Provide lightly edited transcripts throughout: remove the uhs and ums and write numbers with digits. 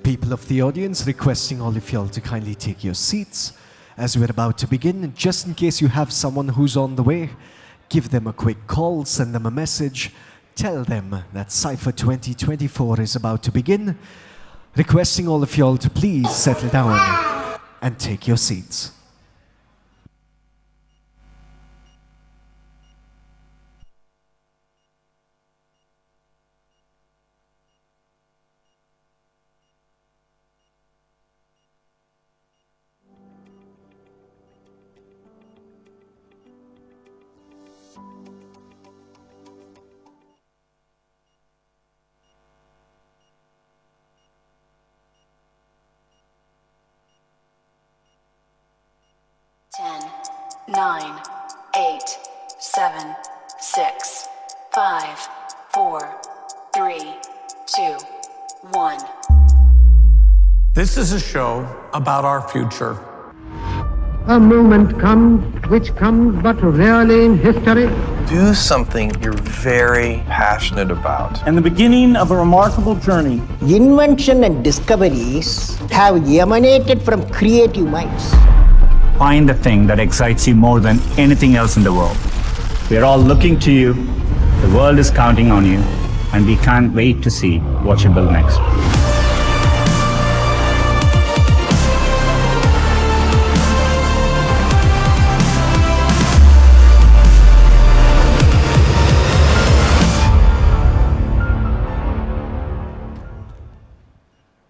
people of the audience, requesting all of y'all to kindly take your seats as we're about to begin. Just in case you have someone who's on the way, give them a quick call, send them a message, tell them that Cypher 2024 is about to begin. Requesting all of y'all to please settle down and take your seats. Ten, 9, 8, 7, 6, 5, 4, 3, 2, 1. This is a show about our future. A moment comes which comes but rarely in history. Do something you're very passionate about. And the beginning of a remarkable journey. Invention and discoveries have emanated from creative minds. Find the thing that excites you more than anything else in the world. We're all looking to you, the world is counting on you, and we can't wait to see what you build next.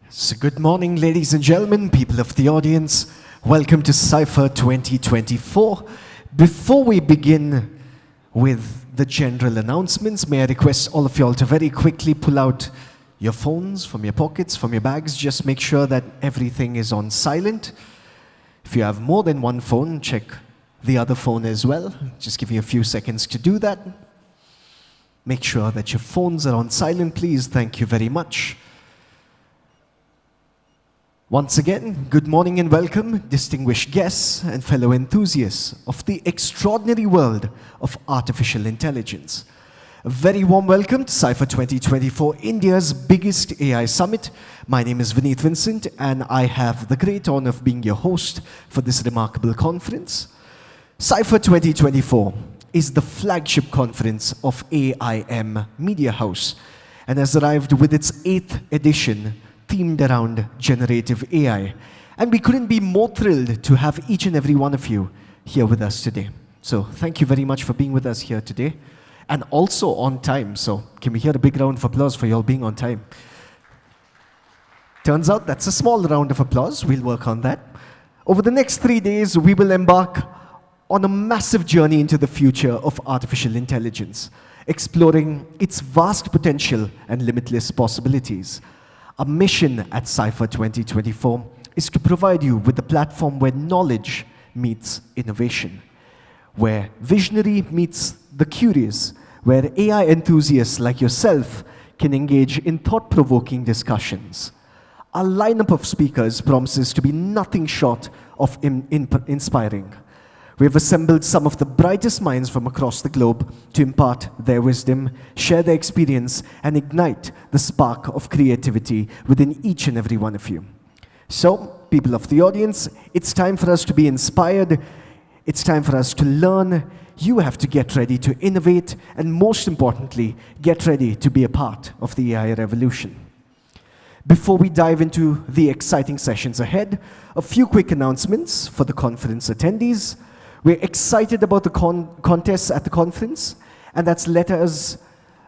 So good morning, ladies and gentlemen, people of the audience. Welcome to Cypher 2024. Before we begin with the general announcements, may I request all of y'all to very quickly pull out your phones from your pockets, from your bags. Just make sure that everything is on silent. If you have more than one phone, check the other phone as well. Just give you a few seconds to do that. Make sure that your phones are on silent, please. Thank you very much. Once again, good morning and welcome, distinguished guests and fellow enthusiasts of the extraordinary world of artificial intelligence. A very warm welcome to Cypher 2024, India's biggest AI summit. My name is Vineet Vincent, and I have the great honor of being your host for this remarkable conference. Cypher 2024 is the flagship conference of AIM Media House and has arrived with its 8th edition themed around generative AI. And we couldn't be more thrilled to have each and every one of you here with us today. So thank you very much for being with us here today. And also on time. So can we hear a big round of applause for you all being on time? Turns out that's a small round of applause. We'll work on that. Over the next 3 days, we will embark on a massive journey into the future of artificial intelligence, exploring its vast potential and limitless possibilities. Our mission at Cypher 2024 is to provide you with a platform where knowledge meets innovation, where visionary meets the curious, where AI enthusiasts like yourself can engage in thought-provoking discussions. Our lineup of speakers promises to be nothing short of inspiring. We have assembled some of the brightest minds from across the globe to impart their wisdom, share their experience, and ignite the spark of creativity within each and every one of you. So, people of the audience, it's time for us to be inspired. It's time for us to learn. You have to get ready to innovate, and most importantly, get ready to be a part of the AI revolution. Before we dive into the exciting sessions ahead, a few quick announcements for the conference attendees. We're excited about the contests at the conference, and that's let us,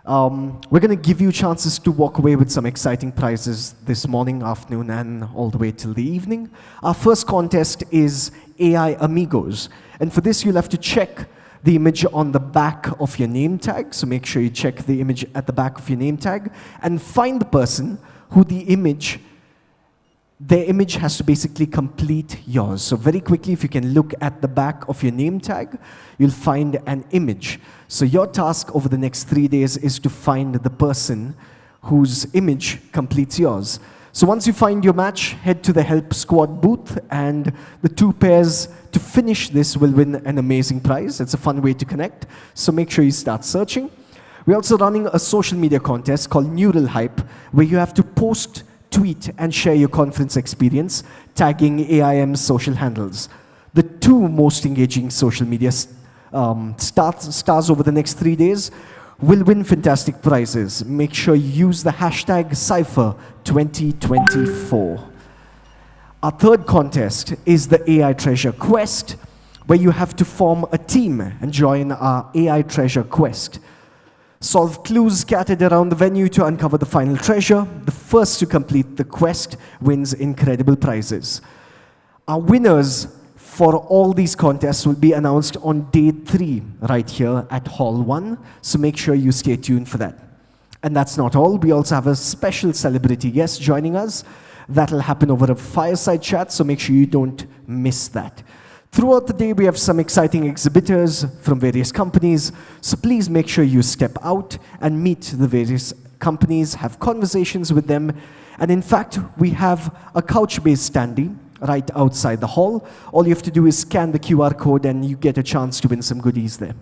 we're going to give you chances to walk away with some exciting prizes this morning, afternoon, and all the way till the evening. Our first contest is AI Amigos, and for this you'll have to check the image on the back of your name tag, so make sure you check the image at the back of your name tag, and find the person who their image has to basically complete yours. So very quickly, if you can look at the back of your name tag, you'll find an image. So your task over the next 3 days is to find the person whose image completes yours. So once you find your match, head to the Help Squad booth, and the 2 pairs to finish this will win an amazing prize. It's a fun way to connect, so make sure you start searching. We're also running a social media contest called Neural Hype, where you have to post tweet and share your conference experience, tagging AIM's social handles. The two most engaging social media stars over the next 3 days will win fantastic prizes. Make sure you use the hashtag Cypher 2024. Our third contest is the AI Treasure Quest, where you have to form a team and join our AI Treasure Quest. Solve clues scattered around the venue to uncover the final treasure. The first to complete the quest wins incredible prizes. Our winners for all these contests will be announced on day 3 right here at Hall 1, so make sure you stay tuned for that. And that's not all. We also have a special celebrity guest joining us. That'll happen over a fireside chat, so make sure you don't miss that. Throughout the day, we have some exciting exhibitors from various companies, so please make sure you step out and meet the various companies, have conversations with them, and in fact, we have a couch-based standee right outside the hall. All you have to do is scan the QR code and you get a chance to win some goodies there.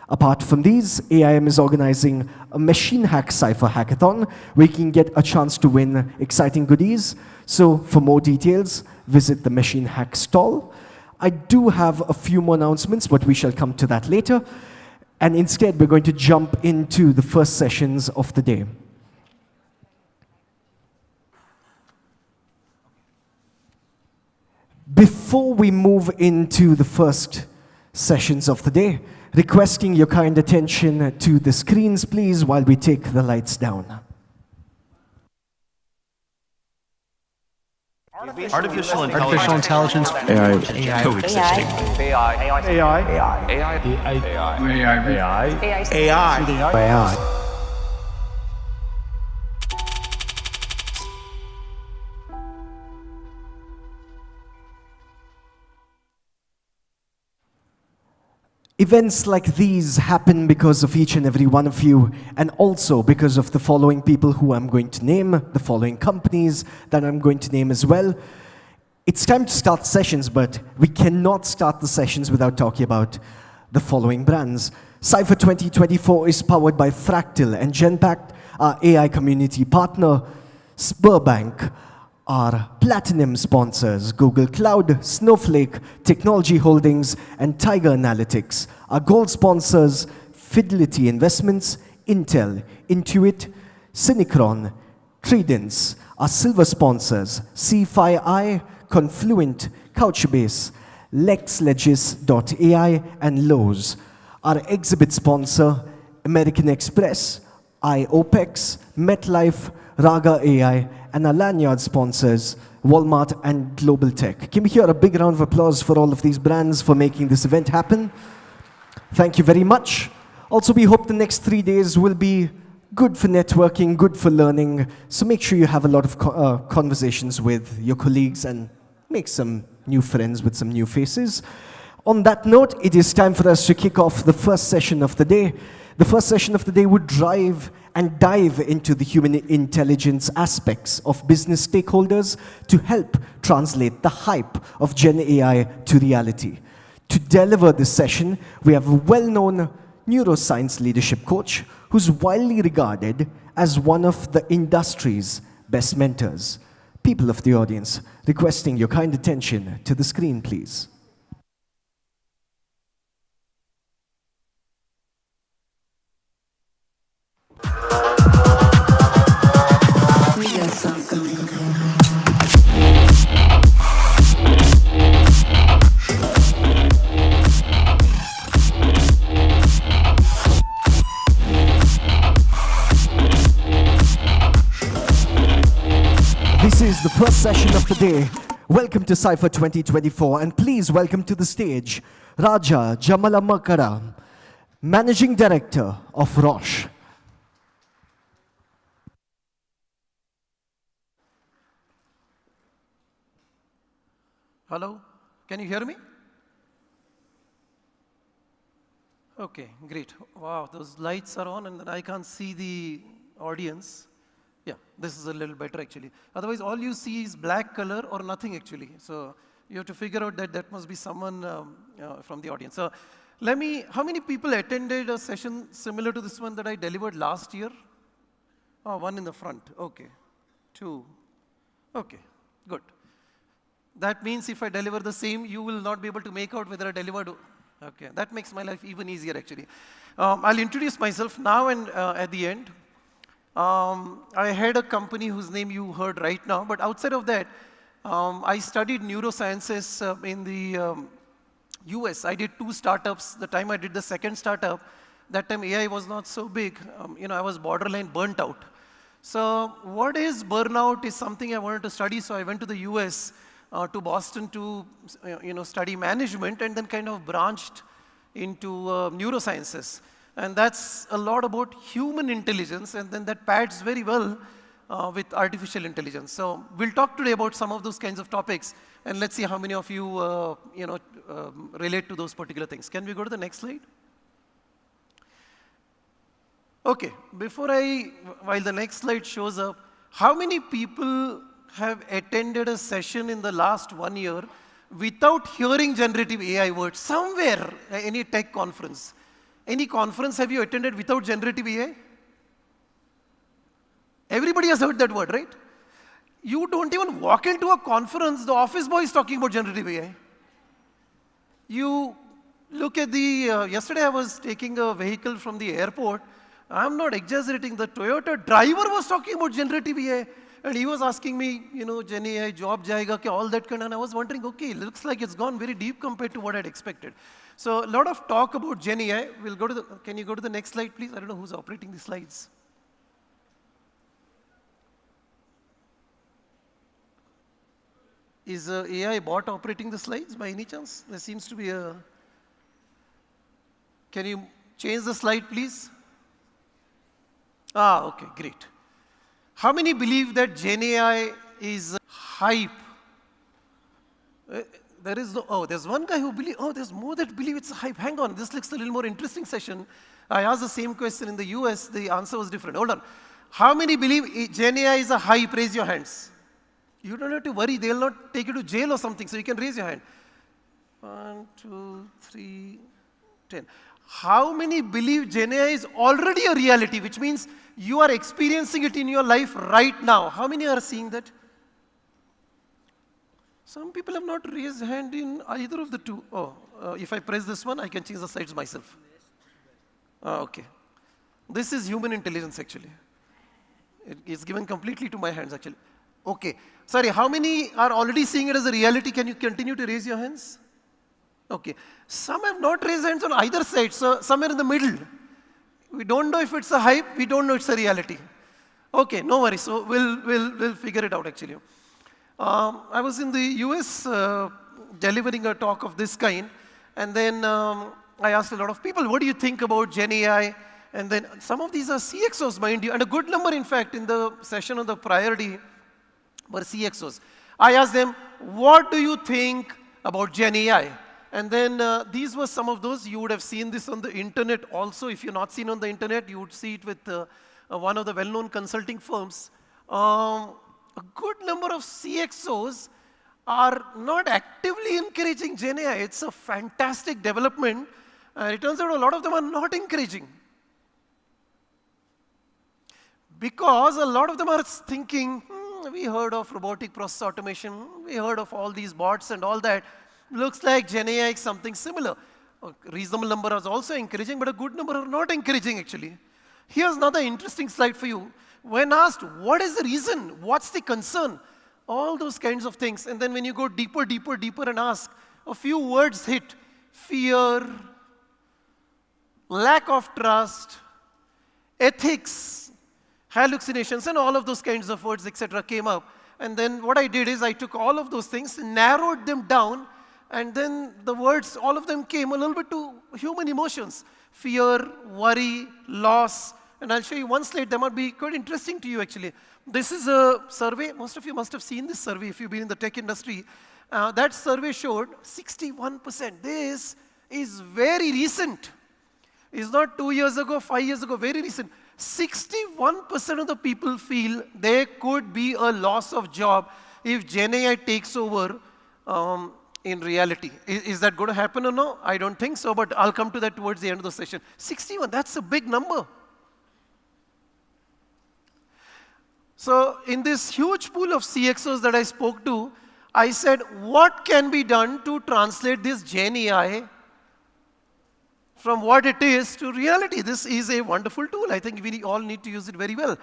Apart from these, AIM is organizing a machine hack Cypher hackathon where you can get a chance to win exciting goodies. So for more details, visit the machine hack stall. I do have a few more announcements, but we shall come to that later. And instead, we're going to jump into the first sessions of the day. Before we move into the first sessions of the day, requesting your kind attention to the screens, please, while we take the lights down. Artificial intelligence. AI. Coexisting. AI. Events like these happen because of each and every one of you, and also because of the following people who I'm going to name, the following companies that I'm going to name as well. It's time to start sessions, but we cannot start the sessions without talking about the following brands. Cypher 2024 is powered by Fractal and Genpact, our AI community partner. Spurbank, our platinum sponsors, Google Cloud, Snowflake, Technology Holdings, and Tiger Analytics. Our gold sponsors, Fidelity Investments, Intel, Intuit, Synchron, Credence. Our silver sponsors, C5i, Confluent, Couchbase, LexLegis.ai, and Lowe's. Our exhibit sponsor, American Express, iOPEX, MetLife, Raga AI, and our lanyard sponsors, Walmart and Global Tech. Can we hear a big round of applause for all of these brands for making this event happen? Thank you very much. Also, we hope the next 3 days will be good for networking, good for learning. So make sure you have a lot of conversations with your colleagues and make some new friends with some new faces. On that note, it is time for us to kick off the first session of the day. The first session of the day would dive into the human intelligence aspects of business stakeholders to help translate the hype of Gen AI to reality. To deliver this session, we have a well-known neuroscience leadership coach who's widely regarded as one of the industry's best mentors. People of the audience, requesting your kind attention to the screen, please. This is the first session of the day. Welcome to Cypher 2024, and please welcome to the stage Raja Jamalamakara, Managing Director of Roche. Hello, can you hear me? Okay, great. Wow, those lights are on and then I can't see the audience. Yeah, this is a little better actually. Otherwise, all you see is black color or nothing actually. So you have to figure out that that must be someone from the audience. So how many people attended a session similar to this one that I delivered last year? Oh, one in the front, okay. 2, Okay, good. That means if I deliver the same, you will not be able to make out whether I delivered. Okay, that makes my life even easier actually. I'll introduce myself now and at the end. I had a company whose name you heard right now, but outside of that, I studied neurosciences in the US. I did 2 startups. The time I did the second startup, that time AI was not so big. I was borderline burnt out. So what is burnout is something I wanted to study, so I went to the US, to Boston to study management, and then kind of branched into neurosciences. And that's a lot about human intelligence, and then that pads very well with artificial intelligence. So we'll talk today about some of those kinds of topics, and let's see how many of you relate to those particular things. Can we go to the next slide? Okay, while the next slide shows up, how many people have attended a session in the last 1 year without hearing generative AI words? Somewhere, any tech conference. Any conference have you attended without generative AI? Everybody has heard that word, right? You don't even walk into a conference, the office boy is talking about generative AI. You look at yesterday I was taking a vehicle from the airport. I'm not exaggerating, the Toyota driver was talking about generative AI. And he was asking me, Gen AI, job jayega, all that kind of, and I was wondering, okay, looks like it's gone very deep compared to what I'd expected. So a lot of talk about Gen AI. We'll go to can you go to the next slide, please? I don't know who's operating the slides. Is AI bot operating the slides by any chance? There seems to be a... Can you change the slide, please? Okay, great. How many believe that Gen AI is hype? There's one guy who believes, there's more that believe it's hype. Hang on, this looks a little more interesting session. I asked the same question in the US, the answer was different. Hold on. How many believe Gen AI is a hype? Raise your hands. You don't have to worry, they'll not take you to jail or something, so you can raise your hand. 1, 2, 3, 10. How many believe Gen AI is already a reality, which means you are experiencing it in your life right now? How many are seeing that? Some people have not raised hand in either of the two. If I press this one, I can change the slides myself. Okay. This is human intelligence, actually. It's given completely to my hands, actually. Okay. Sorry, how many are already seeing it as a reality? Can you continue to raise your hands? Okay. Some have not raised hands on either side, so somewhere in the middle. We don't know if it's a hype, we don't know it's a reality. Okay, no worries. So we'll figure it out, actually. I was in the US delivering a talk of this kind, and then I asked a lot of people, what do you think about Gen AI? And then some of these are CXOs, mind you, and a good number, in fact, in the session on the priority were CXOs. I asked them, what do you think about Gen AI? And then these were some of those. You would have seen this on the internet also. If you're not seen on the internet, you would see it with one of the well-known consulting firms. A good number of CXOs are not actively encouraging Gen AI. It's a fantastic development. It turns out a lot of them are not encouraging. Because a lot of them are thinking, we heard of robotic process automation, we heard of all these bots and all that. Looks like Gen AI is something similar. A reasonable number is also encouraging, but a good number are not encouraging, actually. Here's another interesting slide for you. When asked, what is the reason? What's the concern? All those kinds of things. And then when you go deeper, deeper, deeper and ask, a few words hit. Fear, lack of trust, ethics, hallucinations, and all of those kinds of words, etc. came up. And then what I did is I took all of those things, narrowed them down, and then the words, all of them came a little bit to human emotions. Fear, worry, loss. And I'll show you one slide that might be quite interesting to you, actually. This is a survey. Most of you must have seen this survey if you've been in the tech industry. That survey showed 61%. This is very recent. It's not 2 years ago, 5 years ago, very recent. 61% of the people feel there could be a loss of job if Gen AI takes over in reality. Is that going to happen or no? I don't think so, but I'll come to that towards the end of the session. 61, that's a big number. So in this huge pool of CXOs that I spoke to, I said, what can be done to translate this Gen AI from what it is to reality? This is a wonderful tool. I think we all need to use it very well.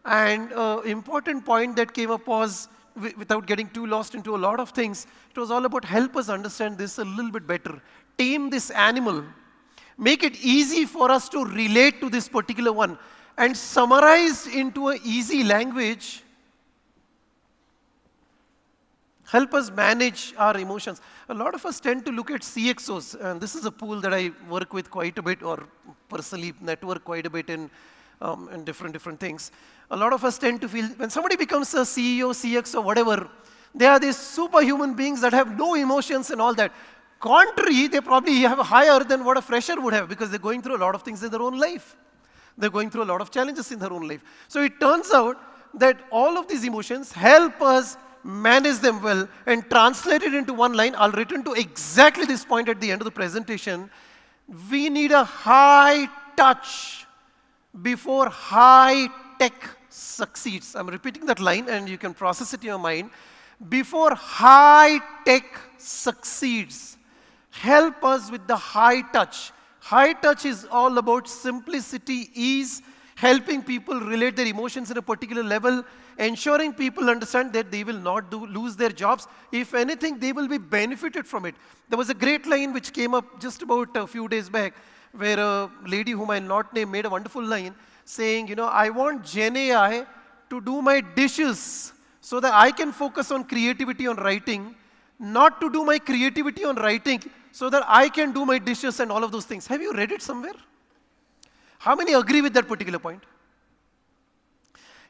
And important point that came up was, without getting too lost into a lot of things, it was all about help us understand this a little bit better. Tame this animal. Make it easy for us to relate to this particular one. And summarized into an easy language, help us manage our emotions. A lot of us tend to look at CXOs, and this is a pool that I work with quite a bit, or personally network quite a bit in different things. A lot of us tend to feel, when somebody becomes a CEO, CXO, whatever, they are these superhuman beings that have no emotions and all that. Contrary, they probably have higher than what a fresher would have, because they're going through a lot of things in their own life. They're going through a lot of challenges in their own life. So it turns out that all of these emotions help us manage them well and translate it into one line. I'll return to exactly this point at the end of the presentation. We need a high touch before high tech succeeds. I'm repeating that line and you can process it in your mind. Before high tech succeeds, help us with the high touch. High touch is all about simplicity, ease, helping people relate their emotions in a particular level, ensuring people understand that they will not lose their jobs. If anything, they will be benefited from it. There was a great line which came up just about a few days back, where a lady whom I'll not name made a wonderful line saying, I want Gen AI to do my dishes so that I can focus on creativity on writing, not to do my creativity on writing so that I can do my dishes and all of those things. Have you read it somewhere? How many agree with that particular point?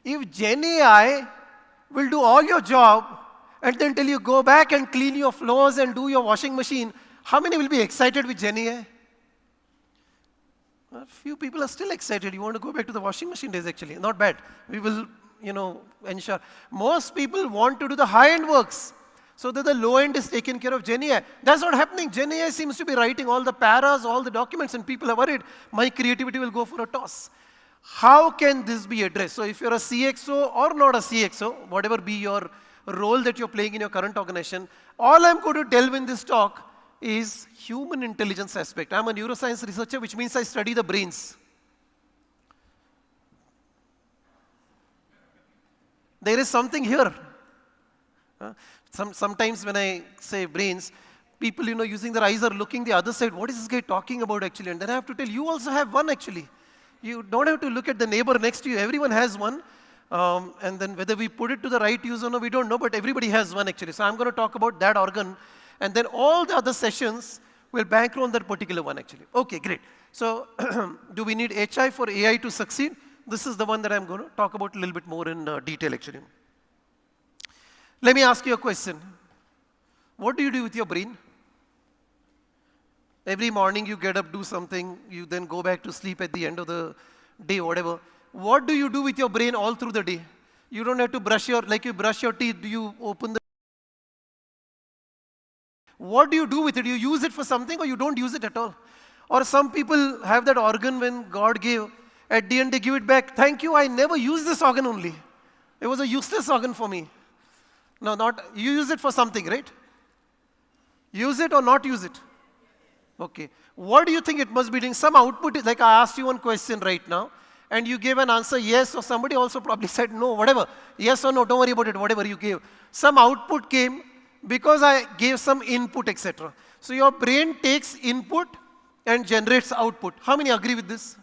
If Gen AI will do all your job and then tell you go back and clean your floors and do your washing machine, how many will be excited with Gen AI? A few people are still excited. You want to go back to the washing machine days actually. Not bad. We will, ensure. Most people want to do the high-end works so that the low end is taken care of Gen AI. That's not happening. Gen AI seems to be writing all the paras, all the documents, and people are worried my creativity will go for a toss. How can this be addressed? So if you're a CXO or not a CXO, whatever be your role that you're playing in your current organization, all I'm going to delve in this talk is human intelligence aspect. I'm a neuroscience researcher, which means I study the brains. There is something here. Sometimes when I say brains, people, using their eyes are looking the other side. What is this guy talking about actually? And then I have to tell you also have one actually. You don't have to look at the neighbor next to you. Everyone has one. And then whether we put it to the right use or no, we don't know, but everybody has one actually. So I'm going to talk about that organ. And then all the other sessions will bankroll that particular one actually. Okay, great. So do we need HI for AI to succeed? This is the one that I'm going to talk about a little bit more in detail actually. Let me ask you a question. What do you do with your brain? Every morning you get up, do something, you then go back to sleep at the end of the day, whatever. What do you do with your brain all through the day? You don't have to brush you brush your teeth, do you open the... What do you do with it? You use it for something or you don't use it at all? Or some people have that organ when God gave, at the end they give it back. Thank you, I never used this organ only. It was a useless organ for me. No, you use it for something, right? Use it or not use it? Okay. What do you think it must be doing? Some output, like I asked you one question right now, and you gave an answer yes, or somebody also probably said no, whatever. Yes or no, don't worry about it, whatever you gave. Some output came because I gave some input, etc. So your brain takes input and generates output. How many agree with this?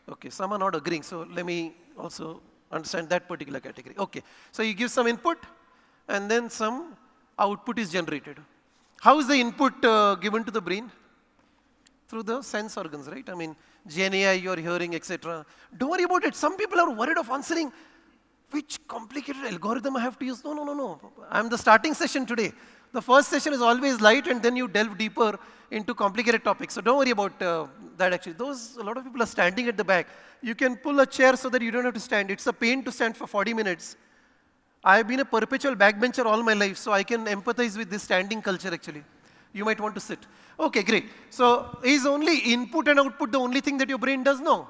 Okay, some are not agreeing, so let me also understand that particular category. Okay, so you give some input and then some output is generated. How is the input given to the brain? Through the sense organs, right? I mean, Gen AI, you're hearing, etc. Don't worry about it. Some people are worried of answering which complicated algorithm I have to use. No. I'm the starting session today. The first session is always light and then you delve deeper into complicated topics. So don't worry about that actually. A lot of people are standing at the back. You can pull a chair so that you don't have to stand. It's a pain to stand for 40 minutes. I've been a perpetual backbencher all my life, so I can empathize with this standing culture actually. You might want to sit. Okay, great. So is only input and output the only thing that your brain does? No.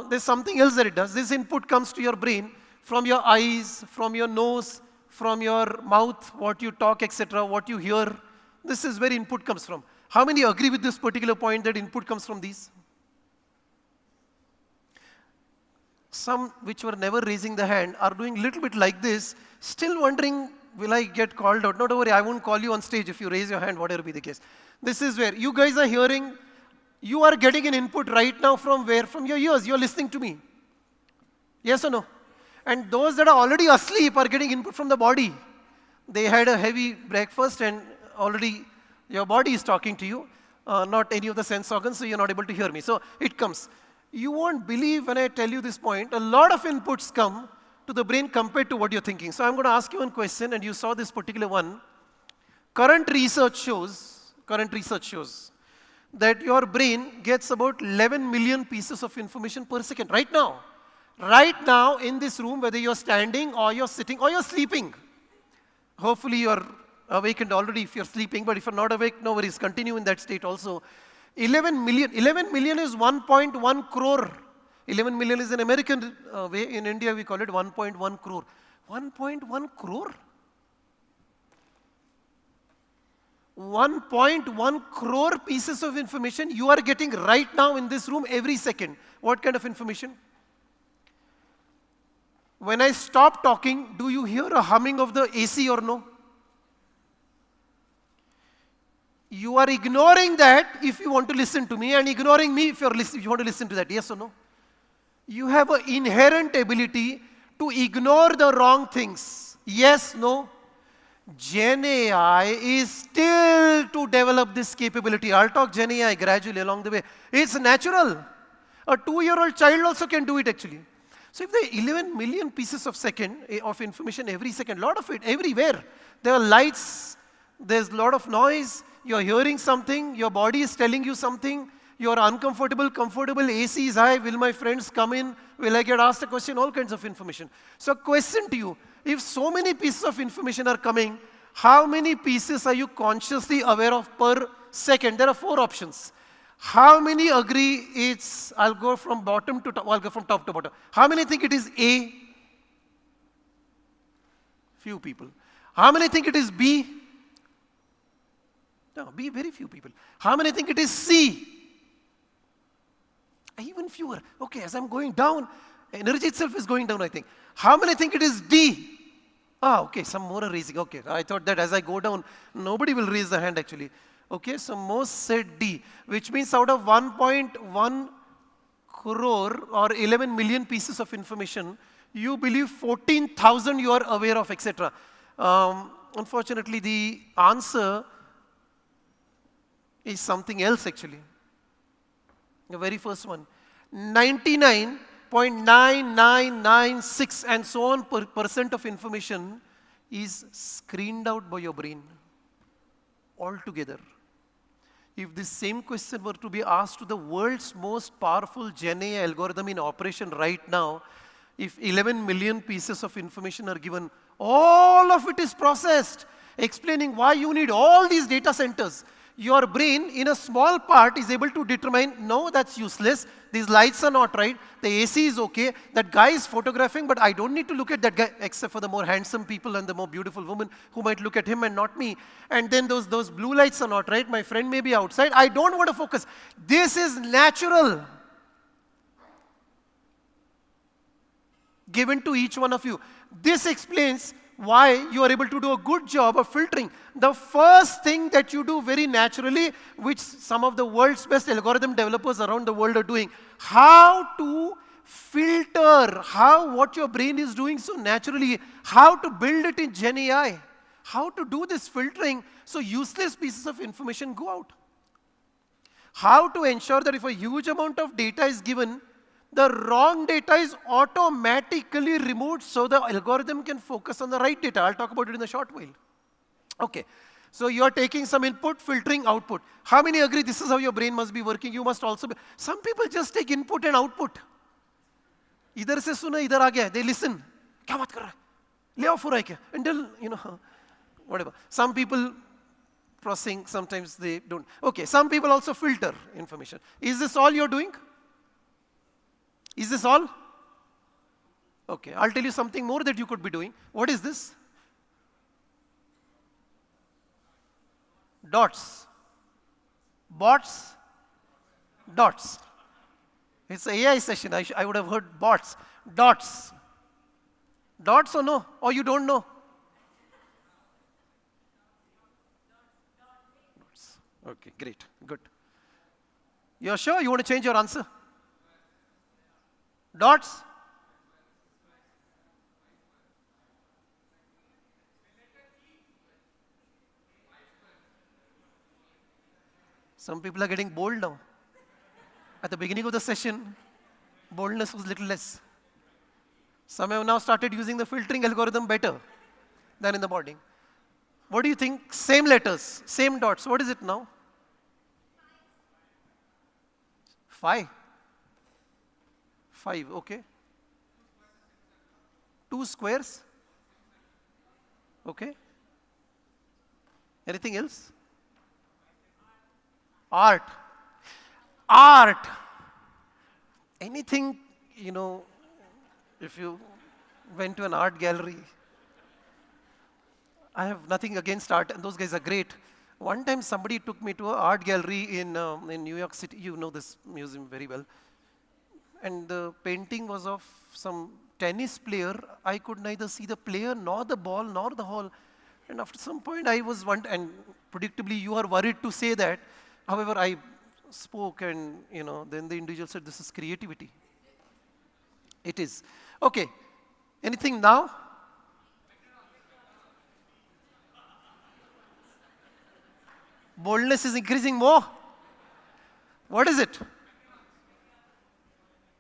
there's something else that it does. This input comes to your brain from your eyes, from your nose, from your mouth, what you talk, etc., what you hear. This is where input comes from. How many agree with this particular point that input comes from these? Some which were never raising the hand are doing a little bit like this, still wondering, will I get called out? No, don't worry, I won't call you on stage if you raise your hand, whatever be the case. This is where you guys are hearing, you are getting an input right now from where? From your ears, you're listening to me. Yes or no? And those that are already asleep are getting input from the body. They had a heavy breakfast and already your body is talking to you, not any of the sense organs, so you're not able to hear me. So it comes. You won't believe when I tell you this point, a lot of inputs come to the brain compared to what you're thinking. So I'm going to ask you one question, and you saw this particular one. Current research shows that your brain gets about 11 million pieces of information per second right now. Right now in this room, whether you're standing or you're sitting or you're sleeping. Hopefully you're awakened already if you're sleeping, but if you're not awake, no worries, continue in that state also. 11 million is 1.1 crore. 11 million is an American way. In India, we call it 1.1 crore. 1.1 crore? 1.1 crore pieces of information you are getting right now in this room every second. What kind of information? When I stop talking, do you hear a humming of the AC or no? You are ignoring that if you want to listen to me, and ignoring me if you want to listen to that. Yes or no? You have an inherent ability to ignore the wrong things. Yes, no? Gen AI is still to develop this capability. I'll talk Gen AI gradually along the way. It's natural. A 2-year-old child also can do it actually. So if there are 11 million pieces of information every second, lot of it everywhere. There are lights, there's a lot of noise, you're hearing something, your body is telling you something, you're uncomfortable, comfortable, AC is high, will my friends come in, will I get asked a question, all kinds of information. So question to you, if so many pieces of information are coming, how many pieces are you consciously aware of per second? There are 4 options. How many agree it's, I'll go from bottom to top, I'll go from top to bottom. How many think it is A? Few people. How many think it is B? No, B, very few people. How many think it is C? Even fewer. Okay, as I'm going down, energy itself is going down, I think. How many think it is D? Ah, okay, some more are raising. Okay, I thought that as I go down, nobody will raise the hand actually. Okay, so most said D, which means out of 1.1 crore or 11 million pieces of information, you believe 14,000 you are aware of, etc. Unfortunately, the answer is something else actually. The very first one. 99.9996 and so on percent of information is screened out by your brain altogether. If this same question were to be asked to the world's most powerful Gen AI algorithm in operation right now, if 11 million pieces of information are given, all of it is processed, explaining why you need all these data centers. Your brain, in a small part, is able to determine, no, that's useless, these lights are not right, the AC is okay, that guy is photographing, but I don't need to look at that guy, except for the more handsome people and the more beautiful women who might look at him and not me. And then those blue lights are not right, my friend may be outside, I don't want to focus. This is natural. Given to each one of you. This explains why you are able to do a good job of filtering. The first thing that you do very naturally, which some of the world's best algorithm developers around the world are doing, how to filter, what your brain is doing so naturally, how to build it in Gen AI, how to do this filtering so useless pieces of information go out. How to ensure that if a huge amount of data is given, the wrong data is automatically removed so the algorithm can focus on the right data. I'll talk about it in a short while. Okay, so you are taking some input, filtering output. How many agree this is how your brain must be working? You must also be. Some people just take input and output. Idhar se suna, idhar aa gaya. They listen. Kya baat kar raha hai? Le off ho raha hai kya? Until, whatever. Some people processing, sometimes they don't. Okay, some people also filter information. Is this all you're doing? Is this all? Okay, I'll tell you something more that you could be doing. What is this? Dots. Bots? Dots. It's an AI session. I would have heard bots. Dots. Dots or no? Or you don't know? Dots. Okay, great. Good. You're sure you want to change your answer? Dots? Some people are getting bold now. At the beginning of the session, boldness was little less. Some have now started using the filtering algorithm better than in the morning. What do you think? Same letters, same dots. What is it now? 5. 5, okay. 2 squares. Okay. Anything else? Art. Art. Anything, if you went to an art gallery, I have nothing against art, and those guys are great. One time somebody took me to an art gallery in New York City. You know this museum very well. And the painting was of some tennis player. I could neither see the player, nor the ball, nor the hole. And after some point, I was and predictably, you are worried to say that. However, I spoke, and then the individual said, "This is creativity." It is. Okay. Anything now? Boldness is increasing more. What is it?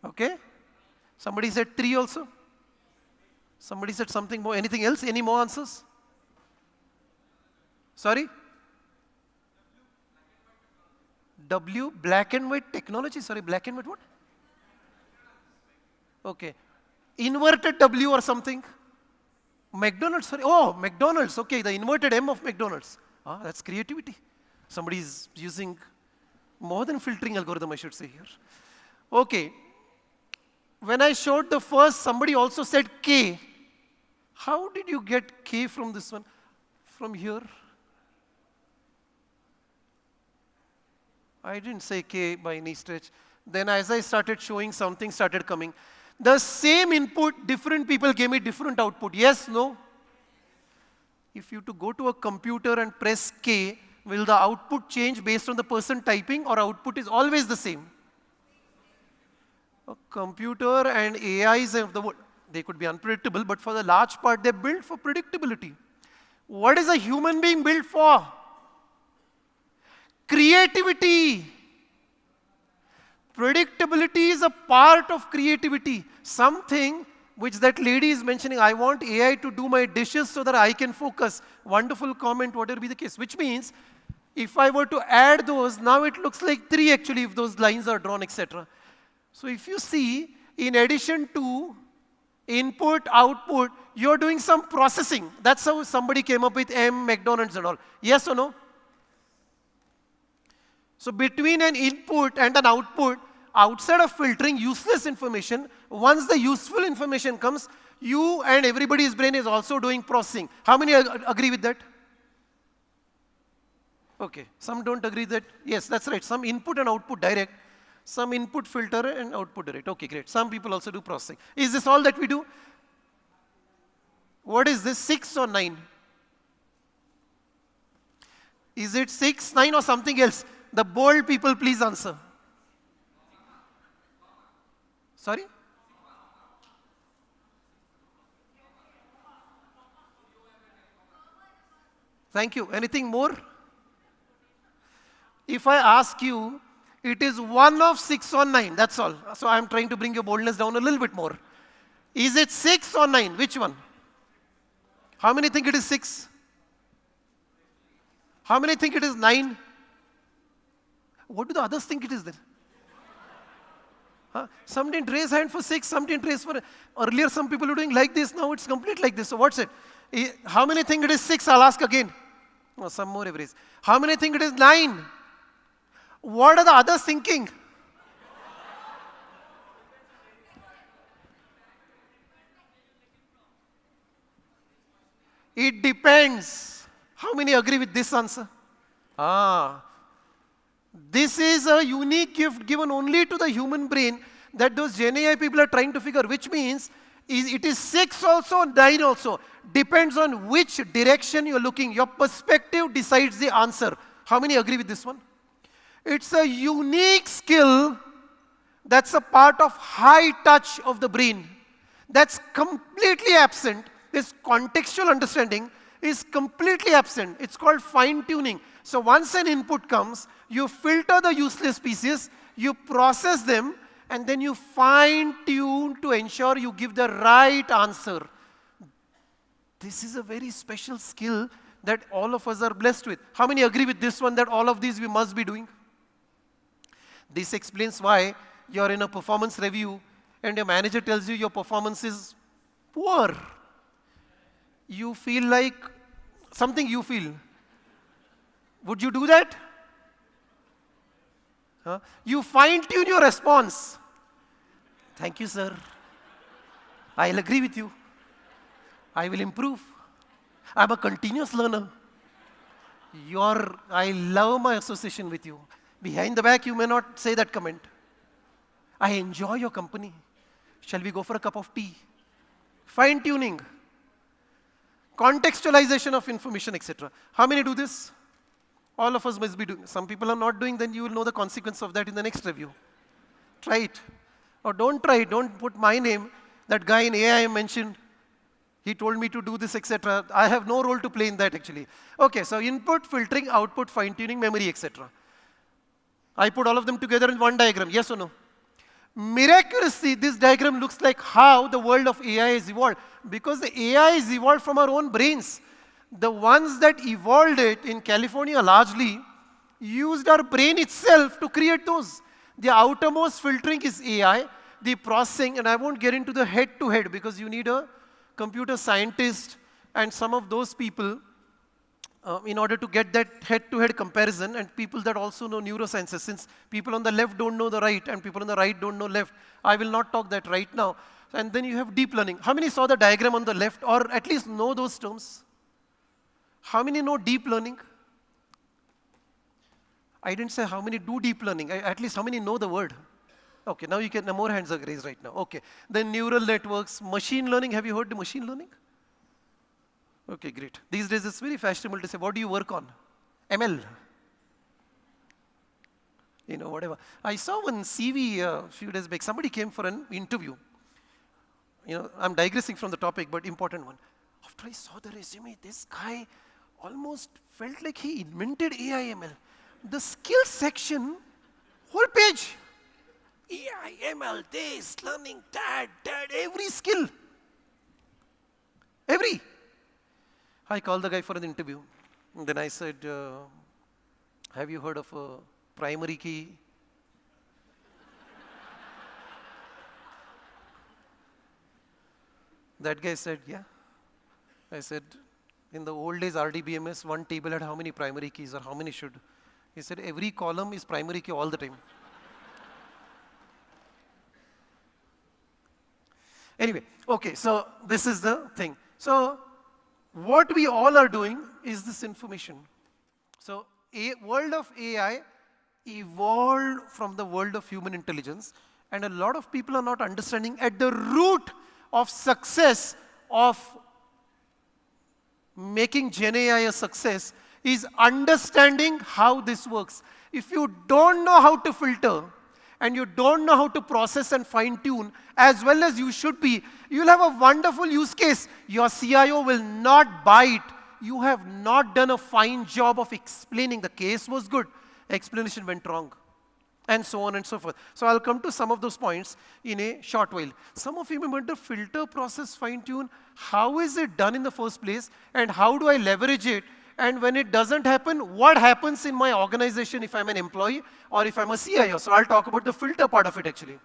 Okay. Somebody said 3 also. Somebody said something more. Anything else? Any more answers? Sorry? W, black and white technology. Sorry, black and white what? Okay. Inverted W or something. McDonald's, sorry. Oh, McDonald's. Okay, the inverted M of McDonald's. Ah, that's creativity. Somebody is using more than filtering algorithm, I should say here. Okay. When I showed the first, somebody also said K. How did you get K from this one? From here? I didn't say K by any stretch. Then as I started showing, something started coming. The same input, different people gave me different output. Yes, no? If you to go to a computer and press K, will the output change based on the person typing, or output is always the same? A computer and AIs of the world, they could be unpredictable, but for the large part, they're built for predictability. What is a human being built for? Creativity. Predictability is a part of creativity. Something which that lady is mentioning, I want AI to do my dishes so that I can focus. Wonderful comment, whatever be the case. Which means, if I were to add those, now it looks like 3 actually if those lines are drawn, etc. So if you see, in addition to input, output, you're doing some processing. That's how somebody came up with M, McDonald's and all. Yes or no? So between an input and an output, outside of filtering useless information, once the useful information comes, you and everybody's brain is also doing processing. How many agree with that? Okay, some don't agree that, yes, that's right. Some input and output direct, some input filter and output direct. Okay, great. Some people also do processing. Is this all that we do? What is this, 6 or 9? Is it 6, 9 or something else? The bold people, please answer. Sorry? Thank you. Anything more? If I ask you, it is 1 of 6 or 9, that's all. So I'm trying to bring your boldness down a little bit more. Is it 6 or 9? Which one? How many think it is 6? How many think it is 9? What do the others think it is then? Huh? Some didn't raise hand for 6, some didn't raise for... Earlier some people were doing like this, now it's complete like this. So what's it? How many think it is 6? I'll ask again. Oh, some more have raised. How many think it is 9? What are the others thinking? It depends. How many agree with this answer? This is a unique gift given only to the human brain that those Gen AI people are trying to figure, which means it is 6 also, 9 also. Depends on which direction you're looking. Your perspective decides the answer. How many agree with this one? It's a unique skill that's a part of high touch of the brain. That's completely absent. This contextual understanding is completely absent. It's called fine-tuning. So once an input comes, you filter the useless pieces, you process them, and then you fine-tune to ensure you give the right answer. This is a very special skill that all of us are blessed with. How many agree with this one, that all of these we must be doing? This explains why you're in a performance review and your manager tells you your performance is poor. You feel like something you feel. Would you do that? You fine-tune your response. Thank you, sir. I'll agree with you. I will improve. I'm a continuous learner. I love my association with you. Behind the back, you may not say that comment. I enjoy your company. Shall we go for a cup of tea? Fine-tuning. Contextualization of information, etc. How many do this? All of us must be doing. Some people are not doing, then you will know the consequence of that in the next review. Try it. Or don't try it. Don't put my name. That guy in AI mentioned, he told me to do this, etc. I have no role to play in that actually. Okay, so input, filtering, output, fine-tuning, memory, etc. I put all of them together in one diagram. Yes or no? Miraculously, this diagram looks like how the world of AI has evolved. Because the AI is evolved from our own brains. The ones that evolved it in California largely used our brain itself to create those. The outermost filtering is AI. The processing, and I won't get into the head-to-head because you need a computer scientist and some of those people in order to get that head-to-head comparison, and people that also know neurosciences. Since people on the left don't know the right and people on the right don't know left, I will not talk that right now. And then you have deep learning. How many saw the diagram on the left or at least know those terms? How many know deep learning? I didn't say how many do deep learning. At least how many know the word? Okay, now you can, more hands are raised right now. Okay, then neural networks, machine learning. Have you heard the machine learning? Okay, great. These days it's very fashionable to say, what do you work on? ML. You know, whatever. I saw one CV a few days back. Somebody came for an interview. You know, I'm digressing from the topic, but important one. After I saw the resume, this guy almost felt like he invented AI ML. The skill section, whole page. AI, ML, this, learning, that, every skill. Every. I called the guy for an interview. And then I said, have you heard of a primary key? That guy said, yeah. I said, in the old days, RDBMS, one table had how many primary keys or how many should? He said, every column is primary key all the time. Anyway, okay, so this is the thing. So what we all are doing is this information. So world of AI evolved from the world of human intelligence, and a lot of people are not understanding at the root of success of making Gen AI a success is understanding how this works. If you don't know how to filter, and you don't know how to process and fine-tune as well as you should be, you'll have a wonderful use case. Your CIO will not buy it. You have not done a fine job of explaining. The case was good, explanation went wrong, and so on and so forth. So I'll come to some of those points in a short while. Some of you remember the filter process fine-tune. How is it done in the first place, and how do I leverage it? And when it doesn't happen, what happens in my organization if I'm an employee or if I'm a CIO? So I'll talk about the filter part of it actually.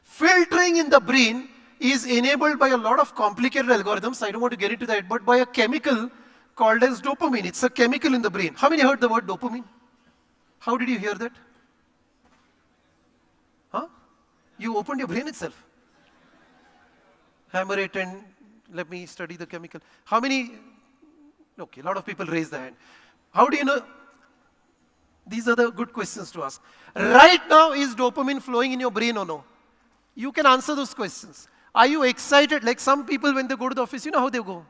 Filtering in the brain is enabled by a lot of complicated algorithms. I don't want to get into that, but by a chemical called as dopamine. It's a chemical in the brain. How many heard the word dopamine? How did you hear that? Huh? You opened your brain itself. Hammer it and let me study the chemical. How many? Okay, a lot of people raise their hand. How do you know? These are the good questions to ask. Right now, is dopamine flowing in your brain or no? You can answer those questions. Are you excited? Like some people when they go to the office, you know how they go?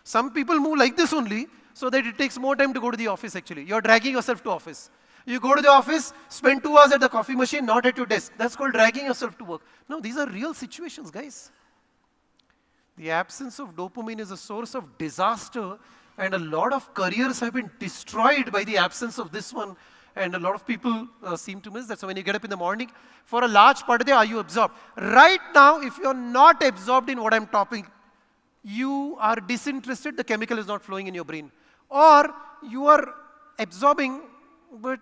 Some people move like this only, so that it takes more time to go to the office actually. You're dragging yourself to office. You go to the office, spend 2 hours at the coffee machine, not at your desk. That's called dragging yourself to work. No, these are real situations, guys. The absence of dopamine is a source of disaster, and a lot of careers have been destroyed by the absence of this one. And a lot of people seem to miss that. So when you get up in the morning, for a large part of the day, are you absorbed? Right now, if you're not absorbed in what I'm talking, you are disinterested, the chemical is not flowing in your brain. Or you are absorbing, but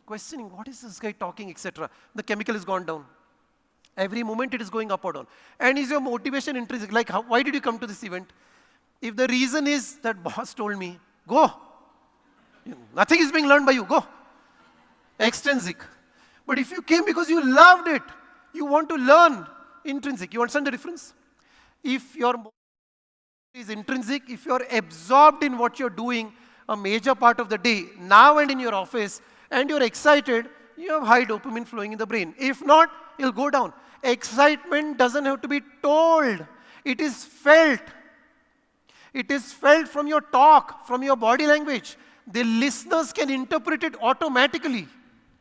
questioning, what is this guy talking, etc. The chemical has gone down. Every moment it is going up or down. And is your motivation intrinsic? Like, why did you come to this event? If the reason is that boss told me, go. Nothing is being learned by you, go. Extrinsic. But if you came because you loved it, you want to learn, intrinsic. You understand the difference? If your motivation is intrinsic, if you're absorbed in what you're doing a major part of the day, now and in your office, and you're excited, you have high dopamine flowing in the brain. If not, it'll go down. Excitement doesn't have to be told. It is felt. It is felt from your talk, from your body language. The listeners can interpret it automatically.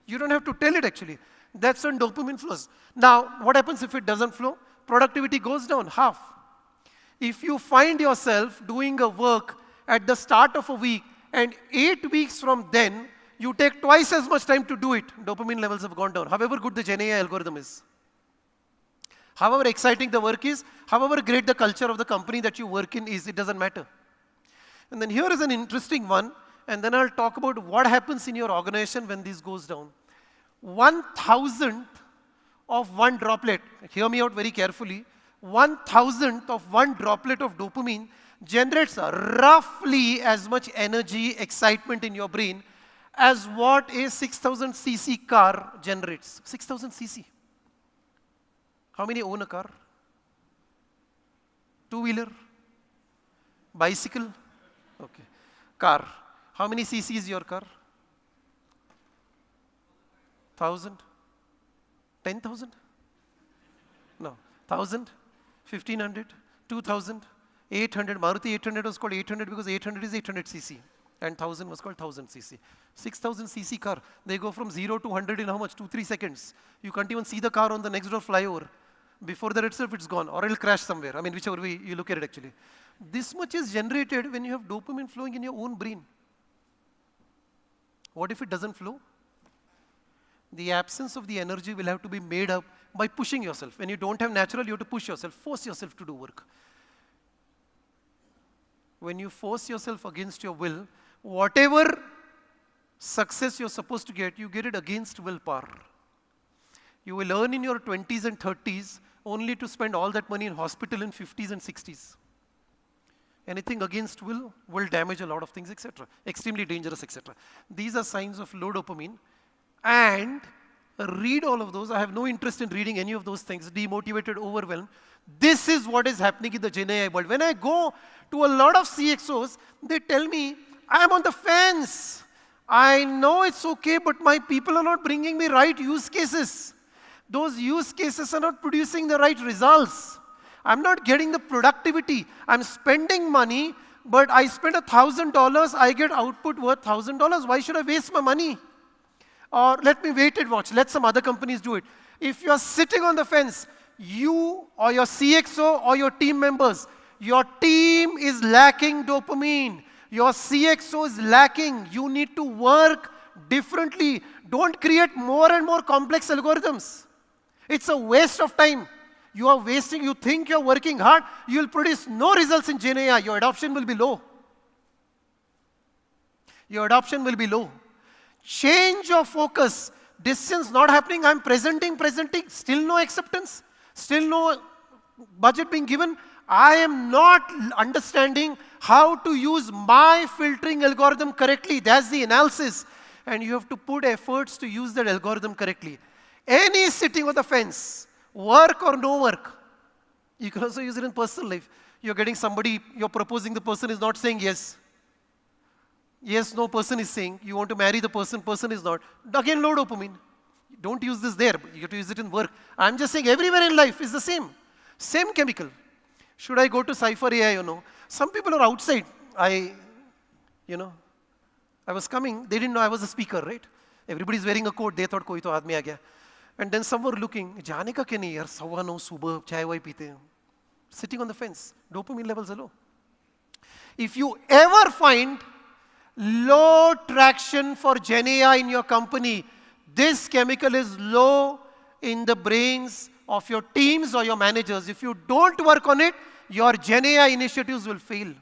You don't have to tell it actually. That's when dopamine flows. Now, what happens if it doesn't flow? Productivity goes down, half. If you find yourself doing a work at the start of a week, and 8 weeks from then, you take twice as much time to do it, dopamine levels have gone down. However good the GenAI algorithm is. However exciting the work is, however great the culture of the company that you work in is, it doesn't matter. And then here is an interesting one, and then I'll talk about what happens in your organization when this goes down. 1,000th of one droplet, hear me out very carefully, 1,000th of one droplet of dopamine generates roughly as much energy, excitement in your brain as what a 6,000 cc car generates. 6,000 cc. How many own a car? Two-wheeler? Bicycle? Okay. Car. How many cc is your car? 1,000? 10,000? No. 1,000? 1,500? 2,000? 800? Maruti 800 was called 800 because 800 is 800 cc. And 1,000 was called 1,000 cc. 6,000 cc car. They go from 0 to 100 in how much? 2-3 seconds. You can't even see the car on the next door flyover. Before that itself, it's gone. Or it'll crash somewhere. I mean, whichever way you look at it actually. This much is generated when you have dopamine flowing in your own brain. What if it doesn't flow? The absence of the energy will have to be made up by pushing yourself. When you don't have natural, you have to push yourself, force yourself to do work. When you force yourself against your will, whatever success you're supposed to get, you get it against willpower. You will earn in your 20s and 30s only to spend all that money in hospital in 50s and 60s. Anything against will damage a lot of things, etc. Extremely dangerous, etc. These are signs of low dopamine. And read all of those. I have no interest in reading any of those things. Demotivated, overwhelmed. This is what is happening in the GenAI world. When I go to a lot of CXOs, they tell me, I'm on the fence. I know it's okay, but my people are not bringing me right use cases. Those use cases are not producing the right results. I'm not getting the productivity. I'm spending money, but I spend $1,000, I get output worth $1,000. Why should I waste my money? Or let me wait and watch. Let some other companies do it. If you're sitting on the fence, you or your CXO or your team members, your team is lacking dopamine. Your CXO is lacking. You need to work differently. Don't create more and more complex algorithms. It's a waste of time. You are wasting, you think you're working hard, you'll produce no results in GenAI. Your adoption will be low. Your adoption will be low. Change your focus. Decisions not happening. I'm presenting. Still no acceptance. Still no budget being given. I am not understanding how to use my filtering algorithm correctly. That's the analysis. And you have to put efforts to use that algorithm correctly. Any sitting on the fence, work or no work, You can also use it in personal life. You're getting somebody, you're proposing, the person is not saying yes. Yes, no, person is saying. You want to marry the person, person is not. Again, low dopamine. Don't use this there, you have to use it in work. I'm just saying everywhere in life is the same. Same chemical. Should I go to Cypher AI, Some people are outside. I was coming, they didn't know I was a speaker, right? Everybody's wearing a coat, they thought koi to aadmi aa gaya. And then some were looking, jaane ka kya nahi yaar, 9:15 subah, chai wai peete hain. Sitting on the fence, dopamine levels are low. If you ever find low traction for Gen AI in your company, this chemical is low in the brains of your teams or your managers. If you don't work on it, your Gen AI initiatives will fail.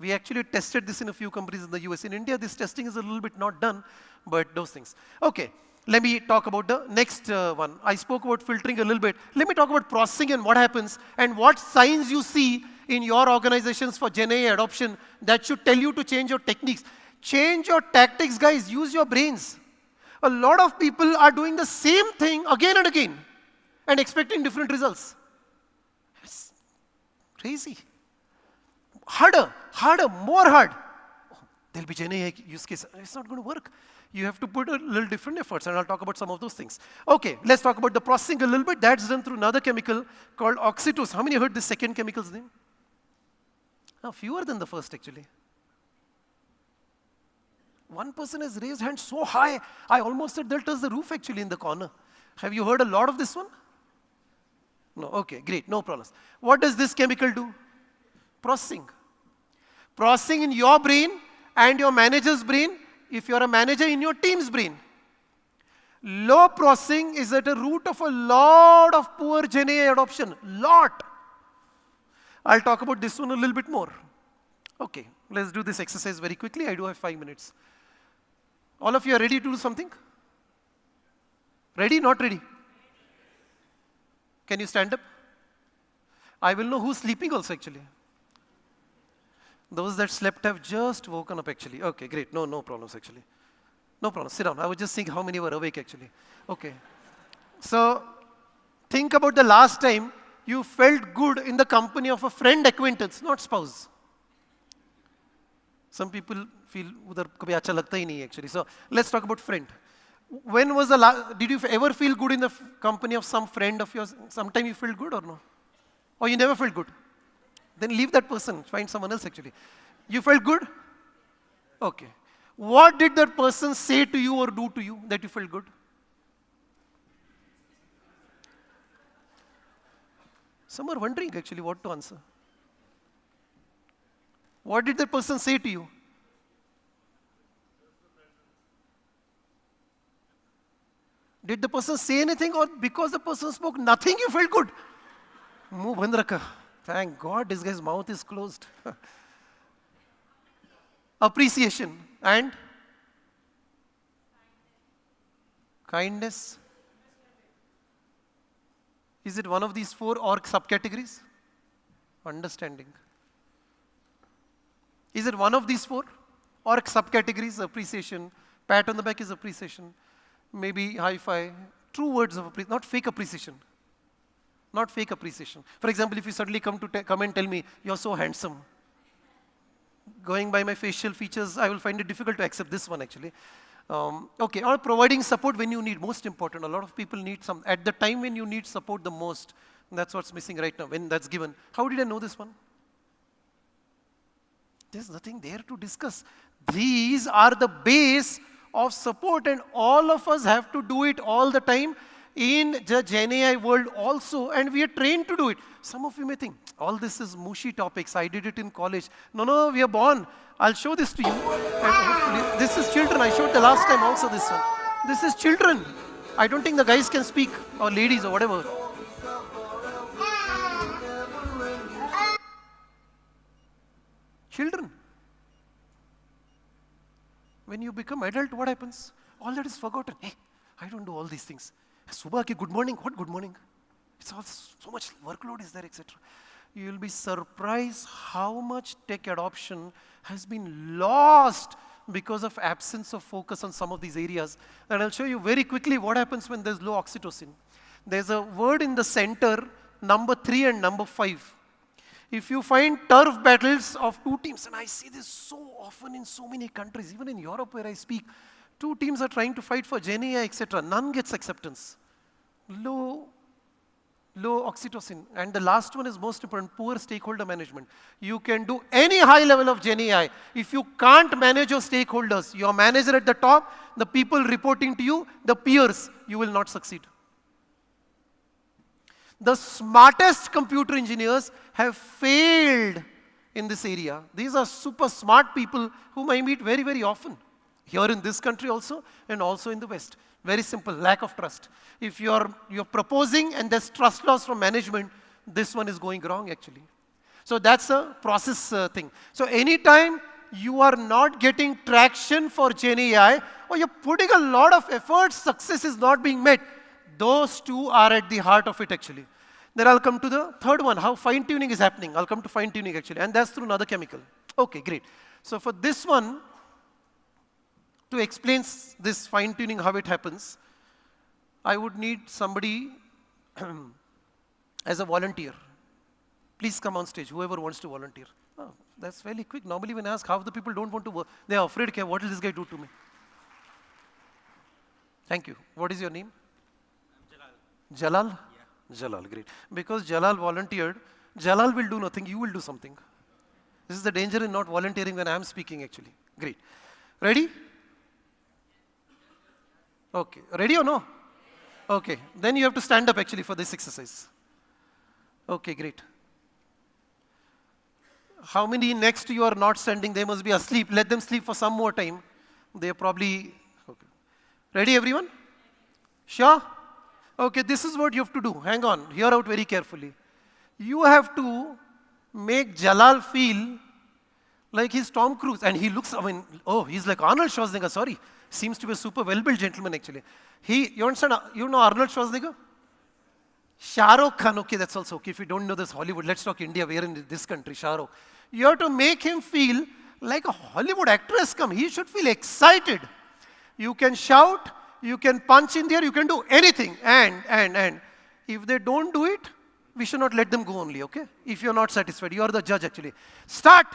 We actually tested this in a few companies in the US. In India, this testing is a little bit not done, but those things. Okay, let me talk about the next one. I spoke about filtering a little bit. Let me talk about processing and what happens and what signs you see in your organizations for Gen AI adoption that should tell you to change your techniques. Change your tactics, guys. Use your brains. A lot of people are doing the same thing again and again and expecting different results. It's crazy. Harder, more hard. Oh, there'll be Gen AI use case. It's not going to work. You have to put a little different efforts, and I'll talk about some of those things. Okay, let's talk about the processing a little bit. That's done through another chemical called oxytocin. How many heard this second chemical's name? Fewer than the first, actually. One person has raised hand so high, I almost said they'll touch the roof, actually, in the corner. Have you heard a lot of this one? No, okay, great, no problems. What does this chemical do? Processing. Processing in your brain and your manager's brain, if you're a manager, in your team's brain. Low processing is at the root of a lot of poor Gen AI adoption. Lot. I'll talk about this one a little bit more. Okay, let's do this exercise very quickly. I do have 5 minutes. All of you are ready to do something? Ready? Not ready? Can you stand up? I will know who's sleeping also, actually. Those that slept have just woken up, actually. Okay, great. No problems, actually. No problem. Sit down. I was just thinking how many were awake, actually. Okay. So, think about the last time you felt good in the company of a friend, acquaintance, not spouse. Some people feel udhar kabhi acha lagta hi nahi, actually. So, let's talk about friend. When was the last, did you ever feel good in the company of some friend of yours? Sometime you felt good or no? Or you never felt good? Then leave that person, find someone else, actually. You felt good? Okay. What did that person say to you or do to you that you felt good? Some are wondering, actually, what to answer. What did that person say to you? Did the person say anything, or because the person spoke nothing, you felt good? Muh band rakha. Thank God this guy's mouth is closed. Appreciation and kindness. Is it one of these 4 or subcategories? Understanding. Is it one of these 4 or subcategories? Appreciation. Pat on the back is appreciation. Maybe high five. True words of appreciation, not fake appreciation. Not fake appreciation. For example, if you suddenly come and tell me, you're so handsome. Going by my facial features, I will find it difficult to accept this one, actually. Okay, or providing support when you need, most important. A lot of people need some, at the time when you need support the most. That's what's missing right now, when that's given. How did I know this one? There's nothing there to discuss. These are the base of support, and all of us have to do it all the time in the Gen AI world also, and we are trained to do it. Some of you may think, all this is mushy topics, I did it in college. No, we are born. I'll show this to you. And hopefully, this is children. I showed the last time also this one. This is children. I don't think the guys can speak, or ladies, or whatever. Children. When you become adult, what happens? All that is forgotten. Hey, I don't do all these things. Subah ki good morning. What good morning? It's all so much workload is there, etc. You will be surprised how much tech adoption has been lost because of absence of focus on some of these areas. And I'll show you very quickly what happens when there's low oxytocin. There's a word in the center, number 3 and number 5. If you find turf battles of two teams, and I see this so often in so many countries, even in Europe where I speak, two teams are trying to fight for Gen AI, etc. None gets acceptance. Low oxytocin. And the last one is most important, poor stakeholder management. You can do any high level of Gen AI. If you can't manage your stakeholders, your manager at the top, the people reporting to you, the peers, you will not succeed. The smartest computer engineers have failed in this area. These are super smart people whom I meet very, very often. Here in this country also, and also in the West. Very simple, lack of trust. If you're proposing and there's trust loss from management, this one is going wrong actually. So that's a process thing. So anytime you are not getting traction for Gen AI, or you're putting a lot of effort, success is not being met, those two are at the heart of it actually. Then I'll come to the third one, how fine-tuning is happening. I'll come to fine-tuning actually, and that's through another chemical. Okay, great. So for this one, to explain this fine-tuning, how it happens, I would need somebody as a volunteer. Please come on stage, whoever wants to volunteer. Oh, that's fairly quick. Normally when I ask, half the people don't want to work. They are afraid, okay, what will this guy do to me? Thank you. What is your name? I'm Jalal. Jalal? Yeah. Jalal, great. Because Jalal volunteered, Jalal will do nothing, you will do something. This is the danger in not volunteering when I am speaking actually. Great. Ready? Okay. Ready or no? Okay. Then you have to stand up actually for this exercise. Okay, great. How many next to you are not standing? They must be asleep. Let them sleep for some more time. They are probably... Okay. Ready everyone? Sure? Okay, this is what you have to do. Hang on. Hear out very carefully. You have to make Jalal feel like he's Tom Cruise. And he looks, oh, he's like Arnold Schwarzenegger, sorry. Seems to be a super well-built gentleman actually. You understand, you know Arnold Schwarzenegger? Shah Rukh Khan, okay, that's also okay. If you don't know this Hollywood, let's talk India, we're in this country, Shah Rukh. You have to make him feel like a Hollywood actor has come. He should feel excited. You can shout, you can punch in there, you can do anything. And if they don't do it, we should not let them go only, okay? If you're not satisfied, you are the judge actually. Start!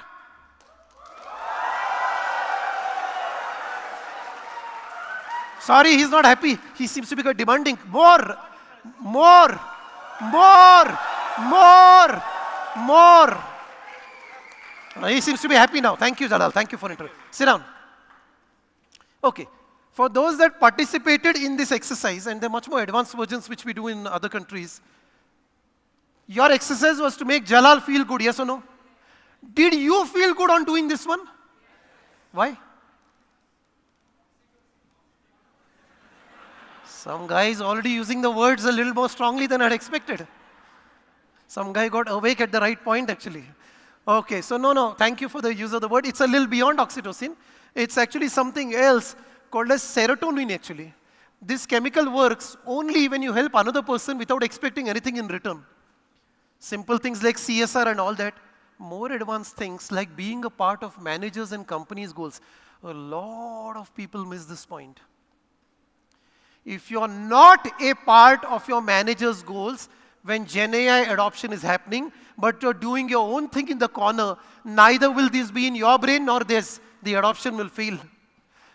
Sorry, he's not happy. He seems to be demanding more. He seems to be happy now. Thank you, Jalal. Thank you for interrupting. Sit down. Okay. For those that participated in this exercise, and there are much more advanced versions which we do in other countries, your exercise was to make Jalal feel good, yes or no? Did you feel good on doing this one? Why? Some guy is already using the words a little more strongly than I had expected. Some guy got awake at the right point actually. Okay, so no, thank you for the use of the word. It's a little beyond oxytocin. It's actually something else called as serotonin actually. This chemical works only when you help another person without expecting anything in return. Simple things like CSR and all that. More advanced things like being a part of managers and companies' goals. A lot of people miss this point. If you're not a part of your manager's goals when Gen AI adoption is happening, but you're doing your own thing in the corner, neither will this be in your brain nor this. The adoption will fail.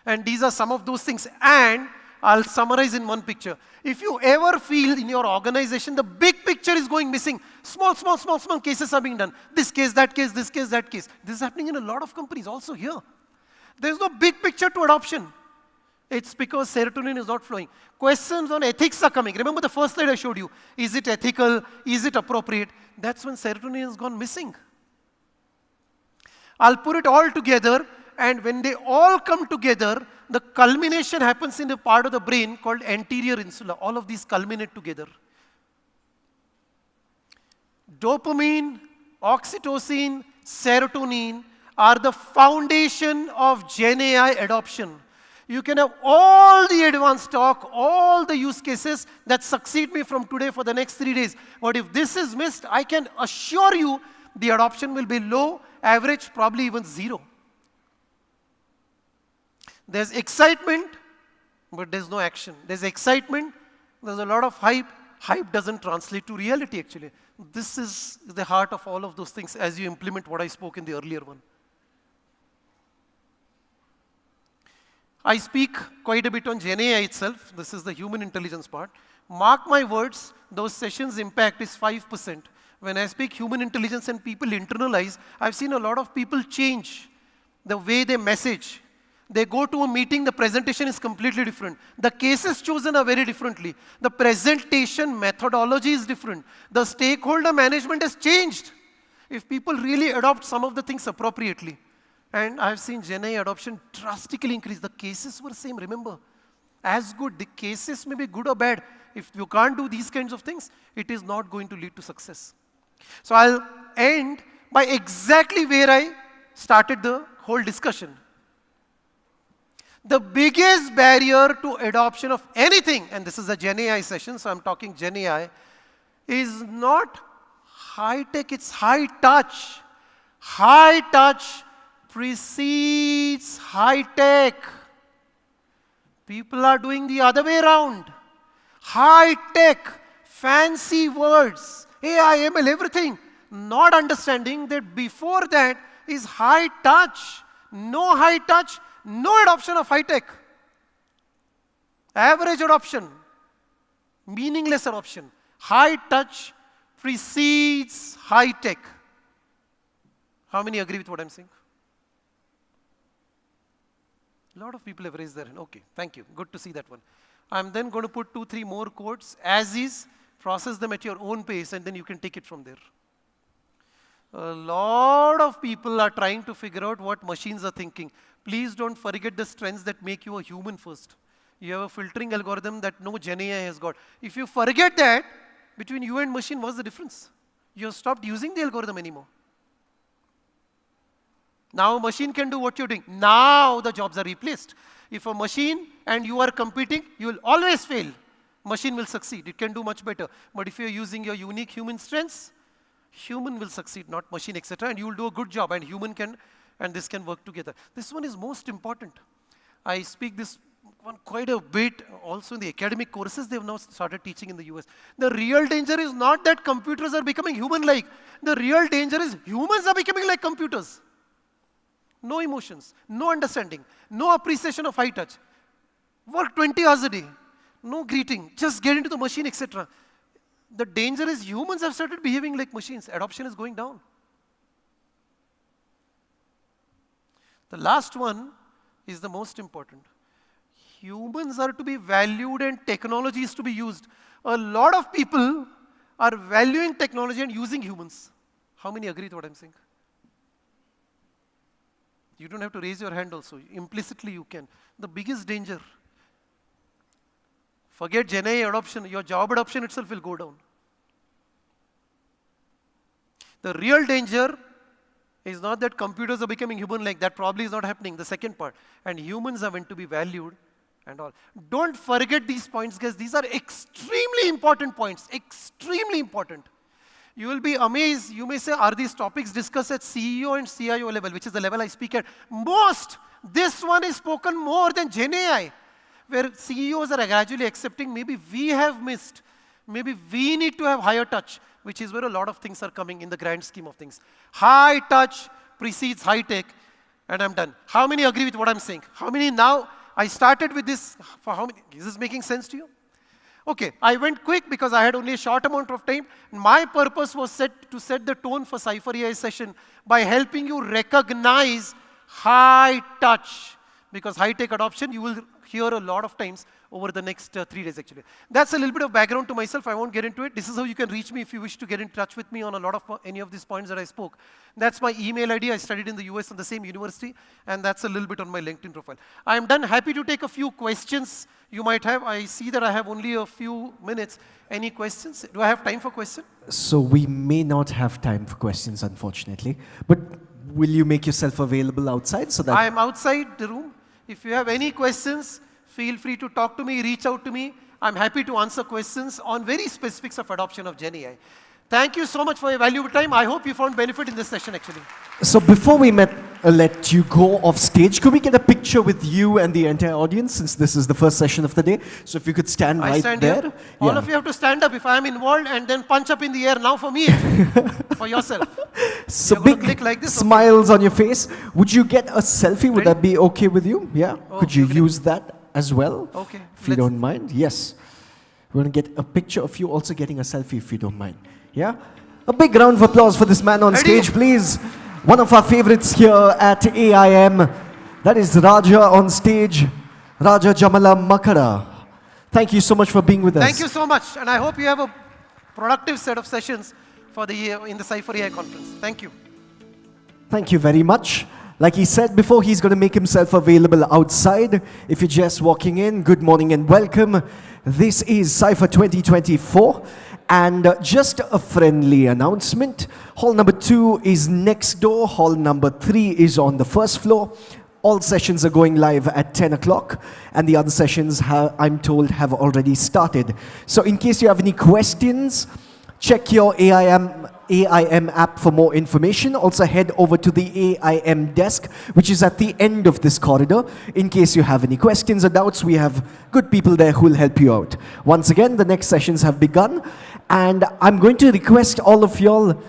And these are some of those things. And I'll summarize in one picture. If you ever feel in your organization the big picture is going missing, small cases are being done. This case, that case, this case, that case. This is happening in a lot of companies also here. There's no big picture to adoption. It's because serotonin is not flowing. Questions on ethics are coming. Remember the first slide I showed you. Is it ethical? Is it appropriate? That's when serotonin has gone missing. I'll put it all together, and when they all come together, the culmination happens in a part of the brain called anterior insula. All of these culminate together. Dopamine, oxytocin, serotonin are the foundation of Gen AI adoption. You can have all the advanced talk, all the use cases that succeed me from today for the next 3 days. But if this is missed, I can assure you the adoption will be low, average, probably even zero. There's excitement, but there's no action. There's excitement, there's a lot of hype. Hype doesn't translate to reality, actually. This is the heart of all of those things as you implement what I spoke in the earlier one. I speak quite a bit on GenAI itself. This is the human intelligence part. Mark my words, those sessions' impact is 5%. When I speak human intelligence and people internalize, I've seen a lot of people change the way they message. They go to a meeting, the presentation is completely different. The cases chosen are very differently. The presentation methodology is different. The stakeholder management has changed. If people really adopt some of the things appropriately. And I've seen GenAI adoption drastically increase. The cases were same, remember. As good, the cases may be good or bad. If you can't do these kinds of things, it is not going to lead to success. So I'll end by exactly where I started the whole discussion. The biggest barrier to adoption of anything, and this is a GenAI session, so I'm talking GenAI, is not high tech, it's high touch. High touch precedes high tech. People are doing the other way around. High tech, fancy words, AI, ML, everything. Not understanding that before that is high touch. No high touch, no adoption of high tech. Average adoption, meaningless adoption. High touch precedes high tech. How many agree with what I'm saying? A lot of people have raised their hand. Okay, thank you. Good to see that one. I'm then going to put 2-3 more quotes as is, process them at your own pace, and then you can take it from there. A lot of people are trying to figure out what machines are thinking. Please don't forget the strengths that make you a human first. You have a filtering algorithm that no GenAI has got. If you forget that, between you and machine, what's the difference? You have stopped using the algorithm anymore. Now a machine can do what you're doing. Now the jobs are replaced. If a machine and you are competing, you will always fail. Machine will succeed. It can do much better. But if you're using your unique human strengths, human will succeed, not machine, etc. And you will do a good job, and human can, and this can work together. This one is most important. I speak this one quite a bit also in the academic courses they have now started teaching in the US. The real danger is not that computers are becoming human-like. The real danger is humans are becoming like computers. No emotions, no understanding, no appreciation of high touch. Work 20 hours a day, no greeting, just get into the machine, etc. The danger is humans have started behaving like machines. Adoption is going down. The last one is the most important. Humans are to be valued and technology is to be used. A lot of people are valuing technology and using humans. How many agree with what I'm saying? You don't have to raise your hand also. Implicitly you can. The biggest danger. Forget GenAI adoption. Your job adoption itself will go down. The real danger is not that computers are becoming human-like. That probably is not happening. The second part. And humans are meant to be valued and all. Don't forget these points, guys. These are extremely important points. Extremely important. You will be amazed. You may say, are these topics discussed at CEO and CIO level, which is the level I speak at? Most. This one is spoken more than GenAI, where CEOs are gradually accepting maybe we have missed. Maybe we need to have higher touch, which is where a lot of things are coming in the grand scheme of things. High touch precedes high tech, and I'm done. How many agree with what I'm saying? How many now? I started with this. For how many? Is this making sense to you? Okay, I went quick because I had only a short amount of time. My purpose was to set the tone for Cypher AI session by helping you recognize high touch. Because high tech adoption, you will hear a lot of times over the next 3 days actually. That's a little bit of background to myself. I won't get into it. This is how you can reach me if you wish to get in touch with me on a lot of any of these points that I spoke. That's my email ID. I studied in the US in the same university, and that's a little bit on my LinkedIn profile. I'm done. Happy to take a few questions you might have. I see that I have only a few minutes. Any questions? Do I have time for questions? So we may not have time for questions, unfortunately. But will you make yourself available outside so that I'm outside the room. If you have any questions, feel free to talk to me, reach out to me. I'm happy to answer questions on very specifics of adoption of GenAI. Thank you so much for your valuable time. I hope you found benefit in this session actually. So before we met let you go off stage. Could we get a picture with you and the entire audience, since this is the first session of the day? So if you could stand I right stand there. here. All of you have to stand up if I am involved and then punch up in the air now for me, for yourself. So You're gonna big click like this, okay. smiles on your face. Would you get a selfie? Would Ready? that be okay with you? Yeah? Oh, Could you okay. use that as well? Okay, If you let's- don't mind. Yes. We're going to get a picture of you also getting a selfie if you don't mind. Yeah? A big round of applause for this man on Ready? stage, please. One of our favorites here at AIM. That is Raja on stage. Raja Jamala Makara. Thank you so much for being with us. Thank you so much, and I hope you have a productive set of sessions for the in the Cypher AI conference. Thank you. Thank you very much. Like he said before, he's going to make himself available outside. If you're just walking in, good morning and welcome. This is Cypher 2024. And just a friendly announcement. Hall number 2 is next door. Hall number 3 is on the first floor. All sessions are going live at 10 o'clock. And the other sessions, I'm told, have already started. So in case you have any questions, check your AIM app for more information. Also head over to the AIM desk, which is at the end of this corridor. In case you have any questions or doubts, we have good people there who will help you out. Once again, the next sessions have begun. And I'm going to request all of y'all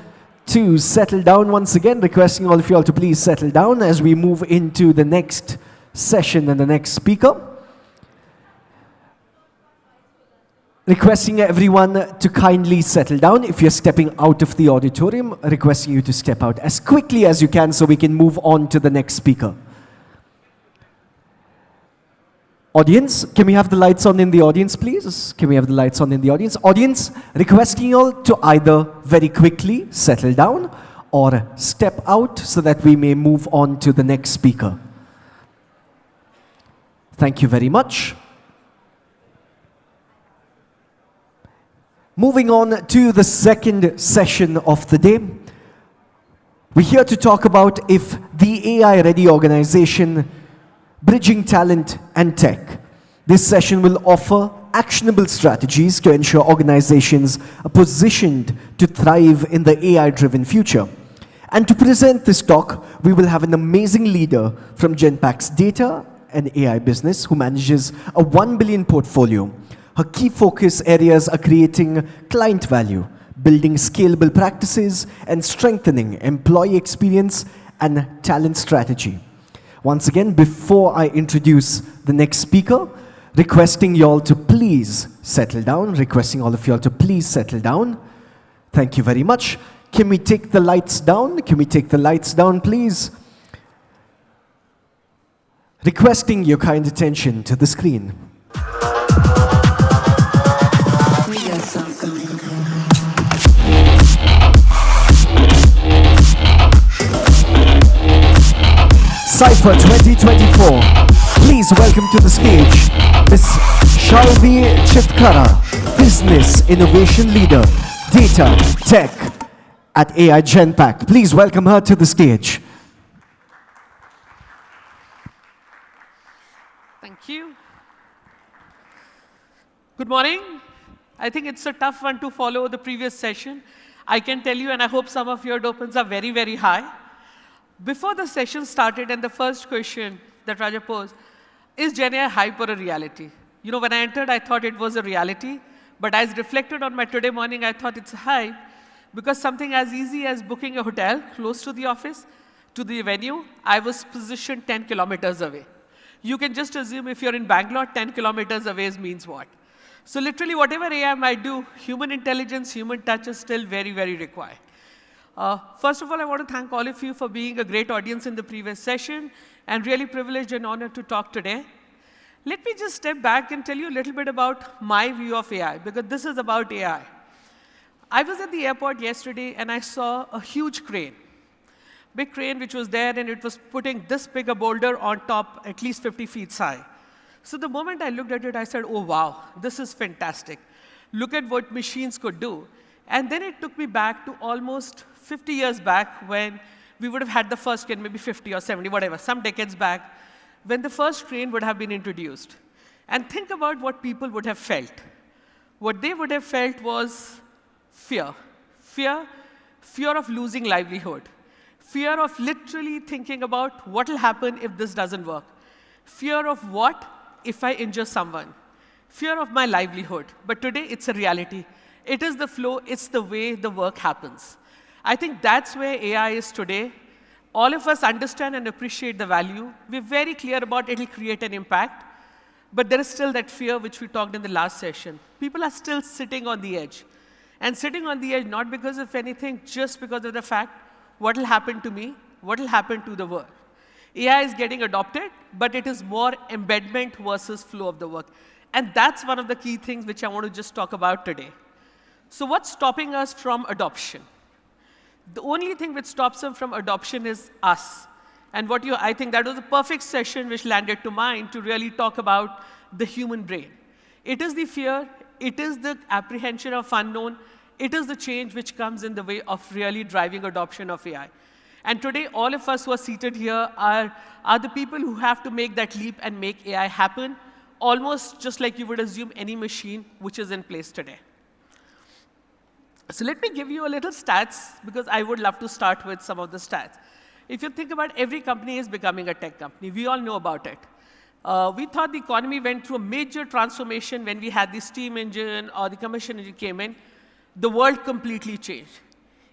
to settle down once again, requesting all of y'all to please settle down as we move into the next session and the next speaker. Requesting everyone to kindly settle down. If you're stepping out of the auditorium, requesting you to step out as quickly as you can so we can move on to the next speaker. Audience, can we have the lights on in the audience, please? Can we have the lights on in the audience? Audience, requesting you all to either very quickly settle down or step out so that we may move on to the next speaker. Thank you very much. Moving on to the second session of the day. We're here to talk about if the AI-ready organization bridging talent and tech. This session will offer actionable strategies to ensure organizations are positioned to thrive in the AI-driven future. And to present this talk, we will have an amazing leader from Genpact's data and AI business who manages a 1 billion portfolio. Her key focus areas are creating client value, building scalable practices, and strengthening employee experience and talent strategy. Once again, before I introduce the next speaker, requesting y'all to please settle down, requesting all of y'all to please settle down. Thank you very much. Can we take the lights down? Can we take the lights down, please? Requesting your kind attention to the screen. Cypher 2024. Please welcome to the stage Ms. Shalvi Chitkara, Business Innovation Leader, Data Tech at AI Genpact. Please welcome her to the stage. Thank you. Good morning. I think it's a tough one to follow the previous session. I can tell you, and I hope some of your dopamines are very, very high. Before the session started, and the first question that Raja posed, is Gen AI hype or a reality? You know, when I entered, I thought it was a reality. But as reflected on my today morning, I thought it's a hype because something as easy as booking a hotel close to the office, to the venue, I was positioned 10 kilometers away. You can just assume if you're in Bangalore, 10 kilometers away means what? So literally, whatever AI might do, human intelligence, human touch is still very, very required. First of all, I want to thank all of you for being a great audience in the previous session and really privileged and honored to talk today. Let me just step back and tell you a little bit about my view of AI, because this is about AI. I was at the airport yesterday and I saw a huge crane. Big crane which was there, and it was putting this big a boulder on top, at least 50 feet high. So the moment I looked at it, I said, oh wow, this is fantastic. Look at what machines could do. And then it took me back to almost 50 years back when we would have had the first crane, maybe 50 or 70, whatever, some decades back, when the first crane would have been introduced. And think about what people would have felt. What they would have felt was fear. Fear of losing livelihood. Fear of literally thinking about what will happen if this doesn't work. Fear of what if I injure someone. Fear of my livelihood. But today, it's a reality. It is the flow. It's the way the work happens. I think that's where AI is today. All of us understand and appreciate the value. We're very clear about it will create an impact. But there is still that fear which we talked in the last session. People are still sitting on the edge. And sitting on the edge not because of anything, just because of the fact, what will happen to me? What will happen to the world? AI is getting adopted, but it is more embedment versus flow of the work. And that's one of the key things which I want to just talk about today. So what's stopping us from adoption? The only thing which stops them from adoption is us. And I think that was a perfect session which landed to mind to really talk about the human brain. It is the fear, it is the apprehension of unknown, it is the change which comes in the way of really driving adoption of AI. And today, all of us who are seated here are the people who have to make that leap and make AI happen, almost just like you would assume any machine which is in place today. So let me give you a little stats, because I would love to start with some of the stats. If you think about every company is becoming a tech company, we all know about it. We thought the economy went through a major transformation when we had the steam engine or the combustion engine came in. The world completely changed.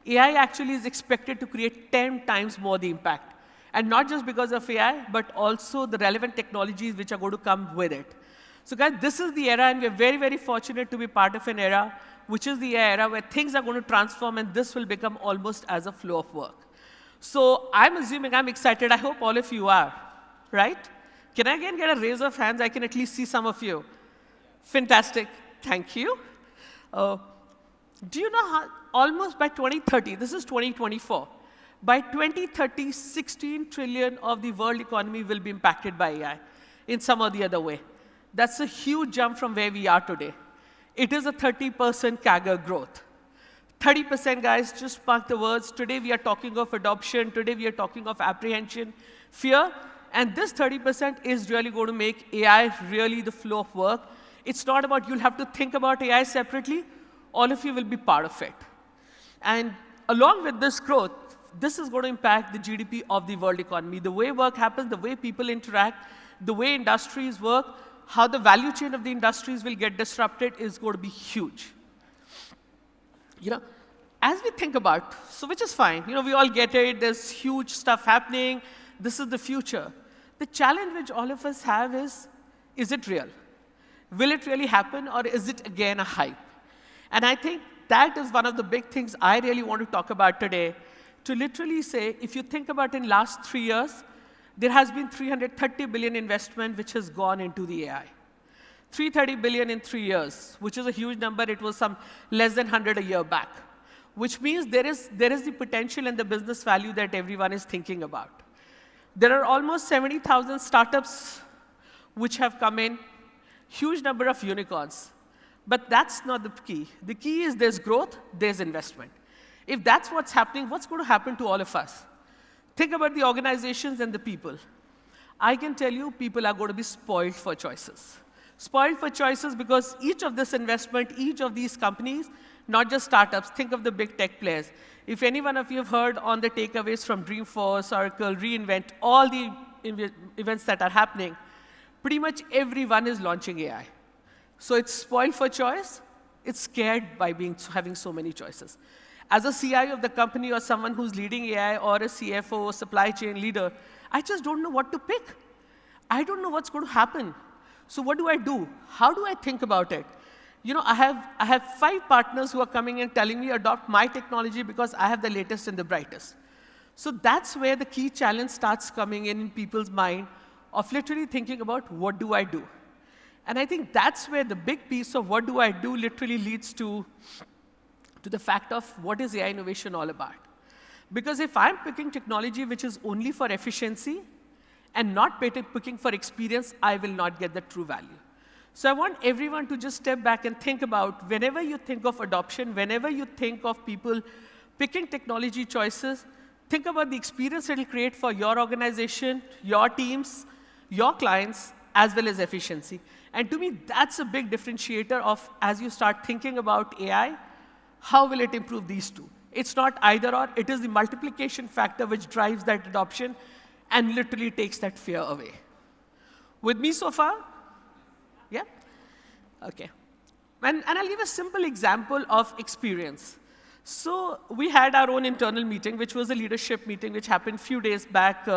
AI actually is expected to create 10 times more the impact. And not just because of AI, but also the relevant technologies which are going to come with it. So guys, this is the era, and we're very, very fortunate to be part of an era, which is the era where things are going to transform, and this will become almost as a flow of work. So I'm assuming I'm excited. I hope all of you are, right? Can I again get a raise of hands? I can at least see some of you. Fantastic. Thank you. Do you know how almost by 2030, this is 2024, by 2030, 16 trillion of the world economy will be impacted by AI in some or the other way. That's a huge jump from where we are today. It is a 30% CAGR growth. 30%, guys, just mark the words. Today we are talking of adoption. Today we are talking of apprehension, fear. And this 30% is really going to make AI really the flow of work. It's not about you'll have to think about AI separately. All of you will be part of it. And along with this growth, this is going to impact the GDP of the world economy. The way work happens, the way people interact, the way industries work, how the value chain of the industries will get disrupted is going to be huge. As we think about, so which is fine, we all get it, there's huge stuff happening, this is the future. The challenge which all of us have is it real? Will it really happen, or is it again a hype? And I think that is one of the big things I really want to talk about today, to literally say, if you think about in last 3 years, there has been 330 billion investment which has gone into the AI. 330 billion in 3 years, which is a huge number. It was some less than 100 a year back, which means there is the potential and the business value that everyone is thinking about. There are almost 70,000 startups which have come in, huge number of unicorns. But that's not the key. The key is there's growth, there's investment. If that's what's happening, what's going to happen to all of us? Think about the organizations and the people. I can tell you people are going to be spoiled for choices. Spoiled for choices because each of this investment, each of these companies, not just startups, think of the big tech players. If any one of you have heard on the takeaways from Dreamforce, Oracle, reInvent, all the events that are happening, pretty much everyone is launching AI. So it's spoiled for choice. It's scared by having so many choices. As a CIO of the company or someone who's leading AI or a CFO, supply chain leader, I just don't know what to pick. I don't know what's going to happen. So what do I do? How do I think about it? I have 5 partners who are coming and telling me adopt my technology because I have the latest and the brightest. So that's where the key challenge starts coming in people's mind of literally thinking about what do I do? And I think that's where the big piece of what do I do literally leads to the fact of what is AI innovation all about. Because if I'm picking technology which is only for efficiency and not picking for experience, I will not get the true value. So I want everyone to just step back and think about whenever you think of adoption, whenever you think of people picking technology choices, think about the experience it will create for your organization, your teams, your clients, as well as efficiency. And to me, that's a big differentiator of as you start thinking about AI, how will it improve these two? It's not either or, it is the multiplication factor which drives that adoption and literally takes that fear away. With me so far? Yeah? Okay. And I'll give a simple example of experience. So we had our own internal meeting, which was a leadership meeting, which happened a few days back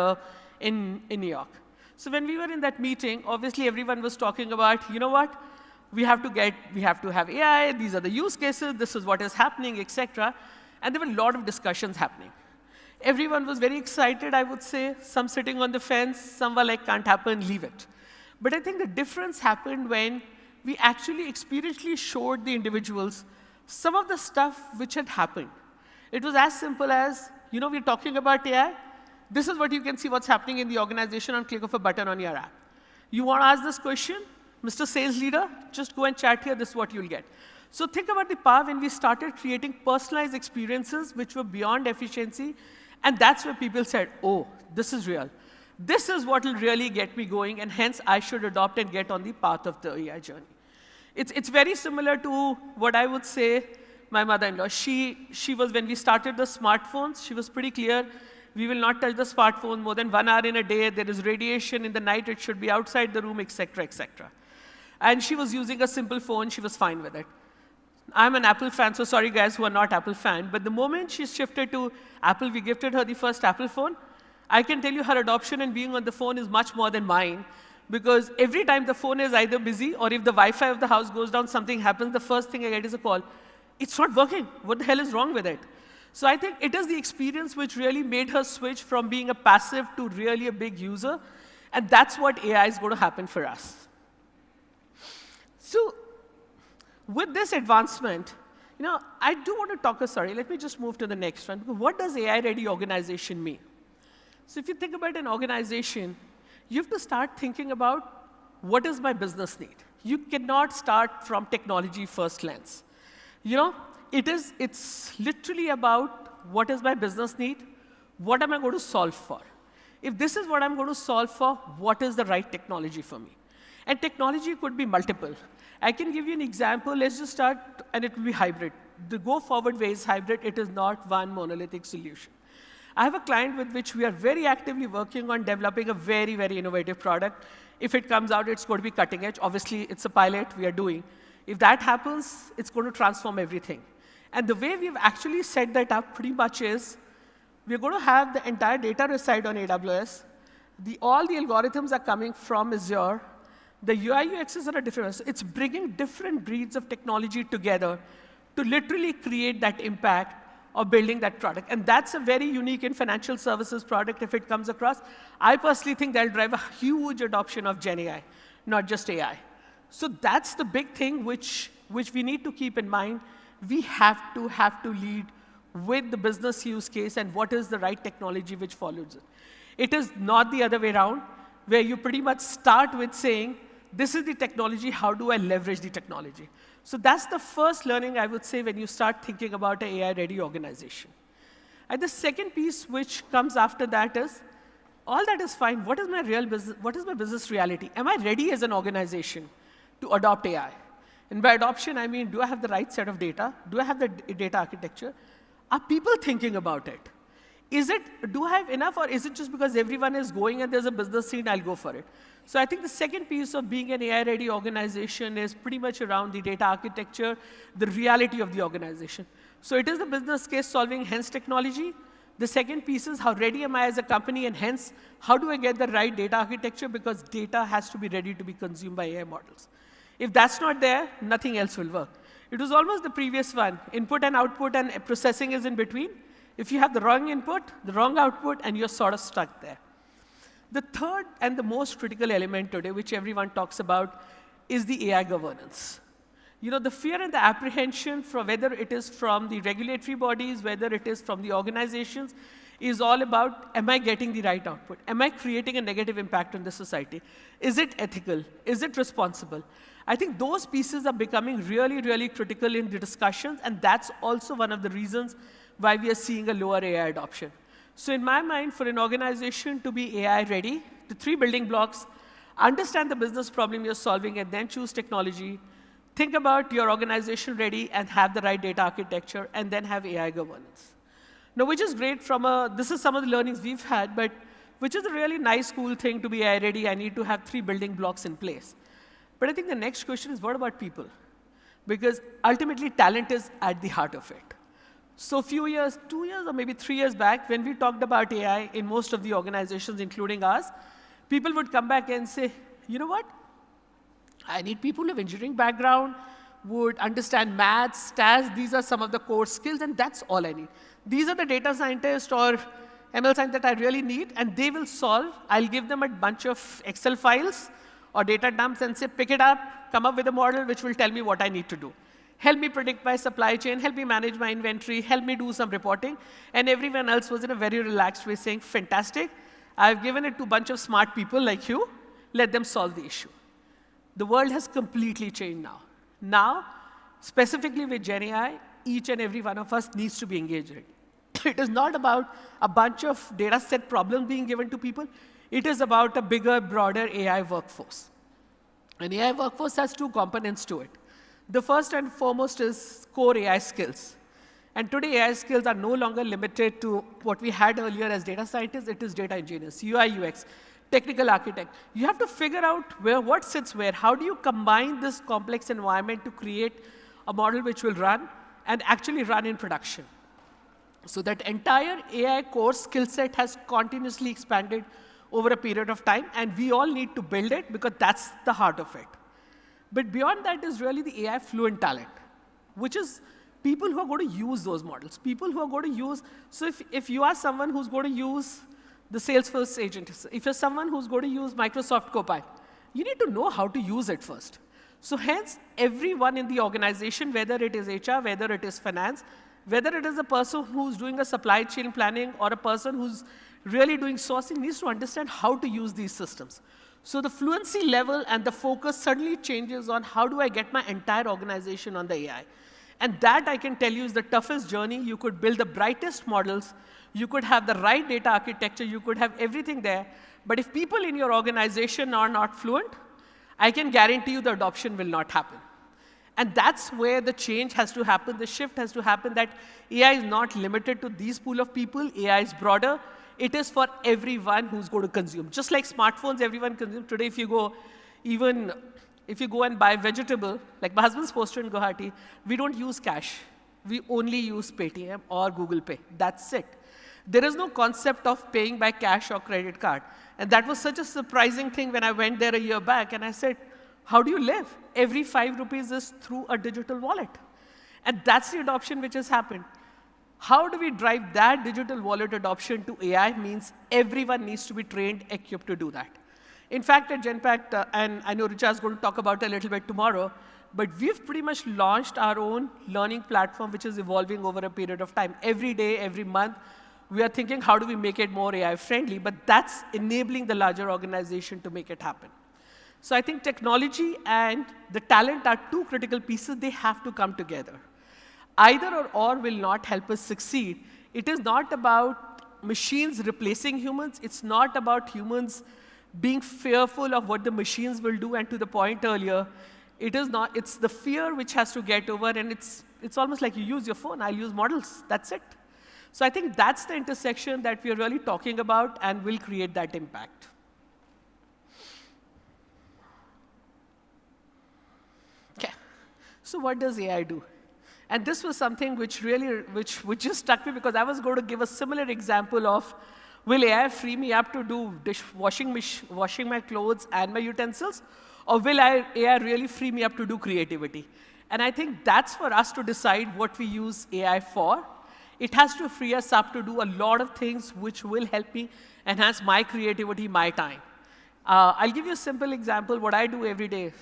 in New York. So when we were in that meeting, obviously everyone was talking about, you know what? We have to have AI, these are the use cases, this is what is happening, etc. And there were a lot of discussions happening. Everyone was very excited, I would say. Some sitting on the fence, some were like, can't happen, leave it. But I think the difference happened when we actually experientially showed the individuals some of the stuff which had happened. It was as simple as, you know, we're talking about AI. This is what you can see what's happening in the organization on click of a button on your app. You want to ask this question? Mr. Sales Leader, just go and chat here. This is what you'll get. So think about the power when we started creating personalized experiences which were beyond efficiency. And that's where people said, oh, this is real. This is what will really get me going, and hence I should adopt and get on the path of the AI journey. It's very similar to what I would say my mother-in-law. She was, when we started the smartphones, she was pretty clear, we will not touch the smartphone more than 1 hour in a day. There is radiation in the night. It should be outside the room, etc., etc. And she was using a simple phone. She was fine with it. I'm an Apple fan, so sorry guys who are not Apple fan. But the moment she shifted to Apple, we gifted her the first Apple phone. I can tell you her adoption and being on the phone is much more than mine. Because every time the phone is either busy or if the Wi-Fi of the house goes down, something happens, the first thing I get is a call. It's not working. What the hell is wrong with it? So I think it is the experience which really made her switch from being a passive to really a big user. And that's what AI is going to happen for us. So with this advancement, you know, I do want to talk, let me just move to the next one. What does AI-ready organization mean? So if you think about an organization, you have to start thinking about what is my business need. You cannot start from technology first lens. You know, it's literally about what is my business need, what am I going to solve for. If this is what I'm going to solve for, what is the right technology for me? And technology could be multiple. I can give you an example. Let's just start, and it will be hybrid. The go-forward way is hybrid. It is not one monolithic solution. I have a client with which we are very actively working on developing a very, very innovative product. If it comes out, it's going to be cutting edge. Obviously, it's a pilot we are doing. If that happens, it's going to transform everything. And the way we've actually set that up pretty much is, we're going to have the entire data reside on AWS. All the algorithms are coming from Azure. The UI UXs are different. So it's bringing different breeds of technology together to literally create that impact of building that product. And that's a very unique in financial services product if it comes across. I personally think that'll drive a huge adoption of Gen AI, not just AI. So that's the big thing which we need to keep in mind. We have to lead with the business use case and what is the right technology which follows it. It is not the other way around, where you pretty much start with saying, this is the technology, how do I leverage the technology? So that's the first learning, I would say, when you start thinking about an AI-ready organization. And the second piece which comes after that is, all that is fine. What is my real business? What is my business reality? Am I ready as an organization to adopt AI? And by adoption, I mean, do I have the right set of data? Do I have the data architecture? Are people thinking about it? Do I have enough, or is it just because everyone is going and there's a business scene, I'll go for it? So I think the second piece of being an AI-ready organization is pretty much around the data architecture, the reality of the organization. So it is the business case solving, hence technology. The second piece is how ready am I as a company, and hence, how do I get the right data architecture, because data has to be ready to be consumed by AI models. If that's not there, nothing else will work. It was almost the previous one. Input and output and processing is in between. If you have the wrong input, the wrong output, and you're sort of stuck there. The third and the most critical element today, which everyone talks about, is the AI governance. You know, the fear and the apprehension, from whether it is from the regulatory bodies, whether it is from the organizations, is all about, am I getting the right output? Am I creating a negative impact on the society? Is it ethical? Is it responsible? I think those pieces are becoming really, really critical in the discussions, and that's also one of the reasons why we are seeing a lower AI adoption. So in my mind, for an organization to be AI ready, the 3 building blocks: understand the business problem you're solving and then choose technology, think about your organization ready and have the right data architecture, and then have AI governance. Now, which is great this is some of the learnings we've had, but which is a really nice, cool thing to be AI ready. I need to have 3 building blocks in place. But I think the next question is, what about people? Because ultimately, talent is at the heart of it. So a few years, 2 years, or maybe 3 years back, when we talked about AI in most of the organizations, including ours, people would come back and say, you know what? I need people with engineering background, would understand maths, stats. These are some of the core skills, and that's all I need. These are the data scientists or ML scientists that I really need, and they will solve. I'll give them a bunch of Excel files or data dumps and say, pick it up, come up with a model which will tell me what I need to do. Help me predict my supply chain, help me manage my inventory, help me do some reporting. And everyone else was in a very relaxed way saying, fantastic, I've given it to a bunch of smart people like you, let them solve the issue. The world has completely changed now. Now, specifically with Gen AI, each and every one of us needs to be engaged in it. It is not about a bunch of data set problems being given to people. It is about a bigger, broader AI workforce. An AI workforce has 2 components to it. The first and foremost is core AI skills. And today, AI skills are no longer limited to what we had earlier as data scientists. It is data engineers, UI, UX, technical architect. You have to figure out what sits where. How do you combine this complex environment to create a model which will run and actually run in production? So that entire AI core skill set has continuously expanded over a period of time, and we all need to build it because that's the heart of it. But beyond that is really the AI fluent talent, which is people who are going to use those models, people who are going to use. So if you are someone who's going to use the Salesforce agent, if you're someone who's going to use Microsoft Copilot, you need to know how to use it first. So hence, everyone in the organization, whether it is HR, whether it is finance, whether it is a person who's doing a supply chain planning or a person who's really doing sourcing, needs to understand how to use these systems. So the fluency level and the focus suddenly changes on how do I get my entire organization on the AI. And that, I can tell you, is the toughest journey. You could build the brightest models. You could have the right data architecture. You could have everything there. But if people in your organization are not fluent, I can guarantee you the adoption will not happen. And that's where the change has to happen. The shift has to happen that AI is not limited to these pool of people. AI is broader. It is for everyone who's going to consume. Just like smartphones, everyone consumes. Today, if you go and buy vegetable, like my husband's posted in Guwahati, we don't use cash. We only use Paytm or Google Pay. That's it. There is no concept of paying by cash or credit card. And that was such a surprising thing when I went there a year back, and I said, how do you live? Every 5 rupees is through a digital wallet. And that's the adoption which has happened. How do we drive that digital wallet adoption to AI means everyone needs to be trained, equipped to do that. In fact, at Genpact, and I know Richa is going to talk about it a little bit tomorrow, but we've pretty much launched our own learning platform, which is evolving over a period of time. Every day, every month, we are thinking, how do we make it more AI-friendly? But that's enabling the larger organization to make it happen. So I think technology and the talent are 2 critical pieces. They have to come together. Either or will not help us succeed. It is not about machines replacing humans. It's not about humans being fearful of what the machines will do. And to the point earlier, it's the fear which has to get over. And it's almost like you use your phone. I'll use models. That's it. So I think that's the intersection that we're really talking about and will create that impact. Okay. So what does AI do? And this was something which just struck me, because I was going to give a similar example of, will AI free me up to do washing my clothes and my utensils? Or will AI really free me up to do creativity? And I think that's for us to decide what we use AI for. It has to free us up to do a lot of things which will help me enhance my creativity, my time. I'll give you a simple example, what I do every day.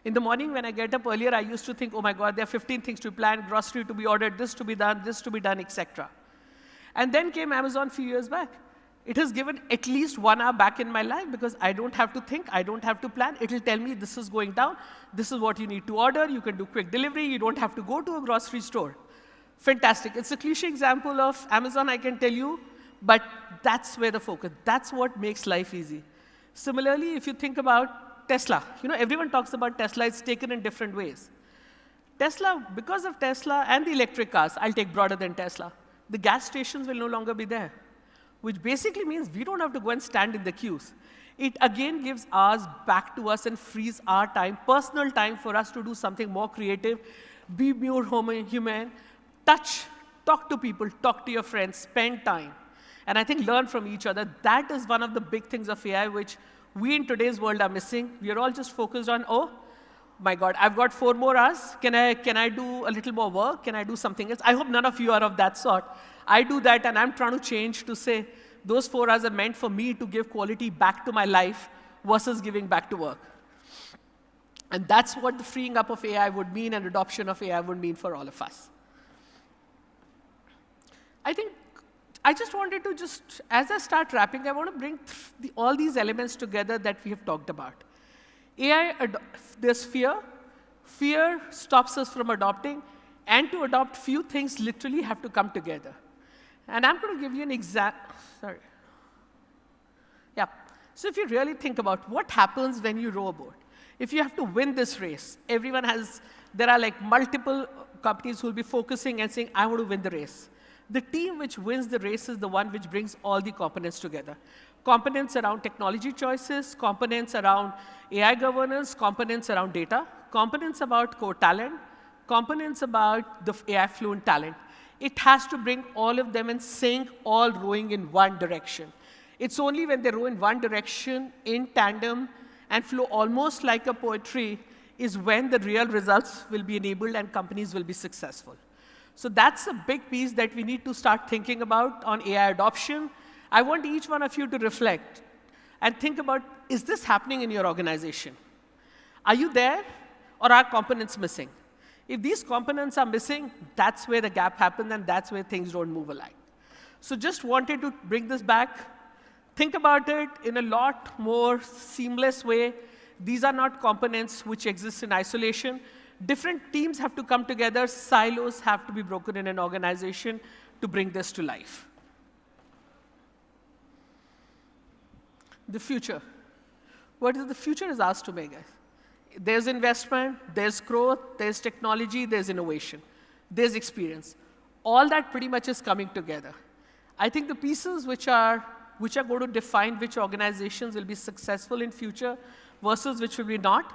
In the morning when I get up earlier, I used to think, oh my God, there are 15 things to plan, grocery to be ordered, this to be done, etc. And then came Amazon a few years back. It has given at least 1 hour back in my life, because I don't have to think, I don't have to plan. It will tell me this is going down, this is what you need to order, you can do quick delivery, you don't have to go to a grocery store. Fantastic. It's a cliche example of Amazon, I can tell you, but that's where the focus, that's what makes life easy. Similarly, if you think about Tesla, everyone talks about Tesla, it's taken in different ways. Tesla, because of Tesla and the electric cars, I'll take broader than Tesla, the gas stations will no longer be there, which basically means we don't have to go and stand in the queues. It again gives ours back to us and frees our time, personal time for us to do something more creative, be more human, talk to people, talk to your friends, spend time. And I think learn from each other. That is one of the big things of AI, which we in today's world are missing. We are all just focused on, oh, my God, I've got 4 more hours. Can I do a little more work? Can I do something else? I hope none of you are of that sort. I do that, and I'm trying to change to say, those 4 hours are meant for me to give quality back to my life versus giving back to work. And that's what the freeing up of AI would mean and adoption of AI would mean for all of us. I think I just wanted to as I start wrapping, I want to bring all these elements together that we have talked about. AI, there's fear. Fear stops us from adopting. And to adopt, few things literally have to come together. And I'm going to give you an example. Sorry. Yeah. So if you really think about what happens when you row a boat, if you have to win this race, there are like multiple companies who will be focusing and saying, I want to win the race. The team which wins the race is the one which brings all the components together. Components around technology choices, components around AI governance, components around data, components about core talent, components about the AI fluent talent. It has to bring all of them in sync, all rowing in one direction. It's only when they row in one direction, in tandem, and flow almost like a poetry, is when the real results will be enabled and companies will be successful. So that's a big piece that we need to start thinking about on AI adoption. I want each one of you to reflect and think about, is this happening in your organization? Are you there, or are components missing? If these components are missing, that's where the gap happens, and that's where things don't move alike. So just wanted to bring this back. Think about it in a lot more seamless way. These are not components which exist in isolation. Different teams have to come together. Silos have to be broken in an organization to bring this to life. The future. What is the future is ours to make, guys. There's investment, there's growth, there's technology, there's innovation, there's experience. All that pretty much is coming together. I think the pieces which are going to define which organizations will be successful in future versus which will be not.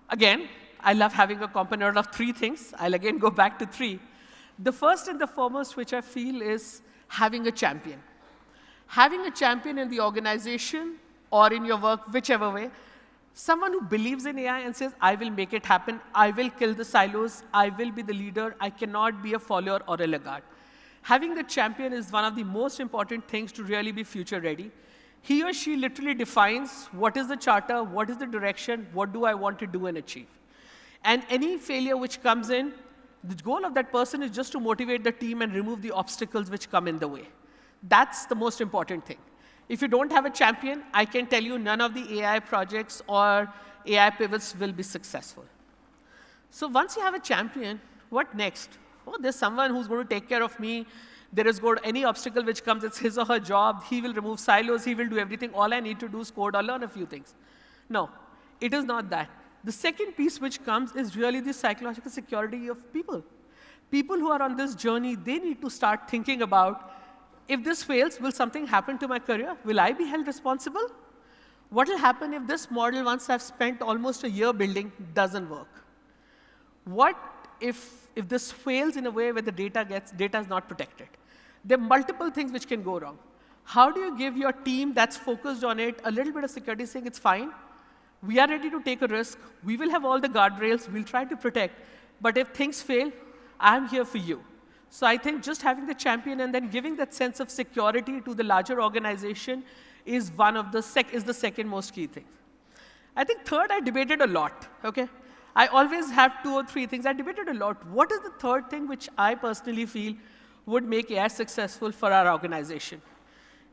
Again, I love having a component of 3 things. I'll again go back to 3. The first and the foremost, which I feel, is having a champion. Having a champion in the organization or in your work, whichever way, someone who believes in AI and says, I will make it happen, I will kill the silos, I will be the leader, I cannot be a follower or a laggard. Having the champion is one of the most important things to really be future ready. He or she literally defines what is the charter, what is the direction, what do I want to do and achieve. And any failure which comes in, the goal of that person is just to motivate the team and remove the obstacles which come in the way. That's the most important thing. If you don't have a champion, I can tell you none of the AI projects or AI pivots will be successful. So once you have a champion, what next? Oh, there's someone who's going to take care of me. There is any obstacle which comes, it's his or her job. He will remove silos. He will do everything. All I need to do is code or learn a few things. No, it is not that. The second piece which comes is really the psychological security of people. People who are on this journey, they need to start thinking about, if this fails, will something happen to my career? Will I be held responsible? What will happen if this model, once I've spent almost a year building, doesn't work? What if this fails in a way where the data is not protected? There are multiple things which can go wrong. How do you give your team that's focused on it a little bit of security, saying it's fine, we are ready to take a risk, we will have all the guardrails, we'll try to protect, but if things fail, I'm here for you. So I think just having the champion and then giving that sense of security to the larger organization is the second most key thing. I think third, I debated a lot, okay? I always have 2 or 3 things. I debated a lot. What is the third thing which I personally feel would make AI successful for our organization?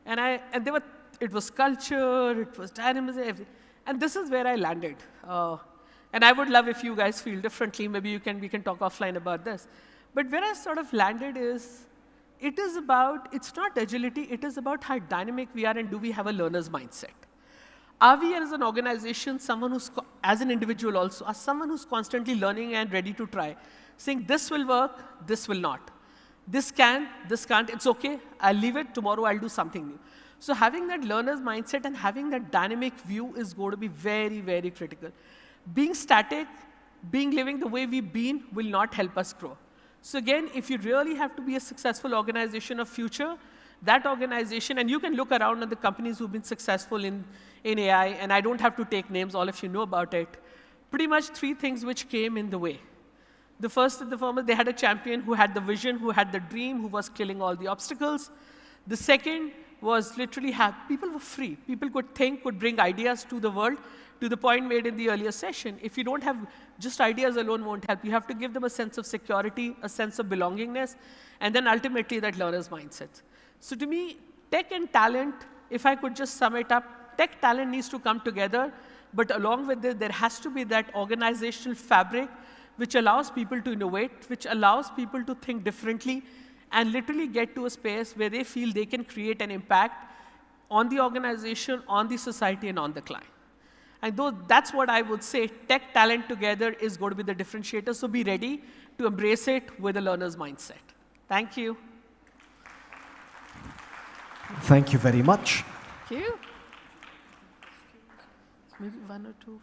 It was culture, it was dynamism, everything. And this is where I landed. And I would love if you guys feel differently. Maybe we can talk offline about this. But where I sort of landed is, it's not agility, it is about how dynamic we are and do we have a learner's mindset. Are we as an organization, someone who's, as an individual also, are someone who's constantly learning and ready to try? saying this will work, this will not. This can, this can't, it's okay, I'll leave it, tomorrow I'll do something new. So having that learner's mindset and having that dynamic view is going to be very, very critical. Being static, living the way we've been will not help us grow. So again, if you really have to be a successful organization of future, that organization, and you can look around at the companies who've been successful in AI, and I don't have to take names, all of you know about it, pretty much 3 things which came in the way. The first in the firm is they had a champion who had the vision, who had the dream, who was killing all the obstacles. The second was literally people were free. People could think, could bring ideas to the world, to the point made in the earlier session. If you don't have just ideas alone won't help. You have to give them a sense of security, a sense of belongingness, and then ultimately that learner's mindset. So to me, tech and talent, if I could just sum it up, tech talent needs to come together, but along with this, there has to be that organizational fabric which allows people to innovate, which allows people to think differently, and literally get to a space where they feel they can create an impact on the organization, on the society, and on the client. And that's what I would say, tech talent together is going to be the differentiator, so be ready to embrace it with a learner's mindset. Thank you. Thank you very much. Thank you. Maybe one or two.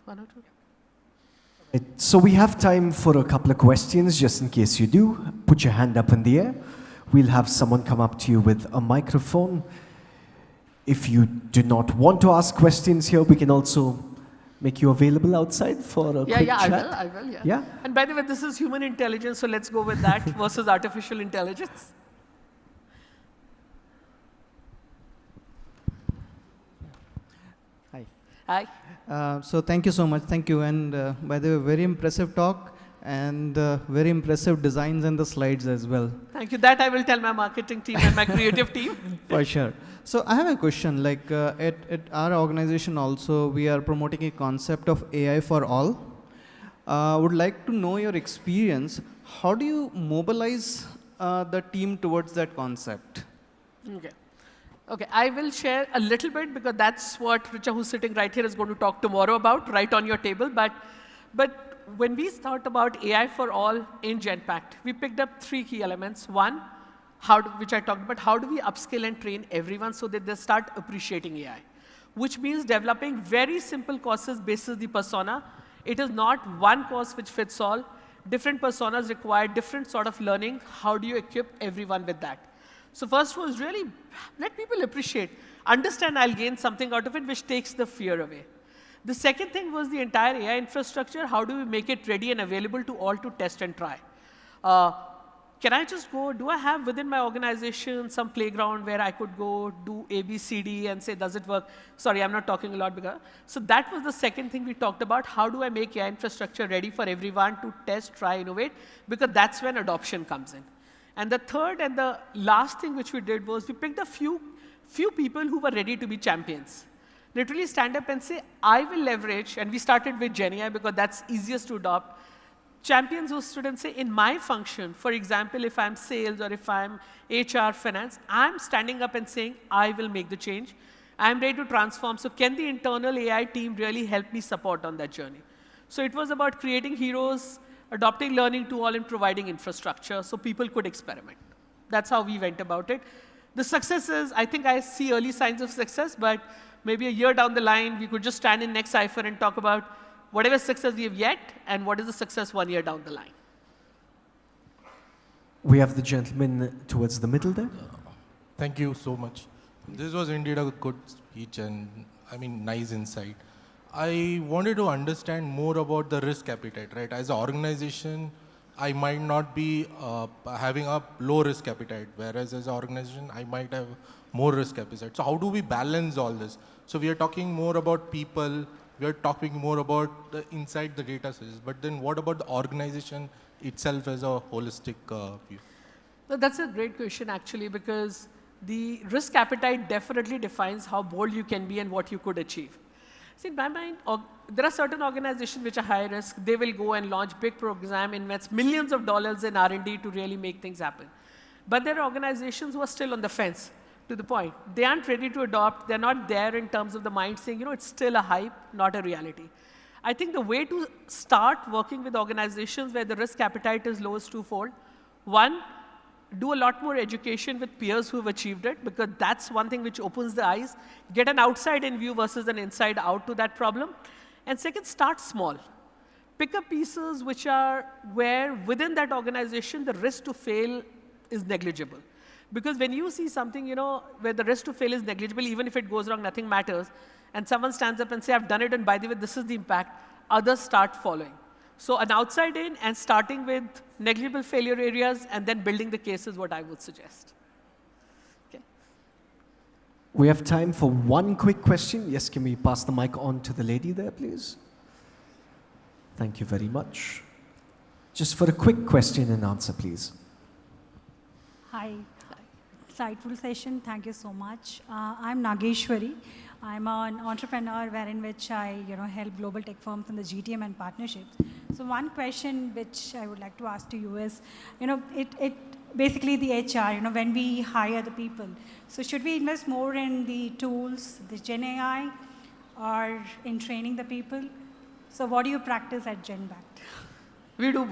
So we have time for a couple of questions, just in case you do. Put your hand up in the air. We'll have someone come up to you with a microphone. If you do not want to ask questions here, we can also make you available outside for a quick chat. I will, yeah. Yeah? And by the way, this is human intelligence, so let's go with that versus artificial intelligence. Hi. Hi. So thank you so much. Thank you. And by the way, very impressive talk and very impressive designs and the slides as well. Thank you. That I will tell my marketing team and my creative team. For sure. So I have a question. Like at our organization also, we are promoting a concept of AI for all. Would like to know your experience. How do you mobilize the team towards that concept? Okay, I will share a little bit because that's what Richa, who's sitting right here, is going to talk tomorrow about, right on your table. But when we thought about AI for all in Genpact, we picked up 3 key elements. One, which I talked about, how do we upskill and train everyone so that they start appreciating AI? Which means developing very simple courses based on the persona. It is not one course which fits all. Different personas require different sort of learning. How do you equip everyone with that? So first was really let people appreciate, understand I'll gain something out of it, which takes the fear away. The second thing was the entire AI infrastructure. How do we make it ready and available to all to test and try? Can I just go, do I have within my organization some playground where I could go do A, B, C, D and say, does it work? Sorry, I'm not talking a lot because. So that was the second thing we talked about. How do I make AI infrastructure ready for everyone to test, try, innovate? Because that's when adoption comes in. And the third and the last thing which we did was we picked a few people who were ready to be champions. Literally stand up and say, I will leverage, and we started with GenAI because that's easiest to adopt. Champions who stood and say, in my function, for example, if I'm sales or if I'm HR, finance, I'm standing up and saying, I will make the change. I'm ready to transform. So can the internal AI team really help me support on that journey? So it was about creating heroes, adopting learning to all, and providing infrastructure so people could experiment. That's how we went about it. The success is, I think I see early signs of success, but maybe a year down the line, we could just stand in next Cypher and talk about whatever success we have yet and what is the success 1 year down the line. We have the gentleman towards the middle there. Thank you so much. This was indeed a good speech and nice insight. I wanted to understand more about the risk appetite, right? As an organization, I might not be having a low risk appetite, whereas as an organization, I might have more risk appetite. So how do we balance all this? So we are talking more about people, we are talking more about the inside the data sets, but then what about the organization itself as a holistic view? So that's a great question actually, because the risk appetite definitely defines how bold you can be and what you could achieve. See, in my mind, there are certain organizations which are high risk. They will go and launch big program, invest millions of dollars in R&D to really make things happen. But there are organizations who are still on the fence, to the point. They aren't ready to adopt. They're not there in terms of the mind saying, it's still a hype, not a reality. I think the way to start working with organizations where the risk appetite is low is twofold. One, do a lot more education with peers who have achieved it, because that's one thing which opens the eyes. Get an outside-in view versus an inside-out to that problem. And second, start small. Pick up pieces which are where within that organization the risk to fail is negligible. Because when you see something, where the risk to fail is negligible, even if it goes wrong, nothing matters, and someone stands up and say, I've done it, and by the way, this is the impact, others start following. So an outside in and starting with negligible failure areas and then building the case is what I would suggest. Okay. We have time for one quick question. Yes, can we pass the mic on to the lady there, please? Thank you very much. Just for a quick question and answer, please. Hi. Insightful session. Thank you so much. I'm Nageshwari. I'm an entrepreneur wherein which I help global tech firms in the GTM and partnerships. So one question which I would like to ask to you is, it basically the HR, when we hire the people. So should we invest more in the tools, the Gen AI, or in training the people? So what do you practice at Genpact? We do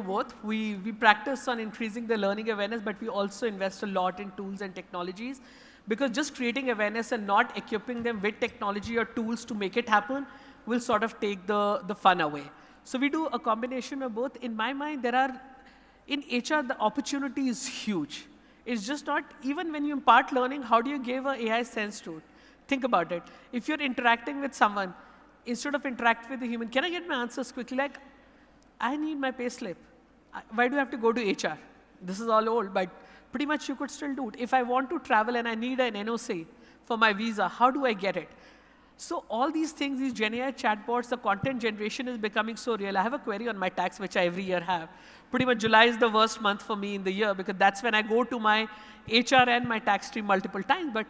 both. We practice on increasing the learning awareness, but we also invest a lot in tools and technologies, because just creating awareness and not equipping them with technology or tools to make it happen will sort of take the fun away. So we do a combination of both. In my mind, in HR, the opportunity is huge. It's just not, even when you impart learning, how do you give an AI sense to it? Think about it. If you're interacting with someone, instead of interact with a human, can I get my answers quickly? Like, I need my pay slip. Why do I have to go to HR? This is all old, but pretty much you could still do it. If I want to travel and I need an NOC for my visa, how do I get it? So all these things, these Gen AI chatbots, the content generation is becoming so real. I have a query on my tax, which I every year have. Pretty much July is the worst month for me in the year, because that's when I go to my HR and my tax stream multiple times. But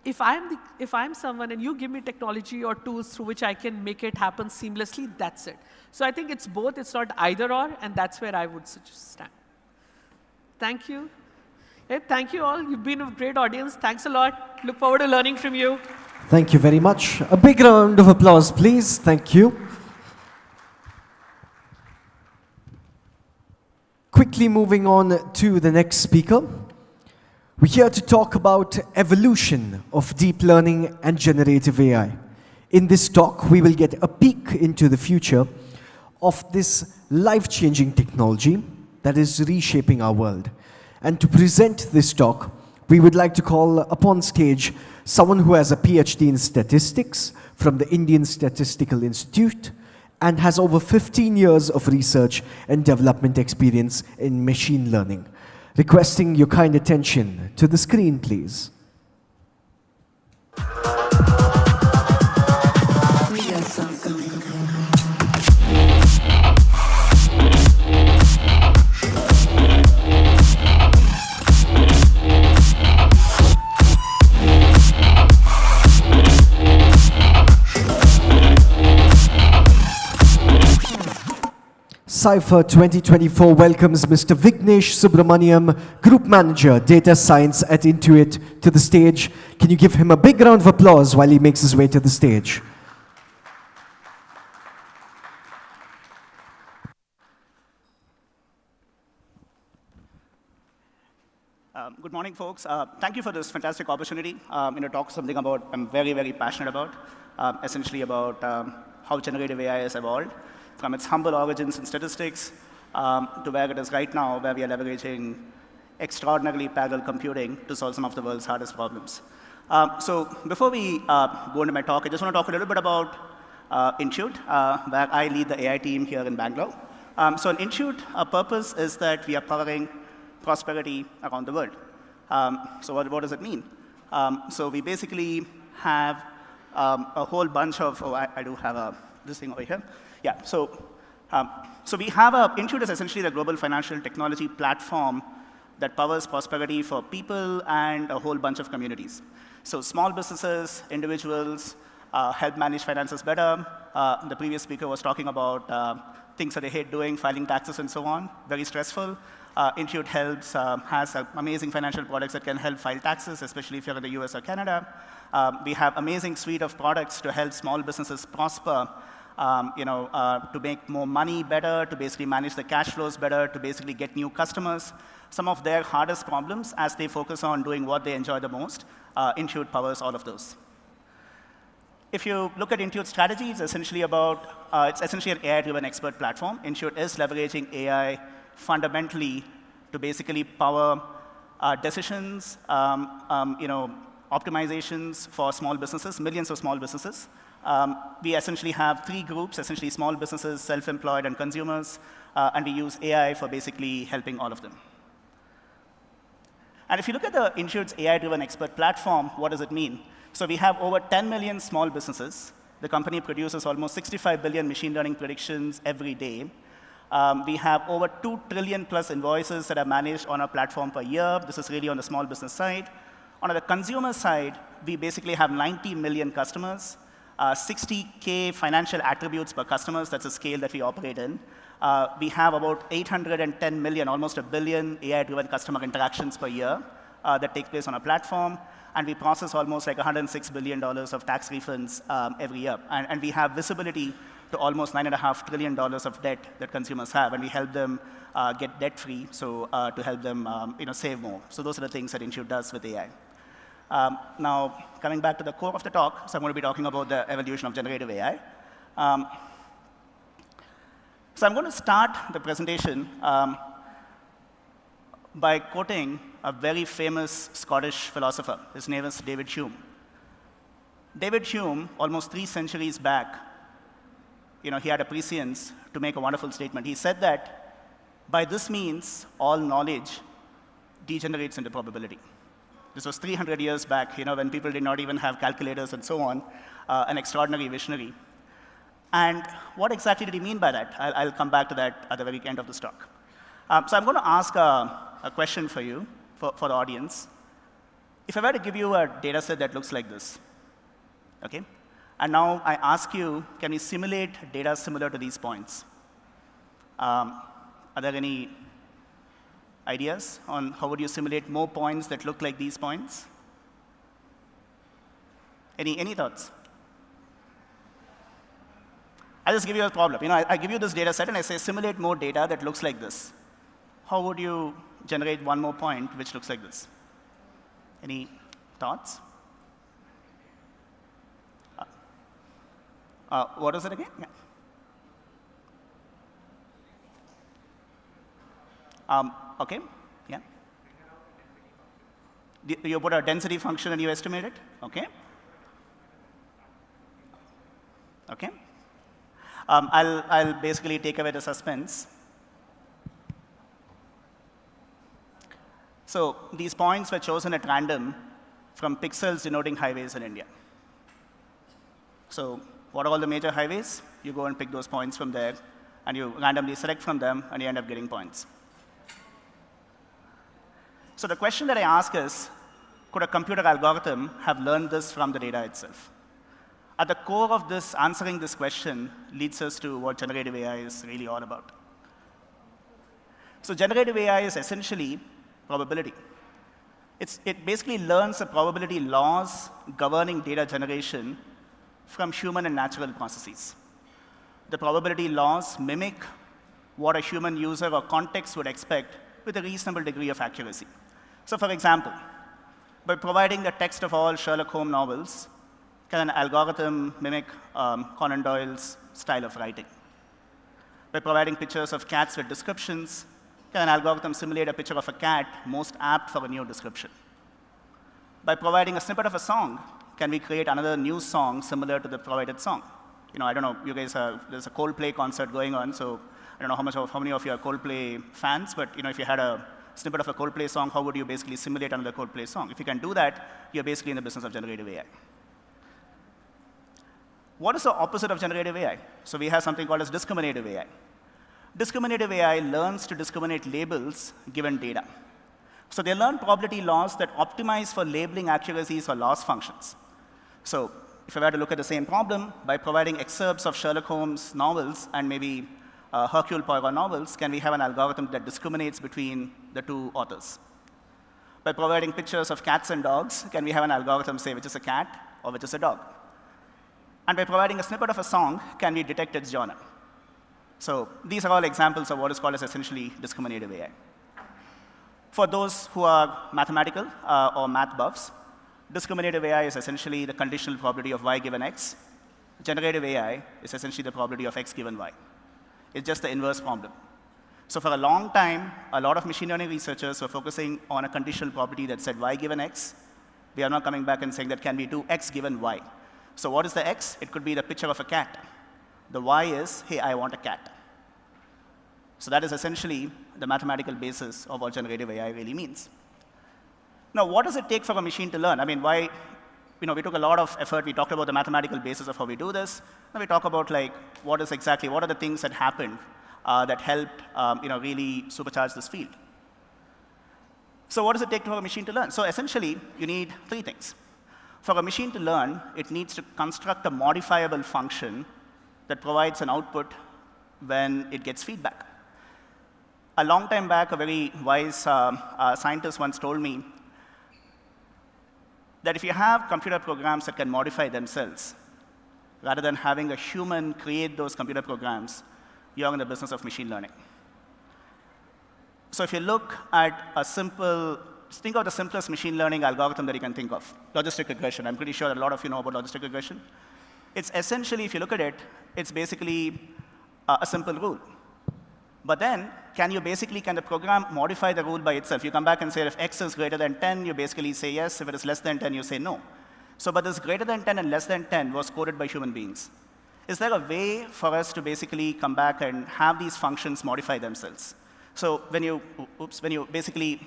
if I'm someone and you give me technology or tools through which I can make it happen seamlessly, that's it. So I think it's both. It's not either or, and that's where I would stand. Thank you. Hey, thank you all. You've been a great audience. Thanks a lot. Look forward to learning from you. Thank you very much. A big round of applause, please. Thank you. Quickly moving on to the next speaker. We're here to talk about evolution of deep learning and generative AI. In this talk, we will get a peek into the future of this life-changing technology that is reshaping our world. And to present this talk, we would like to call upon stage someone who has a PhD in statistics from the Indian Statistical Institute and has over 15 years of research and development experience in machine learning. Requesting your kind attention to the screen, please. Cypher 2024 welcomes Mr. Vignesh Subramaniam, Group Manager, Data Science at Intuit, to the stage. Can you give him a big round of applause while he makes his way to the stage? Good morning, folks. Thank you for this fantastic opportunity to talk something about I'm very, very passionate about, essentially about how generative AI has evolved from its humble origins in statistics to where it is right now, where we are leveraging extraordinarily parallel computing to solve some of the world's hardest problems. So before we go into my talk, I just want to talk a little bit about Intuit, where I lead the AI team here in Bangalore. So in Intuit, our purpose is that we are powering prosperity around the world. So what does it mean? So we basically have a whole bunch of, I do have this thing over here. Yeah, so we have Intuit is essentially the global financial technology platform that powers prosperity for people and a whole bunch of communities. So small businesses, individuals, help manage finances better. The previous speaker was talking about things that they hate doing, filing taxes and so on, very stressful. Intuit has amazing financial products that can help file taxes, especially if you're in the US or Canada. We have amazing suite of products to help small businesses prosper, to make more money better, to basically manage the cash flows better, to basically get new customers. Some of their hardest problems as they focus on doing what they enjoy the most, Intuit powers all of those. If you look at Intuit's strategy, it's essentially an AI-driven expert platform. Intuit is leveraging AI fundamentally to basically power decisions, optimizations for small businesses, millions of small businesses. We essentially have three groups, essentially small businesses, self-employed, and consumers, and we use AI for basically helping all of them. And if you look at the Intuit's AI-driven expert platform, what does it mean? So we have over 10 million small businesses. The company produces almost 65 billion machine learning predictions every day. We have over 2 trillion plus invoices that are managed on our platform per year. This is really on the small business side. On the consumer side, we basically have 90 million customers, 60K financial attributes per customers. That's a scale that we operate in. We have about 810 million, almost a billion AI-driven customer interactions per year that take place on our platform. And we process almost like $106 billion of tax refunds every year. And we have visibility to almost $9.5 trillion of debt that consumers have. And we help them get debt-free, so to help them save more. So those are the things that Intuit does with AI. Now, coming back to the core of the talk, so I'm going to be talking about the evolution of generative AI. So I'm going to start the presentation by quoting a very famous Scottish philosopher. His name is David Hume. David Hume, almost 3 centuries back, he had a prescience to make a wonderful statement. He said that, by this means, all knowledge degenerates into probability. This was 300 years back, when people did not even have calculators and so on, an extraordinary visionary. And what exactly did he mean by that? I'll come back to that at the very end of this talk. So I'm going to ask a question for you, for the audience. If I were to give you a data set that looks like this, okay? And now I ask you, can we simulate data similar to these points? Are there any ideas on how would you simulate more points that look like these points? Any thoughts? I'll just give you a problem. I give you this data set and I say simulate more data that looks like this. How would you generate one more point which looks like this? Any thoughts? What is it again? Yeah. OK, yeah. You put a density function and you estimate it? OK. OK. I'll basically take away the suspense. So these points were chosen at random from pixels denoting highways in India. So what are all the major highways? You go and pick those points from there, and you randomly select from them, and you end up getting points. So the question that I ask is, could a computer algorithm have learned this from the data itself? At the core of this, answering this question leads us to what generative AI is really all about. So generative AI is essentially probability. It basically learns the probability laws governing data generation from human and natural processes. The probability laws mimic what a human user or context would expect with a reasonable degree of accuracy. So for example, by providing the text of all Sherlock Holmes novels, can an algorithm mimic Conan Doyle's style of writing? By providing pictures of cats with descriptions, can an algorithm simulate a picture of a cat most apt for a new description? By providing a snippet of a song, can we create another new song similar to the provided song? I don't know, you guys there's a Coldplay concert going on, so I don't know how many of you are Coldplay fans, but if you had a snippet of a Coldplay song, how would you basically simulate another Coldplay song? If you can do that, you're basically in the business of generative AI. What is the opposite of generative AI? So we have something called as discriminative AI. Discriminative AI learns to discriminate labels given data. So they learn probability laws that optimize for labeling accuracies or loss functions. So if I were to look at the same problem, by providing excerpts of Sherlock Holmes novels and maybe Hercule Poirot novels, can we have an algorithm that discriminates between the two authors? By providing pictures of cats and dogs, can we have an algorithm say which is a cat or which is a dog? And by providing a snippet of a song, can we detect its genre? So these are all examples of what is called as essentially discriminative AI. For those who are mathematical or math buffs, discriminative AI is essentially the conditional probability of y given x. Generative AI is essentially the probability of x given y. It's just the inverse problem. So for a long time, a lot of machine learning researchers were focusing on a conditional probability that said y given x. We are now coming back and saying that can we do x given y? So what is the x? It could be the picture of a cat. The y is, hey, I want a cat. So that is essentially the mathematical basis of what generative AI really means. Now, what does it take for a machine to learn? I mean, why, we took a lot of effort. We talked about the mathematical basis of how we do this. Now we talk about like, what are the things that happened that helped, really supercharge this field. So what does it take for a machine to learn? So essentially, you need three things. For a machine to learn, it needs to construct a modifiable function that provides an output when it gets feedback. A long time back, a very wise scientist once told me that if you have computer programs that can modify themselves, rather than having a human create those computer programs, you're in the business of machine learning. So if you look at think of the simplest machine learning algorithm that you can think of, logistic regression. I'm pretty sure a lot of you know about logistic regression. It's essentially, if you look at it, it's basically a simple rule. But then, can the program modify the rule by itself? You come back and say, if x is greater than 10, you basically say yes. If it is less than 10, you say no. So, but this greater than 10 and less than 10 was coded by human beings. Is there a way for us to basically come back and have these functions modify themselves? So when you basically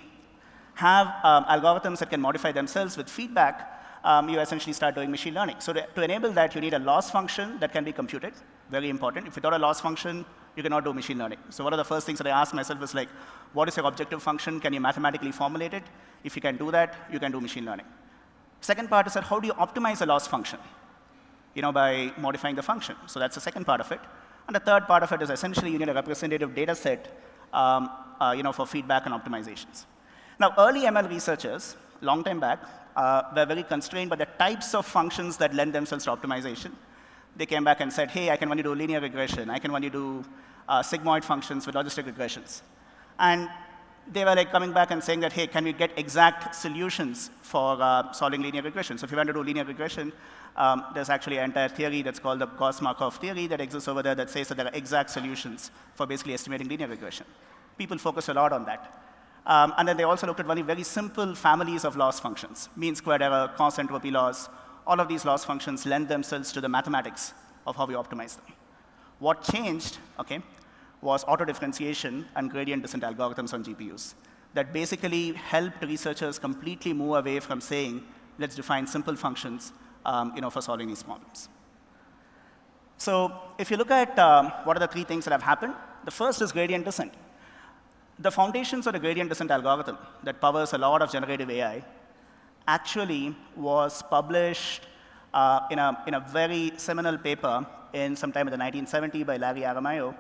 have algorithms that can modify themselves with feedback, you essentially start doing machine learning. So to enable that, you need a loss function that can be computed. Very important. If without a loss function, you cannot do machine learning. So one of the first things that I ask myself is like, what is your objective function? Can you mathematically formulate it? If you can do that, you can do machine learning. Second part is that how do you optimize a loss function? By modifying the function. So that's the second part of it. And the third part of it is essentially you need a representative data set for feedback and optimizations. Now, early ML researchers, long time back, were very constrained by the types of functions that lend themselves to optimization. They came back and said, hey, I can only do linear regression. I can only do sigmoid functions with logistic regressions. And they were like coming back and saying that, hey, can we get exact solutions for solving linear regression? So if you want to do linear regression, there's actually an entire theory that's called the Gauss-Markov theory that exists over there that says that there are exact solutions for basically estimating linear regression. People focus a lot on that. And then they also looked at very simple families of loss functions, mean squared error, cost entropy loss. All of these loss functions lend themselves to the mathematics of how we optimize them. What changed, was auto-differentiation and gradient descent algorithms on GPUs that basically helped researchers completely move away from saying, let's define simple functions for solving these problems. So if you look at what are the three things that have happened, the first is gradient descent. The foundations of the gradient descent algorithm that powers a lot of generative AI actually was published in a very seminal paper in sometime in the 1970s by Larry Aramayo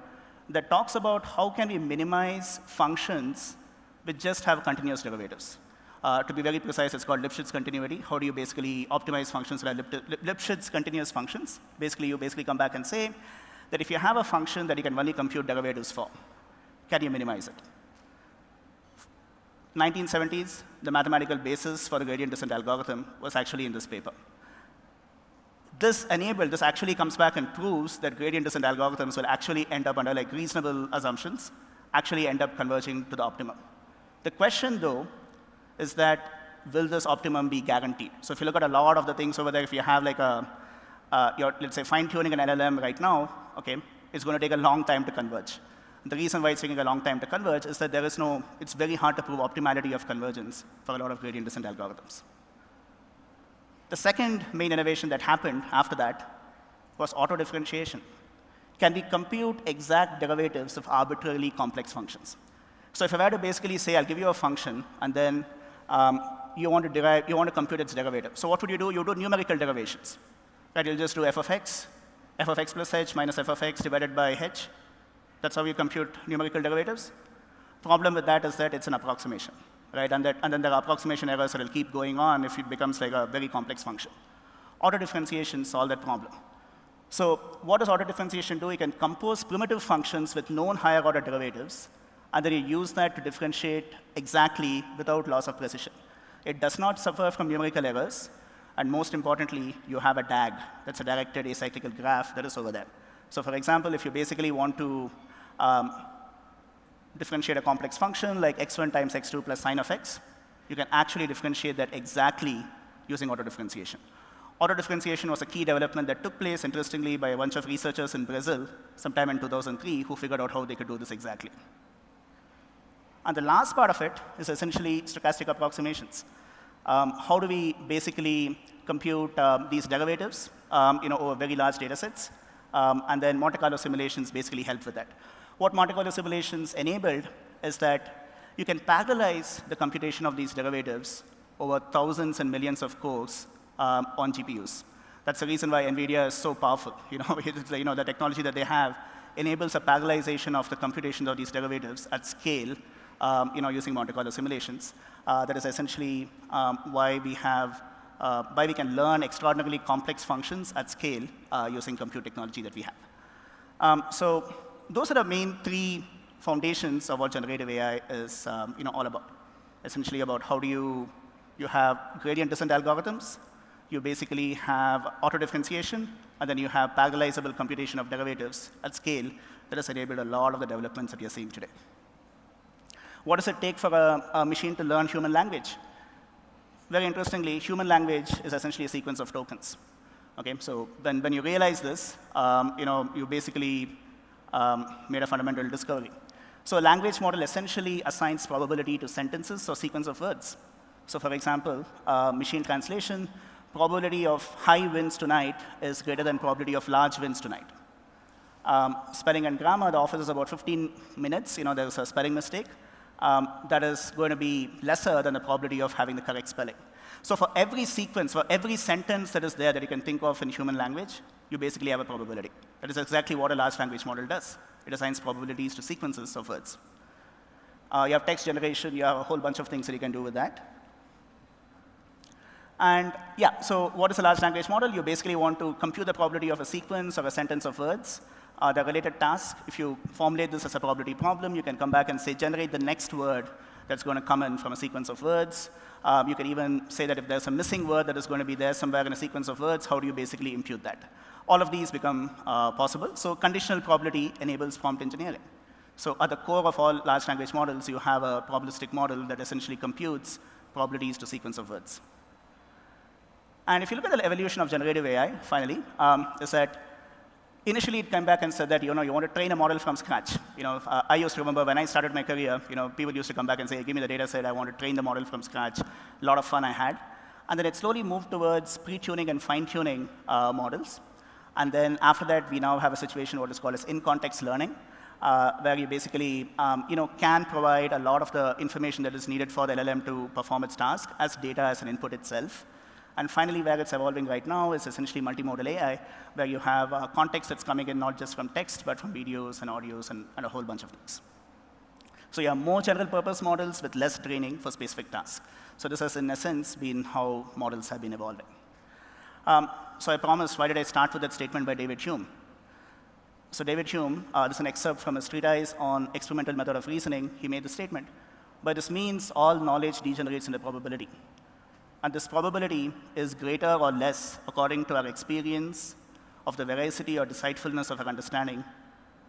that talks about how can we minimize functions which just have continuous derivatives. To be very precise, it's called Lipschitz continuity. How do you basically optimize functions that are Lipschitz continuous functions? Basically, you come back and say that if you have a function that you can only compute derivatives for, can you minimize it? 1970s, the mathematical basis for the gradient descent algorithm was actually in this paper. This actually comes back and proves that gradient descent algorithms will actually end up under reasonable assumptions, actually end up converging to the optimum. The question, though, is that will this optimum be guaranteed? So if you look at a lot of the things over there, if you have let's say fine-tuning an LLM right now, it's going to take a long time to converge. The reason why it's taking a long time to converge is that it's very hard to prove optimality of convergence for a lot of gradient descent algorithms. The second main innovation that happened after that was auto-differentiation. Can we compute exact derivatives of arbitrarily complex functions? So if I were to basically say, I'll give you a function, and then you want to compute its derivative. So what would you do? You do numerical derivations. Right? You'll just do f of x plus h minus f of x divided by h. That's how you compute numerical derivatives. Problem with that is that it's an approximation, right? And then there are approximation errors that will keep going on if it becomes like a very complex function. Auto differentiation solves that problem. So what does auto differentiation do? You can compose primitive functions with known higher order derivatives, and then you use that to differentiate exactly without loss of precision. It does not suffer from numerical errors, and most importantly, you have a DAG. That's a directed acyclical graph that is over there. So for example, if you basically want to differentiate a complex function like x1 times x2 plus sine of x, you can actually differentiate that exactly using auto differentiation. Auto differentiation was a key development that took place, interestingly, by a bunch of researchers in Brazil sometime in 2003 who figured out how they could do this exactly. And the last part of it is essentially stochastic approximations. How do we basically compute these derivatives over very large data sets? And then Monte Carlo simulations basically help with that. What Monte Carlo simulations enabled is that you can parallelize the computation of these derivatives over thousands and millions of cores on GPUs. That's the reason why NVIDIA is so powerful. The technology that they have enables a parallelization of the computation of these derivatives at scale using Monte Carlo simulations. That is essentially why we can learn extraordinarily complex functions at scale using compute technology that we have. So those are the main three foundations of what generative AI is all about. Essentially about how do you have gradient descent algorithms, you basically have auto differentiation, and then you have parallelizable computation of derivatives at scale that has enabled a lot of the developments that you're seeing today. What does it take for a machine to learn human language? Very interestingly, human language is essentially a sequence of tokens. Okay, so when you realize this, you basically made a fundamental discovery. So a language model essentially assigns probability to sentences or sequence of words. So for example, machine translation, probability of high winds tonight is greater than probability of large winds tonight. Spelling and grammar, the office is about 15 minutes. There's a spelling mistake. That is going to be lesser than the probability of having the correct spelling. So for every sequence, for every sentence that is there that you can think of in human language, you basically have a probability. That is exactly what a large language model does. It assigns probabilities to sequences of words. You have text generation. You have a whole bunch of things that you can do with that. And yeah, so what is a large language model? You basically want to compute the probability of a sequence or a sentence of words. The related task, if you formulate this as a probability problem, you can come back and say, generate the next word that's going to come in from a sequence of words. You can even say that if there's a missing word that is going to be there somewhere in a sequence of words, how do you basically impute that? All of these become possible. So conditional probability enables prompt engineering. So at the core of all large language models, you have a probabilistic model that essentially computes probabilities to sequence of words. And if you look at the evolution of generative AI, finally, is that initially it came back and said that you want to train a model from scratch. I used to remember when I started my career, people used to come back and say, give me the data set, I want to train the model from scratch. A lot of fun I had. And then it slowly moved towards pre-tuning and fine-tuning models. And then after that, we now have a situation what is called as in-context learning, where you basically can provide a lot of the information that is needed for the LLM to perform its task as data as an input itself. And finally, where it's evolving right now is essentially multimodal AI, where you have context that's coming in not just from text, but from videos and audios and a whole bunch of things. So you have more general purpose models with less training for specific tasks. So this has, in essence, been how models have been evolving. So I promised, why did I start with that statement by David Hume? So David Hume, this is an excerpt from his treatise on experimental method of reasoning. He made the statement, by this means, all knowledge degenerates into probability. And this probability is greater or less according to our experience of the veracity or deceitfulness of our understanding,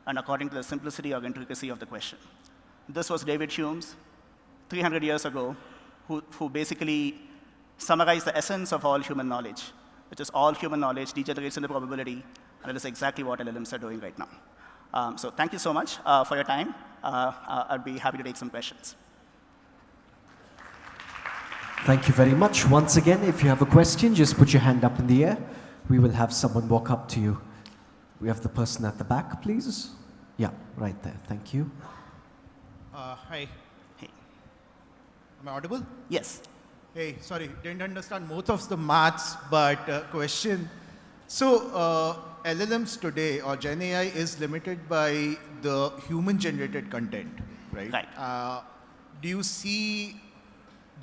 and according to the simplicity or intricacy of the question. This was David Hume's 300 years ago, who basically summarized the essence of all human knowledge, which is all human knowledge degenerates into probability, and that is exactly what LLMs are doing right now. So thank you so much for your time. I'd be happy to take some questions. Thank you very much. Once again, if you have a question, just put your hand up in the air. We will have someone walk up to you. We have the person at the back, please. Yeah, right there. Thank you. Hi. Hey. Am I audible? Yes. Hey, sorry, didn't understand most of the maths, but question. So LLMs today, or Gen AI, is limited by the human-generated content, right? Right. Do you see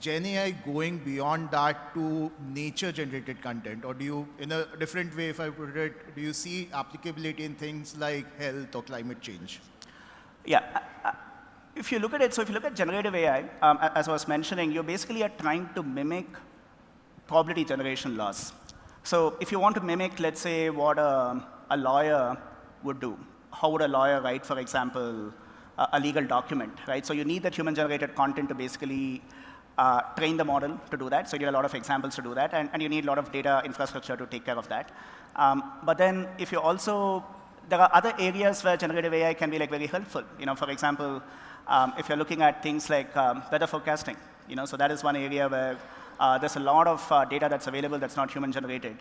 Gen AI going beyond that to nature-generated content? Or do you, in a different way, if I put it, do you see applicability in things like health or climate change? Yeah. If you look at it, so if you look at generative AI, as I was mentioning, you basically are trying to mimic probability generation laws. So if you want to mimic, let's say, what a lawyer would do, how would a lawyer write, for example, a legal document, right? So you need that human-generated content to basically train the model to do that. So you need a lot of examples to do that, and you need a lot of data infrastructure to take care of that. But then if you also, there are other areas where generative AI can be like very helpful. You know, for example, if you're looking at things like weather forecasting, you know, so that is one area where there's a lot of data that's available that's not human-generated,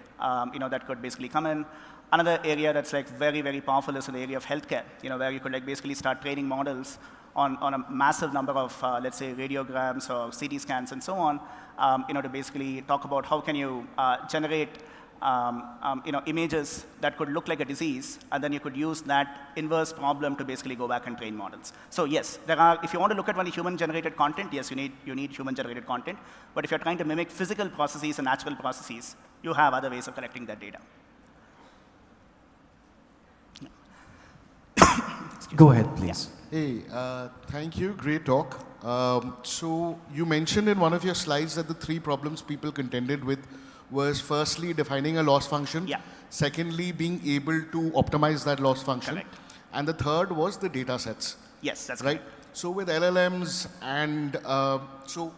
you know, that could basically come in. Another area that's like very, very powerful is in the area of healthcare, you know, where you could like basically start training models on a massive number of, let's say, radiograms or CT scans and so on, you know, to basically talk about how can you generate, you know, images that could look like a disease, and then you could use that inverse problem to basically go back and train models. So yes, there are, if you want to look at only human-generated content, yes, you need human-generated content. But if you're trying to mimic physical processes and natural processes, you have other ways of collecting that data. Go ahead, please. Yeah. Hey, thank you. Great talk. So you mentioned in one of your slides that the 3 problems people contended with was firstly defining a loss function. Yeah. Secondly, being able to optimize that loss function. Correct. And the third was the data sets. Yes, that's right. Correct. So with LLMs and so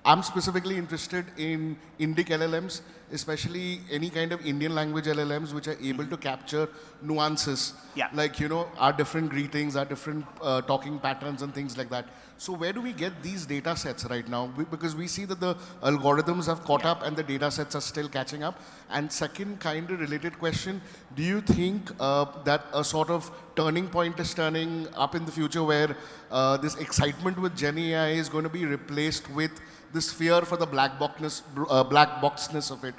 I'm specifically interested in Indic LLMs, especially any kind of Indian language LLMs which are able to capture nuances, like, you know, our different greetings, our different talking patterns and things like that. So where do we get these data sets right now? Because we see that the algorithms have caught up and the data sets are still catching up. And second kind of related question, do you think that a sort of turning point is turning up in the future where this excitement with Gen AI is going to be replaced with this fear for the black boxness of it?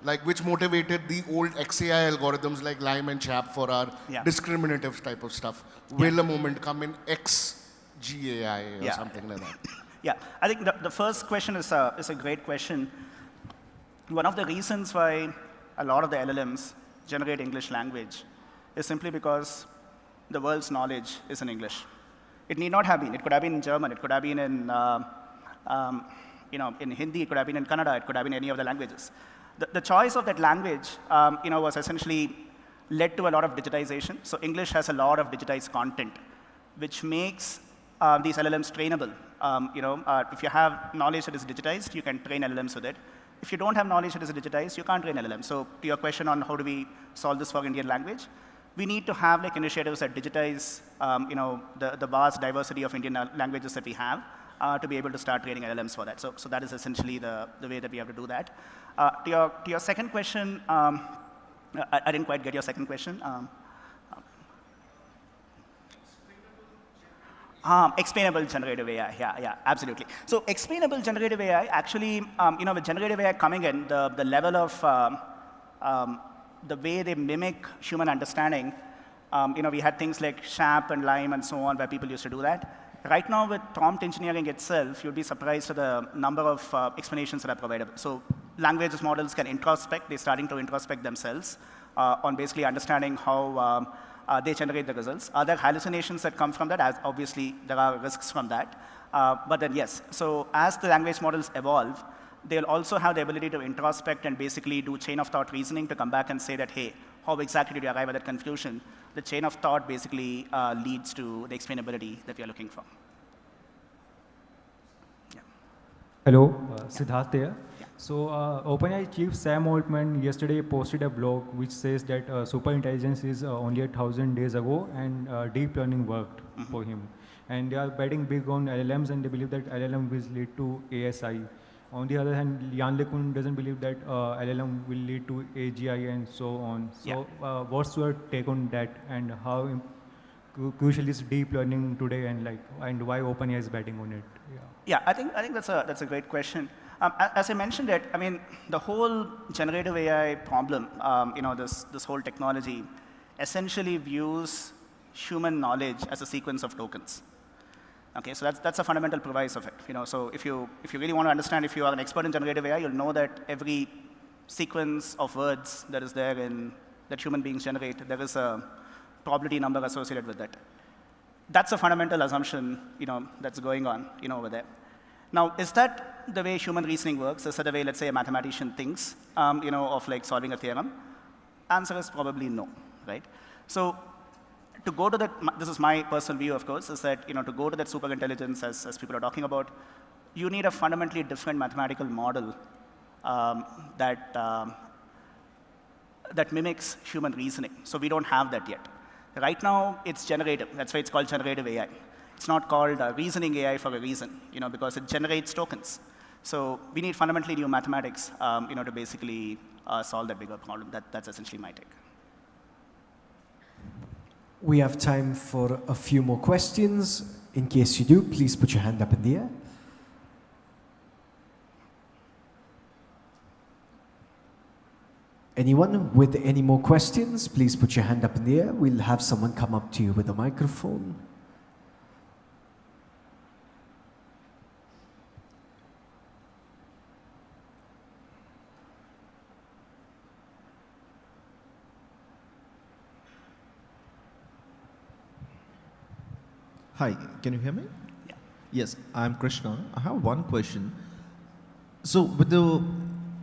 Like which motivated the old XAI algorithms like Lime and Chap for our discriminative type of stuff. Will a moment come in XGAI or something like that? Yeah, I think the first question is a great question. One of the reasons why a lot of the LLMs generate English language is simply because the world's knowledge is in English. It need not have been. It could have been in German. It could have been in, you know, in Hindi. It could have been in Kannada. It could have been any of the languages. The choice of that language, you know, was essentially led to a lot of digitization. So English has a lot of digitized content, which makes these LLMs trainable. You know, if you have knowledge that is digitized, you can train LLMs with it. If you don't have knowledge that is digitized, you can't train LLMs. So to your question on how do we solve this for Indian language, we need to have like initiatives that digitize, you know, the vast diversity of Indian languages that we have to be able to start training LLMs for that. So that is essentially the way that we have to do that. To your second question, I didn't quite get your second question. Explainable generative AI, yeah, absolutely. So explainable generative AI, actually, you know, with generative AI coming in, the level of the way they mimic human understanding, you know, we had things like Chap and Lime and so on where people used to do that. Right now with prompt engineering itself, you'd be surprised at the number of explanations that are provided. So language models can introspect, they're starting to introspect themselves on basically understanding how they generate the results. Are there hallucinations that come from that? As obviously, there are risks from that. But then yes, so as the language models evolve, they'll also have the ability to introspect and basically do chain of thought reasoning to come back and say that, hey, how exactly did you arrive at that conclusion? The chain of thought basically leads to the explainability that we are looking for. Yeah. Hello, Siddharth here. Yeah. So OpenAI chief Sam Altman yesterday posted a blog which says that superintelligence is only 1,000 days ago and deep learning worked for him. And they are betting big on LLMs and they believe that LLM will lead to ASI. On the other hand, Jan LeCun doesn't believe that LLM will lead to AGI and so on. So what's your take on that and how crucial is deep learning today and why OpenAI is betting on it? Yeah, I think that's a great question. As I mentioned it, I mean, the whole generative AI problem, you know, this whole technology essentially views human knowledge as a sequence of tokens. Okay, so that's a fundamental premise of it. So if you really want to understand, if you are an expert in generative AI, you'll know that every sequence of words that is there that human beings generate, there is a probability number associated with that. That's a fundamental assumption, that's going on, over there. Now, is that the way human reasoning works? Is that the way, let's say, a mathematician thinks, of like solving a theorem? Answer is probably no, right? So to go to that, this is my personal view, of course, is that, to go to that superintelligence, as people are talking about, you need a fundamentally different mathematical model that mimics human reasoning. So we don't have that yet. Right now, it's generative. That's why it's called generative AI. It's not called reasoning AI for a reason, because it generates tokens. So we need fundamentally new mathematics, to basically solve that bigger problem. That's essentially my take. We have time for a few more questions. In case you do, please put your hand up in the air. Anyone with any more questions, please put your hand up in the air. We'll have someone come up to you with a microphone. Hi, can you hear me? Yeah. Yes, I'm Krishna. I have one question. So with the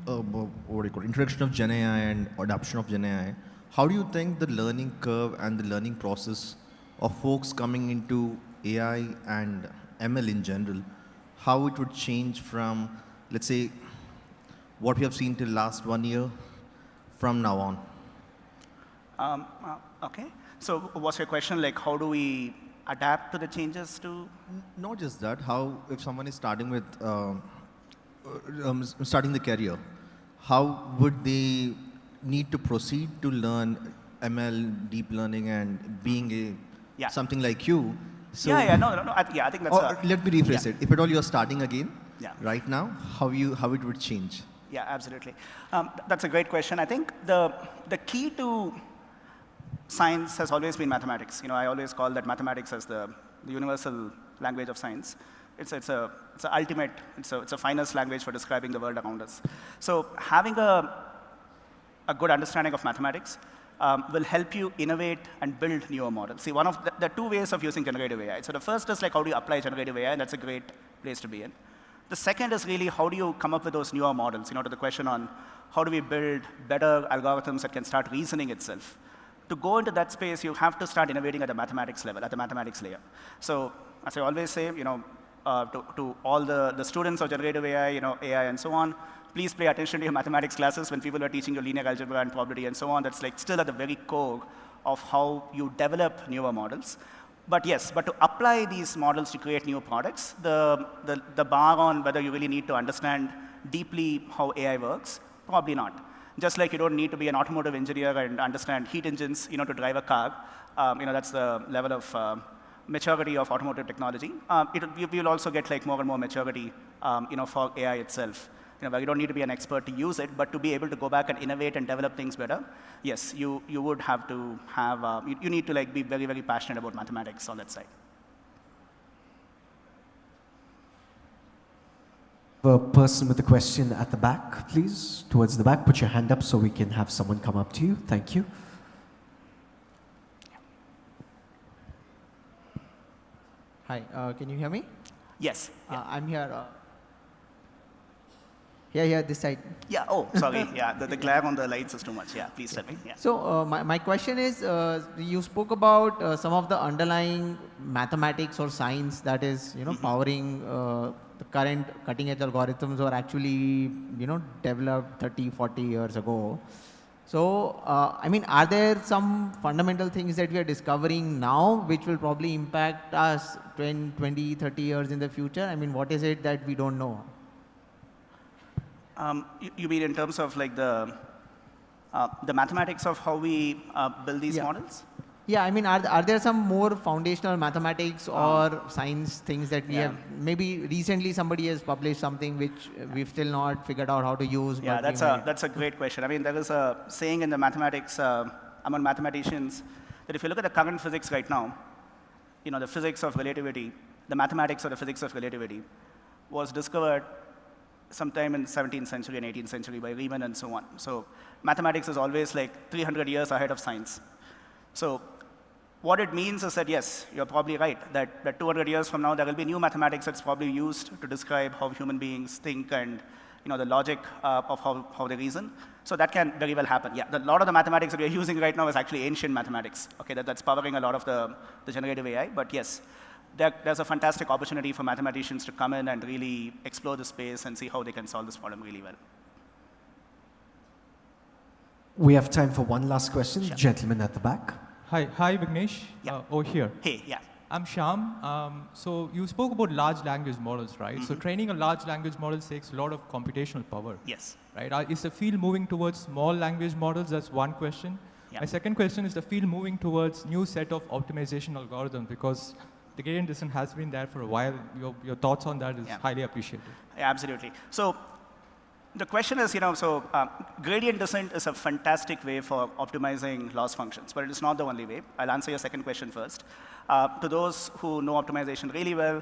introduction of Gen AI and adoption of Gen AI, how do you think the learning curve and the learning process of folks coming into AI and ML in general, how it would change from, let's say, what we have seen till last 1 year from now on? Okay. So what's your question? Like, how do we adapt to the changes to? Not just that, how, if someone is starting with, starting the career, how would they need to proceed to learn ML, deep learning, and being something like you? So I think that's let me rephrase it. If at all you're starting again, right now, how it would change? Yeah, absolutely. That's a great question. I think the key to science has always been mathematics. I always call that mathematics as the universal language of science. It's a ultimate, it's a finest language for describing the world around us. So having a good understanding of mathematics will help you innovate and build newer models. See, one of the two ways of using generative AI. So the first is like, how do you apply generative AI? And that's a great place to be in. The second is really, how do you come up with those newer models? To the question on how do we build better algorithms that can start reasoning itself? To go into that space, you have to start innovating at the mathematics level, at the mathematics layer. So as I always say, to all the students of generative AI, AI and so on, please pay attention to your mathematics classes when people are teaching you linear algebra and probability and so on. That's like still at the very core of how you develop newer models. But yes, to apply these models to create new products, the bar on whether you really need to understand deeply how AI works, probably not. Just like you don't need to be an automotive engineer and understand heat engines, to drive a car. That's the level of maturity of automotive technology. You'll also get like more and more maturity, for AI itself. Where you don't need to be an expert to use it, but to be able to go back and innovate and develop things better. Yes, you would have to have, you need to like be very, very passionate about mathematics on that side. A person with a question at the back, please, towards the back. Put your hand up so we can have someone come up to you. Thank you. Hi, can you hear me? Yes. I'm here. Yeah, this side. Yeah, oh, sorry. Yeah, the glare on the lights is too much. Yeah, please tell me. Yeah. So my question is, you spoke about some of the underlying mathematics or science that is, powering the current cutting-edge algorithms were actually, developed 30, 40 years ago. So, I mean, are there some fundamental things that we are discovering now which will probably impact us 20, 30 years in the future? I mean, what is it that we don't know? You mean in terms of like the mathematics of how we build these models? Yeah, I mean, are there some more foundational mathematics or science things that we have? Maybe recently somebody has published something which we've still not figured out how to use. Yeah, that's a great question. I mean, there is a saying in the mathematics, among mathematicians, that if you look at the current physics right now, the physics of relativity, the mathematics of the physics of relativity was discovered sometime in 17th century and 18th century by Riemann and so on. So mathematics is always like 300 years ahead of science. So what it means is that, yes, you're probably right, that 200 years from now, there will be new mathematics that's probably used to describe how human beings think and the logic of how they reason. So that can very well happen. Yeah, a lot of the mathematics that we're using right now is actually ancient mathematics. Okay, that's powering a lot of the generative AI. But yes, there's a fantastic opportunity for mathematicians to come in and really explore the space and see how they can solve this problem really well. We have time for one last question. Sure. Gentleman at the back. Hi, Vignesh. Yeah. Over here. Hey, yeah. I'm Sham. So you spoke about large language models, right? So training a large language model takes a lot of computational power. Yes. Right? Is the field moving towards small language models? That's one question. Yeah. My second question is the field moving towards new set of optimization algorithms, because the gradient descent has been there for a while. Your thoughts on that is highly appreciated. Yeah, absolutely. So the question is, gradient descent is a fantastic way for optimizing loss functions, but it is not the only way. I'll answer your second question first. To those who know optimization really well,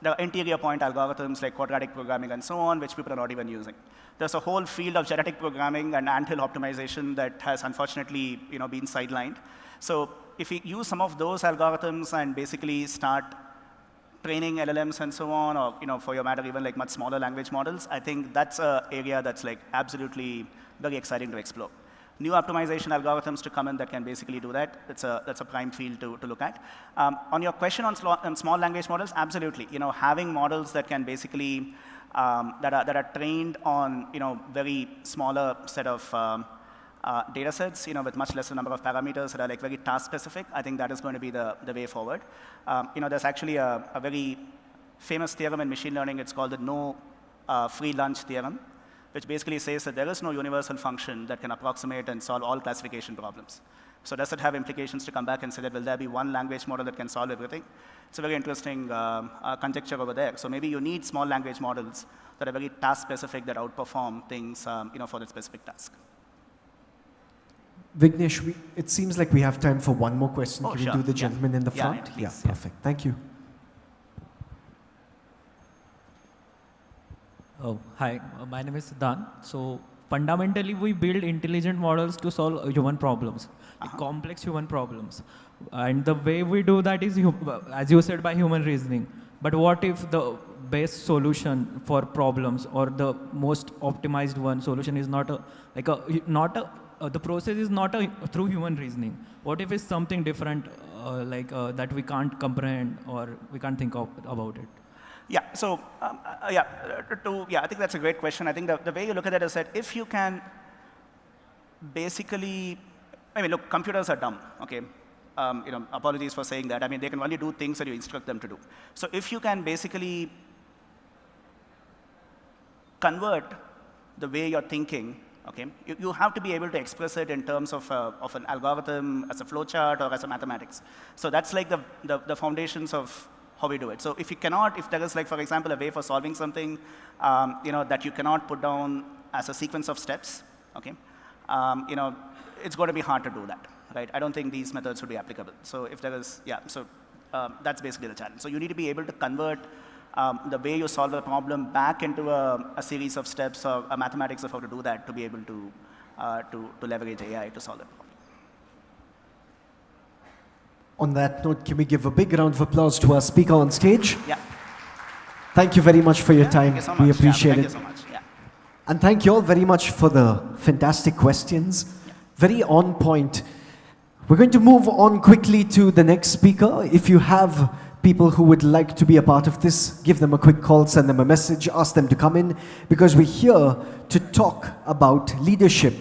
there are interior point algorithms like quadratic programming and so on, which people are not even using. There's a whole field of genetic programming and anthill optimization that has unfortunately been sidelined. So if we use some of those algorithms and basically start training LLMs and so on, or for your matter, even like much smaller language models, I think that's an area that's like absolutely very exciting to explore. New optimization algorithms to come in that can basically do that. That's a prime field to look at. On your question on small language models, absolutely. Having models that can basically that are trained on very smaller set of data sets, with much lesser number of parameters that are like very task specific. I think that is going to be the way forward. There's actually a very famous theorem in machine learning. It's called the no free lunch theorem, which basically says that there is no universal function that can approximate and solve all classification problems. So does it have implications to come back and say that will there be one language model that can solve everything? It's a very interesting conjecture over there. So maybe you need small language models that are very task-specific, that outperform things for that specific task. Vignesh, it seems like we have time for one more question. Oh, Can sure. we do the gentleman in the Yeah, front? please. Yeah, perfect. Thank you. Oh, hi. My name is Siddhant. So fundamentally, we build intelligent models to solve human problems, complex human problems. And the way we do that is, as you said, by human reasoning. But what if the best solution for problems, or the most optimized one solution, is the process is not through human reasoning? What if it's something different, that we can't comprehend or we can't think about it? Yeah, so, I think that's a great question. I think the way you look at it is that if you can basically, look, computers are dumb, okay? Apologies for saying that. They can only do things that you instruct them to do. So if you can basically convert the way you're thinking, okay, you have to be able to express it in terms of an algorithm, as a flowchart, or as a mathematics. So that's like the foundations of how we do it. So if you cannot, if there is like, for example, a way for solving something, that you cannot put down as a sequence of steps, okay, it's going to be hard to do that, right? I don't think these methods would be applicable. So if there is, that's basically the challenge. So you need to be able to convert the way you solve a problem back into a series of steps or a mathematics of how to do that to be able to leverage AI to solve it. On that note, can we give a big round of applause to our speaker on stage? Yeah. Thank you very much for your time. Thank you so much. We appreciate Thank it. you so much. Yeah. And thank you all very much for the fantastic questions. Very on point. We're going to move on quickly to the next speaker. If you have people who would like to be a part of this, give them a quick call, send them a message, ask them to come in, because we're here to talk about leadership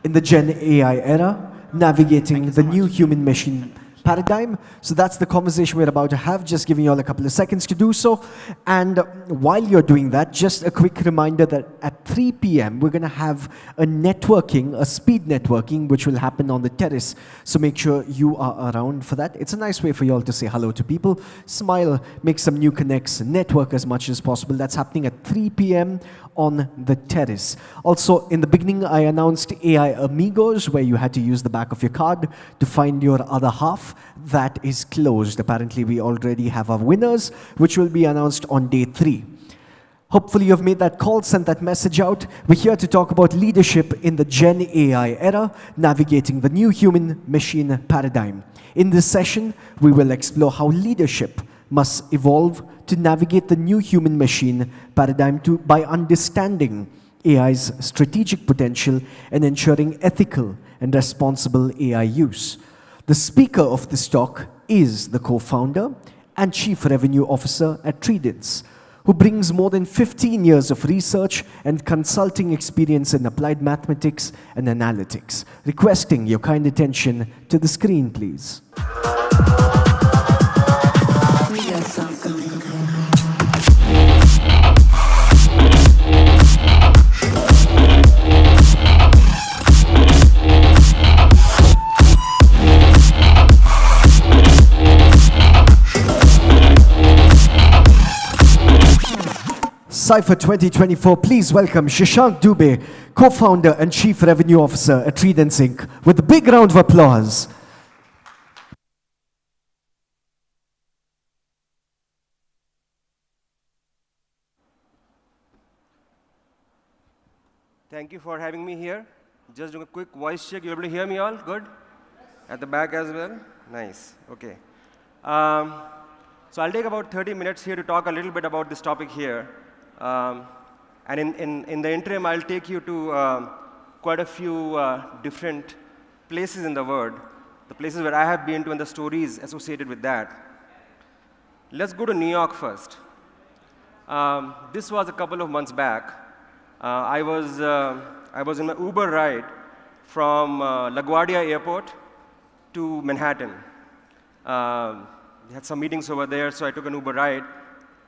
in the Gen AI era, navigating the new human-machine paradigm. So that's the conversation we're about to have, just giving you all a couple of seconds to do so. And while you're doing that, just a quick reminder that at 3 p.m. we're going to have a networking, a speed networking, which will happen on the terrace. So make sure you are around for that. It's a nice way for you all to say hello to people, smile, make some new connects, network as much as possible. That's happening at 3 p.m. on the terrace. Also, in the beginning, I announced AI Amigos, where you had to use the back of your card to find your other half. That is closed. Apparently, we already have our winners, which will be announced on day 3. Hopefully, you've made that call, sent that message out. We're here to talk about leadership in the Gen AI era, navigating the new human-machine paradigm. In this session, we will explore how leadership must evolve to navigate the new human-machine paradigm by understanding AI's strategic potential and ensuring ethical and responsible AI use. The speaker of this talk is the co-founder and chief revenue officer at Tridence, who brings more than 15 years of research and consulting experience in applied mathematics and analytics. Requesting your kind attention to the screen, please. Cypher 2024, please welcome Shashank Dubey, co-founder and chief revenue officer at Tridence Inc. with a big round of applause. Thank you for having me here. Just doing a quick voice check. You able to hear me all? Good? At the back as well? Nice. Okay. So I'll take about 30 minutes here to talk a little bit about this topic here. And in the interim, I'll take you to quite a few different places in the world, the places where I have been to and the stories associated with that. Let's go to New York first. This was a couple of months back. I was in my Uber ride from LaGuardia Airport to Manhattan. We had some meetings over there, so I took an Uber ride.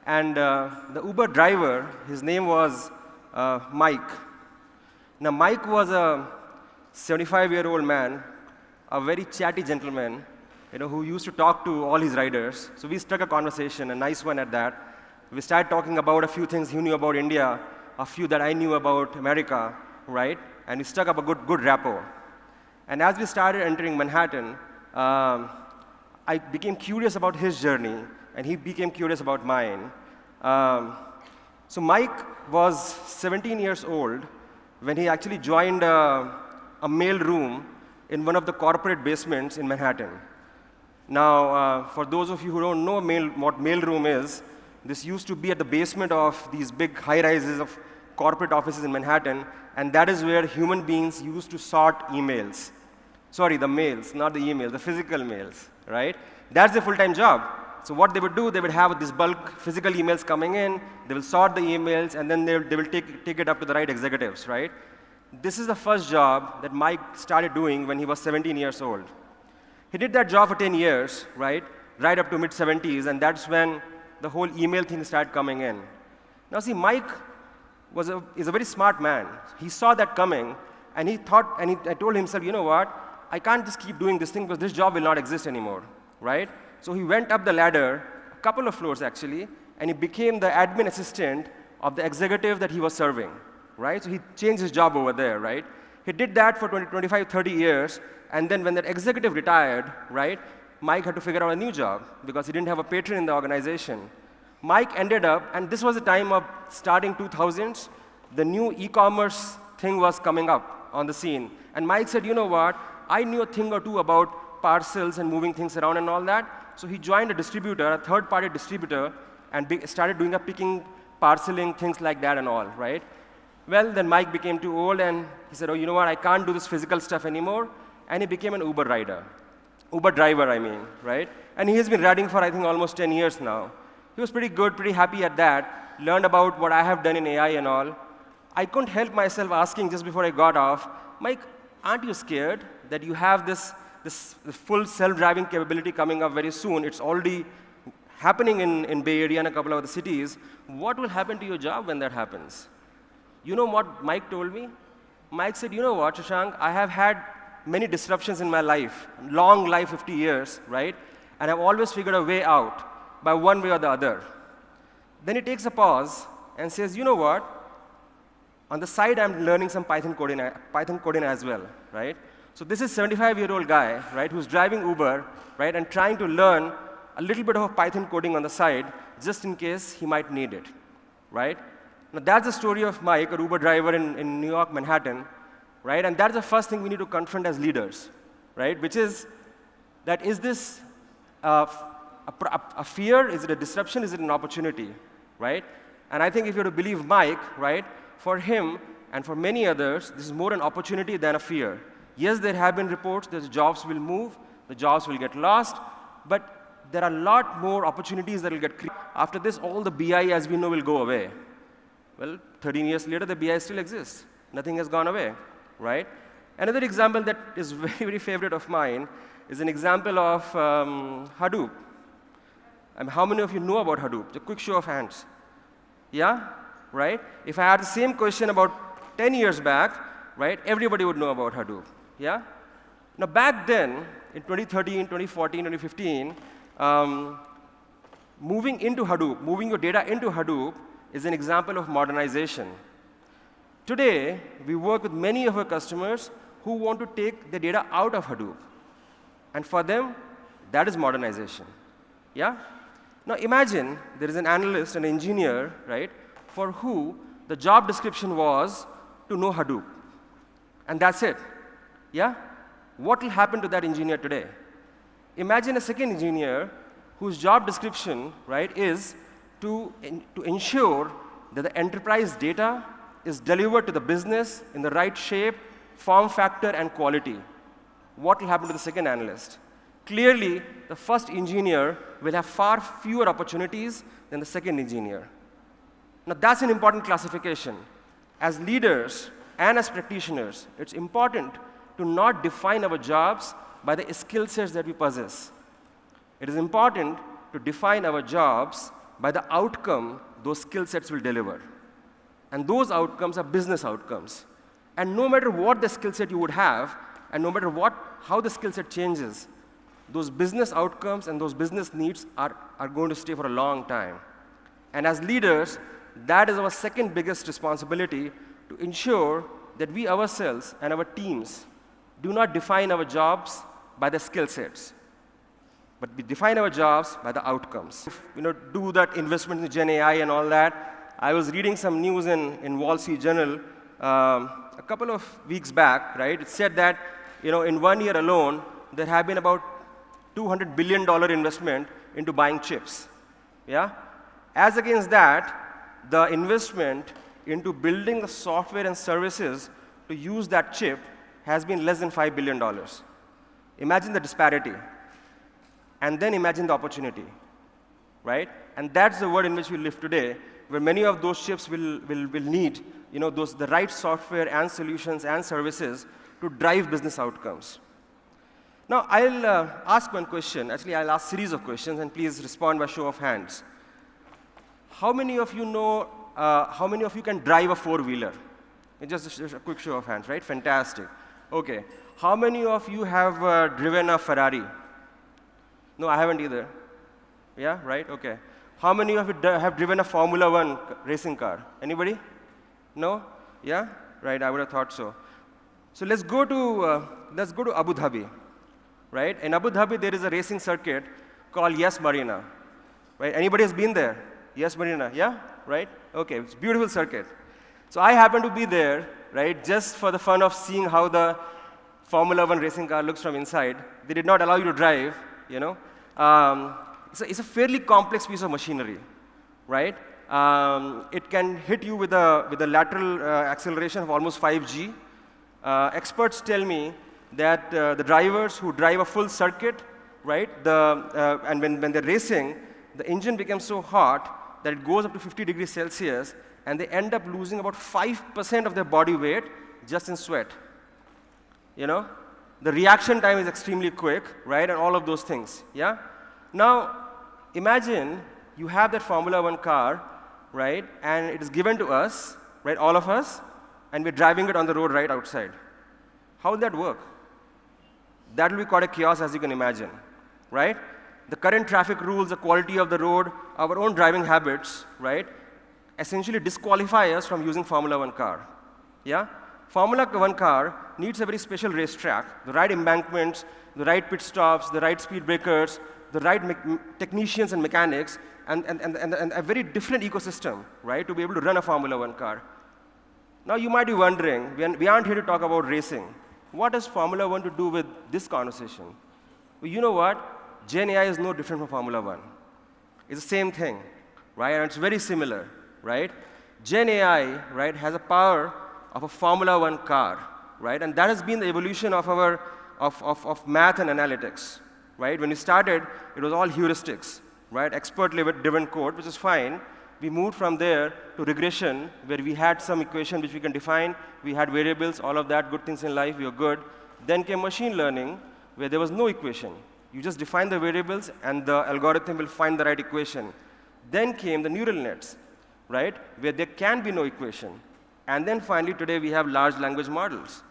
And the Uber driver, his name was Mike. Now, Mike was a 75-year-old man, a very chatty gentleman, who used to talk to all his riders. So we struck a conversation, a nice one at that. We started talking about a few things he knew about India, a few that I knew about America, right? And we struck up a good rapport. And as we started entering Manhattan, I became curious about his journey, and he became curious about mine. So Mike was 17 years old when he actually joined a mail room in one of the corporate basements in Manhattan. Now, for those of you who don't know what mail room is, this used to be at the basement of these big high-rises of corporate offices in Manhattan, and that is where human beings used to sort emails. Sorry, the mails, not the emails, the physical mails, right? That's their full-time job. So what they would do, they would have this bulk physical emails coming in, they will sort the emails, and then they will take it up to the right executives, right? This is the first job that Mike started doing when he was 17 years old. He did that job for 10 years, right up to mid-70s, and that's when the whole email thing started coming in. Now see, Mike is a very smart man. He saw that coming, and he thought, and I told himself, you know what, I can't just keep doing this thing because this job will not exist anymore, right? So he went up the ladder, a couple of floors actually, and he became the admin assistant of the executive that he was serving, right? So he changed his job over there, right? He did that for 25, 30 years, and then when that executive retired, right, Mike had to figure out a new job because he didn't have a patron in the organization. Mike ended up, and this was the time of starting 2000s, the new e-commerce thing was coming up on the scene. And Mike said, you know what, I knew a thing or two about parcels and moving things around and all that. So he joined a distributor, a third-party distributor, and started doing a picking, parceling, things like that and all, right? Well, then Mike became too old, and he said, oh, you know what, I can't do this physical stuff anymore. And he became an Uber rider. Uber driver, I mean, right? And he has been riding for, I think, almost 10 years now. He was pretty good, pretty happy at that, learned about what I have done in AI and all. I couldn't help myself asking just before I got off, Mike, aren't you scared that you have this this full self-driving capability coming up very soon. It's already happening in Bay Area and a couple of other cities. What will happen to your job when that happens? You know what Mike told me? Mike said, you know what, Shashank, I have had many disruptions in my life, long life, 50 years, right? And I've always figured a way out by one way or the other. Then he takes a pause and says, you know what? On the side, I'm learning some Python coding as well, right? So this is a 75-year-old guy, right, who's driving Uber, right, and trying to learn a little bit of Python coding on the side, just in case he might need it, right? Now, that's the story of Mike, an Uber driver in New York, Manhattan, right? And that's the first thing we need to confront as leaders, right? Which is that is this a fear? Is it a disruption? Is it an opportunity, right? And I think if you were to believe Mike, right, for him and for many others, this is more an opportunity than a fear. Yes, there have been reports that the jobs will move, the jobs will get lost, but there are a lot more opportunities that will get created. After this, all the BI as we know will go away. Well, 13 years later, the BI still exists. Nothing has gone away, right? Another example that is very, very favorite of mine is an example of Hadoop. How many of you know about Hadoop? A quick show of hands. Yeah? Right? If I had the same question about 10 years back, right, everybody would know about Hadoop. Yeah? Now, back then, in 2013, 2014, 2015, moving into Hadoop, moving your data into Hadoop is an example of modernization. Today, we work with many of our customers who want to take the data out of Hadoop. And for them, that is modernization. Yeah? Now, imagine there is an analyst, an engineer, right, for who the job description was to know Hadoop. And that's it. Yeah? What will happen to that engineer today? Imagine a second engineer whose job description, right, is to ensure that the enterprise data is delivered to the business in the right shape, form factor, and quality. What will happen to the second analyst? Clearly, the first engineer will have far fewer opportunities than the second engineer. Now, that's an important classification. As leaders and as practitioners, it's important to not define our jobs by the skill sets that we possess. It is important to define our jobs by the outcome those skill sets will deliver. And those outcomes are business outcomes. And no matter what the skill set you would have, and no matter how the skill set changes, those business outcomes and those business needs are going to stay for a long time. And as leaders, that is our second biggest responsibility, to ensure that we ourselves and our teams do not define our jobs by the skill sets, but we define our jobs by the outcomes. Do that investment in Gen AI and all that. I was reading some news in Wall Street Journal a couple of weeks back, right? It said that, in 1 year alone, there have been about $200 billion investment into buying chips. Yeah? As against that, the investment into building the software and services to use that chip has been less than $5 billion. Imagine the disparity. And then imagine the opportunity, right? And that's the world in which we live today, where many of those chips will need the right software and solutions and services to drive business outcomes. Now, I'll ask one question. Actually, I'll ask a series of questions, and please respond by show of hands. How many of you know, how many of you can drive a four-wheeler? Just a quick show of hands, right? Fantastic. OK. How many of you have driven a Ferrari? No, I haven't either. Yeah, right? OK. How many of you have driven a Formula 1 racing car? Anybody? No? Yeah? Right, I would have thought so. So let's go to Abu Dhabi. Right? In Abu Dhabi, there is a racing circuit called Yes Marina. Right? Anybody has been there? Yes Marina, yeah? Right? OK, it's a beautiful circuit. So I happened to be there, right, just for the fun of seeing how the Formula 1 racing car looks from inside. They did not allow you to drive, It's a fairly complex piece of machinery, right? It can hit you with a lateral acceleration of almost 5G. Experts tell me that the drivers who drive a full circuit, right, and when they're racing, the engine becomes so hot that it goes up to 50 degrees Celsius, and they end up losing about 5% of their body weight just in sweat. The reaction time is extremely quick, right? And all of those things, yeah? Now, imagine you have that Formula One car, right? And it is given to us, right, all of us, and we're driving it on the road right outside. How will that work? That will be quite a chaos, as you can imagine, right? The current traffic rules, the quality of the road, our own driving habits, right, essentially disqualify us from using Formula One car, yeah? Formula One car needs a very special racetrack, the right embankments, the right pit stops, the right speed breakers, the right technicians and mechanics, and a very different ecosystem, right, to be able to run a Formula One car. Now you might be wondering, we aren't here to talk about racing. What has Formula One to do with this conversation? Well, you know what? Gen AI is no different from Formula One. It's the same thing, right? And it's very similar, right? Gen AI, right, has a power of a Formula One car, right? And that has been the evolution of our of math and analytics, right? When we started, it was all heuristics, right? Expert-driven code, which is fine. We moved from there to regression, where we had some equation which we can define. We had variables, all of that, good things in life, we were good. Then came machine learning, where there was no equation. You just define the variables, and the algorithm will find the right equation. Then came the neural nets, right, where there can be no equation. And then finally, today, we have large language models,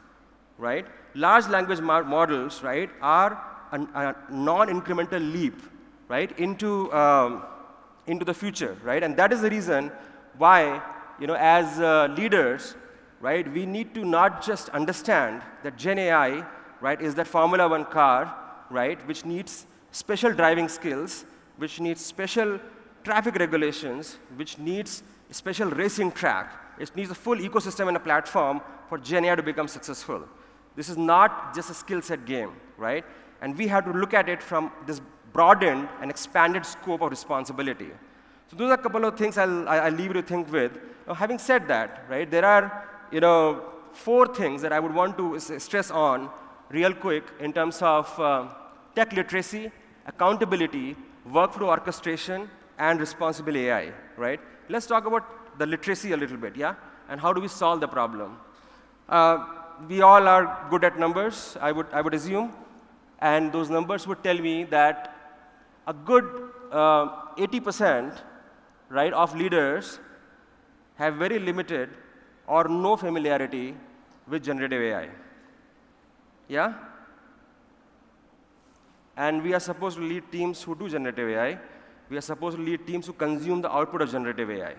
right? Large language models, right, are a non-incremental leap, right, into the future, right? And that is the reason why, as leaders, right, we need to not just understand that Gen AI, right, is that Formula One car, right, which needs special driving skills, which needs special traffic regulations, which needs a special racing track. It needs a full ecosystem and a platform for Gen AI to become successful. This is not just a skill set game, right? And we have to look at it from this broadened and expanded scope of responsibility. So those are a couple of things I'll leave you to think with. Now, having said that, right, there are 4 things that I would want to stress on real quick in terms of tech literacy, accountability, workflow orchestration, and responsible AI, right? Let's talk about the literacy a little bit, yeah? And how do we solve the problem? We all are good at numbers, I would assume. And those numbers would tell me that a good 80%, right, of leaders have very limited or no familiarity with generative AI. Yeah? And we are supposed to lead teams who do generative AI. We are supposed to lead teams who consume the output of generative AI,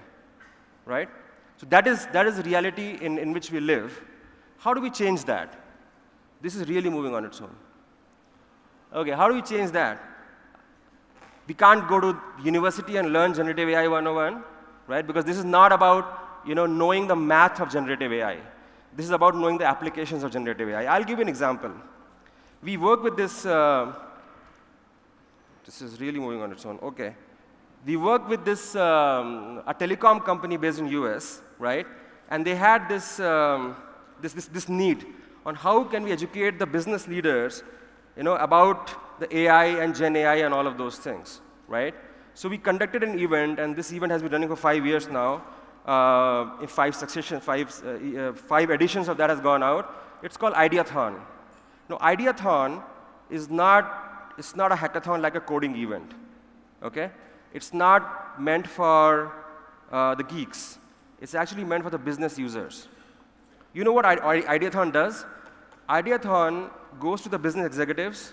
right? So that is the reality in which we live. How do we change that? This is really moving on its own. Okay, how do we change that? We can't go to university and learn generative AI 101, right? Because this is not about knowing the math of generative AI. This is about knowing the applications of generative AI. I'll give you an example. We work with this. This is really moving on its own. Okay. We work with this a telecom company based in US, right? And they had this this need on how can we educate the business leaders, about the AI and Gen AI and all of those things, right? So we conducted an event, and this event has been running for 5 years now. In 5 editions of that has gone out. It's called Ideathon. Now, Ideathon is not a hackathon like a coding event, okay? It's not meant for the geeks. It's actually meant for the business users. You know what Ideathon does? Ideathon goes to the business executives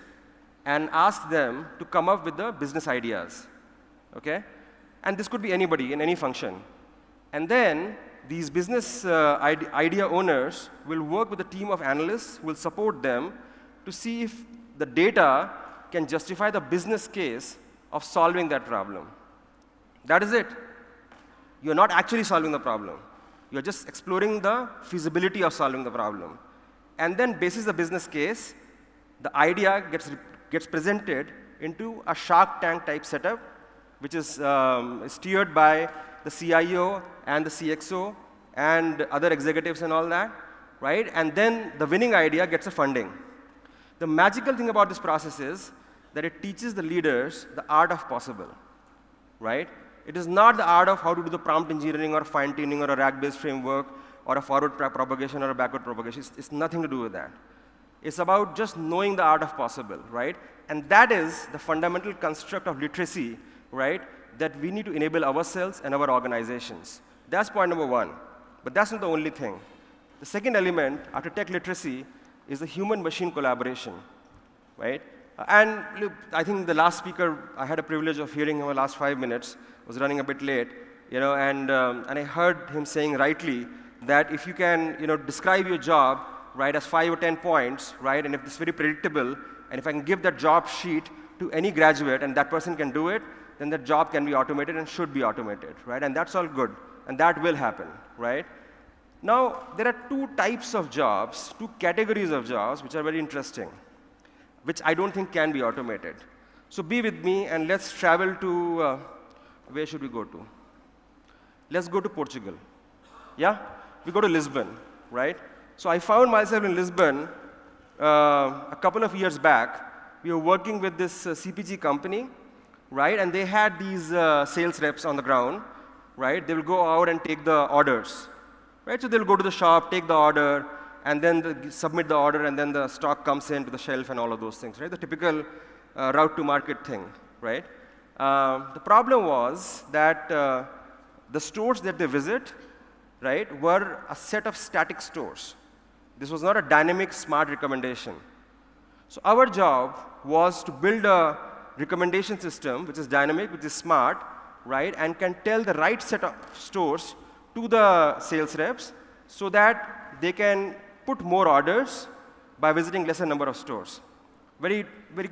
and asks them to come up with the business ideas, okay? And this could be anybody in any function. And then these business idea owners will work with a team of analysts who will support them to see if the data can justify the business case of solving that problem. That is it. You're not actually solving the problem. You're just exploring the feasibility of solving the problem. And then, basis the business case, the idea gets presented into a Shark Tank type setup, which is steered by the CIO and the CXO and other executives and all that, right? And then the winning idea gets a funding. The magical thing about this process is that it teaches the leaders the art of possible, right? It is not the art of how to do the prompt engineering or fine-tuning or a RAG-based framework or a forward propagation or a backward propagation. It's nothing to do with that. It's about just knowing the art of possible, right? And that is the fundamental construct of literacy, right, that we need to enable ourselves and our organizations. That's point number one. But that's not the only thing. The second element after tech literacy is the human-machine collaboration, right? And look, I think the last speaker, I had a privilege of hearing him in the last 5 minutes, was running a bit late, and I heard him saying rightly that if you can, describe your job, right, as 5 or 10 points, right, and if it's very predictable, and if I can give that job sheet to any graduate and that person can do it, then that job can be automated and should be automated, right? And that's all good, and that will happen, right? Now, there are two types of jobs, two categories of jobs, which are very interesting, which I don't think can be automated. So be with me, and let's travel to, where should we go to? Let's go to Portugal. Yeah? We go to Lisbon, right? So I found myself in Lisbon a couple of years back. We were working with this CPG company, right? And they had these sales reps on the ground, right? They will go out and take the orders, right? So they'll go to the shop, take the order, and then submit the order, and then the stock comes in to the shelf and all of those things, right? The typical route to market thing, right? The problem was that the stores that they visit, right, were a set of static stores. This was not a dynamic, smart recommendation. So our job was to build a recommendation system which is dynamic, which is smart, right, and can tell the right set of stores to the sales reps so that they can put more orders by visiting lesser number of stores. Very, very,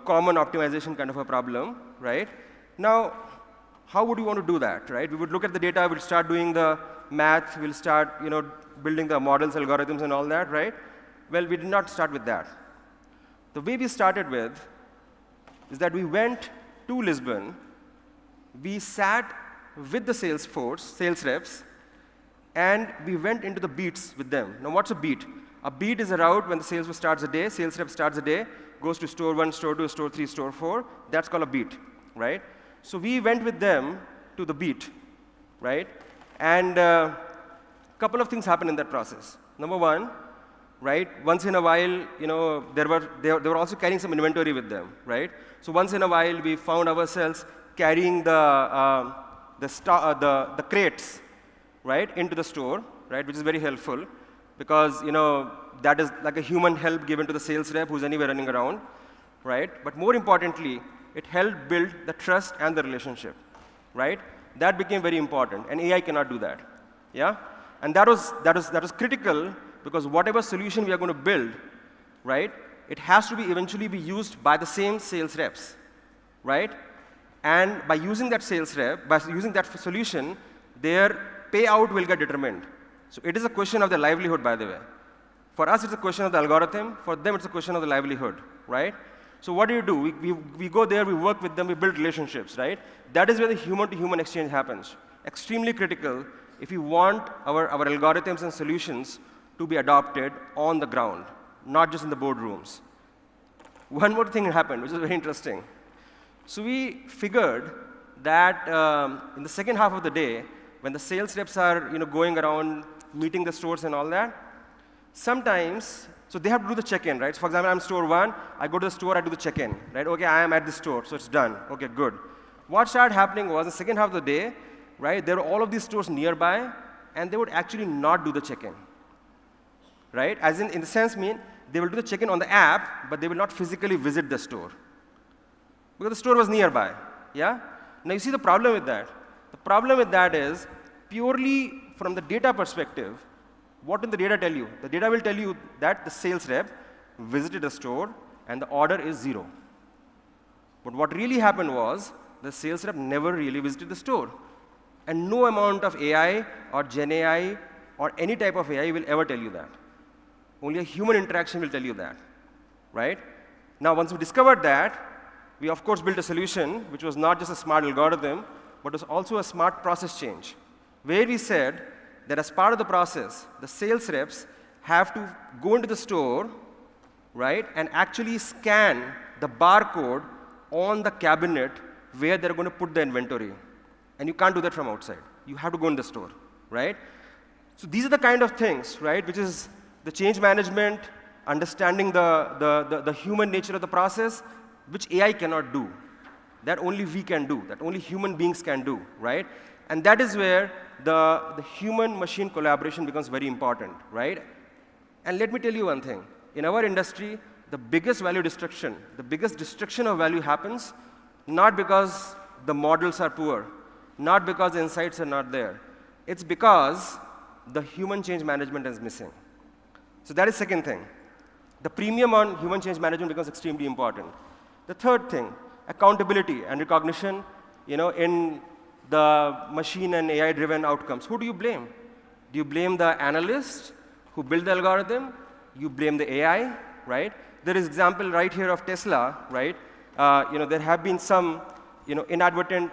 common optimization kind of a problem, right? Now, how would you want to do that, right? We would look at the data, we'll start doing the math, we'll start, building the models, algorithms, and all that, right? Well, we did not start with that. The way we started with is that we went to Lisbon, we sat with the sales force, sales reps, and we went into the beats with them. Now, what's a beat? A beat is a route when the sales rep starts a day, sales rep starts a day, goes to store 1, store 2, store 3, store 4. That's called a beat, right? So we went with them to the beat, right? And a couple of things happened in that process. Number one, right, once in a while, they were also carrying some inventory with them, right? So once in a while, we found ourselves carrying the crates, right, into the store, right, which is very helpful because, that is like a human help given to the sales rep who's anywhere running around, right? But more importantly, it helped build the trust and the relationship, right? That became very important, and AI cannot do that, yeah? And that was critical because whatever solution we are going to build, right, it has to be eventually be used by the same sales reps, right? And by using that sales rep, by using that solution, their payout will get determined. So it is a question of their livelihood, by the way. For us, it's a question of the algorithm. For them, it's a question of the livelihood, right? So what do? We go there, we work with them, we build relationships, right? That is where the human-to-human exchange happens. Extremely critical if you want our algorithms and solutions to be adopted on the ground, not just in the boardrooms. One more thing happened, which is very interesting. So we figured that in the second half of the day, when the sales reps are going around, meeting the stores and all that, sometimes, so they have to do the check-in, right? So for example, I'm store 1, I go to the store, I do the check-in, right? Okay, I am at the store, so it's done. Okay, good. What started happening was the second half of the day, right, there were all of these stores nearby, and they would actually not do the check-in, right? As in the sense they will do the check-in on the app, but they will not physically visit the store. Because the store was nearby, yeah? Now you see the problem with that. The problem with that is, purely from the data perspective, what will the data tell you? The data will tell you that the sales rep visited the store and the order is 0. But what really happened was, the sales rep never really visited the store. And no amount of AI or Gen AI or any type of AI will ever tell you that. Only a human interaction will tell you that, right? Now, once we discovered that, we of course built a solution which was not just a smart algorithm, but was also a smart process change, where we said that as part of the process, the sales reps have to go into the store, right, and actually scan the barcode on the cabinet where they're going to put the inventory. And you can't do that from outside. You have to go in the store, right? So these are the kind of things, right, which is the change management, understanding the human nature of the process, which AI cannot do. That only we can do, that only human beings can do, right? And that is where the human-machine collaboration becomes very important, right? And let me tell you one thing. In our industry, the biggest value destruction, the biggest destruction of value happens not because the models are poor, not because the insights are not there. It's because the human change management is missing. So that is second thing. The premium on human change management becomes extremely important. The third thing, accountability and recognition, in the machine and AI-driven outcomes. Who do you blame? Do you blame the analyst who built the algorithm? You blame the AI, right? There is example right here of Tesla, right? There have been some, inadvertent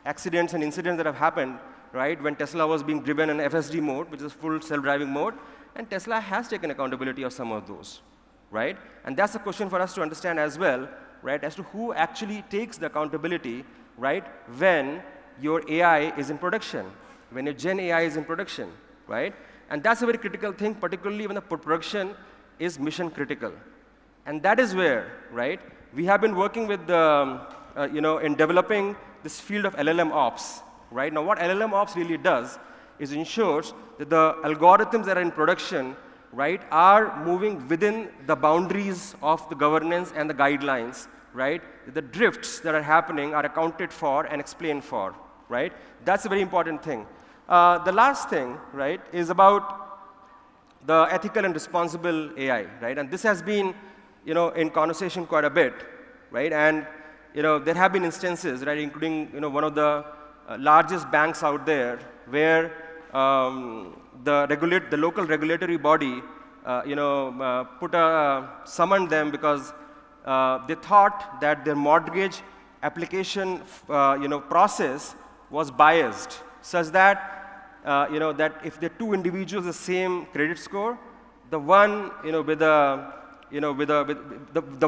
accidents and incidents that have happened, right? When Tesla was being driven in FSD mode, which is full self-driving mode, and Tesla has taken accountability of some of those, right? And that's a question for us to understand as well, right? As to who actually takes the accountability, right? When your AI is in production, when your Gen AI is in production, right? And that's a very critical thing, particularly when the production is mission critical. And that is where, right, we have been working with the, in developing this field of LLM ops, right? Now, what LLM ops really does is ensures that the algorithms that are in production, right, are moving within the boundaries of the governance and the guidelines, right? The drifts that are happening are accounted for and explained for, right? That's a very important thing. The last thing, right, is about the ethical and responsible AI, right? And this has been, in conversation quite a bit, right? And, there have been instances, right, including, one of the largest banks out there where the local regulatory body, summoned them because they thought that their mortgage application, process was biased, such that, that if the two individuals the same credit score, the one, with the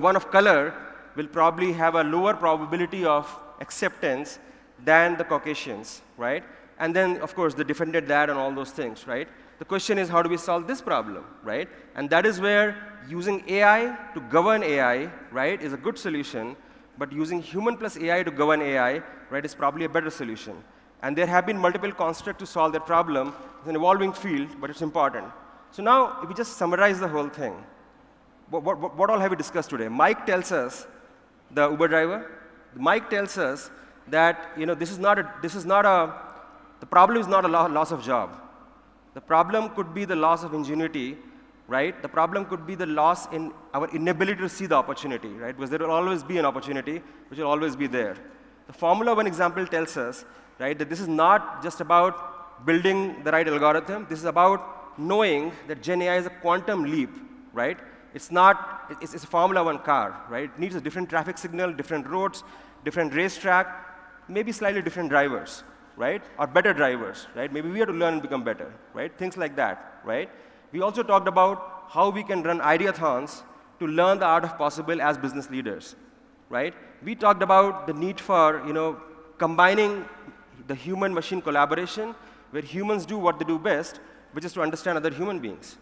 one of color will probably have a lower probability of acceptance than the Caucasians, right? And then, of course, they defended that and all those things, right? The question is, how do we solve this problem, right? And that is where using AI to govern AI, right, is a good solution, but using human plus AI to govern AI, right, is probably a better solution. And there have been multiple constructs to solve that problem. It's an evolving field, but it's important. So now, if we just summarize the whole thing, what all have we discussed today? Mike tells us, the Uber driver, Mike tells us that, the problem is not a loss of job. The problem could be the loss of ingenuity, right? The problem could be the loss in our inability to see the opportunity, right? Because there will always be an opportunity, which will always be there. The Formula One example tells us, right, that this is not just about building the right algorithm. This is about knowing that Gen AI is a quantum leap, right? It's a Formula One car, right? It needs a different traffic signal, different roads, different racetrack, maybe slightly different drivers, right? Or better drivers, right? Maybe we have to learn and become better, right? Things like that, right? We also talked about how we can run ideathons to learn the art of possible as business leaders, right? We talked about the need for, combining the human-machine collaboration, where humans do what they do best, which is to understand other human beings,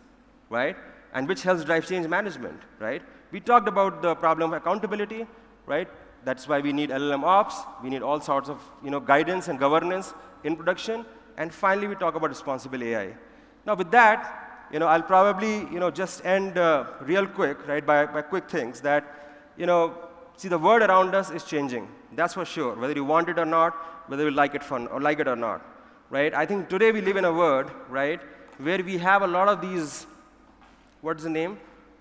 right? And which helps drive change management, right? We talked about the problem of accountability, right? That's why we need LLM ops. We need all sorts of, guidance and governance in production. And finally, we talk about responsible AI. Now, with that, I'll probably, just end real quick, right, by quick things that, see, the world around us is changing. That's for sure, whether you want it or not, whether you like it or not, right? I think today we live in a world, right, where we have a lot of these, what's the name?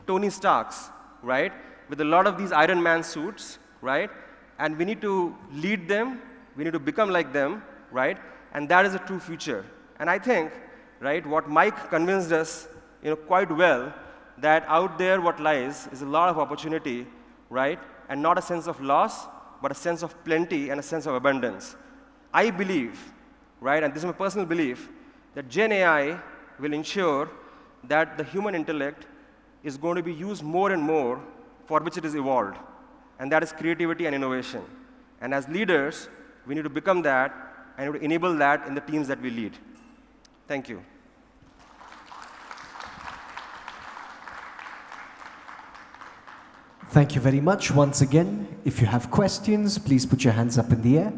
Tony Starks, right, with a lot of these Iron Man suits, right? And we need to lead them, we need to become like them, right? And that is a true future. And I think, right, what Mike convinced us, quite well, that out there what lies is a lot of opportunity, right? And not a sense of loss, but a sense of plenty and a sense of abundance. I believe, right, and this is my personal belief, that Gen AI will ensure that the human intellect is going to be used more and more for which it is evolved. And that is creativity and innovation. And as leaders, we need to become that and to enable that in the teams that we lead. Thank you. Thank you very much. Once again, if you have questions, please put your hands up in the air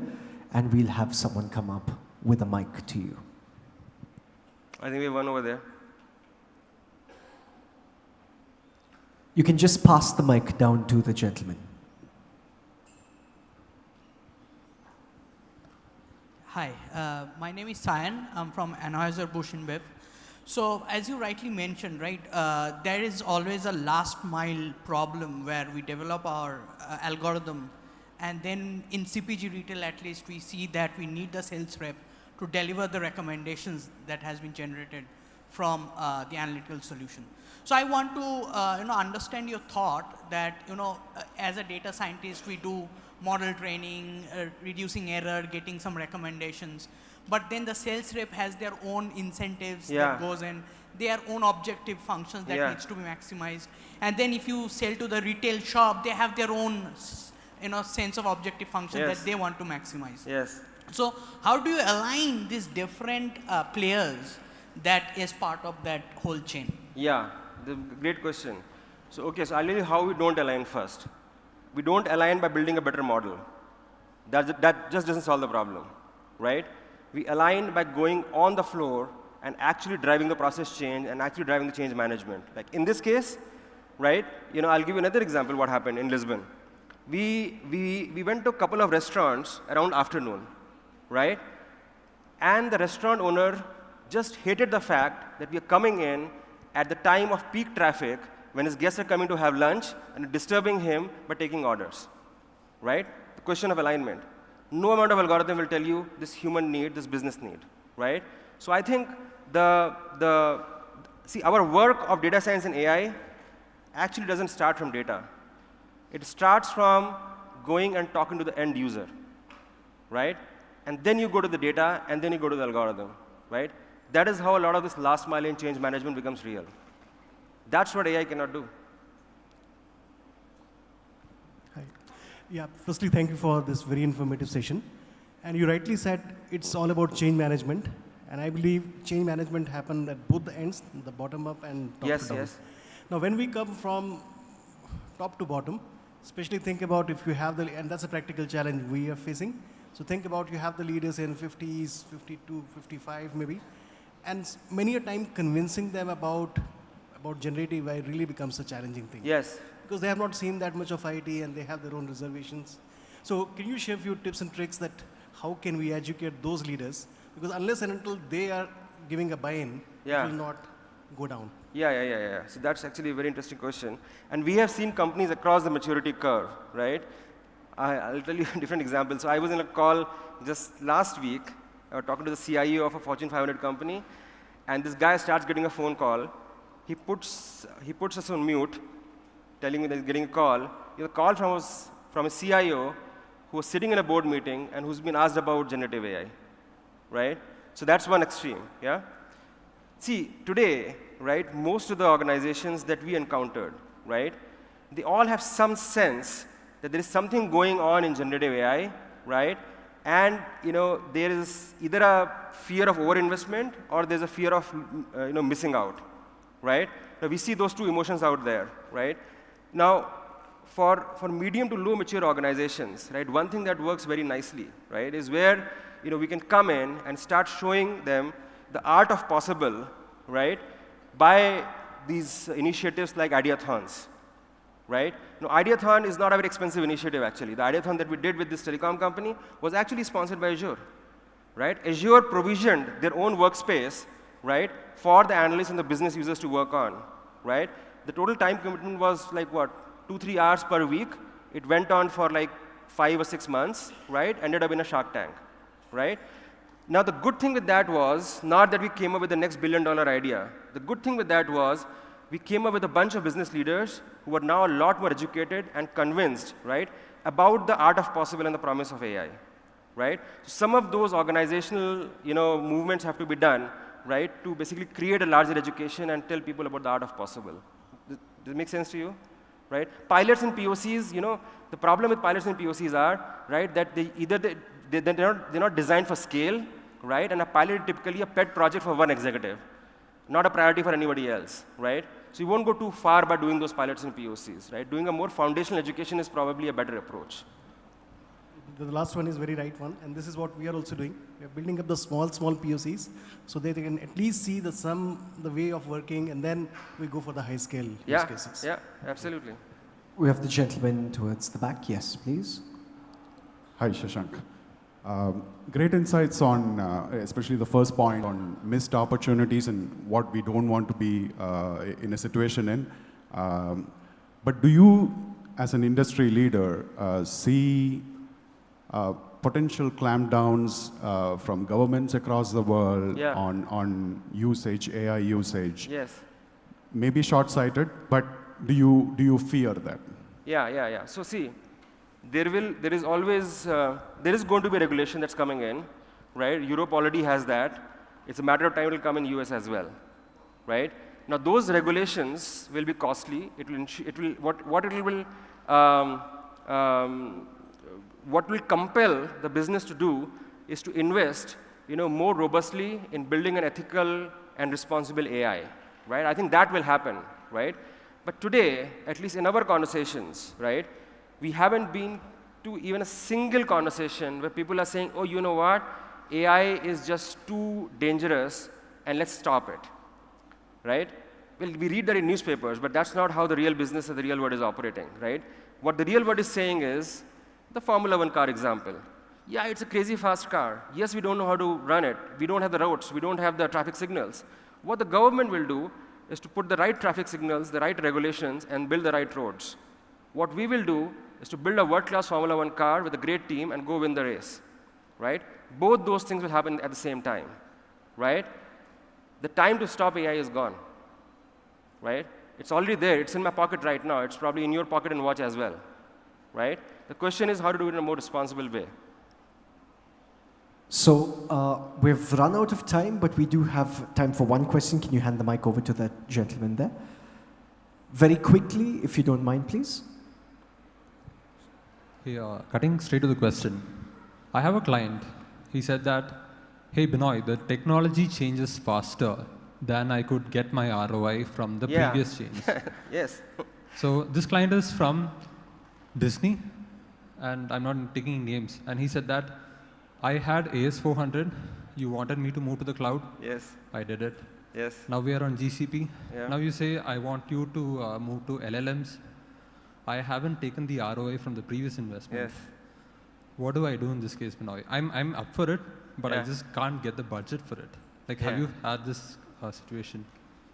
and we'll have someone come up with a mic to you. I think we have one over there. You can just pass the mic down to the gentleman. Hi, my name is Sayan. I'm from Anheuser-Busch InBev. So as you rightly mentioned, right, there is always a last mile problem where we develop our algorithm, and then in CPG retail at least we see that we need the sales rep to deliver the recommendations that has been generated from the analytical solution. So I want to understand your thought that as a data scientist we do model training, reducing error, getting some recommendations. But then the sales rep has their own incentives that goes in, their own objective functions that needs to be maximized. And then if you sell to the retail shop, they have their own sense of objective function that they want to maximize. Yes. So how do you align these different players that is part of that whole chain? Yeah, great question. So okay, so I'll tell you how we don't align first. We don't align by building a better model. That just doesn't solve the problem, right? We align by going on the floor and actually driving the process change and actually driving the change management. Like in this case, right, I'll give you another example what happened in Lisbon. We went to a couple of restaurants around afternoon, right? And the restaurant owner just hated the fact that we are coming in at the time of peak traffic when his guests are coming to have lunch and disturbing him by taking orders, right? The question of alignment. No amount of algorithm will tell you this human need, this business need, right? So I think see, our work of data science and AI actually doesn't start from data. It starts from going and talking to the end user, right? And then you go to the data, and then you go to the algorithm, right? That is how a lot of this last mile in change management becomes real. That's what AI cannot do. Yeah, firstly, thank you for this very informative session. And you rightly said it's all about change management. And I believe change management happens at both the ends, the bottom up and top to down. Yes. Now, when we come from top to bottom, especially think about if you have and that's a practical challenge we are facing. So think about you have the leaders in 50s, 52, 55 maybe. And many a time convincing them about generative AI really becomes a challenging thing. Yes. Because they have not seen that much of IT and they have their own reservations. So can you share a few tips and tricks that how can we educate those leaders? Because unless and until they are giving a buy-in, it will not go down. Yeah. So that's actually a very interesting question. And we have seen companies across the maturity curve, right? I'll tell you a different example. So I was in a call just last week, talking to the CIO of a Fortune 500 company, and this guy starts getting a phone call. He puts us on mute, telling me that he's getting a call. The call from a CIO who was sitting in a board meeting and who's been asked about generative AI, right? So that's one extreme, yeah? See, today, right, most of the organizations that we encountered, right, they all have some sense that there is something going on in generative AI, right? And there is either a fear of overinvestment or there's a fear of missing out, right? Now we see those two emotions out there, right? Now, for medium to low mature organizations, right, one thing that works very nicely, right, is where we can come in and start showing them the art of possible, right, by these initiatives like Ideathons, right? Now, Ideathon is not a very expensive initiative, actually. The Ideathon that we did with this telecom company was actually sponsored by Azure, right? Azure provisioned their own workspace, right, for the analysts and the business users to work on, right? The total time commitment was like, 2-3 hours per week. It went on for like 5 or 6 months, right? Ended up in a Shark Tank, right? Now, the good thing with that was not that we came up with the next billion-dollar idea. The good thing with that was we came up with a bunch of business leaders who are now a lot more educated and convinced, right, about the art of possible and the promise of AI, right? So some of those organizational, movements have to be done, right, to basically create a larger education and tell people about the art of possible. Does it make sense to you? Right? Pilots and POCs, the problem with pilots and POCs are, right, that they're not designed for scale, right? And a pilot is typically a pet project for one executive, not a priority for anybody else, right? So you won't go too far by doing those pilots and POCs, right? Doing a more foundational education is probably a better approach. The last one is very right one, and this is what we are also doing. We are building up the small POCs so that they can at least see the way of working, and then we go for the high scale use cases. Yeah, absolutely. We have the gentleman towards the back. Yes, please. Hi, Shashank. Great insights on, especially the first point on missed opportunities and what we don't want to be in a situation in. But do you, as an industry leader, see potential clampdowns from governments across the world on usage, AI usage? Yes. Maybe short-sighted, but do you fear that? Yeah. So see, there is going to be regulation that's coming in, right? Europe already has that. It's a matter of time it will come in US as well, right? Now those regulations will be costly. What will compel the business to do is to invest, more robustly in building an ethical and responsible AI, right? I think that will happen, right? But today, at least in our conversations, right, we haven't been to even a single conversation where people are saying, oh, you know what, AI is just too dangerous and let's stop it, right? Well, we read that in newspapers, but that's not how the real business of the real world is operating, right? What the real world is saying is, the Formula 1 car example. Yeah, it's a crazy fast car. Yes, we don't know how to run it. We don't have the routes. We don't have the traffic signals. What the government will do is to put the right traffic signals, the right regulations, and build the right roads. What we will do is to build a world-class Formula 1 car with a great team and go win the race, right? Both those things will happen at the same time, right? The time to stop AI is gone, right? It's already there. It's in my pocket right now. It's probably in your pocket and watch as well, right? The question is how to do it in a more responsible way. So we've run out of time, but we do have time for one question. Can you hand the mic over to that gentleman there? Very quickly, if you don't mind, please. Hey, cutting straight to the question. I have a client. He said that, hey, Binoy, the technology changes faster than I could get my ROI from the previous change. Yes. So this client is from Disney, and I'm not taking names. And he said that, I had AS400, you wanted me to move to the cloud. Yes. I did it. Yes. Now we are on GCP. Yeah. Now you say, I want you to move to LLMs. I haven't taken the ROI from the previous investment. Yes. What do I do in this case, Binoy? I'm up for it, but I just can't get the budget for it. Like, have you had this situation?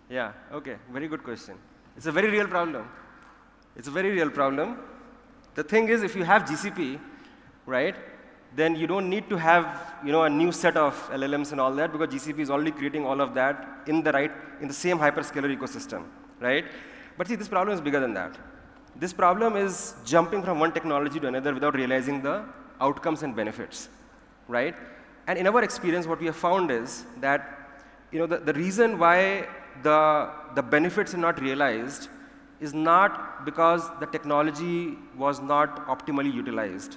Yeah, okay, very good question. It's a very real problem. It's a very real problem. The thing is, if you have GCP, right, then you don't need to have a new set of LLMs and all that, because GCP is already creating all of that in the same hyperscaler ecosystem, right? But see, this problem is bigger than that. This problem is jumping from one technology to another without realizing the outcomes and benefits, right? And in our experience, what we have found is that the reason why the benefits are not realized is not because the technology was not optimally utilized.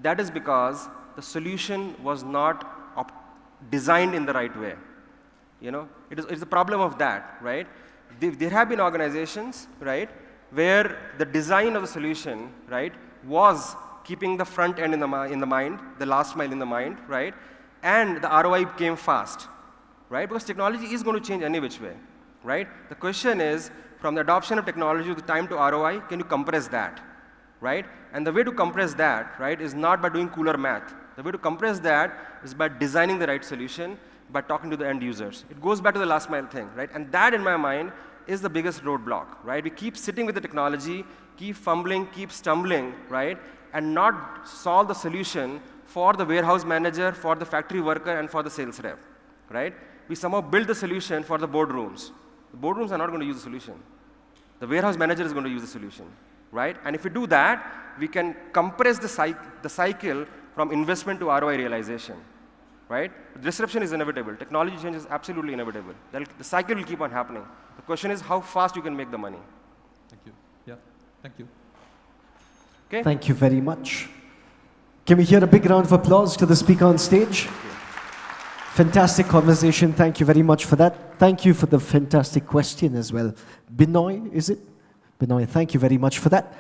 That is because the solution was not designed in the right way. It's a problem of that, right? There have been organizations, right, where the design of the solution, right, was keeping the front end in the mind, the last mile in the mind, right, and the ROI came fast, right? Because technology is going to change any which way, right? The question is, from the adoption of technology to the time to ROI, can you compress that, right? And the way to compress that, right, is not by doing cooler math. The way to compress that is by designing the right solution, by talking to the end users. It goes back to the last mile thing, right? And that, in my mind, is the biggest roadblock, right? We keep sitting with the technology, keep fumbling, keep stumbling, right? And not solve the solution for the warehouse manager, for the factory worker, and for the sales rep, right? We somehow build the solution for the boardrooms. The boardrooms are not going to use the solution. The warehouse manager is going to use the solution, right? And if we do that, we can compress the cycle from investment to ROI realization, right? Disruption is inevitable. Technology change is absolutely inevitable. The cycle will keep on happening. The question is how fast you can make the money. Thank you. Yeah, thank you. Okay. Thank you very much. Can we hear a big round of applause to the speaker on stage? Fantastic conversation. Thank you very much for that. Thank you for the fantastic question as well. Binoy, is it? Binoy, thank you very much for that.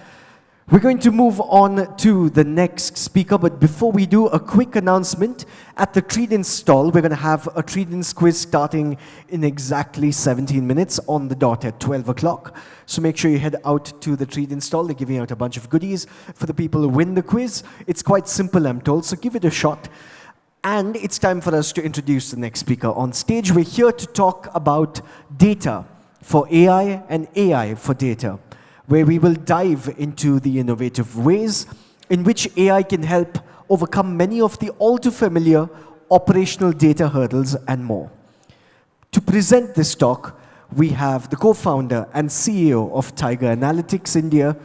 We're going to move on to the next speaker, but before we do, a quick announcement. At the Credence stall, we're going to have a Credence quiz starting in exactly 17 minutes on the dot at 12 o'clock. So make sure you head out to the Credence stall. They're giving out a bunch of goodies for the people who win the quiz. It's quite simple, I'm told, so give it a shot. And it's time for us to introduce the next speaker on stage. We're here to talk about data for AI and AI for data, where we will dive into the innovative ways in which AI can help overcome many of the all-too-familiar operational data hurdles and more. To present this talk, we have the co-founder and CEO of Tiger Analytics India,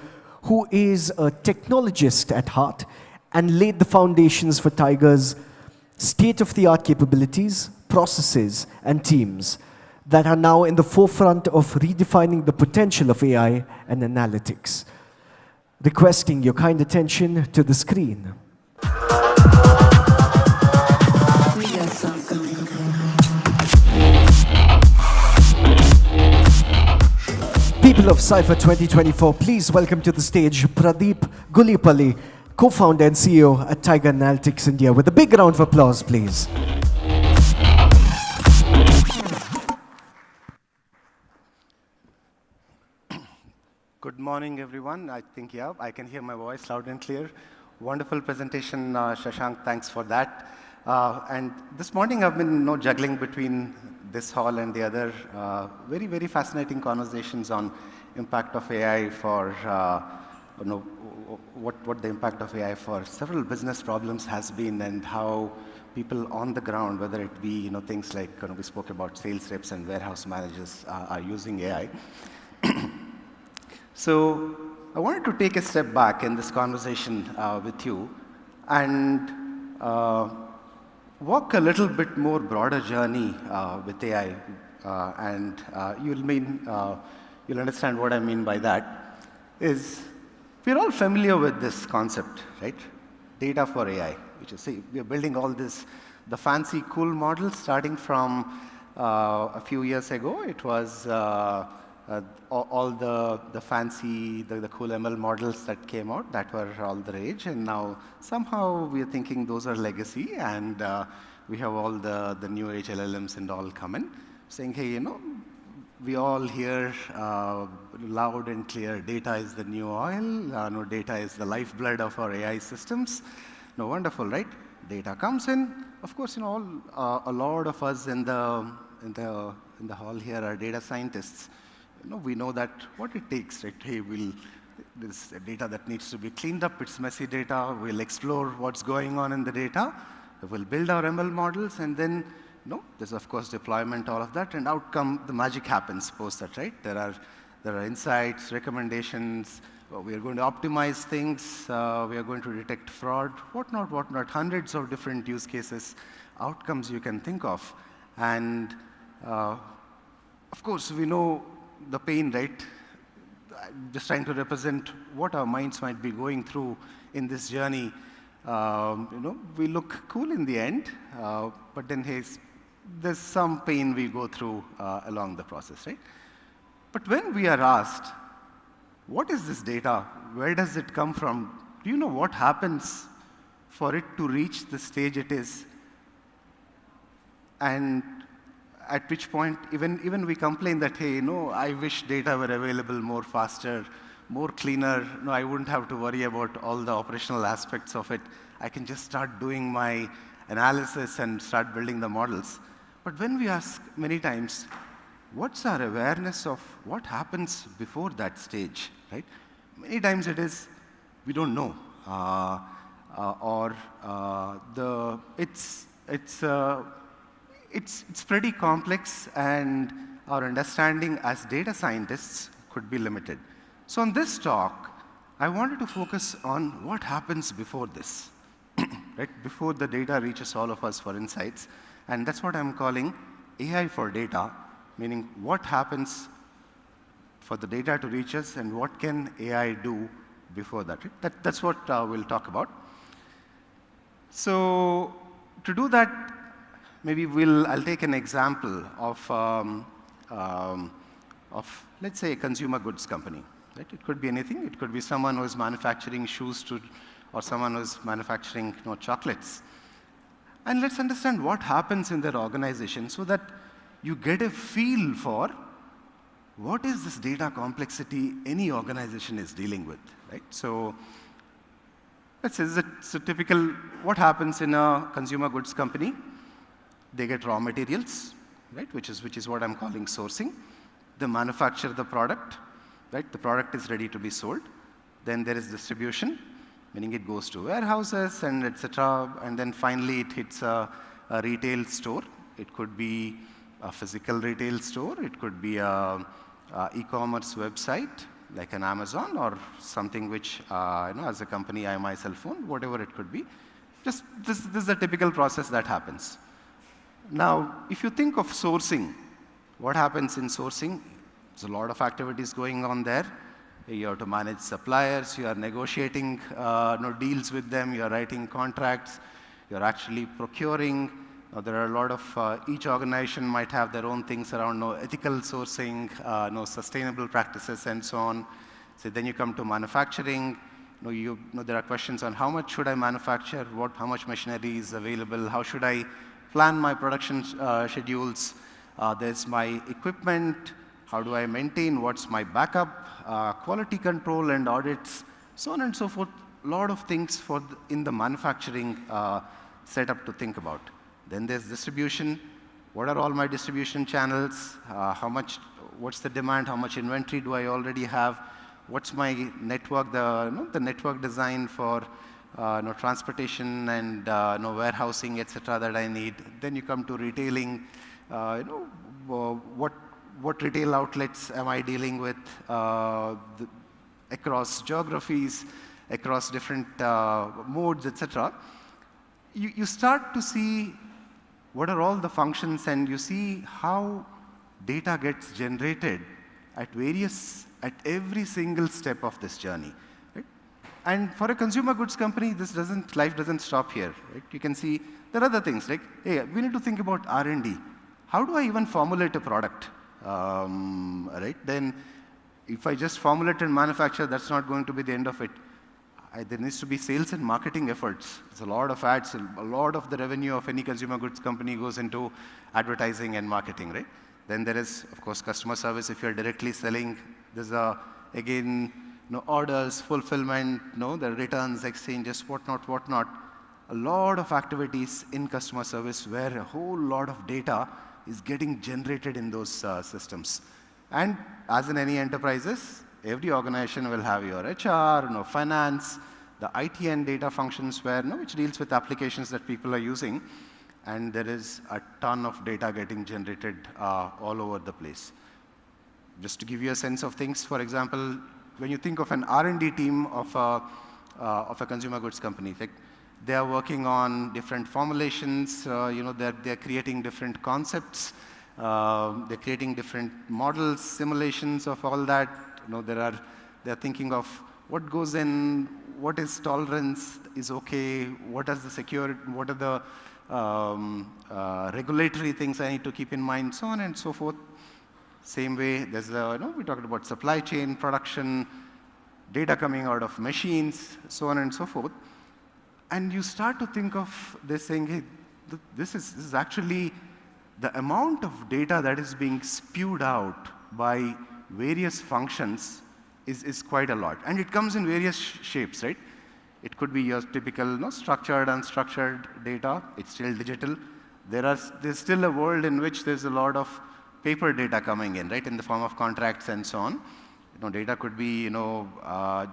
who is a technologist at heart and laid the foundations for Tiger's state-of-the-art capabilities, processes, and teams that are now in the forefront of redefining the potential of AI and analytics. Requesting your kind attention to the screen. People of Cypher 2024, please welcome to the stage Pradip Gulipalli, co-founder and CEO at Tiger Analytics India, with a big round of applause, please. Good morning, everyone. I think, yeah, I can hear my voice loud and clear. Wonderful presentation, Shashank. Thanks for that. And this morning, I've been juggling between this hall and the other. Very, very fascinating conversations on impact of AI for, what the impact of AI for several business problems has been, and how people on the ground, whether it be things like we spoke about sales reps and warehouse managers are using AI. So I wanted to take a step back in this conversation with you and walk a little bit more broader journey with AI, and you'll understand what I mean by that. Is we're all familiar with this concept, right? Data for AI, which is, we're building all this, the fancy cool models starting from a few years ago. It was all the fancy, the cool ML models that came out, that were all the rage, and now somehow we are thinking those are legacy, and we have all the new age LLMs and all coming, saying, hey, we all hear loud and clear, data is the new oil, data is the lifeblood of our AI systems. No, wonderful, right? Data comes in. Of course, a lot of us in the hall here are data scientists. We know that what it takes, right? Hey, there's data that needs to be cleaned up. It's messy data. We'll explore what's going on in the data. We'll build our ML models, and then there's of course deployment, all of that, and outcome, the magic happens post that, right? There are insights, recommendations. We are going to optimize things. We are going to detect fraud, whatnot. Hundreds of different use cases, outcomes you can think of, and of course we know the pain, right? Just trying to represent what our minds might be going through in this journey. We look cool in the end, but then there's some pain we go through along the process, right? But when we are asked, what is this data? Where does it come from? Do you know what happens for it to reach the stage it is? And at which point, even we complain that, hey, I wish data were available more faster, more cleaner. No, I wouldn't have to worry about all the operational aspects of it. I can just start doing my analysis and start building the models. But when we ask many times, what's our awareness of what happens before that stage, right? Many times it is, we don't know. It's pretty complex, and our understanding as data scientists could be limited. So on this talk, I wanted to focus on what happens before this, right? Before the data reaches all of us for insights. And that's what I'm calling AI for data, meaning what happens for the data to reach us and what can AI do before that. Right? That's what we'll talk about. So to do that, maybe I'll take an example of, let's say, a consumer goods company. Right? It could be anything. It could be someone who is manufacturing shoes or someone who is manufacturing chocolates. And let's understand what happens in their organization so that you get a feel for what is this data complexity any organization is dealing with. Right? So let's say it's a typical, what happens in a consumer goods company? They get raw materials, right? Which is what I'm calling sourcing. They manufacture the product, right? The product is ready to be sold. Then there is distribution, meaning it goes to warehouses and etc. And then finally it hits a retail store. It could be a physical retail store. It could be a e-commerce website like an Amazon or something which, as a company I myself own, whatever it could be. Just this is a typical process that happens. Now, if you think of sourcing, what happens in sourcing? There's a lot of activities going on there. You have to manage suppliers, you are negotiating deals with them, you are writing contracts, you're actually procuring. There are a lot of, each organization might have their own things around ethical sourcing, sustainable practices and so on. So then you come to manufacturing. There are questions on how much should I manufacture, how much machinery is available, how should I plan my production schedules. There's my equipment, how do I maintain, what's my backup, quality control and audits, so on and so forth. A lot of things in the manufacturing setup to think about. Then there's distribution. What are all my distribution channels? What's the demand? How much inventory do I already have? What's my network, the network design for transportation and warehousing, etc. that I need. Then you come to retailing. What retail outlets am I dealing with across geographies, across different modes, etc. You start to see what are all the functions, and you see how data gets generated at every single step of this journey. Right? And for a consumer goods company, life doesn't stop here. Right? You can see there are other things like, hey, we need to think about R&D. How do I even formulate a product? Right? Then if I just formulate and manufacture, that's not going to be the end of it. There needs to be sales and marketing efforts. There's a lot of ads. A lot of the revenue of any consumer goods company goes into advertising and marketing, right? Then there is, of course, customer service. If you're directly selling, there's again, orders, fulfillment, the returns, exchanges, whatnot. A lot of activities in customer service where a whole lot of data is getting generated in those systems. And as in any enterprises, every organization will have your HR, finance, the IT and data functions which deals with applications that people are using. And there is a ton of data getting generated all over the place. Just to give you a sense of things, for example, when you think of an R&D team of a consumer goods company, they are working on different formulations, they're creating different concepts, they're creating different models, simulations of all that. They're thinking of what goes in, what is tolerance is okay, what are the regulatory things I need to keep in mind, so on and so forth. Same way, there's we talked about supply chain, production, data coming out of machines, so on and so forth. And you start to think of this saying, hey, this is actually the amount of data that is being spewed out by various functions is quite a lot. And it comes in various shapes, right? It could be your typical structured, unstructured data. It's still digital. There's still a world in which there's a lot of paper data coming in, right, in the form of contracts and so on. Data could be,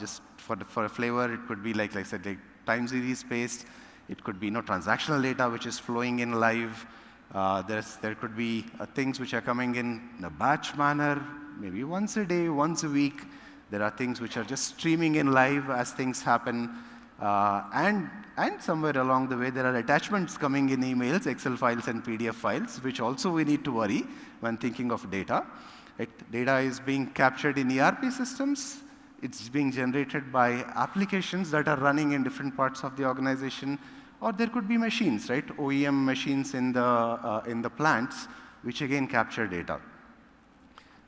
just for a flavor, it could be like I said, like time series based. It could be transactional data which is flowing in live. There could be things which are coming in a batch manner, maybe once a day, once a week. There are things which are just streaming in live as things happen. And somewhere along the way, there are attachments coming in emails, Excel files and PDF files, which also we need to worry when thinking of data. Data is being captured in ERP systems. It's being generated by applications that are running in different parts of the organization. Or there could be machines, right? OEM machines in the plants, which again capture data.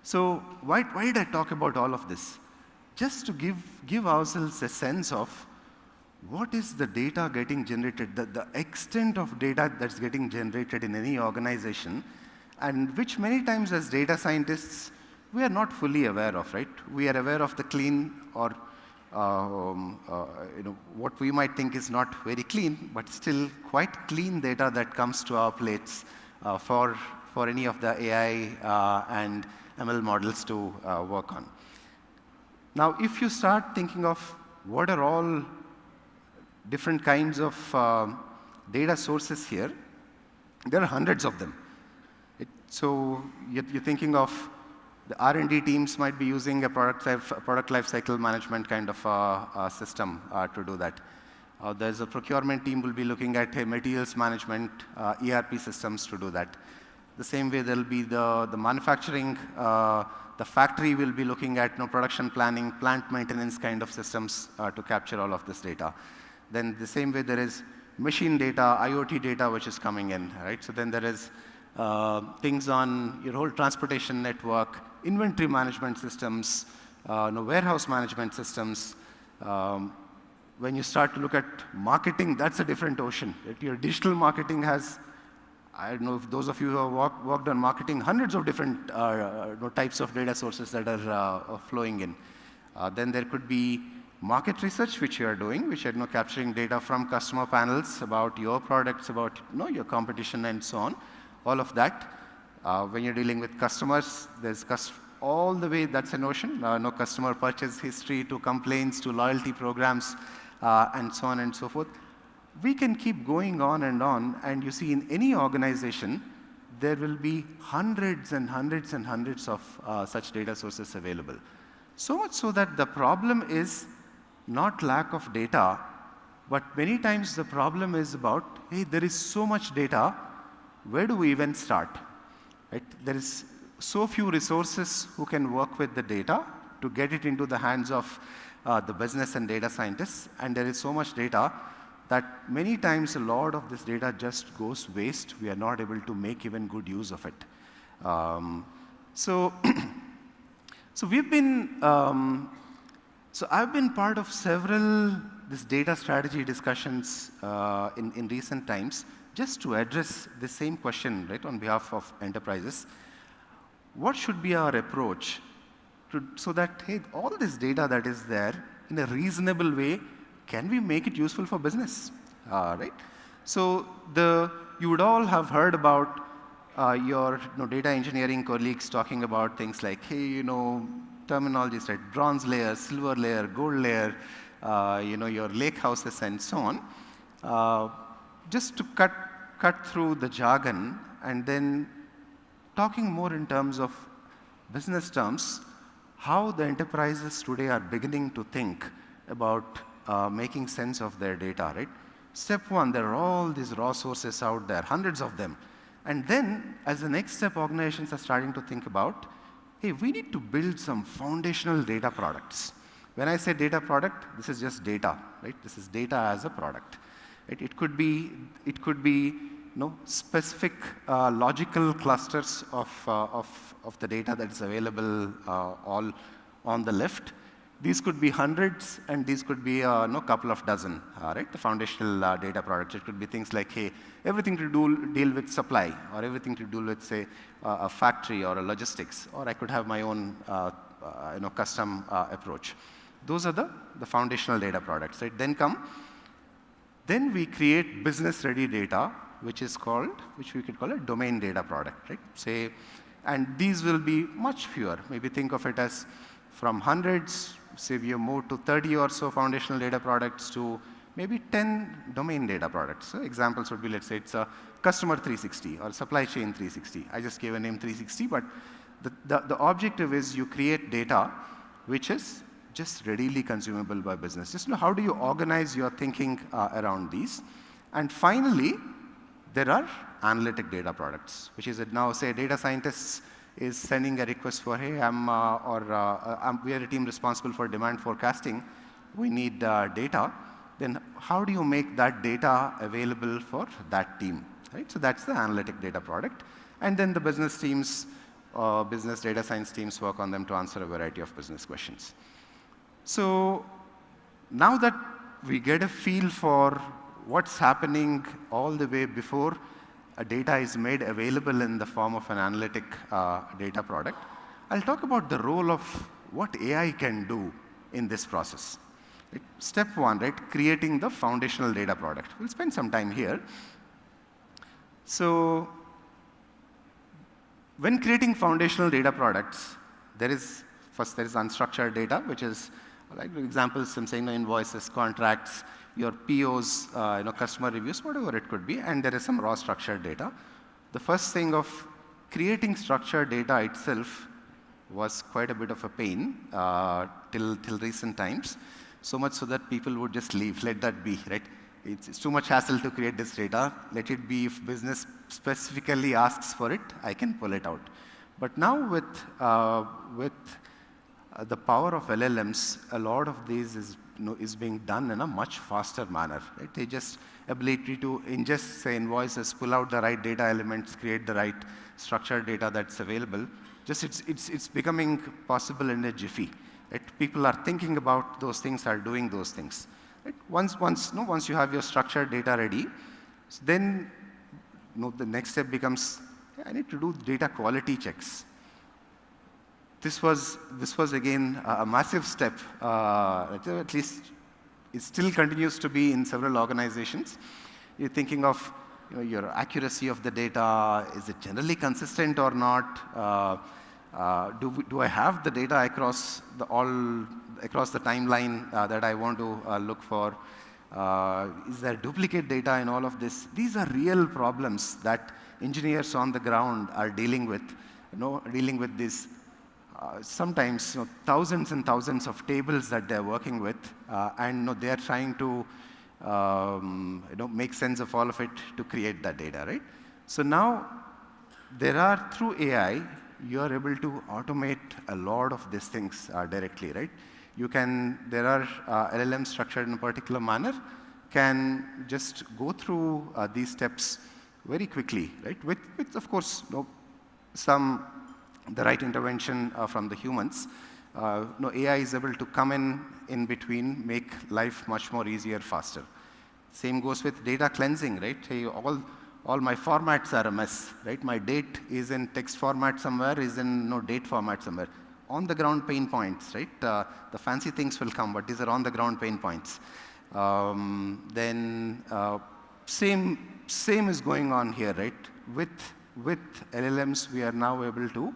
So why did I talk about all of this? Just to give ourselves a sense of what is the data getting generated, the extent of data that's getting generated in any organization, and which many times as data scientists, we are not fully aware of, right? We are aware of the clean or what we might think is not very clean, but still quite clean data that comes to our plates for any of the AI and ML models to work on. Now, if you start thinking of what are all different kinds of data sources here, there are hundreds of them. So you're thinking of the R&D teams might be using a product lifecycle management kind of system to do that. There's a procurement team will be looking at materials management, ERP systems to do that. The same way there'll be the manufacturing, the factory will be looking at production planning, plant maintenance kind of systems to capture all of this data. Then the same way there is machine data, IoT data which is coming in, right? So then there is things on your whole transportation network, inventory management systems, warehouse management systems. When you start to look at marketing, that's a different ocean. Your digital marketing has, I don't know if those of you who have worked on marketing, hundreds of different types of data sources that are flowing in. Then there could be market research, which you are doing, which are capturing data from customer panels about your products, about your competition, and so on. All of that. When you're dealing with customers, there's all the way, that's a notion. No customer purchase history to complaints to loyalty programs, and so on and so forth. We can keep going on, and you see in any organization, there will be hundreds and hundreds and hundreds of such data sources available. So much so that the problem is not lack of data, but many times the problem is about, hey, there is so much data, where do we even start? Right? There is so few resources who can work with the data to get it into the hands of the business and data scientists, and there is so much data that many times a lot of this data just goes waste. We are not able to make even good use of it. So we've been, so I've been part of several this data strategy discussions in recent times, just to address the same question, right, on behalf of enterprises. What should be our approach so that, hey, all this data that is there in a reasonable way, can we make it useful for business, right? So you would all have heard about your data engineering colleagues talking about things like, hey, terminologies, right? Bronze layer, silver layer, gold layer, your lake houses, and so on. Just to cut through the jargon, and then talking more in terms of business terms, how the enterprises today are beginning to think about making sense of their data, right? Step one, there are all these raw sources out there, hundreds of them. And then, as the next step, organizations are starting to think about, hey, we need to build some foundational data products. When I say data product, this is just data, right? This is data as a product. It could be specific logical clusters of the data that is available all on the left. These could be hundreds, and these could be a couple of dozen, right? The foundational data products. It could be things like, hey, everything to deal with supply, or everything to do with, say, a factory or a logistics, or I could have my own custom approach. Those are the foundational data products, right? Then we create business-ready data, which we could call a domain data product, right? And these will be much fewer. Maybe think of it as from hundreds, say we have moved to 30 or so foundational data products to maybe 10 domain data products. So examples would be, let's say it's a customer 360 or supply chain 360. I just gave a name 360, but the objective is you create data which is just readily consumable by business. Just how do you organize your thinking around these? And finally, there are analytic data products, which is now, say, data scientists is sending a request for, hey, we are a team responsible for demand forecasting. We need data. then how do you make that data available for that team, right? So that's the analytic data product. And then the business teams, business data science teams work on them to answer a variety of business questions. So now that we get a feel for what's happening all the way before a data is made available in the form of an analytic data product, I'll talk about the role of what AI can do in this process. Right? Step one, right, creating the foundational data product. We'll spend some time here. So when creating foundational data products, first there is unstructured data, which is like examples I'm saying, invoices, contracts, your POs, customer reviews, whatever it could be, and there is some raw structured data. The first thing of creating structured data itself was quite a bit of a pain till recent times, so much so that people would just leave, let that be, right? It's too much hassle to create this data. Let it be. If business specifically asks for it, I can pull it out. But now with the power of LLMs, a lot of these is being done in a much faster manner. Right? They just ability to ingest, say, invoices, pull out the right data elements, create the right structured data that's available. Just it's becoming possible in a jiffy. Right? People are thinking about those things, are doing those things. Right? Once you have your structured data ready, then the next step becomes, I need to do data quality checks. This was again a massive step. At least it still continues to be in several organizations. You're thinking of your accuracy of the data. Is it generally consistent or not? Do I have the data across the timeline that I want to look for? Is there duplicate data in all of this? These are real problems that engineers on the ground are dealing with. Dealing with this. Sometimes thousands and thousands of tables that they're working with, and they're trying to make sense of all of it to create that data, right? So now through AI, you are able to automate a lot of these things directly, right? There are LLMs structured in a particular manner, can just go through these steps very quickly, right? With of course, the right intervention from the humans. AI is able to come in between, make life much more easier, faster. Same goes with data cleansing, right? Hey, all my formats are a mess, right? My date is in text format somewhere, is in date format somewhere. On the ground pain points, right? The fancy things will come, but these are on the ground pain points. Same is going on here, right? With LLMs, we are now able to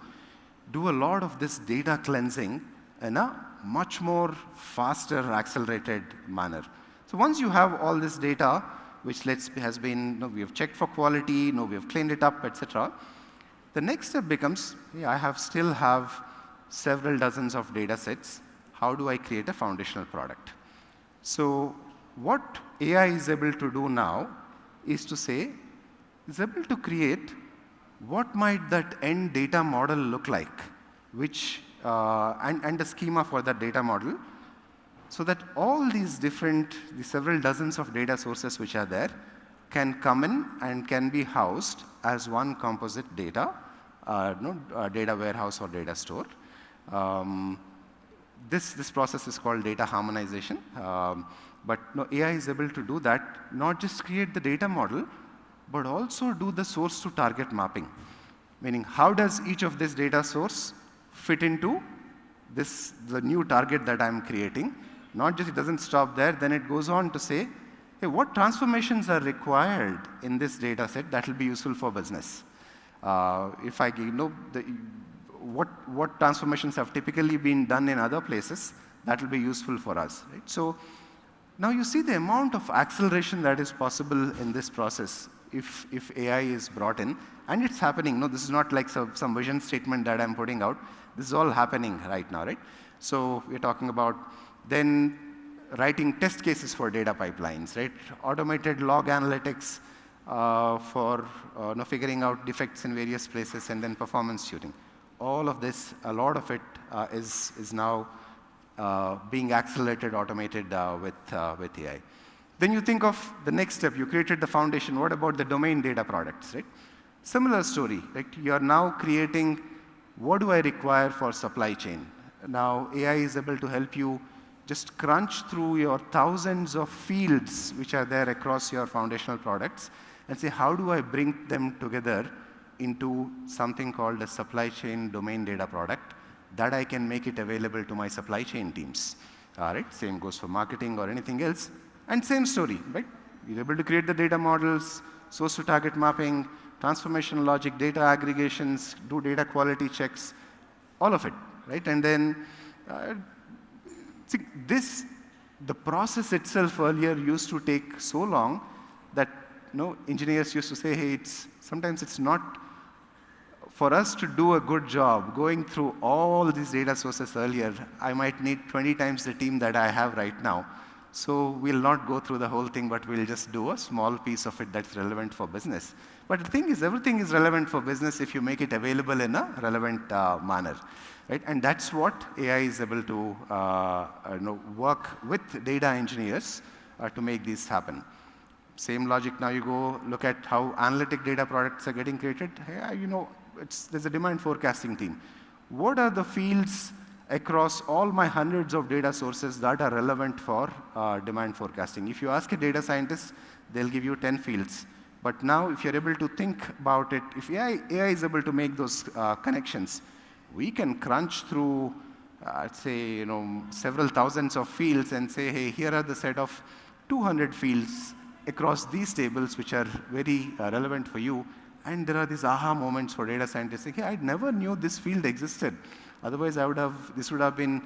do a lot of this data cleansing in a much more faster, accelerated manner. So once you have all this data, which has been, we have checked for quality, we have cleaned it up, etc. The next step becomes, I still have several dozens of data sets. How do I create a foundational product? So what AI is able to do now is to say, it's able to create what might that end data model look like, and the schema for that data model, so that all these several dozens of data sources which are there can come in and can be housed as one composite data, data warehouse or data store. This process is called data harmonization. But AI is able to do that, not just create the data model, but also do the source to target mapping. Meaning, how does each of this data source fit into the new target that I'm creating? Not just it doesn't stop there, then it goes on to say, hey, what transformations are required in this data set that will be useful for business? If I what transformations have typically been done in other places, that will be useful for us. Right? So now you see the amount of acceleration that is possible in this process if AI is brought in, and it's happening. This is not like some vision statement that I'm putting out. This is all happening right now, right? So we're talking about then writing test cases for data pipelines, right? Automated log analytics for figuring out defects in various places, and then performance tuning. All of this, a lot of it is now being accelerated, automated with AI. Then you think of the next step. You created the foundation. What about the domain data products, right? Similar story, right? You are now creating, what do I require for supply chain? Now, AI is able to help you just crunch through your thousands of fields which are there across your foundational products and say, how do I bring them together into something called a supply chain domain data product that I can make it available to my supply chain teams. Right? Same goes for marketing or anything else. And same story, right? You're able to create the data models, source to target mapping, transformation logic, data aggregations, do data quality checks, all of it, right? And then see, the process itself earlier used to take so long that engineers used to say, hey, sometimes it's not, for us to do a good job going through all these data sources earlier, I might need 20 times the team that I have right now. So we'll not go through the whole thing, but we'll just do a small piece of it that's relevant for business. But the thing is, everything is relevant for business if you make it available in a relevant manner. Right? And that's what AI is able to work with data engineers to make these happen. Same logic, now you go look at how analytic data products are getting created. There's a demand forecasting team. What are the fields across all my hundreds of data sources that are relevant for demand forecasting? If you ask a data scientist, they'll give you 10 fields. But now, if you're able to think about it, if AI is able to make those connections, we can crunch through, say, several thousands of fields and say, hey, here are the set of 200 fields across these tables which are very relevant for you. And there are these aha moments for data scientists saying, hey, I never knew this field existed. Otherwise, this would have been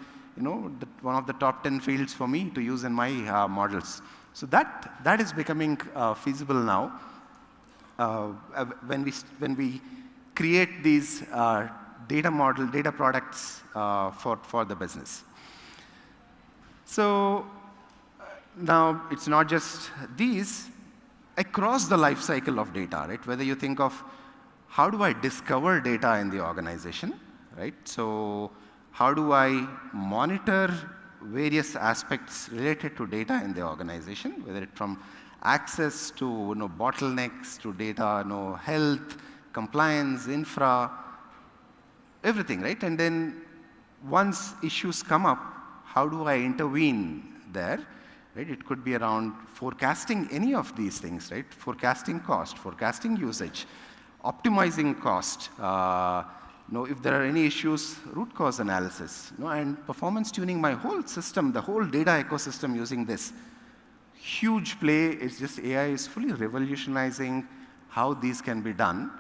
one of the top 10 fields for me to use in my models. So that is becoming feasible now when we create these data products for the business. So now it's not just these. Across the life cycle of data, right? Whether you think of how do I discover data in the organization, right? So how do I monitor various aspects related to data in the organization, whether it's from access to bottlenecks to data, health, compliance, infra, everything, right? And then once issues come up, how do I intervene there? Right? It could be around forecasting any of these things, right? Forecasting cost, forecasting usage, optimizing cost. If there are any issues, root cause analysis, and performance tuning my whole system, the whole data ecosystem using this. Huge play. It's just AI is fully revolutionizing how these can be done.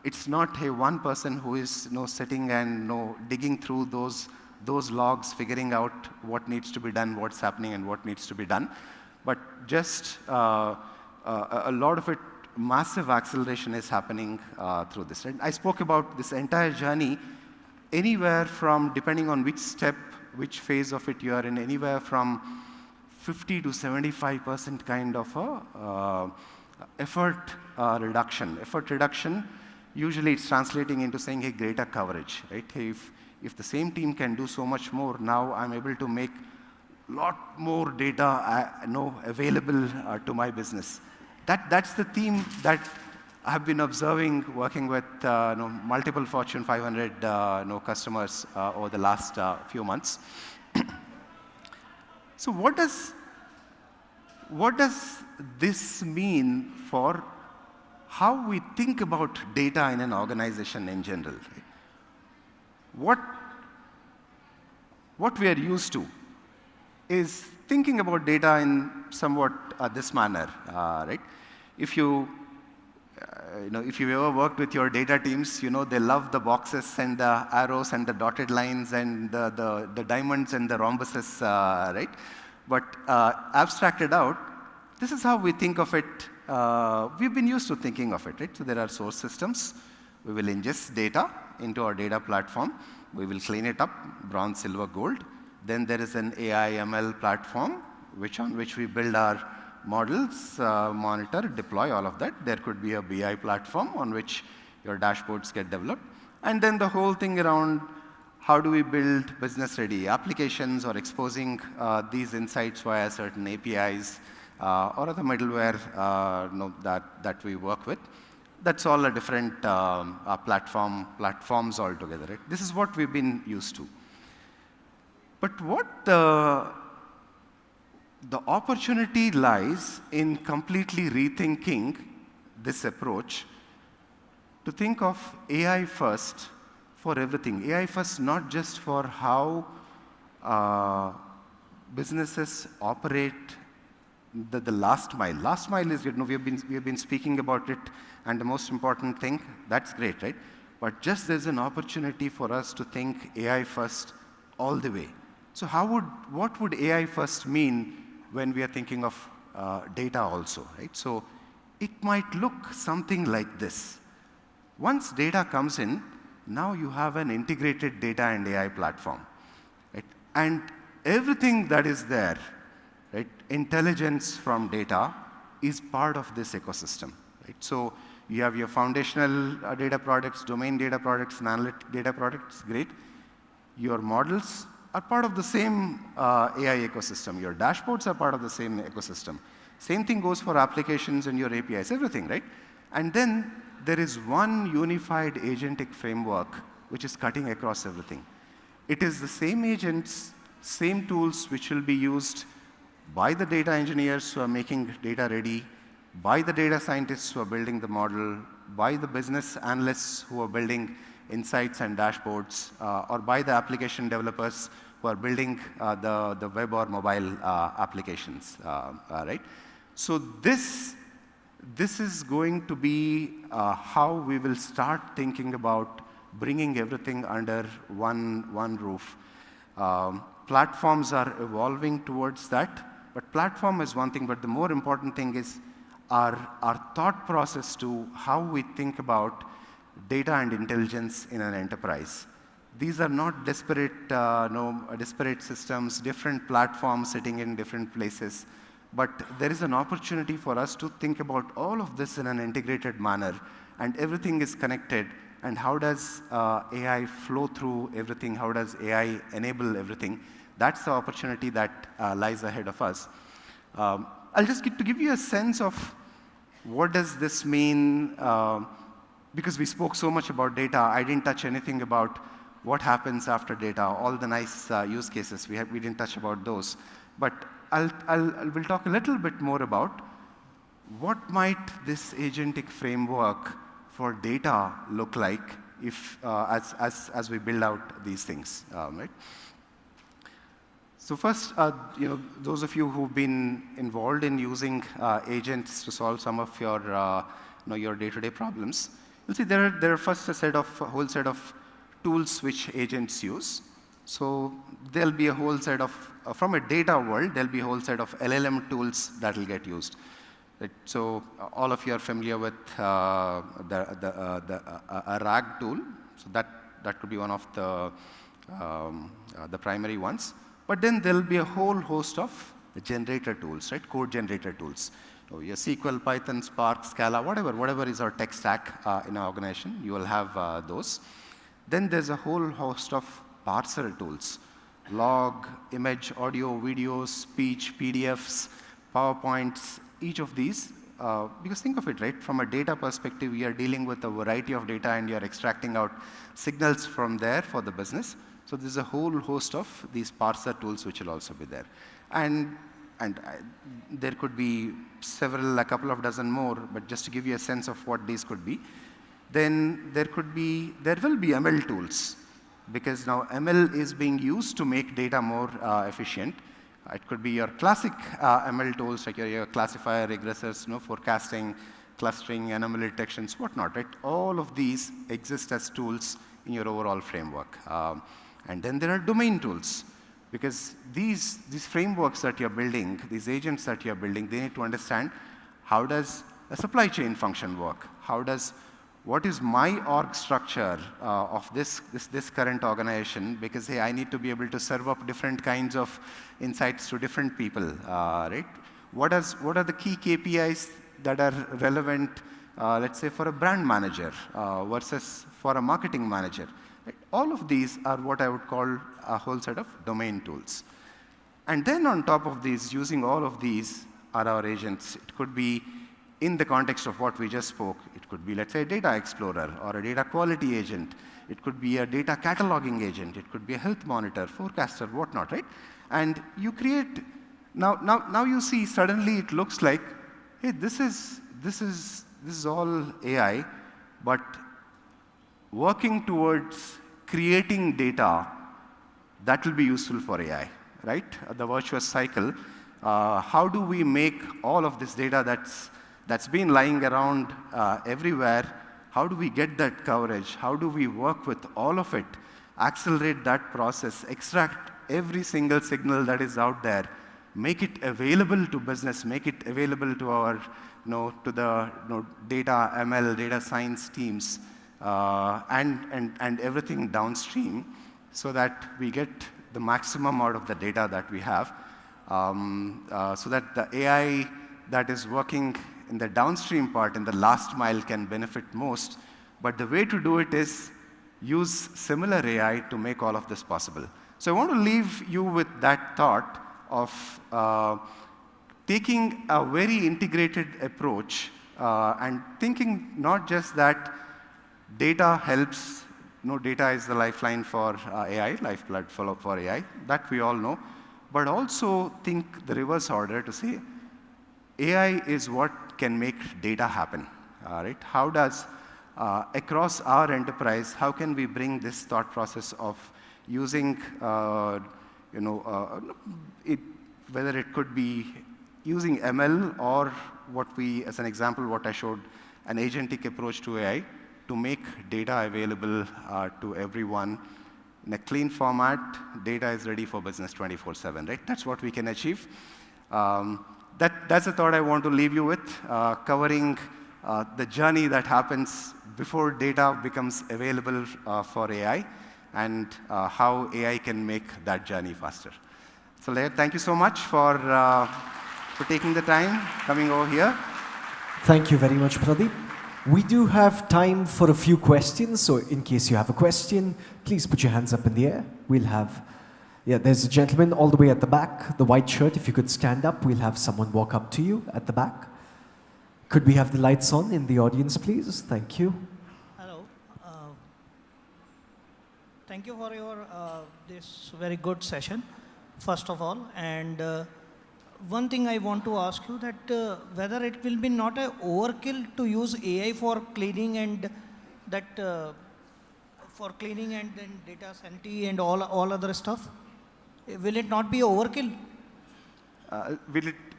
It's not one person who is sitting and digging through those logs, figuring out what needs to be done, what's happening, and what needs to be done. But just a lot of it, massive acceleration is happening through this. Right? I spoke about this entire journey, anywhere from, depending on which step, which phase of it you are in, anywhere from 50 to 75% kind of effort reduction. Effort reduction, usually it's translating into saying, hey, greater coverage. Right? Hey, if the same team can do so much more, now I'm able to make a lot more data available to my business. That's the theme that I have been observing working with multiple Fortune 500 customers over the last few months. So what does this mean for how we think about data in an organization in general? Right? What we are used to is thinking about data in somewhat this manner, right? If you ever worked with your data teams, they love the boxes and the arrows and the dotted lines and the diamonds and the rhombuses, right? But abstracted out, this is how we think of it. We've been used to thinking of it, right? So there are source systems. We will ingest data into our data platform. We will clean it up, bronze, silver, gold. Then there is an AI ML platform on which we build our models, monitor, deploy, all of that. There could be a BI platform on which your dashboards get developed. And then the whole thing around how do we build business-ready applications or exposing these insights via certain APIs or other middleware that we work with. That's all a different platforms altogether. Right? This is what we've been used to. But what the opportunity lies in completely rethinking this approach to think of AI first for everything. AI first not just for how businesses operate the last mile. Last mile is, we have been speaking about it, and the most important thing, that's great, right? But just there's an opportunity for us to think AI first all the way. So what would AI first mean when we are thinking of data also, right? So it might look something like this. Once data comes in, now you have an integrated data and AI platform, right? And everything that is there, right, intelligence from data is part of this ecosystem, right? So you have your foundational data products, domain data products, and analytic data products, great. Your models are part of the same AI ecosystem. Your dashboards are part of the same ecosystem. Same thing goes for applications and your APIs, everything, right? And then there is one unified agentic framework which is cutting across everything. It is the same agents, same tools which will be used by the data engineers who are making data ready, by the data scientists who are building the model, by the business analysts who are building insights and dashboards, or by the application developers who are building the web or mobile applications, right? So this is going to be how we will start thinking about bringing everything under one roof. Platforms are evolving towards that, but platform is one thing, but the more important thing is our thought process to how we think about data and intelligence in an enterprise. These are not disparate systems, different platforms sitting in different places, but there is an opportunity for us to think about all of this in an integrated manner, and everything is connected, and how does AI flow through everything, how does AI enable everything. That's the opportunity that lies ahead of us. I'll just to give you a sense of what does this mean, because we spoke so much about data, I didn't touch anything about what happens after data, all the nice use cases, we didn't touch about those. But we'll talk a little bit more about what might this agentic framework for data look like if, as we build out these things, right? So first, those of you who've been involved in using agents to solve some of your day-to-day problems, you'll see there are first a whole set of tools which agents use. So there'll be a whole set of, from a data world, there'll be a whole set of LLM tools that will get used. Right? So all of you are familiar with a RAG tool. So that could be one of the primary ones. But then there'll be a whole host of generator tools, right? Code generator tools. So your SQL, Python, Spark, Scala, whatever is our tech stack in our organization, you will have those. Then there's a whole host of parser tools. Log, image, audio, video, speech, PDFs, PowerPoints, each of these. Because think of it, right? From a data perspective, we are dealing with a variety of data and you're extracting out signals from there for the business. So there's a whole host of these parser tools which will also be there. And there could be a couple of dozen more, but just to give you a sense of what these could be. Then there will be ML tools, because now ML is being used to make data more efficient. It could be your classic ML tools, like your classifier, regressors, forecasting, clustering, anomaly detections, whatnot, right? All of these exist as tools in your overall framework. And then there are domain tools, because these frameworks that you're building, these agents that you're building, they need to understand how does a supply chain function work? What is my org structure of this current organization? Because hey, I need to be able to serve up different kinds of insights to different people, right? What are the key KPIs that are relevant, let's say, for a brand manager versus for a marketing manager? Right? All of these are what I would call a whole set of domain tools. And then on top of these, using all of these, are our agents. It could be in the context of what we just spoke. It could be, let's say, a data explorer or a data quality agent. It could be a data cataloging agent. It could be a health monitor, forecaster, whatnot, right? And you create, now you see suddenly it looks like, hey, this is all AI, but working towards creating data that will be useful for AI, right? The virtuous cycle. How do we make all of this data that's been lying around everywhere, how do we get that coverage? How do we work with all of it, accelerate that process, extract every single signal that is out there, make it available to business, make it available to our, to the data ML, data science teams, and everything downstream, so that we get the maximum out of the data that we have, so that the AI that is working in the downstream part, in the last mile, can benefit most. But the way to do it is use similar AI to make all of this possible. So I want to leave you with that thought of taking a very integrated approach and thinking not just that data helps, data is the lifeline for AI, lifeblood for AI, that we all know, but also think the reverse order to say, AI is what can make data happen, right? How does, across our enterprise, how can we bring this thought process of using, whether it could be using ML or what we, as an example, what I showed, an agentic approach to AI to make data available to everyone in a clean format. Data is ready for business 24/7, right? That's what we can achieve. That's the thought I want to leave you with, covering the journey that happens before data becomes available for AI, and how AI can make that journey faster. So thank you so much for taking the time, coming over here. Thank you very much, Pradip. We do have time for a few questions, so in case you have a question, please put your hands up in the air. We'll have, there's a gentleman all the way at the back, the white shirt. If you could stand up, we'll have someone walk up to you at the back. Could we have the lights on in the audience, please? Thank you. Hello. Thank you for your this very good session, first of all. And one thing I want to ask you, that whether it will be not a overkill to use AI for cleaning and for cleaning and then data sanity and all other stuff. Will it not be overkill?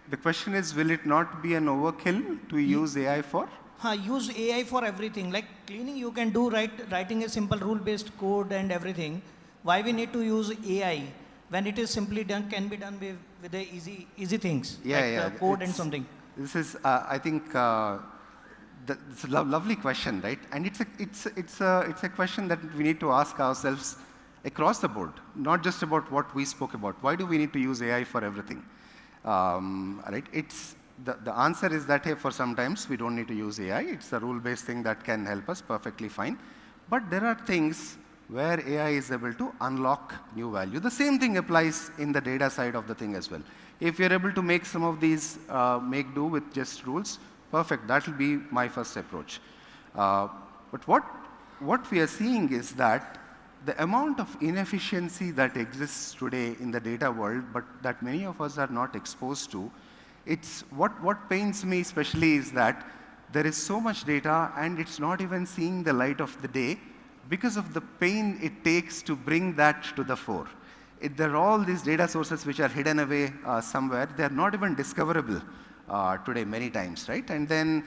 The question is, will it not be an overkill to use AI for? Use AI for everything. Like cleaning, you can do writing a simple rule-based code and everything. Why we need to use AI when it is simply done, can be done with the easy things, like code and something? This is, I think, it's a lovely question, right? And it's a question that we need to ask ourselves across the board, not just about what we spoke about. Why do we need to use AI for everything? Right? The answer is that, hey, for sometimes we don't need to use AI. It's a rule-based thing that can help us perfectly fine. But there are things where AI is able to unlock new value. The same thing applies in the data side of the thing as well. If you're able to make some of these make do with just rules, perfect. That will be my first approach. But what we are seeing is that the amount of inefficiency that exists today in the data world, but that many of us are not exposed to, it's what pains me especially is that there is so much data and it's not even seeing the light of the day because of the pain it takes to bring that to the fore. There are all these data sources which are hidden away somewhere. They are not even discoverable today many times, right? And then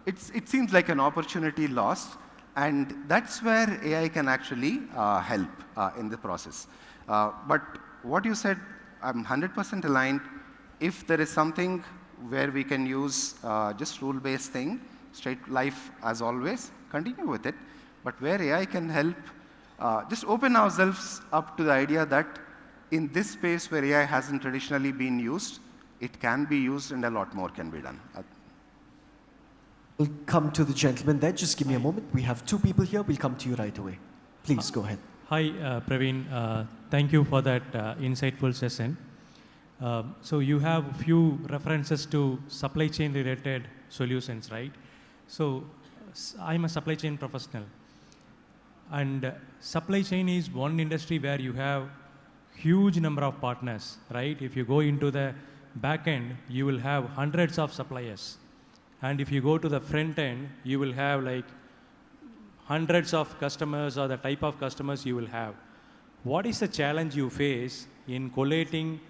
it seems like an opportunity lost, and that's where AI can actually help in the process. But what you said, I'm 100% aligned. If there is something where we can use just rule-based thing, straight life as always, continue with it. But where AI can help, just open ourselves up to the idea that in this space where AI hasn't traditionally been used, it can be used and a lot more can be done. We'll come to the gentleman there. Just give me a moment. We have two people here. We'll come to you right away. Please go ahead. Hi, Praveen. Thank you for that insightful session. So you have a few references to supply chain related solutions, right? So I'm a supply chain professional. And supply chain is one industry where you have huge number of partners, right? If you go into the back end, you will have hundreds of suppliers. And if you go to the front end, you will have like hundreds of customers or the type of customers you will have. What is the challenge you face in collating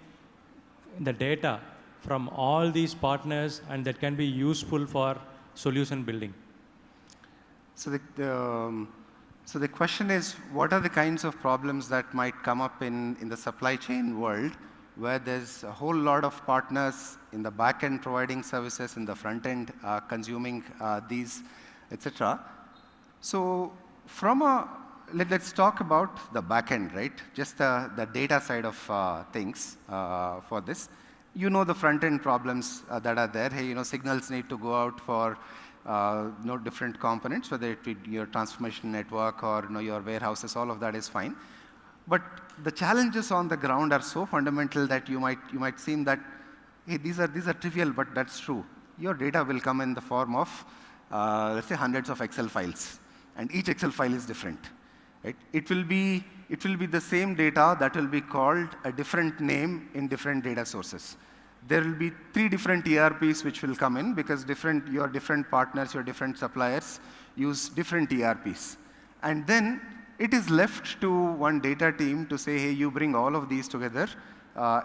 the data from all these partners and that can be useful for solution building? So the question is, what are the kinds of problems that might come up in the supply chain world where there's a whole lot of partners in the back end providing services, in the front end consuming these, etc. So let's talk about the back end, right? Just the data side of things for this. You know the front end problems that are there. Hey, signals need to go out for different components, whether it be your transformation network or your warehouses, all of that is fine. But the challenges on the ground are so fundamental that you might seem that, hey, these are trivial, but that's true. Your data will come in the form of, let's say, hundreds of Excel files, and each Excel file is different. Right? It will be the same data that will be called a different name in different data sources. There will be 3 different ERPs which will come in because your different partners, your different suppliers use different ERPs. And then it is left to one data team to say, hey, you bring all of these together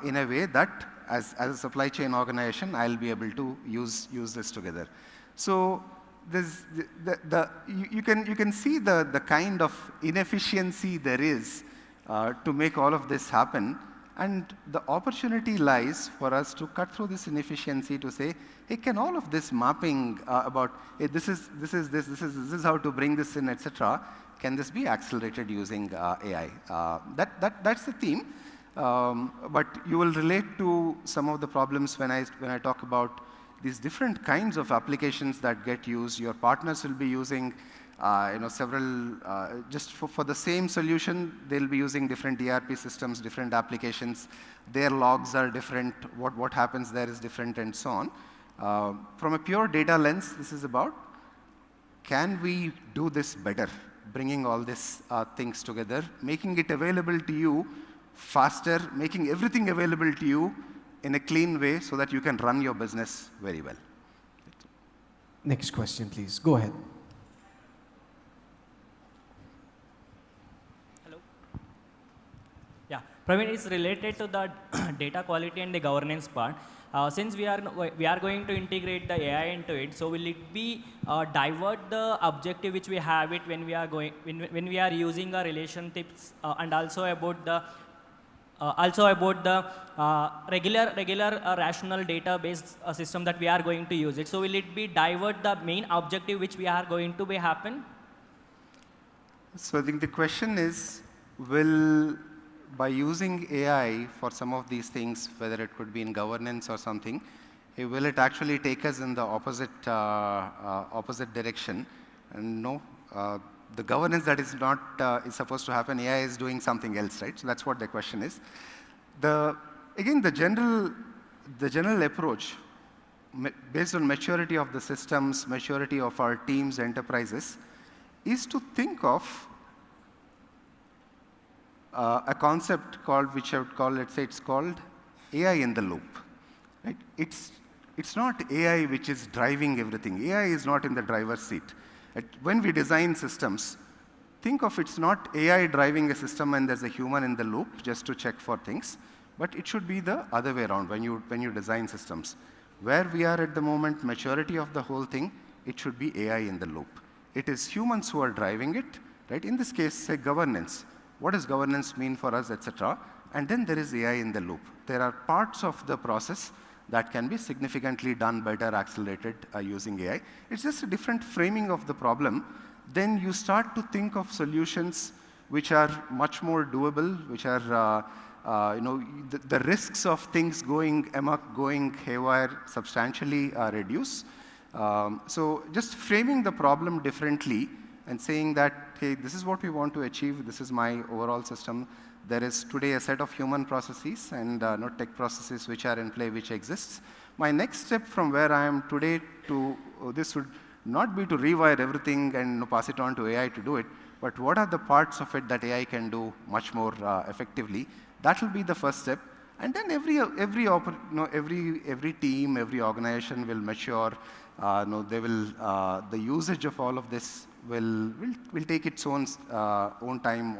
in a way that as a supply chain organization, I'll be able to use this together. So you can see the kind of inefficiency there is to make all of this happen. And the opportunity lies for us to cut through this inefficiency to say, hey, can all of this mapping about, hey, this is how to bring this in, etc., can this be accelerated using AI? That's the theme. But you will relate to some of the problems when I talk about these different kinds of applications that get used. Your partners will be using several, just for the same solution, they'll be using different ERP systems, different applications. Their logs are different. What happens there is different, and so on. From a pure data lens, this is about, can we do this better? Bringing all these things together, making it available to you faster, making everything available to you in a clean way so that you can run your business very well. Next question, please. Go ahead. Yeah, Praveen, is related to the data quality and the governance part. Since we are going to integrate the AI into it, so will it be divert the objective which we have it when we are using our relationships and also about the regular rational database system that we are going to use it. So will it be divert the main objective which we are going to be happen? So I think the question is, by using AI for some of these things, whether it could be in governance or something, will it actually take us in the opposite direction? And no, the governance that is not is supposed to happen, AI is doing something else, right? So that's what the question is. Again, the general approach, based on maturity of the systems, maturity of our teams, enterprises, is to think of a concept which I would call, let's say it's called AI in the loop. Right? It's not AI which is driving everything. AI is not in the driver's seat. When we design systems, think of it's not AI driving a system and there's a human in the loop just to check for things, but it should be the other way around when you design systems. Where we are at the moment, maturity of the whole thing, it should be AI in the loop. It is humans who are driving it, right? In this case, say governance. What does governance mean for us, etc.? And then there is AI in the loop. There are parts of the process that can be significantly done better, accelerated using AI. It's just a different framing of the problem. Then you start to think of solutions which are much more doable, which are, the risks of things going amok, going haywire substantially reduce. So just framing the problem differently and saying that, hey, this is what we want to achieve, this is my overall system, there is today a set of human processes and not tech processes which are in play, which exists. My next step from where I am today to this would not be to rewire everything and pass it on to AI to do it, but what are the parts of it that AI can do much more effectively? That will be the first step. And then every team, every organization will mature. The usage of all of this will take its own time,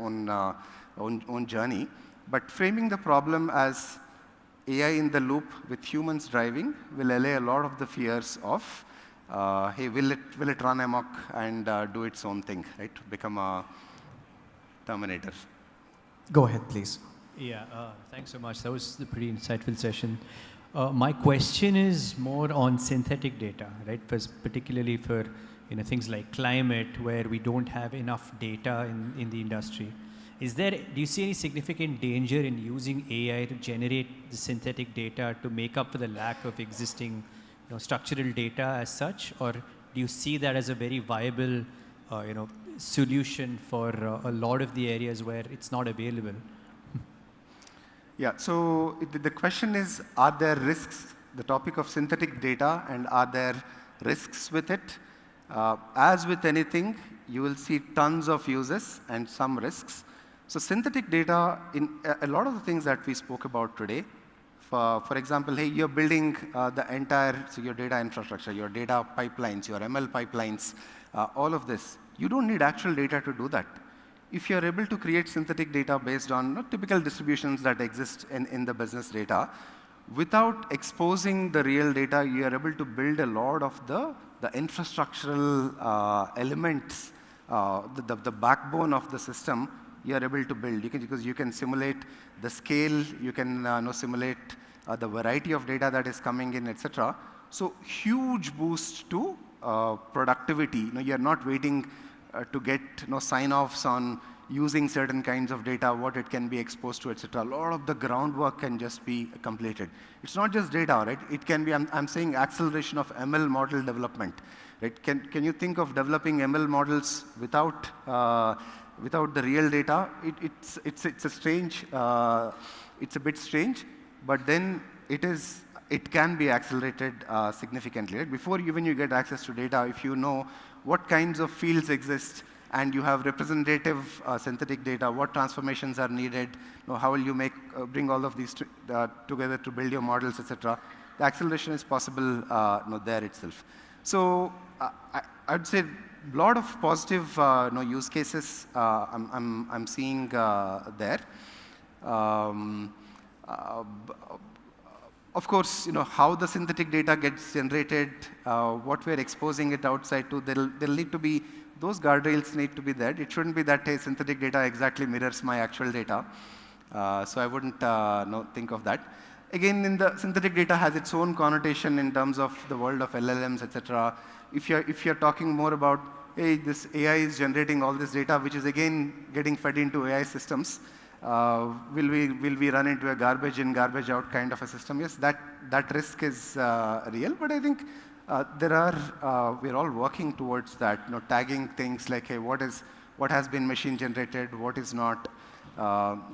own journey. But framing the problem as AI in the loop with humans driving will allay a lot of the fears of, hey, will it run amok and do its own thing, right? Become a Terminator. Go ahead, please. Yeah, thanks so much. That was a pretty insightful session. My question is more on synthetic data, right? Particularly for things like climate, where we don't have enough data in the industry. Do you see any significant danger in using AI to generate the synthetic data to make up for the lack of existing structural data as such? Or do you see that as a very viable solution for a lot of the areas where it's not available? Yeah, so the question is, are there risks, the topic of synthetic data, and are there risks with it? As with anything, you will see tons of uses and some risks. So synthetic data, in a lot of the things that we spoke about today, for example, hey, you're building the entire, your data infrastructure, your data pipelines, your ML pipelines, all of this. You don't need actual data to do that. If you're able to create synthetic data based on typical distributions that exist in the business data, without exposing the real data, you are able to build a lot of the infrastructural elements, the backbone of the system you are able to build. Because you can simulate the scale, you can simulate the variety of data that is coming in, etc. So huge boost to productivity. You're not waiting to get sign-offs on using certain kinds of data, what it can be exposed to, etc. A lot of the groundwork can just be completed. It's not just data, right? It can be, I'm saying acceleration of ML model development. Right? Can you think of developing ML models without the real data? It's a strange, it's a bit strange, but then it can be accelerated significantly. Right? Before even you get access to data, if you know what kinds of fields exist, and you have representative synthetic data, what transformations are needed, how will you bring all of these together to build your models, etc. The acceleration is possible there itself. So I'd say a lot of positive use cases I'm seeing there. Of course, how the synthetic data gets generated, what we're exposing it outside to, there'll need to be, those guardrails need to be there. It shouldn't be that, hey, synthetic data exactly mirrors my actual data. So I wouldn't think of that. Again, the synthetic data has its own connotation in terms of the world of LLMs, etc. If you're talking more about, hey, this AI is generating all this data, which is again getting fed into AI systems, will we run into a garbage in, garbage out kind of a system? Yes, that risk is real, but I think we're all working towards that, tagging things like, hey, what has been machine generated, what is not.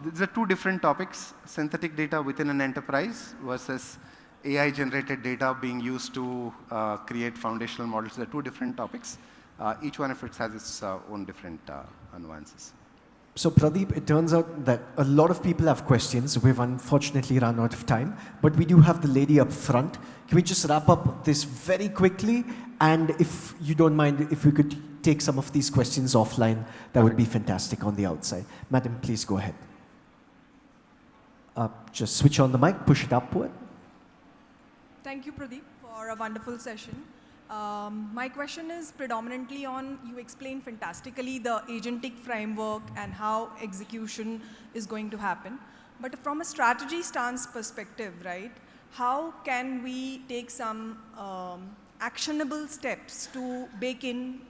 These are two different topics: synthetic data within an enterprise versus AI generated data being used to create foundational models. They're two different topics. Each one of it has its own different nuances. So Pradip, it turns out that a lot of people have questions. We've unfortunately run out of time, but we do have the lady up front. Can we just wrap up this very quickly? And if you don't mind, if we could take some of these questions offline, that would be fantastic on the outside. Madam, please go ahead. Just switch on the mic, push it upward. Thank you, Pradip, for a wonderful session. My question is predominantly on, you explained fantastically the agentic framework and how execution is going to happen. But from a strategy stance perspective, right, how can we take some actionable steps to bake in,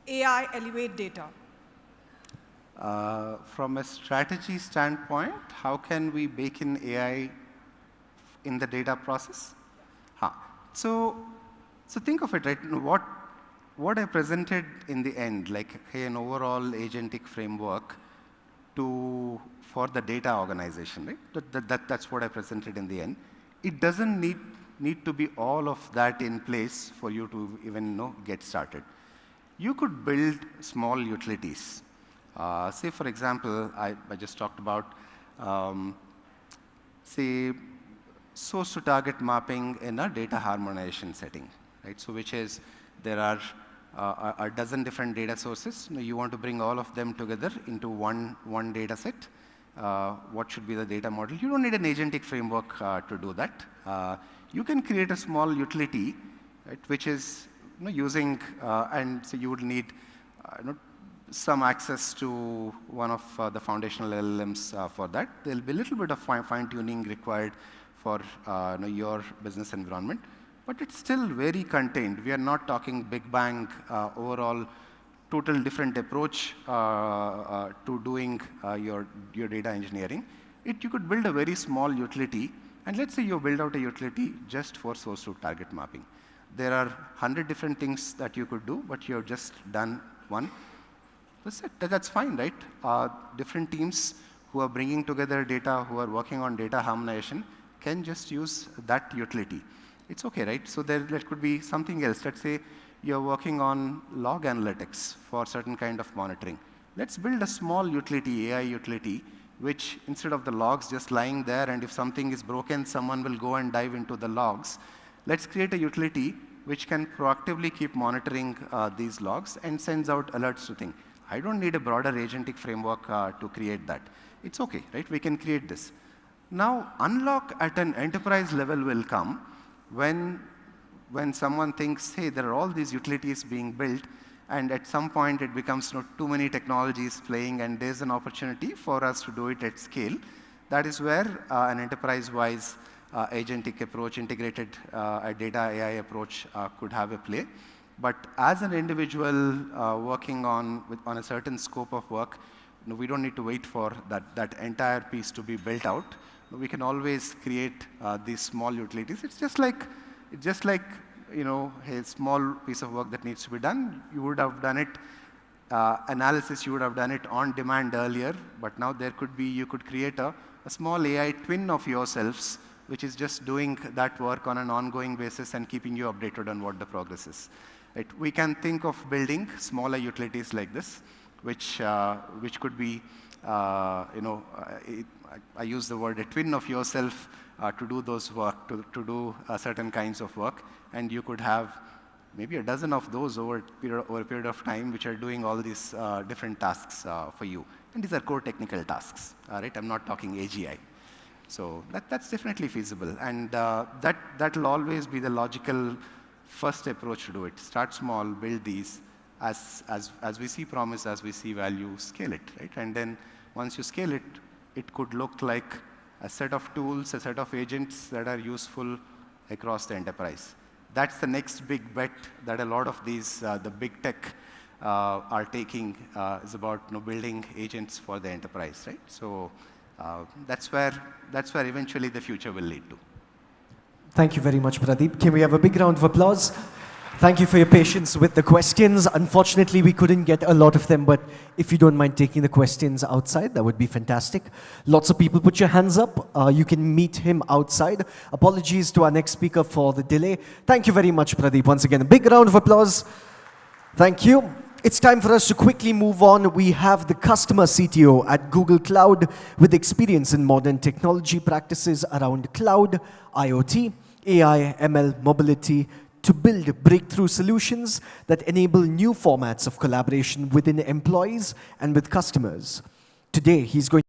AI elevate data? From a strategy standpoint, how can we bake in AI in the data process? So think of it, right? What I presented in the end, like, hey, an overall agentic framework to for the data organization, right? That's what I presented in the end. It doesn't need to be all of that in place for you to even get started. You could build small utilities. Say, for example, I just talked about, say, source to target mapping in a data harmonization setting, right? So which is, there are a dozen different data sources. You want to bring all of them together into one data set. What should be the data model? You don't need an agentic framework to do that. You can create a small utility, right, which is using, and so you would need some access to one of the foundational LLMs for that. There'll be a little bit of fine-tuning required for your business environment, but it's still very contained. We are not talking big bang, overall, total different approach to doing your data engineering. You could build a very small utility, and let's say you build out a utility just for source to target mapping. There are 100 different things that you could do, but you have just done one. That's it. That's fine, right? Different teams who are bringing together data, who are working on data harmonization, can just use that utility. It's okay, right? So there could be something else. Let's say you're working on log analytics for certain kind of monitoring. Let's build a small utility, AI utility, which instead of the logs just lying there, and if something is broken, someone will go and dive into the logs. Let's create a utility which can proactively keep monitoring these logs and sends out alerts to things. I don't need a broader agentic framework to create that. It's okay, right? We can create this. Now, unlock at an enterprise level will come when someone thinks, hey, there are all these utilities being built, and at some point it becomes too many technologies playing, and there's an opportunity for us to do it at scale. That is where an enterprise-wise agentic approach, integrated data AI approach could have a play. But as an individual working on a certain scope of work, we don't need to wait for that entire piece to be built out. We can always create these small utilities. It's just like a small piece of work that needs to be done. You would have done it, analysis, you would have done it on demand earlier, but now you could create a small AI twin of yourselves, which is just doing that work on an ongoing basis and keeping you updated on what the progress is. Right? We can think of building smaller utilities like this, which could be, I use the word a twin of yourself to do those work, to do certain kinds of work, and you could have maybe a dozen of those over a period of time, which are doing all these different tasks for you. And these are core technical tasks, right? I'm not talking AGI. So that's definitely feasible, and that will always be the logical first approach to do it. Start small, build these. As we see promise, as we see value, scale it, right? And then once you scale it, it could look like a set of tools, a set of agents that are useful across the enterprise. That's the next big bet that a lot of these, the big tech are taking, is about building agents for the enterprise, right? So that's where eventually the future will lead to. Thank you very much, Pradip. Can we have a big round of applause? Thank you for your patience with the questions. Unfortunately, we couldn't get a lot of them, but if you don't mind taking the questions outside, that would be fantastic. Lots of people put your hands up. You can meet him outside. Apologies to our next speaker for the delay. Thank you very much, Pradip. Once again, a big round of applause. Thank you. It's time for us to quickly move on. We have the customer CTO at Google Cloud with experience in modern technology practices around cloud, IoT, AI, ML, mobility, to build breakthrough solutions that enable new formats of collaboration within employees and with customers. Today, he's going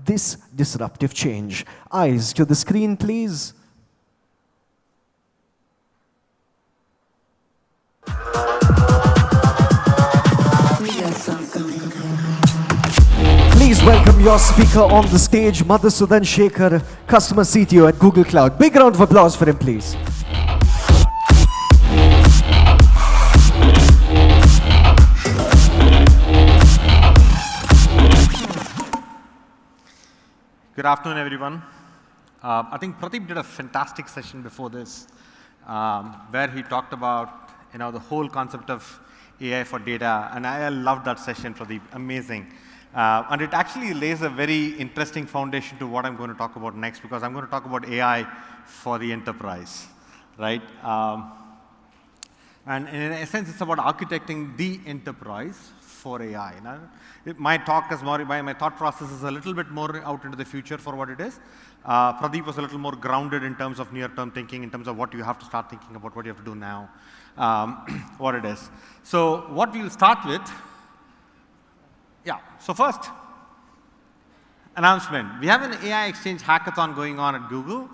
this disruptive change. Eyes to the screen, please. Please welcome your speaker on the stage, Madhu Shekhar, Customer CTO at Google Cloud. Big round of applause for him, please. Good afternoon, everyone. I think Pradip did a fantastic session before this, where he talked about the whole concept of AI for data, and I loved that session, Pradip. Amazing. And it actually lays a very interesting foundation to what I'm going to talk about next, because I'm going to talk about AI for the enterprise, right? And in essence, it's about architecting the enterprise for AI. My talk is more, my thought process is a little bit more out into the future for what it is. Pradip was a little more grounded in terms of near-term thinking, in terms of what you have to start thinking about, what you have to do now, what it is. So what we'll start with, so first, announcement. We have an AI Exchange hackathon going on at Google.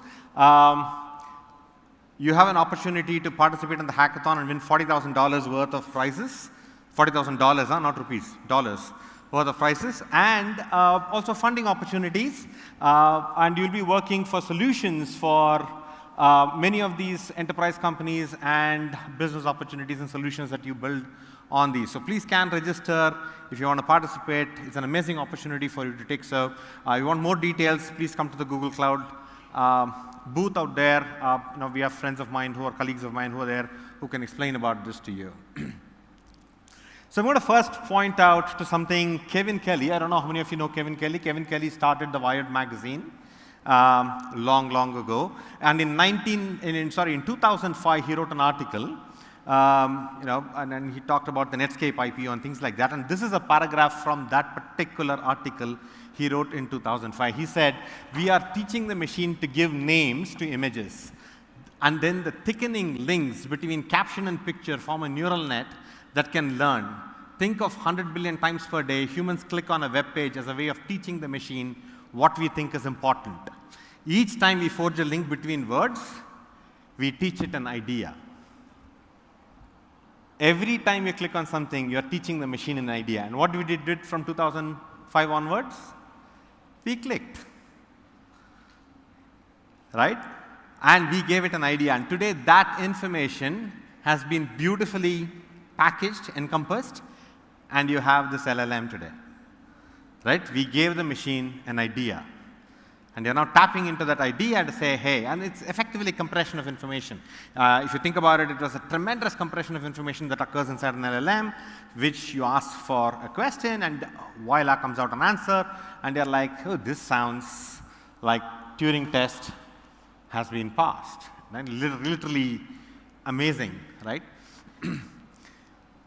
You have an opportunity to participate in the hackathon and win $40,000 worth of prizes. $40,000, not rupees, dollars worth of prizes, and also funding opportunities. And you'll be working for solutions for many of these enterprise companies and business opportunities and solutions that you build on these. So please can register if you want to participate. It's an amazing opportunity for you to take. So if you want more details, please come to the Google Cloud booth out there. We have friends of mine who are colleagues of mine who are there who can explain about this to you. So I'm going to first point out to something Kevin Kelly. I don't know how many of you know Kevin Kelly. Kevin Kelly started the Wired magazine long ago. And in 2005, he wrote an article, and then he talked about the Netscape IPO and things like that. And this is a paragraph from that particular article he wrote in 2005. He said, "We are teaching the machine to give names to images. And then the thickening links between caption and picture form a neural net that can learn. Think of 100 billion times per day, humans click on a web page as a way of teaching the machine what we think is important. Each time we forge a link between words, we teach it an idea." Every time you click on something, you're teaching the machine an idea. And what we did from 2005 onwards? We clicked, right? And we gave it an idea. And today, that information has been beautifully packaged, encompassed, and you have this LLM today, right? We gave the machine an idea. And you're now tapping into that idea to say, hey, and it's effectively compression of information. If you think about it, it was a tremendous compression of information that occurs inside an LLM, which you ask for a question, and voila, comes out an answer, and you're like, oh, this sounds like Turing test has been passed. Right? Literally amazing, right?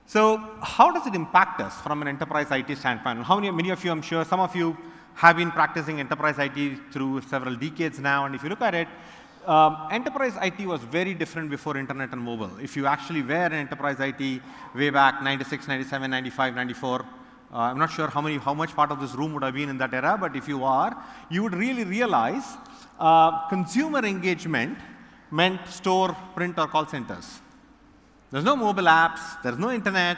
So how does it impact us from an enterprise IT standpoint? Many of you, I'm sure, some of you have been practicing enterprise IT through several decades now, and if you look at it, enterprise IT was very different before internet and mobile. If you actually were in enterprise IT way back 96, 97, 95, 94, I'm not sure how much part of this room would have been in that era, but if you are, you would really realize consumer engagement meant store, print, or call centers. There's no mobile apps, there's no internet.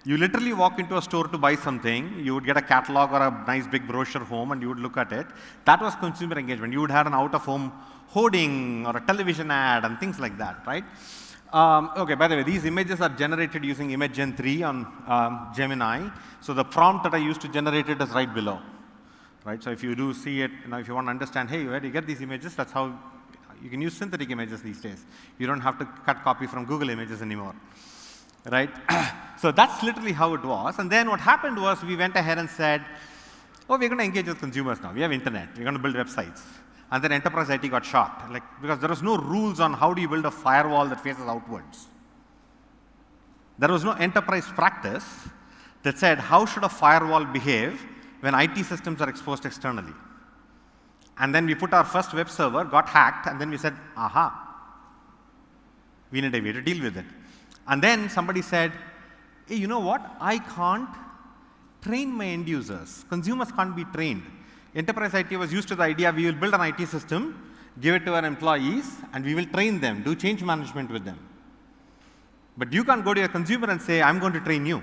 You literally walk into a store to buy something, you would get a catalog or a nice big brochure home and you would look at it. That was consumer engagement. You would have an out-of-home hoarding or a television ad and things like that, right? Okay, by the way, these images are generated using Image Gen 3 on Gemini. So the prompt that I used to generate it is right below, right? So if you do see it, if you want to understand, hey, where do you get these images? That's how you can use synthetic images these days. You don't have to cut copy from Google Images anymore, right? So that's literally how it was. And then what happened was we went ahead and said, oh, we're going to engage with consumers now. We have internet. We're going to build websites. And then enterprise IT got shot, because there was no rules on how do you build a firewall that faces outwards. There was no enterprise practice that said, how should a firewall behave when IT systems are exposed externally? And then we put our first web server, got hacked, and then we said, aha, we need a way to deal with it. And then somebody said, hey, you know what? I can't train my end users. Consumers can't be trained. Enterprise IT was used to the idea, we will build an IT system, give it to our employees, and we will train them, do change management with them. But you can't go to your consumer and say, I'm going to train you.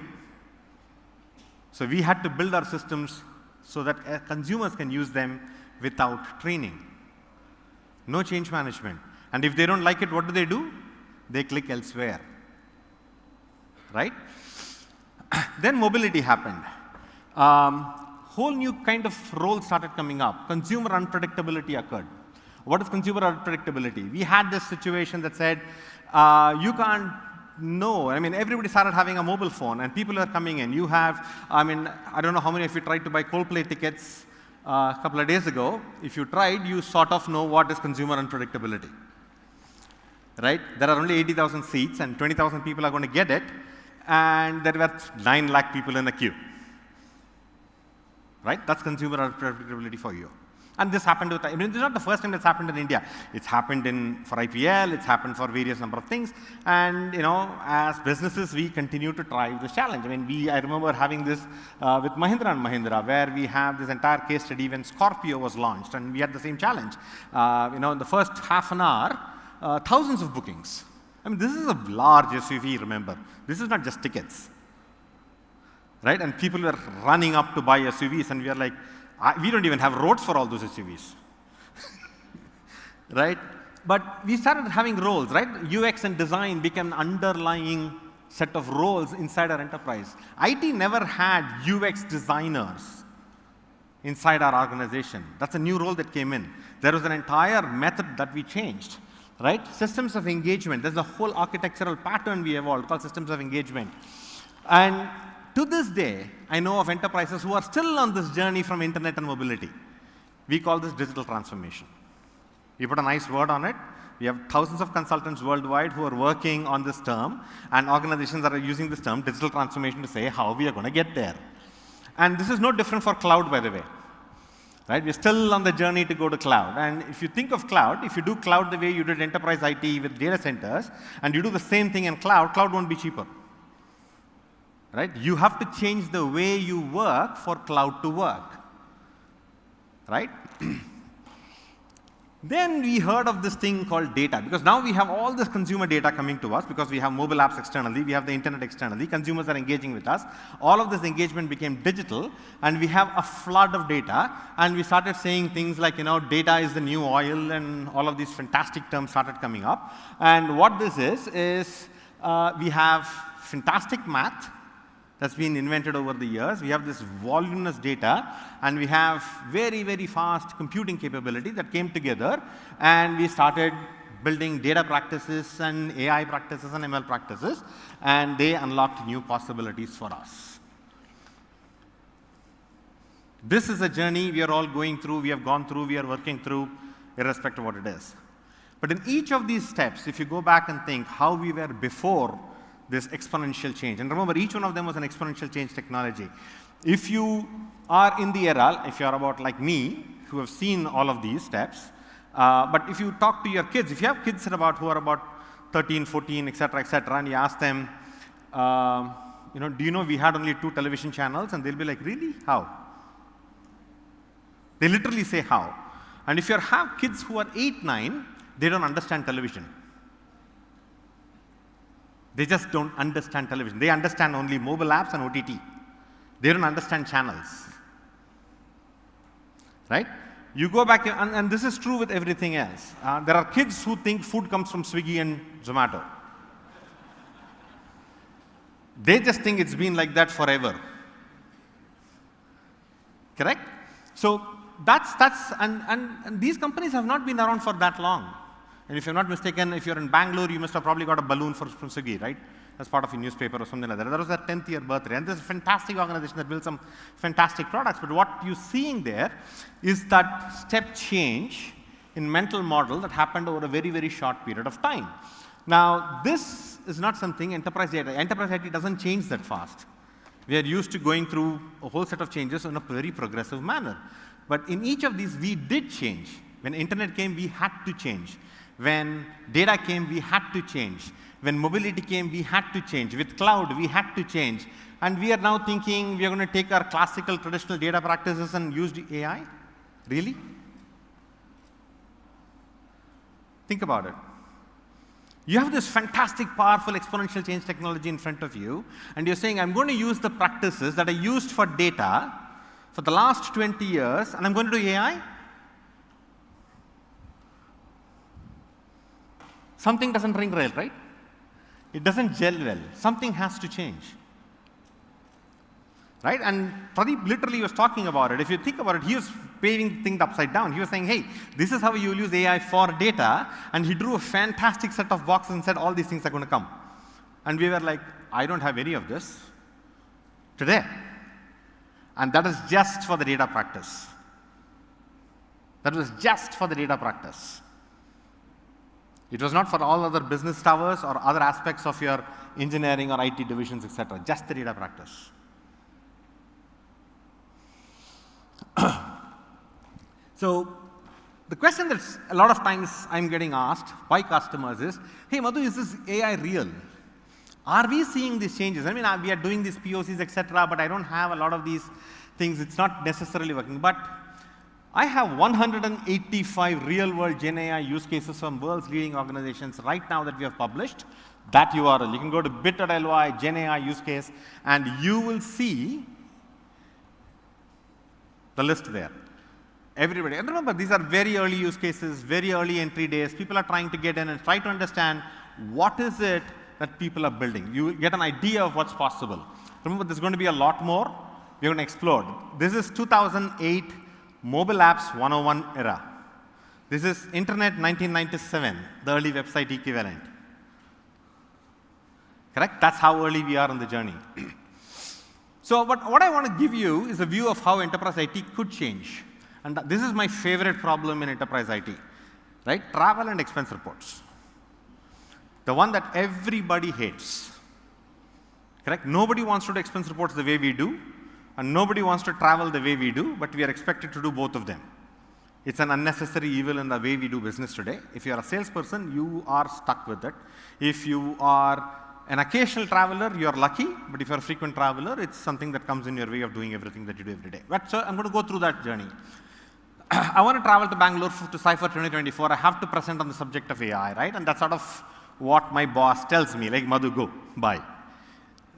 So we had to build our systems so that consumers can use them without training. No change management. And if they don't like it, what do? They click elsewhere, right? Then mobility happened. Whole new kind of role started coming up. Consumer unpredictability occurred. What is consumer unpredictability? We had this situation that said, you can't know. I mean, everybody started having a mobile phone, and people are coming in. You have, I mean, I don't know how many of you tried to buy Coldplay tickets a couple of days ago. If you tried, you sort of know what is consumer unpredictability. Right? There are only 80,000 seats, and 20,000 people are going to get it, and there were 9 lakh people in the queue. Right? That's consumer unpredictability for you. And this happened with, I mean, this is not the first time that's happened in India. It's happened for IPL, it's happened for various number of things. And, you know, as businesses, we continue to drive this challenge. I mean, I remember having this with Mahindra & Mahindra, where we have this entire case study when Scorpio was launched, and we had the same challenge. You know, in the first half an hour, thousands of bookings. I mean, this is a large SUV, remember. This is not just tickets. Right? And people were running up to buy SUVs, and we are like, we don't even have roads for all those SUVs. Right? But we started having roles, right? UX and design became an underlying set of roles inside our enterprise. IT never had UX designers inside our organization. That's a new role that came in. There was an entire method that we changed. Right? Systems of engagement. There's a whole architectural pattern we evolved called systems of engagement. And to this day, I know of enterprises who are still on this journey from internet and mobility. We call this digital transformation. We put a nice word on it. We have thousands of consultants worldwide who are working on this term, and organizations that are using this term, digital transformation, to say how we are going to get there. And this is no different for cloud, by the way. Right? We're still on the journey to go to cloud. And if you think of cloud, if you do cloud the way you did enterprise IT with data centers, and you do the same thing in cloud, cloud won't be cheaper. Right? You have to change the way you work for cloud to work. Right? Then we heard of this thing called data, because now we have all this consumer data coming to us, because we have mobile apps externally, we have the internet externally, consumers are engaging with us. All of this engagement became digital, and we have a flood of data, and we started saying things like, you know, data is the new oil, and all of these fantastic terms started coming up. And what this is we have fantastic math that's been invented over the years. We have this voluminous data, and we have very, very fast computing capability that came together, and we started building data practices and AI practices and ML practices, and they unlocked new possibilities for us. This is a journey we are all going through, we have gone through, we are working through, irrespective of what it is. But in each of these steps, if you go back and think how we were before this exponential change. And remember, each one of them was an exponential change technology. If you are in the era, if you are about like me, who have seen all of these steps, but if you talk to your kids, if you have kids who are about 13, 14, etc., and you ask them, you know, do you know we had only 2 television channels? And they'll be like, really? How? They literally say how. And if you have kids who are 8, 9, they don't understand television. They just don't understand television. They understand only mobile apps and OTT. They don't understand channels. Right? You go back, and this is true with everything else. There are kids who think food comes from Swiggy and Zomato. They just think it's been like that forever. Correct? So and these companies have not been around for that long. And if you're not mistaken, if you're in Bangalore, you must have probably got a balloon from Swiggy, right? As part of a newspaper or something like that. That was their 10th year birthday. And this is a fantastic organization that builds some fantastic products. But what you're seeing there is that step change in mental model that happened over a very, very short period of time. Now, this is not something enterprise IT doesn't change that fast. We are used to going through a whole set of changes in a very progressive manner. But in each of these, we did change. When internet came, we had to change. When data came, we had to change. When mobility came, we had to change. With cloud, we had to change. And we are now thinking we are going to take our classical, traditional data practices and use AI? Really? Think about it. You have this fantastic, powerful, exponential change technology in front of you, and you're saying, I'm going to use the practices that I used for data for the last 20 years, and I'm going to do AI? Something doesn't ring well, right? It doesn't gel well. Something has to change. Right? And Pradip literally was talking about it. If you think about it, he was paving things upside down. He was saying, hey, this is how you use AI for data. And he drew a fantastic set of boxes and said, all these things are going to come. And we were like, I don't have any of this today. And that is just for the data practice. That was just for the data practice. It was not for all other business towers or other aspects of your engineering or IT divisions, etc. Just the data practice. So the question that a lot of times I'm getting asked by customers is, hey Madhu, is this AI real? Are we seeing these changes? I mean, we are doing these POCs, etc., but I don't have a lot of these things. It's not necessarily working. But I have 185 real-world Gen AI use cases from world's leading organizations right now that we have published. That URL. You can go to bit.ly, Gen AI use case, and you will see the list there. Everybody. And remember, these are very early use cases, very early entry days. People are trying to get in and try to understand what is it that people are building. You get an idea of what's possible. Remember, there's going to be a lot more. We're going to explode. This is 2008 Mobile Apps 101 era. This is Internet 1997, the early website equivalent. Correct? That's how early we are on the journey. So what I want to give you is a view of how enterprise IT could change. And this is my favorite problem in enterprise IT, right? Travel and expense reports. The one that everybody hates. Correct? Nobody wants to do expense reports the way we do, and nobody wants to travel the way we do, but we are expected to do both of them. It's an unnecessary evil in the way we do business today. If you are a salesperson, you are stuck with it. If you are an occasional traveler, you are lucky, but if you are a frequent traveler, it's something that comes in your way of doing everything that you do every day. But so I'm going to go through that journey. I want to travel to Bangalore to Cypher 2024. I have to present on the subject of AI, right? And that's sort of what my boss tells me, like, Madhu, go, bye.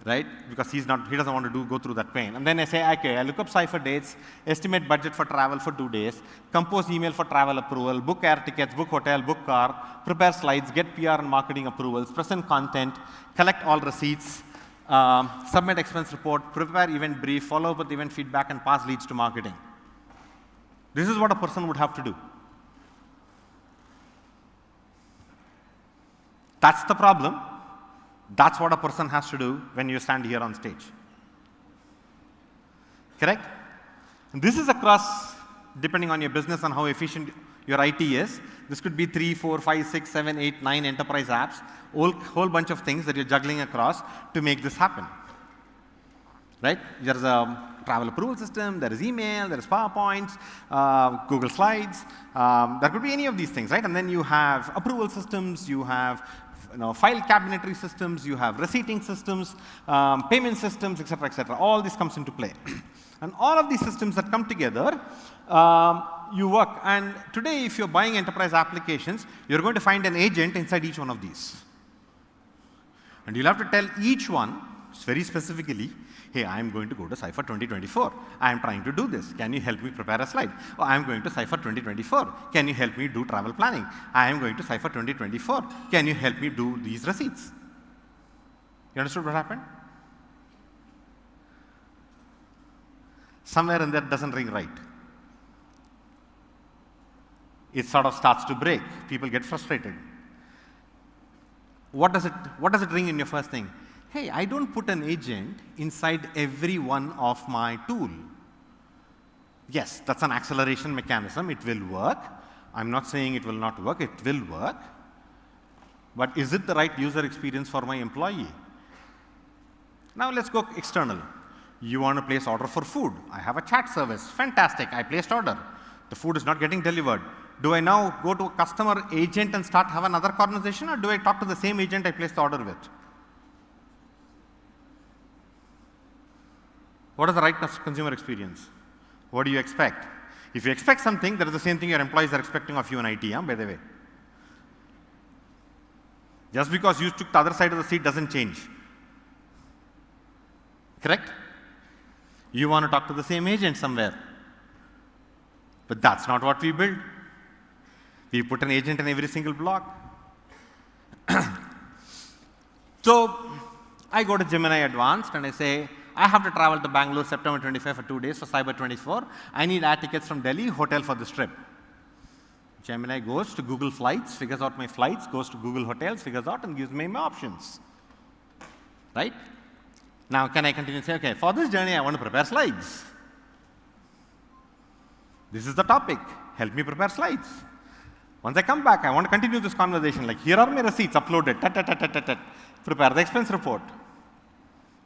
Right? Because he doesn't want to go through that pain. And then I say, okay, I look up Cypher dates, estimate budget for travel for 2 days, compose email for travel approval, book air tickets, book hotel, book car, prepare slides, get PR and marketing approvals, present content, collect all receipts, submit expense report, prepare event brief, follow up with event feedback, and pass leads to marketing. This is what a person would have to do. That's the problem. That's what a person has to do when you stand here on stage. Correct? And this is across, depending on your business and how efficient your IT is. This could be 3, 4, 5, 6, 7, 8, 9 enterprise apps, whole bunch of things that you're juggling across to make this happen. Right? There's a travel approval system, there is email, there is PowerPoints, Google Slides. There could be any of these things, right? And then you have approval systems, you have file cabinetry systems, you have receipting systems, payment systems, etc., etc. All this comes into play. And all of these systems that come together, you work. And today, if you're buying enterprise applications, you're going to find an agent inside each one of these. And you'll have to tell each one, very specifically, hey, I'm going to go to Cypher 2024. I'm trying to do this. Can you help me prepare a slide? Or I'm going to Cypher 2024. Can you help me do travel planning? I am going to Cypher 2024. Can you help me do these receipts? You understood what happened? Somewhere in there doesn't ring right. It sort of starts to break. People get frustrated. What does it ring in your first thing? Hey, I don't put an agent inside every one of my tool. Yes, that's an acceleration mechanism. It will work. I'm not saying it will not work. It will work. But is it the right user experience for my employee? Now let's go external. You want to place order for food. I have a chat service. Fantastic. I placed order. The food is not getting delivered. Do I now go to a customer agent and start have another conversation, or do I talk to the same agent I placed the order with? What is the right consumer experience? What do you expect? If you expect something, that is the same thing your employees are expecting of you in IT, by the way. Just because you took the other side of the seat doesn't change. Correct? You want to talk to the same agent somewhere. But that's not what we build. We put an agent in every single block. So I go to Gemini Advanced and I say, I have to travel to Bangalore September 25 for 2 days for Cyber 24. I need air tickets from Delhi, hotel for this trip. Gemini goes to Google Flights, figures out my flights, goes to Google Hotels, figures out and gives me my options. Right? Now, can I continue and say, okay, for this journey, I want to prepare slides. This is the topic. Help me prepare slides. Once I come back, I want to continue this conversation. Like, here are my receipts uploaded. Prepare the expense report.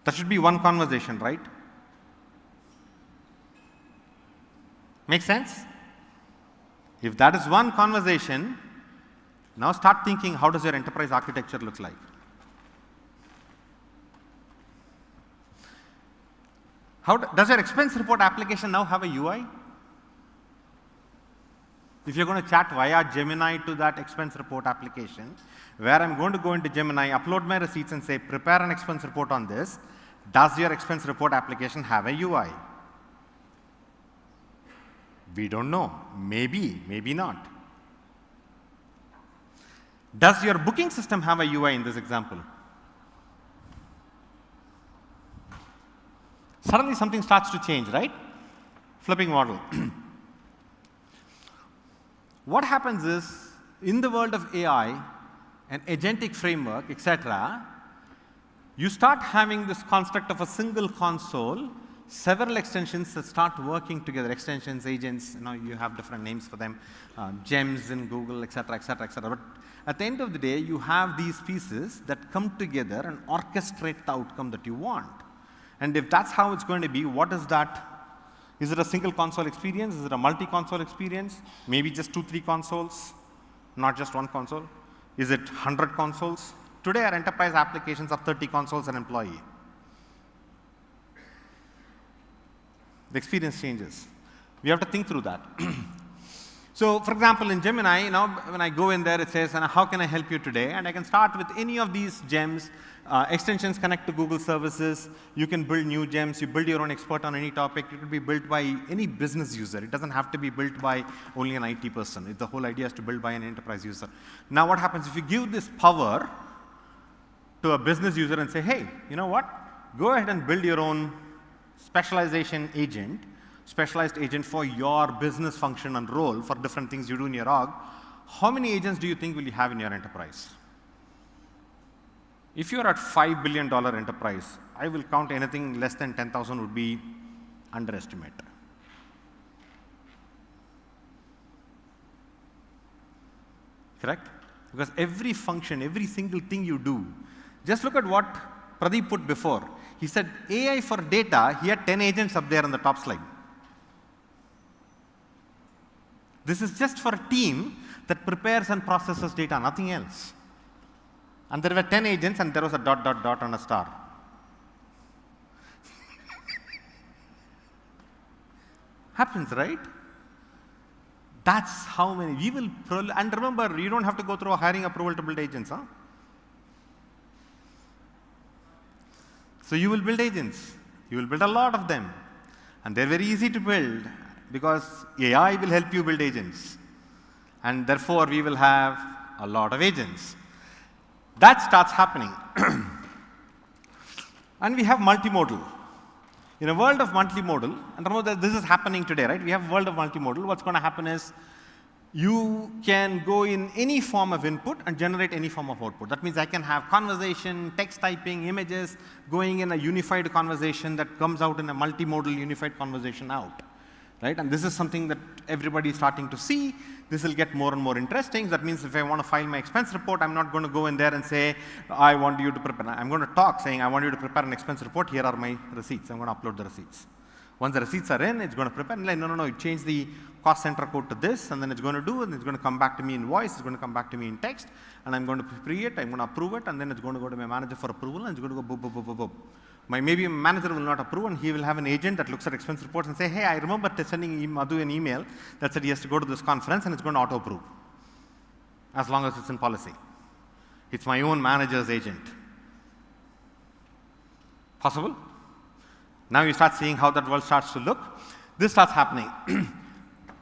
That should be one conversation, right? Make sense? If that is one conversation, now start thinking, how does your enterprise architecture look like? Does your expense report application now have a UI? If you're going to chat via Gemini to that expense report application, where I'm going to go into Gemini, upload my receipts and say, prepare an expense report on this, does your expense report application have a UI? We don't know. Maybe, maybe not. Does your booking system have a UI in this example? Suddenly something starts to change, right? Flipping model. What happens is, in the world of AI, an agentic framework, etc., you start having this construct of a single console, several extensions that start working together, extensions, agents, you have different names for them, gems in Google, etc., etc., etc. But at the end of the day, you have these pieces that come together and orchestrate the outcome that you want. And if that's how it's going to be, what is that? Is it a single console experience? Is it a multi-console experience? Maybe just 2-3 consoles, not just one console? Is it 100 consoles? Today, our enterprise applications are 30 consoles an employee. The experience changes. We have to think through that. So, for example, in Gemini, when I go in there, it says, how can I help you today? And I can start with any of these gems. Extensions connect to Google services. You can build new gems. You build your own expert on any topic. It can be built by any business user. It doesn't have to be built by only an IT person. The whole idea is to build by an enterprise user. Now, what happens if you give this power to a business user and say, hey, you know what? Go ahead and build your own specialized agent for your business function and role for different things you do in your org. How many agents do you think will you have in your enterprise? If you're at $5 billion enterprise, I will count anything less than 10,000 would be underestimate. Correct? Because every function, every single thing you do, just look at what Pradip put before. He said AI for data, he had 10 agents up there on the top slide. This is just for a team that prepares and processes data, nothing else. And there were 10 agents and there was a ... on a star. Happens, right? That's how many. We will, and remember, you don't have to go through a hiring approval to build agents. Huh? So you will build agents. You will build a lot of them. And they're very easy to build because AI will help you build agents. And therefore, we will have a lot of agents. That starts happening. And we have multimodal. In a world of multimodal, and remember that this is happening today, right? We have a world of multimodal. What's going to happen is you can go in any form of input and generate any form of output. That means I can have conversation, text typing, images, going in a unified conversation that comes out in a multimodal unified conversation out. Right? And this is something that everybody is starting to see. This will get more and more interesting. That means if I want to file my expense report, I'm not going to go in there and say, I want you to prepare. I'm going to talk saying, I want you to prepare an expense report. Here are my receipts. I'm going to upload the receipts. Once the receipts are in, it's going to prepare. Like, no, you change the cost center code to this, and then it's going to do, and it's going to come back to me in voice, it's going to come back to me in text, and I'm going to pre it, I'm going to approve it, and then it's going to go to my manager for approval, and it's going to go boop, boop, boop, boop, boop. Maybe a manager will not approve, and he will have an agent that looks at expense reports and say, hey, I remember sending Madhu an email that said he has to go to this conference, and it's going to auto-approve, as long as it's in policy. It's my own manager's agent. Possible? Now you start seeing how that world starts to look. This starts happening.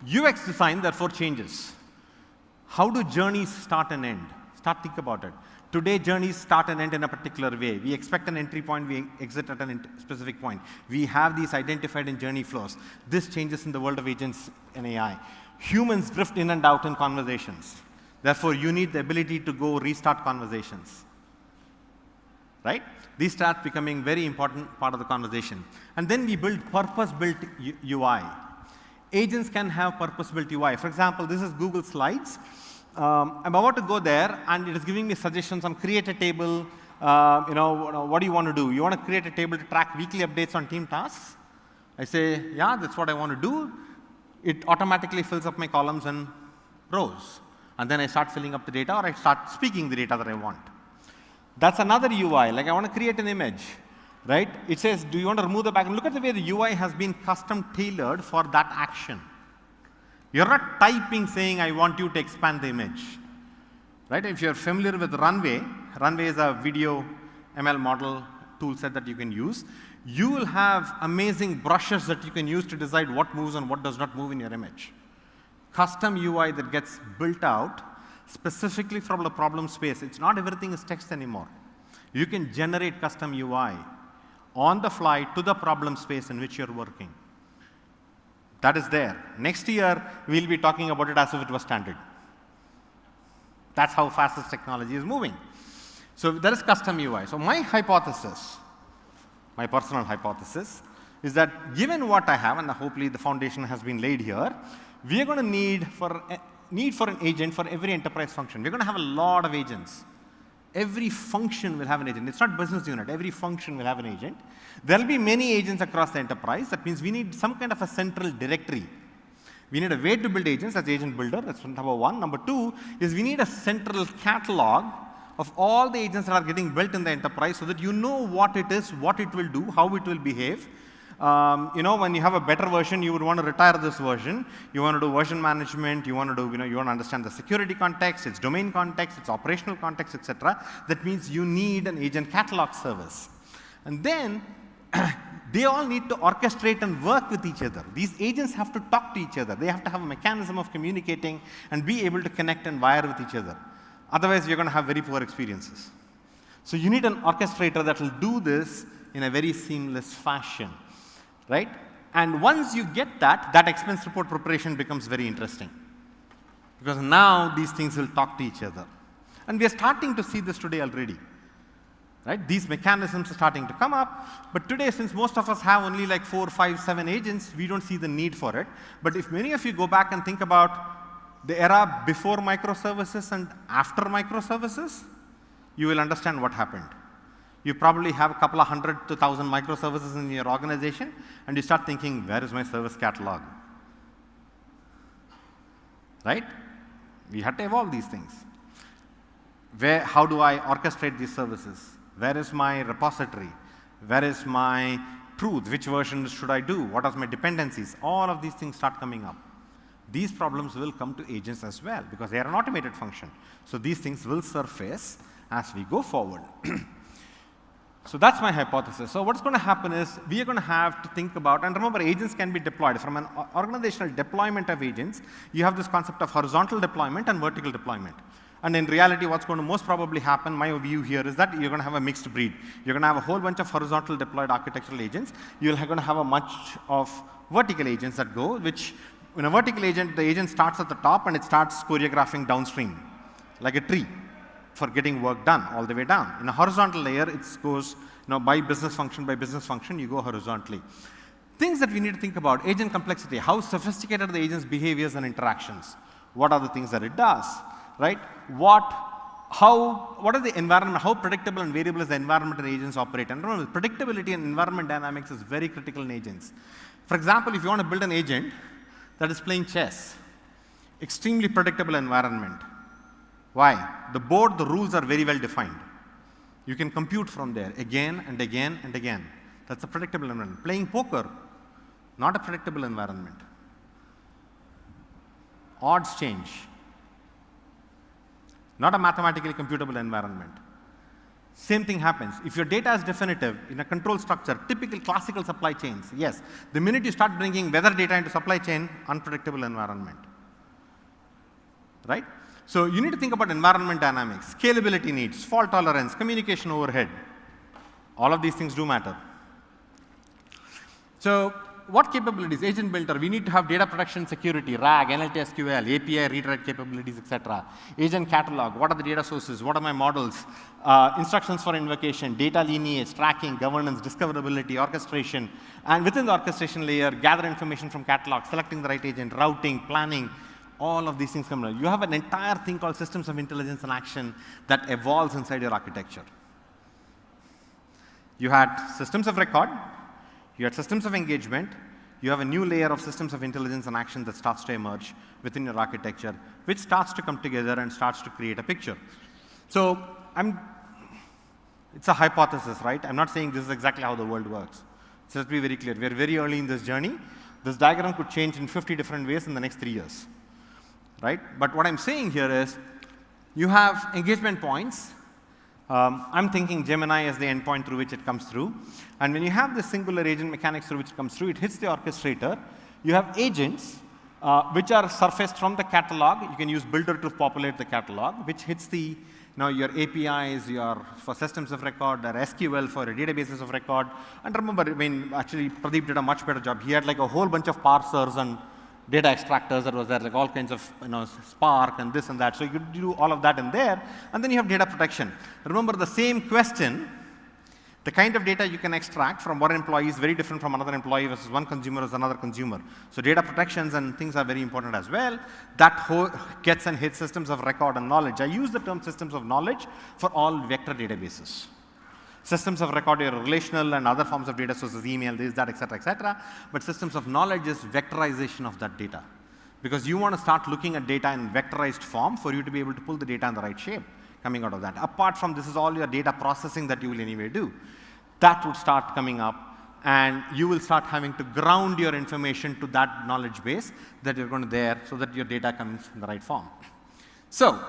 UX design, therefore, changes. How do journeys start and end? Start think about it. Today, journeys start and end in a particular way. We expect an entry point, we exit at a specific point. We have these identified in journey flows. This changes in the world of agents and AI. Humans drift in and out in conversations. Therefore, you need the ability to go restart conversations. Right? These start becoming very important part of the conversation. And then we build purpose-built UI. Agents can have purpose-built UI. For example, this is Google Slides. I'm about to go there, and it is giving me suggestions on create a table. What do you want to do? You want to create a table to track weekly updates on team tasks? I say, yeah, that's what I want to do. It automatically fills up my columns and rows. And then I start filling up the data, or I start speaking the data that I want. That's another UI. Like I want to create an image, right? It says, do you want to remove the background? Look at the way the UI has been custom tailored for that action. You're not typing saying, I want you to expand the image. Right? If you're familiar with Runway, Runway is a video ML model tool set that you can use. You will have amazing brushes that you can use to decide what moves and what does not move in your image. Custom UI that gets built out specifically from the problem space. It's not everything is text anymore. You can generate custom UI on the fly to the problem space in which you're working. That is there. Next year, we'll be talking about it as if it was standard. That's how fast this technology is moving. So there is custom UI. So my hypothesis, my personal hypothesis, is that given what I have, and hopefully the foundation has been laid here, we are going to need for an agent for every enterprise function. We're going to have a lot of agents. Every function will have an agent. It's not business unit. Every function will have an agent. There will be many agents across the enterprise. That means we need some kind of a central directory. We need a way to build agents as agent builder. That's number one. Number two is we need a central catalog of all the agents that are getting built in the enterprise so that you know what it is, what it will do, how it will behave. When you have a better version, you would want to retire this version. You want to do version management. You want to do, you want to understand the security context, its domain context, its operational context, etc. That means you need an agent catalog service. And then they all need to orchestrate and work with each other. These agents have to talk to each other. They have to have a mechanism of communicating and be able to connect and wire with each other. Otherwise, you're going to have very poor experiences. So you need an orchestrator that will do this in a very seamless fashion. Right? And once you get that, that expense report preparation becomes very interesting. Because now these things will talk to each other. And we are starting to see this today already. Right? These mechanisms are starting to come up. But today, since most of us have only like 4, 5, 7 agents, we don't see the need for it. But if many of you go back and think about the era before microservices and after microservices, you will understand what happened. You probably have a couple of 100 to 1,000 microservices in your organization, and you start thinking, where is my service catalog? Right? We had to evolve these things. How do I orchestrate these services? Where is my repository? Where is my truth? Which versions should I do? What are my dependencies? All of these things start coming up. These problems will come to agents as well, because they are an automated function. So these things will surface as we go forward. So that's my hypothesis. So what's going to happen is we are going to have to think about, and remember, agents can be deployed. From an organizational deployment of agents, you have this concept of horizontal deployment and vertical deployment. And in reality, what's going to most probably happen, my view here, is that you're going to have a mixed breed. You're going to have a whole bunch of horizontal deployed architectural agents. You're going to have a bunch of vertical agents that go, which in a vertical agent, the agent starts at the top and it starts choreographing downstream, like a tree, for getting work done all the way down. In a horizontal layer, it goes by business function, you go horizontally. Things that we need to think about: agent complexity, how sophisticated are the agent's behaviors and interactions? What are the things that it does, right? What are the environment, how predictable and variable is the environment that agents operate? And remember, predictability and environment dynamics is very critical in agents. For example, if you want to build an agent that is playing chess, extremely predictable environment. Why? The board, the rules are very well defined. You can compute from there again and again and again. That's a predictable environment. Playing poker, not a predictable environment. Odds change. Not a mathematically computable environment. Same thing happens. If your data is definitive in a control structure, typical classical supply chains, yes. The minute you start bringing weather data into supply chain, unpredictable environment. Right? So you need to think about environment dynamics, scalability needs, fault tolerance, communication overhead. All of these things do matter. So what capabilities? Agent builder, we need to have data protection security, RAG, NLT SQL, API read-write capabilities, etc. Agent catalog, what are the data sources, what are my models, instructions for invocation, data lineage, tracking, governance, discoverability, orchestration, and within the orchestration layer, gather information from catalog, selecting the right agent, routing, planning, all of these things come in. You have an entire thing called systems of intelligence and action that evolves inside your architecture. You had systems of record, you had systems of engagement, you have a new layer of systems of intelligence and action that starts to emerge within your architecture, which starts to come together and starts to create a picture. So it's a hypothesis, right? I'm not saying this is exactly how the world works. So let's be very clear. We're very early in this journey. This diagram could change in 50 different ways in the next 3 years, right? But what I'm saying here is you have engagement points. I'm thinking Gemini as the endpoint through which it comes through. And when you have the singular agent mechanics through which it comes through, it hits the orchestrator. You have agents, which are surfaced from the catalog. You can use builder to populate the catalog, which hits the, your APIs, for systems of record, or SQL for databases of record. And remember, actually, Pradip did a much better job. He had like a whole bunch of parsers and data extractors that was there, like all kinds of Spark and this and that. So you could do all of that in there. And then you have data protection. Remember the same question, the kind of data you can extract from one employee is very different from another employee versus one consumer versus another consumer. So data protections and things are very important as well. That gets and hits systems of record and knowledge. I use the term systems of knowledge for all vector databases. Systems of record are relational and other forms of data sources, email, this, that, etc., etc. But systems of knowledge is vectorization of that data. Because you want to start looking at data in vectorized form for you to be able to pull the data in the right shape coming out of that. Apart from this is all your data processing that you will anyway do. That would start coming up, and you will start having to ground your information to that knowledge base that you're going to there so that your data comes in the right form. So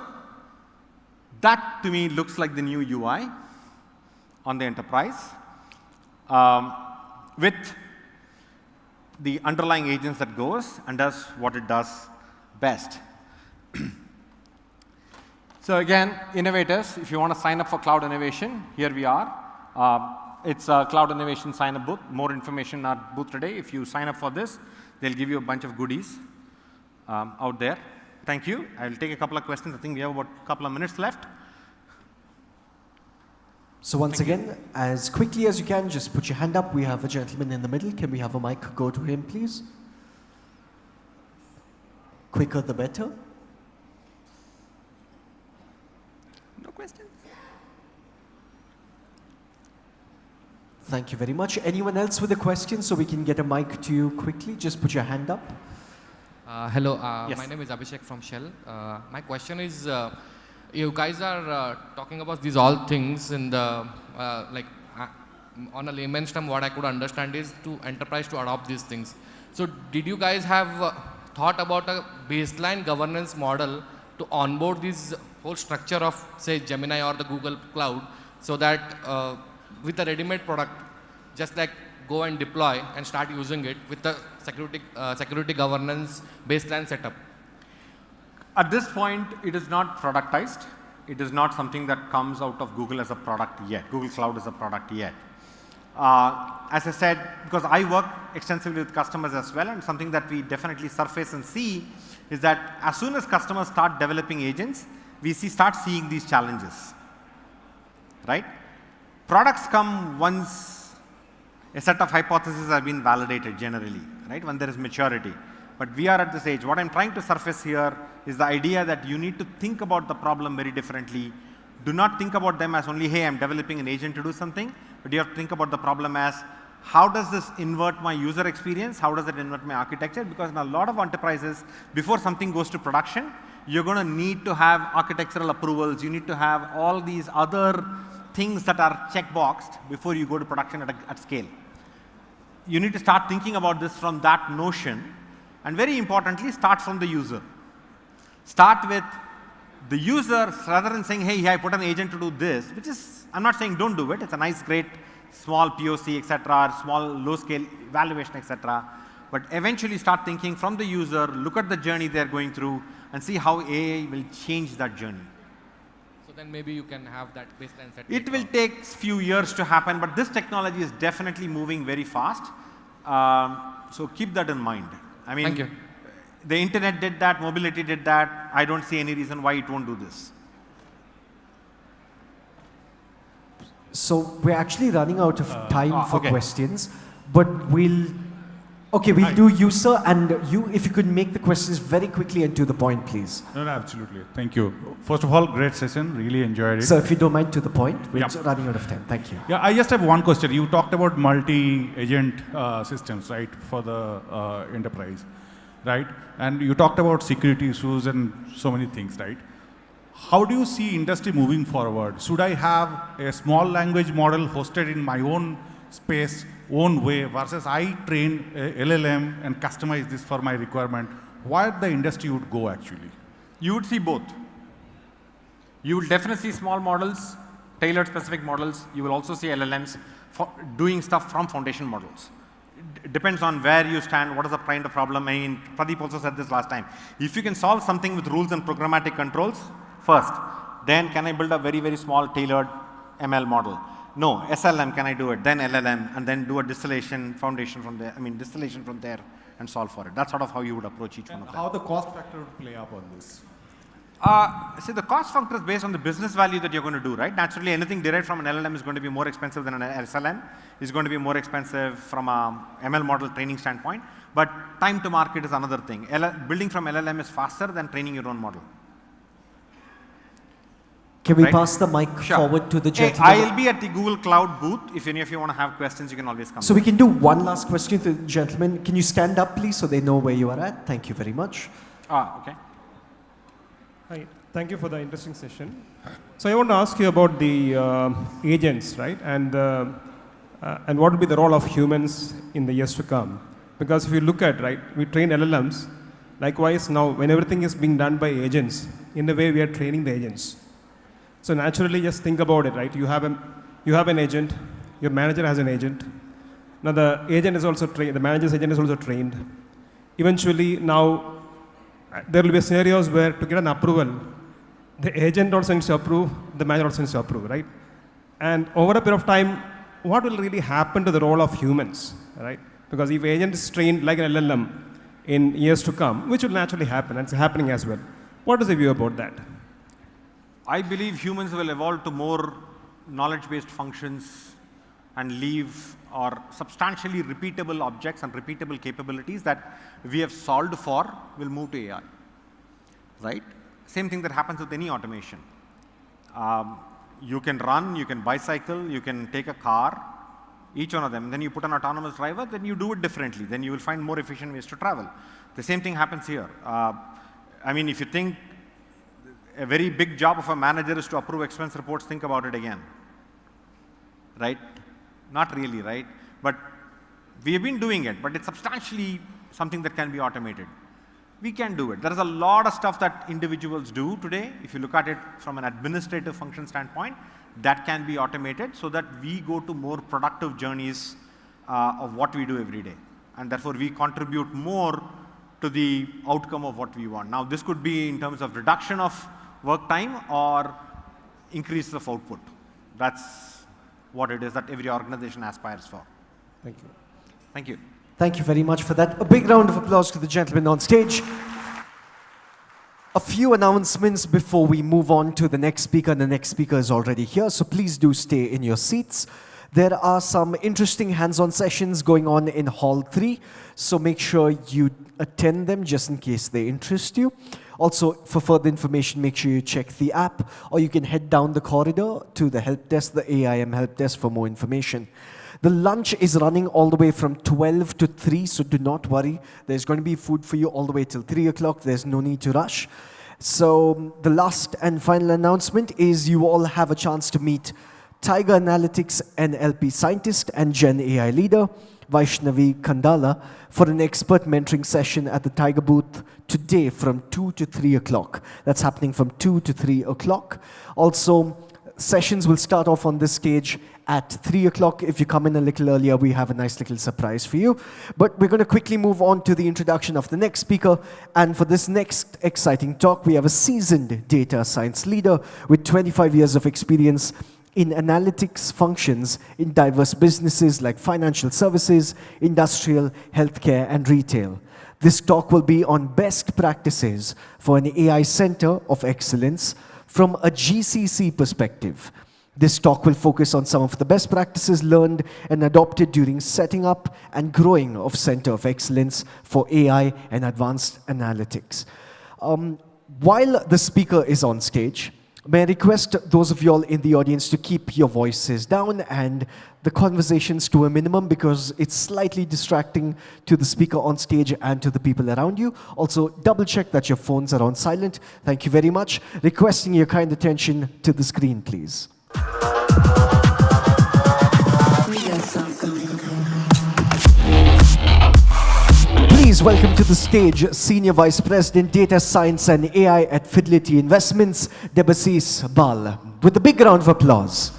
that to me looks like the new UI on the enterprise with the underlying agents that goes and does what it does best. So again, innovators, if you want to sign up for Cloud Innovation, here we are. It's a Cloud Innovation sign-up booth. More information at our booth today. If you sign up for this, they'll give you a bunch of goodies out there. Thank you. I'll take a couple of questions. I think we have about a couple of minutes left. So once again, as quickly as you can, just put your hand up. We have a gentleman in the middle. Can we have a mic go to him, please? Quicker the better. No questions? Thank you very much. Anyone else with a question so we can get a mic to you quickly? Just put your hand up. Hello, Yes. My name is Abhishek from Shell. My question is, you guys are talking about these all things in the, on a layman's term, what I could understand is to enterprise to adopt these things. So did you guys have thought about a baseline governance model to onboard this whole structure of, say, Gemini or the Google Cloud, so that with a ready-made product, just like go and deploy and start using it with the security governance baseline setup? At this point, it is not productized. It is not something that comes out of Google as a product yet. Google Cloud is a product yet. As I said, because I work extensively with customers as well, and something that we definitely surface and see is that as soon as customers start developing agents, we start seeing these challenges, right? Products come once a set of hypotheses have been validated generally, right, when there is maturity. But we are at this age. What I'm trying to surface here is the idea that you need to think about the problem very differently. Do not think about them as only, hey, I'm developing an agent to do something, but you have to think about the problem as, how does this invert my user experience? How does it invert my architecture? Because in a lot of enterprises, before something goes to production, you're going to need to have architectural approvals. You need to have all these other things that are checkboxed before you go to production at scale. You need to start thinking about this from that notion, and very importantly, start from the user. Start with the user rather than saying, hey, I put an agent to do this, which is, I'm not saying don't do it. It's a nice, great, small POC, etc., small, low scale evaluation, etc. but eventually start thinking from the user, look at the journey they're going through, and see how AI will change that journey. So then maybe you can have that baseline set. It will take few years to happen, but this technology is definitely moving very fast. So keep that in mind. I mean, Thank you. The internet did that, mobility did that. I don't see any reason why it won't do this. So we're actually running out of time for okay. questions, but we'll do you, sir, and you, if you could make the questions very quickly and to the point, please. No, absolutely. Thank you. First of all, great session. Really enjoyed it. So if you don't mind, to the point, we're running out of time. Thank you. Yeah, I just have one question. You talked about multi-agent systems, right, for the enterprise, right? And you talked about security issues and so many things, right? How do you see industry moving forward? Should I have a small language model hosted in my own space, own way, versus I train a LLM and customize this for my requirement? Where the industry would go actually? You would see both. You will definitely see small models, tailored specific models. You will also see LLMs for doing stuff from foundation models. It depends on where you stand, what is the kind of problem. I mean, Pradip also said this last time. If you can solve something with rules and programmatic controls first, then can I build a very, very small tailored ML model? No, SLM, can I do it? Then LLM, and then do a distillation foundation from there, distillation from there and solve for it. That's sort of how you would approach each one of them. How the cost factor would play up on this? See, the cost factor is based on the business value that you're going to do, right? Naturally, anything derived from an LLM is going to be more expensive than an SLM. Is going to be more expensive from a ML model training standpoint. But time to market is another thing. Building from LLM is faster than training your own model. Can we pass the mic forward to the gentleman? I'll be at the Google Cloud booth. If any of you want to have questions, you can always come. So we can do one last question to the gentleman. Can you stand up, please, so they know where you are at? Thank you very much. Okay. Hi, thank you for the interesting session. So I want to ask you about the agents, right? And what will be the role of humans in the years to come? Because if you look at, right, we train LLMs. Likewise, now when everything is being done by agents, in a way we are training the agents. So naturally, just think about it, right? You have an agent, your manager has an agent. Now the agent is also trained, the manager's agent is also trained. Eventually, now there will be scenarios where to get an approval, the agent also needs to approve, the manager also needs to approve, right? And over a period of time, what will really happen to the role of humans, right? Because if agent is trained like an LLM in years to come, which will naturally happen, and it's happening as well. What is the view about that? I believe humans will evolve to more knowledge-based functions and leave or substantially repeatable objects and repeatable capabilities that we have solved for will move to AI, right? Same thing that happens with any automation. You can run, you can bicycle, you can take a car, each one of them. Then you put an autonomous driver, then you do it differently. Then you will find more efficient ways to travel. The same thing happens here. I mean, if you think a very big job of a manager is to approve expense reports, think about it again, right? Not really, right? But we have been doing it, but it's substantially something that can be automated. We can do it. There is a lot of stuff that individuals do today. If you look at it from an administrative function standpoint, that can be automated so that we go to more productive journeys of what we do every day. And therefore, we contribute more to the outcome of what we want. Now, this could be in terms of reduction of work time or increase of output. That's what it is that every organization aspires for. Thank you. Thank you. Thank you very much for that. A big round of applause to the gentleman on stage. A few announcements before we move on to the next speaker. The next speaker is already here, so please do stay in your seats. There are some interesting hands-on sessions going on in Hall 3, so make sure you attend them just in case they interest you. Also, for further information, make sure you check the app, or you can head down the corridor to the help desk, the AIM help desk, for more information. The lunch is running all the way from 12 to 3, so do not worry. There's going to be food for you all the way till 3 o'clock. There's no need to rush. So the last and final announcement is you all have a chance to meet Tiger Analytics NLP scientist and Gen AI leader, Vaishnavi Kandala, for an expert mentoring session at the Tiger booth today from 2 to 3 o'clock. That's happening from 2 to 3 o'clock. Also, Sessions will start off on this stage at 3 o'clock. If you come in a little earlier, we have a nice little surprise for you. But we're going to quickly move on to the introduction of the next speaker. And for this next exciting talk, we have a seasoned data science leader with 25 years of experience in analytics functions in diverse businesses like financial services, industrial, healthcare, and retail. This talk will be on best practices for an AI center of excellence from a GCC perspective. This talk will focus on some of the best practices learned and adopted during setting up and growing of Center of Excellence for AI and Advanced Analytics. While the speaker is on stage, may I request those of you all in the audience to keep your voices down and the conversations to a minimum, because it's slightly distracting to the speaker on stage and to the people around you. Also, double check that your phones are on silent. Thank you very much. Requesting your kind attention to the screen, please. Please welcome to the stage Senior Vice President, Data Science and AI at Fidelity Investments, Deasis Bal, with a big round of applause.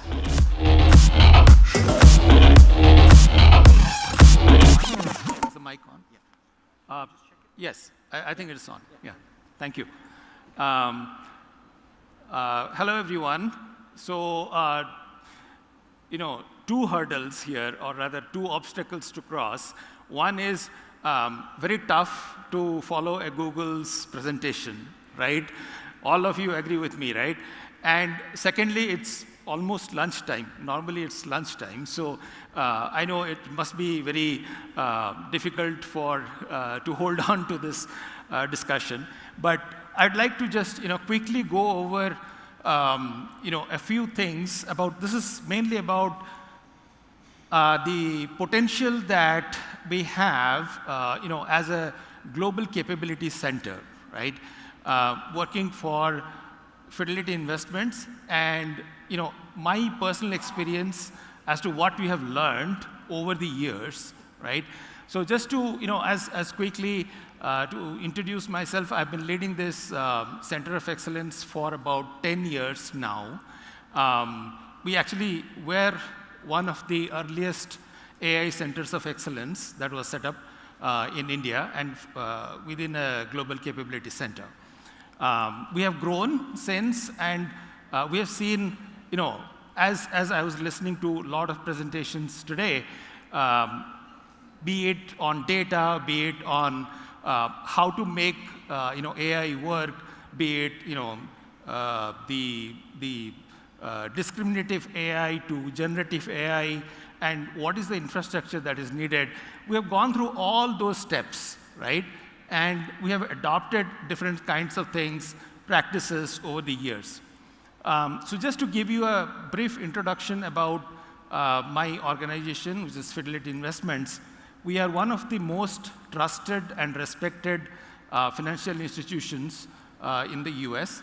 Is the mic on? Yeah. Yes, I think it's on. Yeah, thank you. Hello, everyone. So, two hurdles here, or rather two obstacles to cross. One is very tough to follow a Google's presentation, right? All of you agree with me, right? And secondly, it's almost lunchtime. Normally, it's lunchtime. So I know it must be very difficult to hold on to this discussion. But I'd like to just quickly go over a few things about, this is mainly about the potential that we have, as a global capability center, right? Working for Fidelity Investments, and my personal experience as to what we have learned over the years, right? So just to as quickly to introduce myself, I've been leading this Center of Excellence for about 10 years now. We actually were one of the earliest AI centers of excellence that was set up in India and within a global capability center. We have grown since, and we have seen, as I was listening to a lot of presentations today, be it on data, be it on how to make AI work, be it the discriminative AI to generative AI, and what is the infrastructure that is needed. We have gone through all those steps, right? And we have adopted different kinds of things, practices over the years. So just to give you a brief introduction about my organization, which is Fidelity Investments, we are one of the most trusted and respected financial institutions in the US,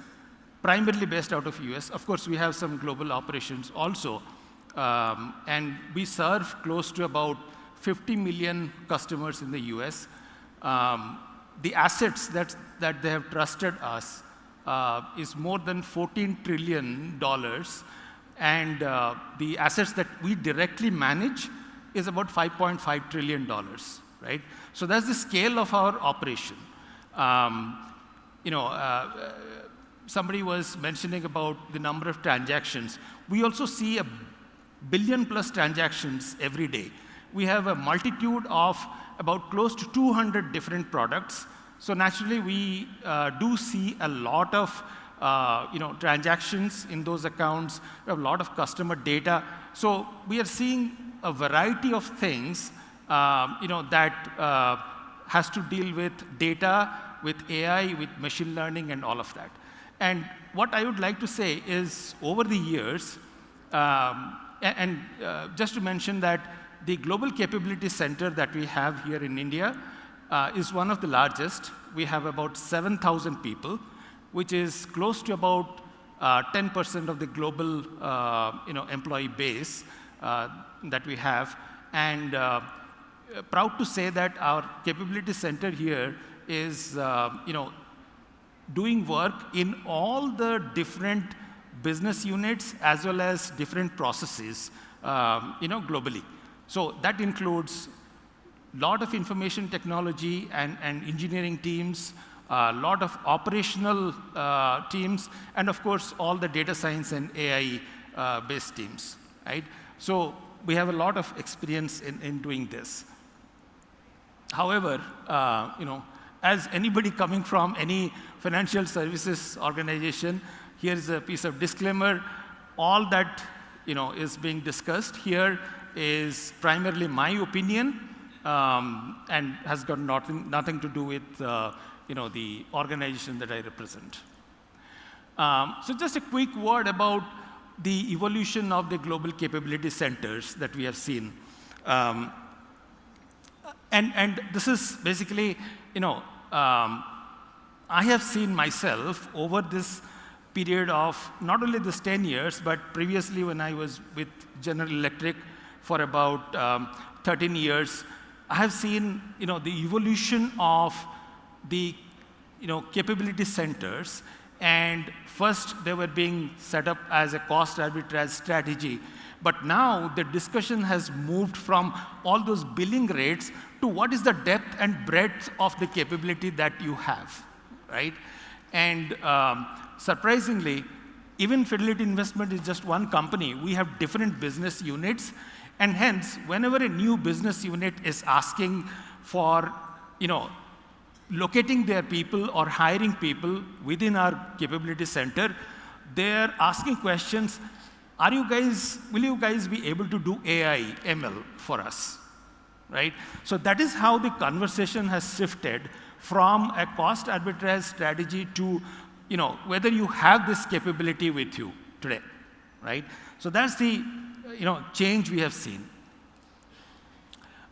primarily based out of US. Of course, we have some global operations also. And we serve close to about 50 million customers in the US. The assets that they have trusted us is more than $14 trillion. And the assets that we directly manage is about $5.5 trillion, right? So that's the scale of our operation. Somebody was mentioning about the number of transactions. We also see a billion-plus transactions every day. We have a multitude of about close to 200 different products. So naturally, we do see a lot of transactions in those accounts. We have a lot of customer data. So we are seeing a variety of things that has to deal with data, with AI, with machine learning, and all of that. And what I would like to say is, over the years, just to mention that the Global Capability Center that we have here in India is one of the largest. We have about 7,000 people, which is close to about 10% of the global employee base that we have. And proud to say that our capability center here is doing work in all the different business units as well as different processes, globally. So that includes a lot of information technology and engineering teams, a lot of operational teams, and of course, all the data science and AI-based teams, right? So we have a lot of experience in doing this. However, as anybody coming from any financial services organization, here's a piece of disclaimer. All that is being discussed here is primarily my opinion and has got nothing to do with the organization that I represent. So just a quick word about the evolution of the global capability centers that we have seen. And this is basically, I have seen myself over this period of not only this 10 years, but previously when I was with General Electric for about 13 years, I have seen, the evolution of the, capability centers. And first, they were being set up as a cost arbitrage strategy. But now, the discussion has moved from all those billing rates to what is the depth and breadth of the capability that you have, right? And surprisingly, even Fidelity Investment is just one company. We have different business units. And hence, whenever a new business unit is asking for, locating their people or hiring people within our capability center, they're asking questions, will you guys be able to do AI, ML for us, right? So that is how the conversation has shifted from a cost arbitrage strategy to, whether you have this capability with you today, right? So that's the, change we have seen.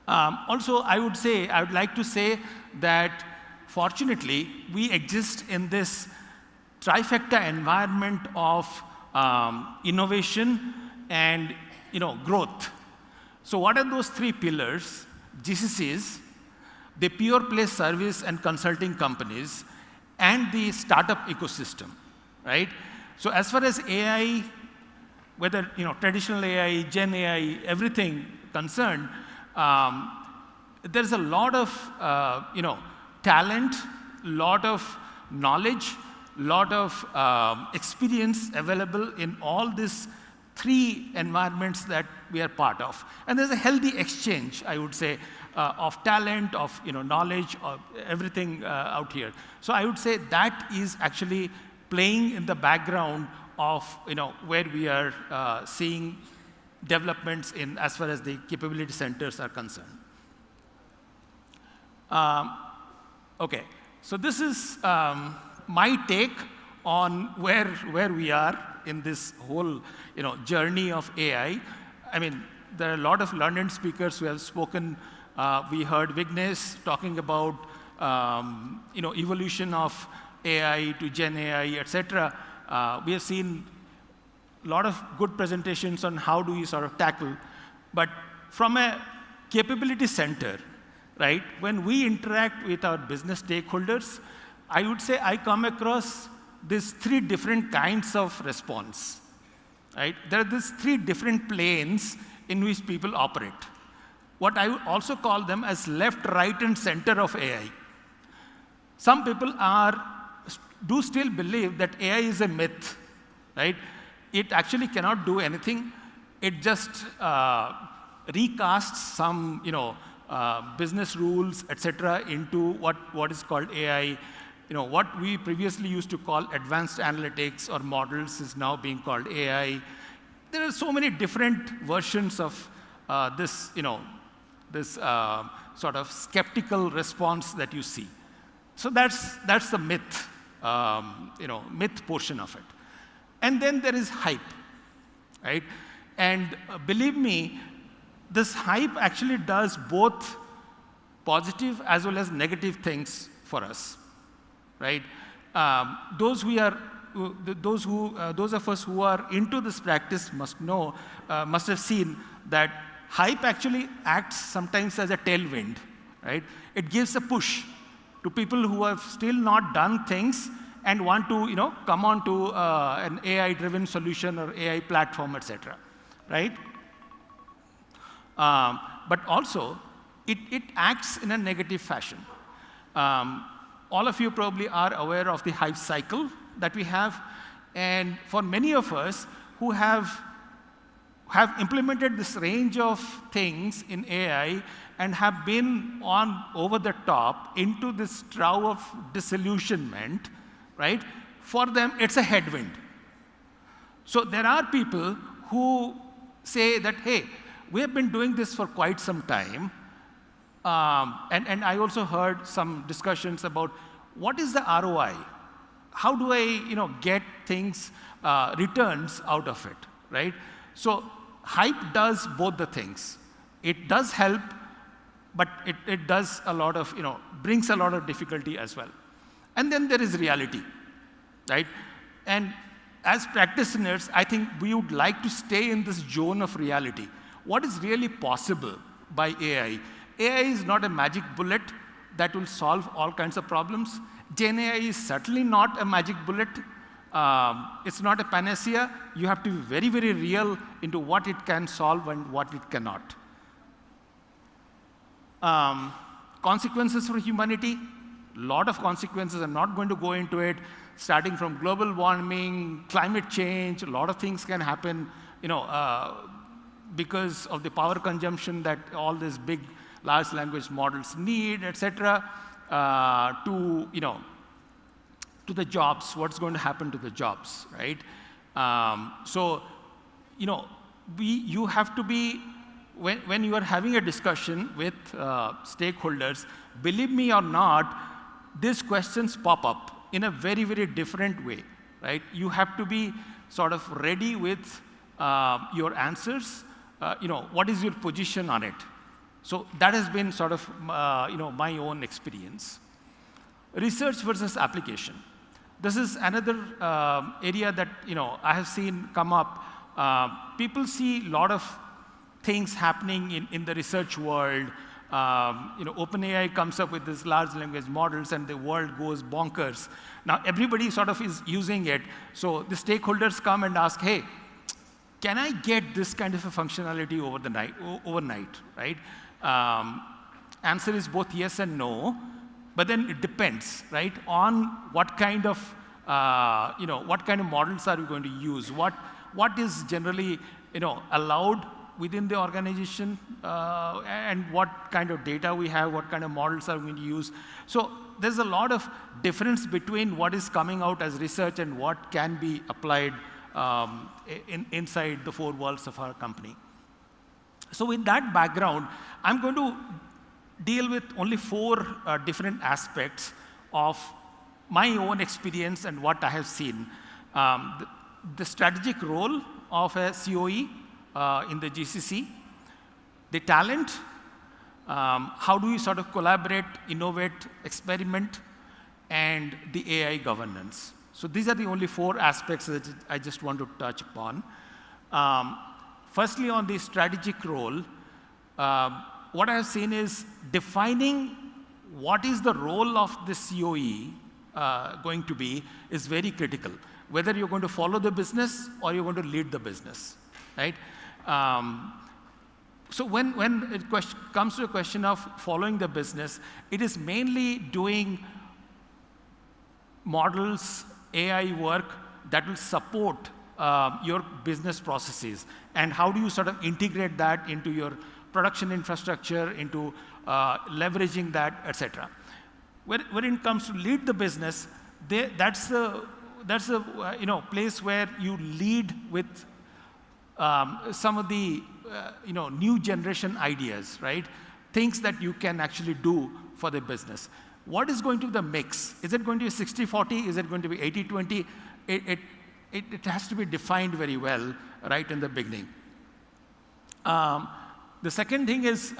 Also, I would like to say that fortunately, we exist in this trifecta environment of innovation and growth. So what are those three pillars? GCCs, the pure play service and consulting companies, and the startup ecosystem, right? So as far as AI, whether traditional AI, Gen AI, everything concerned, there's a lot of talent, lot of knowledge, lot of experience available in all these three environments that we are part of. And there's a healthy exchange, I would say, of talent, of knowledge, of everything out here. So I would say that is actually playing in the background of where we are seeing developments in as far as the capability centers are concerned. Okay, so this is my take on where we are in this whole journey of AI. I mean, there are a lot of learned speakers who have spoken. We heard Vignesh talking about evolution of AI to Gen AI, etc. We have seen a lot of good presentations on how do we sort of tackle. But from a capability center, right, when we interact with our business stakeholders, I would say I come across these three different kinds of response, right? There are these three different planes in which people operate. What I would also call them as left, right, and center of AI. Some people do still believe that AI is a myth, right? It actually cannot do anything. It just recasts some, business rules, etc., into what is called AI. What we previously used to call advanced analytics or models is now being called AI. There are so many different versions of this, this sort of skeptical response that you see. So that's the myth, myth portion of it. And then there is hype, right? And believe me, this hype actually does both positive as well as negative things for us, right? Those of us who are into this practice must know, must have seen that hype actually acts sometimes as a tailwind, right? It gives a push to people who have still not done things, and want to come on to an AI-driven solution or AI platform, etc. Right? But also, it acts in a negative fashion. All of you probably are aware of the hype cycle that we have. And for many of us who have implemented this range of things in AI and have been on over the top into this trough of disillusionment, right? For them, it's a headwind. So there are people who say that, hey, we have been doing this for quite some time. And I also heard some discussions about what is the ROI? How do I get things, returns out of it, right? So hype does both the things. It does help, but it does a lot of, brings a lot of difficulty as well. And then there is reality, right? And as practitioners, I think we would like to stay in this zone of reality. What is really possible by AI? AI is not a magic bullet that will solve all kinds of problems. Gen AI is certainly not a magic bullet. It's not a panacea. You have to be very, very real into what it can solve and what it cannot. Consequences for humanity, a lot of consequences. I'm not going to go into it, starting from global warming, climate change. A lot of things can happen, because of the power consumption that all these big large language models need, etc. To the jobs, what's going to happen to the jobs, right? So, you have to be, when you are having a discussion with stakeholders, believe me or not, these questions pop up in a very, very different way, right? You have to be sort of ready with your answers. What is your position on it? So that has been sort of my own experience. Research versus application. This is another area that I have seen come up. People see a lot of things happening in the research world. OpenAI comes up with these large language models, and the world goes bonkers. Now everybody sort of is using it. So the stakeholders come and ask, hey, can I get this kind of a functionality overnight, right? Answer is both yes and no, but then it depends, right, on what kind of models are we going to use? What is generally, allowed within the organization, and what kind of data we have, what kind of models are we going to use? So there's a lot of difference between what is coming out as research and what can be applied inside the four walls of our company. So with that background, I'm going to deal with only 4 different aspects of my own experience and what I have seen. The strategic role of a COE in the GCC, the talent, how do we sort of collaborate, innovate, experiment, and the AI governance. So these are the only 4 aspects that I just want to touch upon. Firstly, on the strategic role, what I have seen is defining what is the role of the COE going to be is very critical. Whether you're going to follow the business or you're going to lead the business, right? So when it comes to a question of following the business, it is mainly doing models, AI work that will support your business processes, and how do you sort of integrate that into your production infrastructure, into leveraging that, etc. When it comes to lead the business, that's the place where you lead with some of the new generation ideas, right? Things that you can actually do for the business. What is going to be the mix? Is it going to be 60-40? Is it going to be 80-20? It has to be defined very well right in the beginning. The second thing is,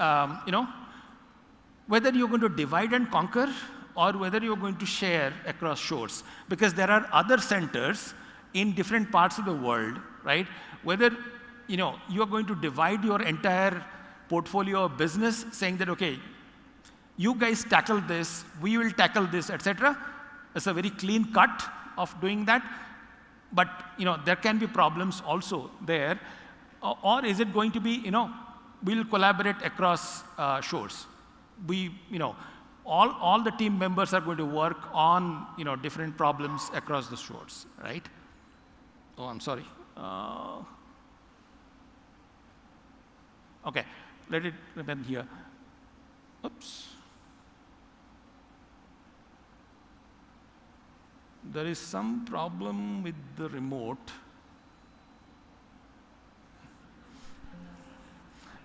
whether you're going to divide and conquer or whether you're going to share across shores. Because there are other centers in different parts of the world, right? Whether you are going to divide your entire portfolio of business, saying that, okay, you guys tackle this, we will tackle this, etc. it's a very clean cut of doing that, but there can be problems also there. Or is it going to be, we'll collaborate across shores. All the team members are going to work on, different problems across the shores, right? Oh, I'm sorry. Okay, let it remain here. Oops. There is some problem with the remote.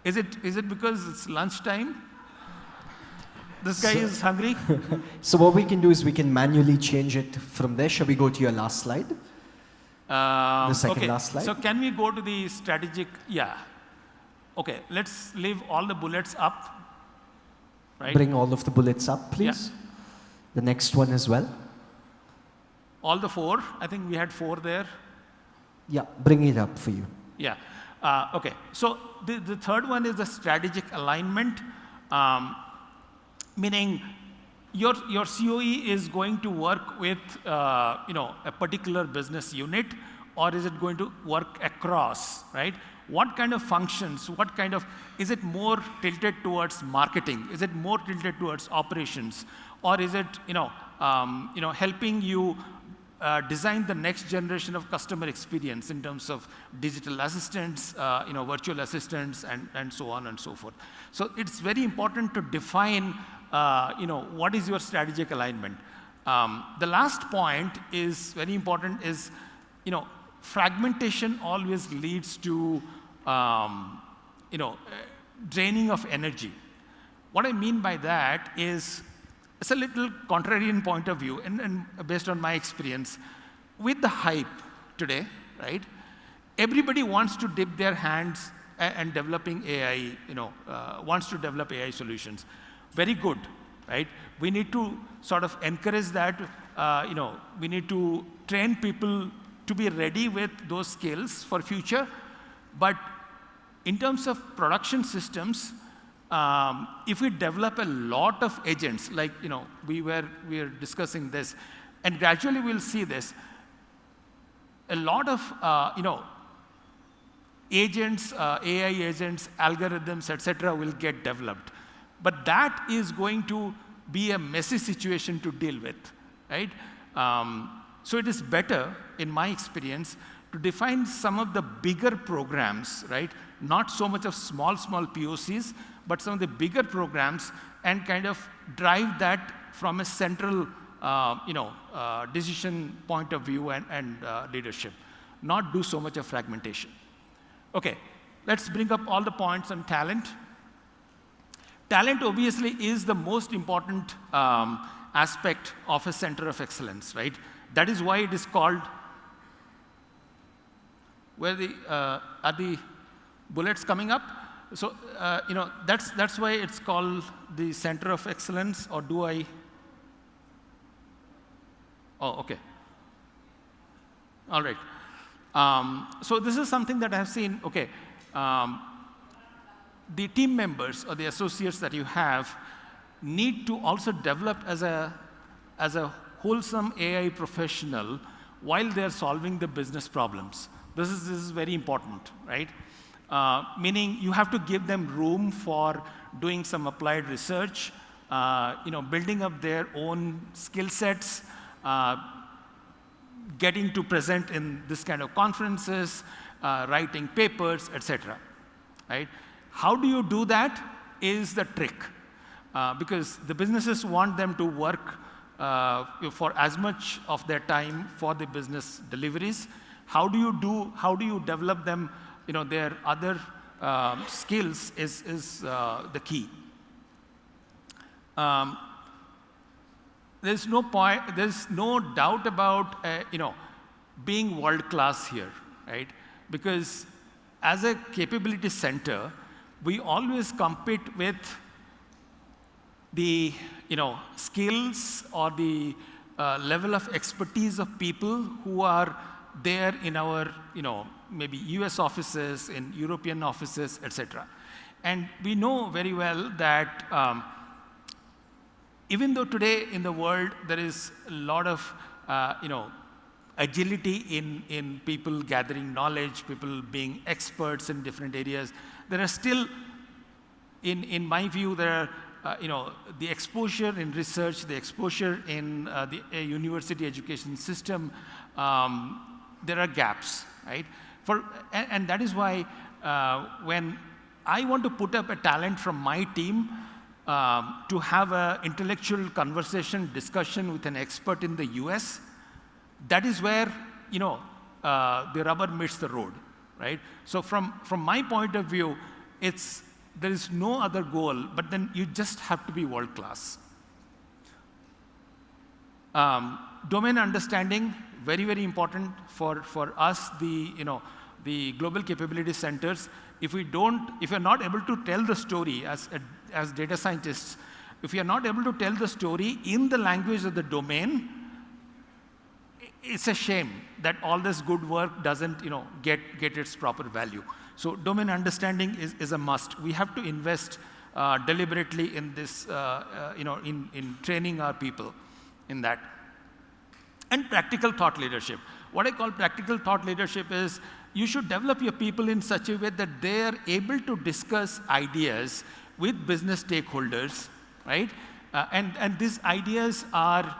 Is it because it's lunchtime? This guy is hungry? So what we can do is we can manually change it from there. Shall we go to your last slide? The second last slide. So can we go to the strategic? Yeah. Okay, let's leave all the bullets up. Right? Bring all of the bullets up, please. Yeah. The next one as well. All the 4. I think we had 4 there. Yeah, bring it up for you. Yeah. Okay. So the third one is the strategic alignment, meaning your COE is going to work with a particular business unit, or is it going to work across, right? What kind of functions, is it more tilted towards marketing? Is it more tilted towards operations? Or is it, helping you design the next generation of customer experience in terms of digital assistants, virtual assistants, and so on and so forth. So it's very important to define, what is your strategic alignment. The last point is very important is, fragmentation always leads to, draining of energy. What I mean by that is, it's a little contrarian point of view, and based on my experience, with the hype today, right? Everybody wants to dip their hands and developing AI, wants to develop AI solutions. Very good, right? We need to sort of encourage that, we need to train people to be ready with those skills for future. But in terms of production systems, if we develop a lot of agents, like we are discussing this, and gradually we'll see this, a lot of agents, AI agents, algorithms, etc., will get developed. But that is going to be a messy situation to deal with, right? So it is better, in my experience, to define some of the bigger programs, right? Not so much of small POCs, but some of the bigger programs, and kind of drive that from a central, decision point of view and leadership. Not do so much of fragmentation. Okay, let's bring up all the points on talent. Talent obviously is the most important aspect of a center of excellence, right? That is why it is called, are the bullets coming up? So, that's why it's called the center of excellence, or do I? Oh, okay. All right. So this is something that I have seen, okay. The team members or the associates that you have need to also develop as a wholesome AI professional while they're solving the business problems. This is very important, right? Meaning you have to give them room for doing some applied research, building up their own skill sets, getting to present in this kind of conferences, writing papers, etc. Right? How do you do that is the trick, because the businesses want them to work for as much of their time for the business deliveries. How do you develop them? Their other skills is the key. There's no doubt about being world class here, right? Because as a capability center, we always compete with the skills or the level of expertise of people who are there in our maybe US offices, in European offices, etc. And we know very well that even though today in the world there is a lot of, agility in people gathering knowledge, people being experts in different areas, there are still, in my view, there are, the exposure in research, the exposure in the university education system, there are gaps, right? And that is why when I want to put up a talent from my team to have an intellectual conversation, discussion with an expert in the US, that is where, the rubber meets the road, right? So from my point of view, there is no other goal, but then you just have to be world class. Domain understanding, very, very important for us, the global capability centers. If you're not able to tell the story as data scientists, if you're not able to tell the story in the language of the domain, it's a shame that all this good work doesn't, get its proper value. So domain understanding is a must. We have to invest deliberately in this, in training our people in that. And practical thought leadership. What I call practical thought leadership is you should develop your people in such a way that they are able to discuss ideas with business stakeholders, right? And these ideas are,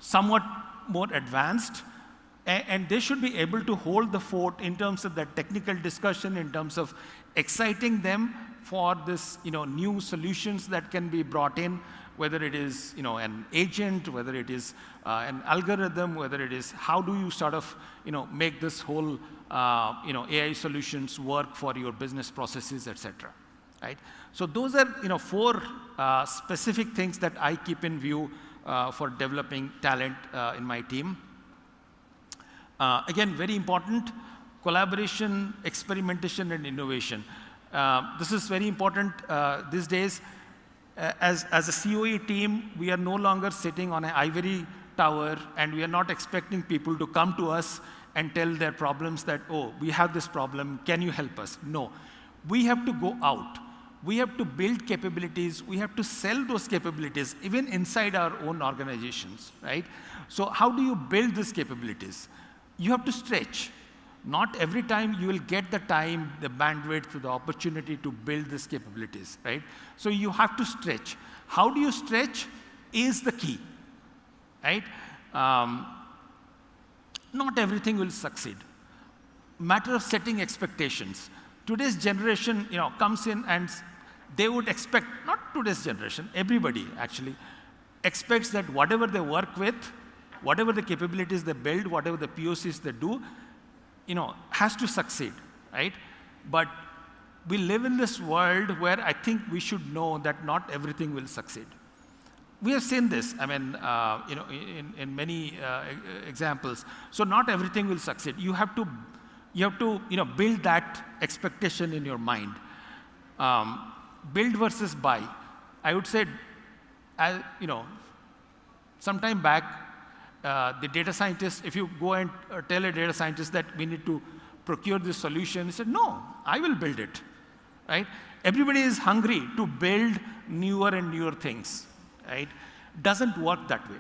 somewhat more advanced, and they should be able to hold the fort in terms of that technical discussion, in terms of exciting them for this, new solutions that can be brought in, whether it is, an agent, whether it is an algorithm, whether it is how do you sort of, make this whole, AI solutions work for your business processes, etc. Right? So those are, 4 specific things that I keep in view for developing talent in my team. Again, very important, collaboration, experimentation, and innovation. This is very important these days. As a COE team, we are no longer sitting on an ivory tower, and we are not expecting people to come to us and tell their problems that, oh, we have this problem, can you help us? No. We have to go out. We have to build capabilities. We have to sell those capabilities, even inside our own organizations, right? So how do you build these capabilities? You have to stretch. Not every time you will get the time, the bandwidth, the opportunity to build these capabilities, right? So you have to stretch. How do you stretch is the key, right? Not everything will succeed. Matter of setting expectations. Today's generation, comes in and they would expect, not today's generation, everybody actually expects that whatever they work with, whatever the capabilities they build, whatever the POCs they do, has to succeed, right? But we live in this world where I think we should know that not everything will succeed. We have seen this, in many examples. So not everything will succeed. You have to build that expectation in your mind. Build versus buy. I would say, some time back, the data scientist, if you go and tell a data scientist that we need to procure this solution, he said, no, I will build it, right? Everybody is hungry to build newer and newer things, right? Doesn't work that way.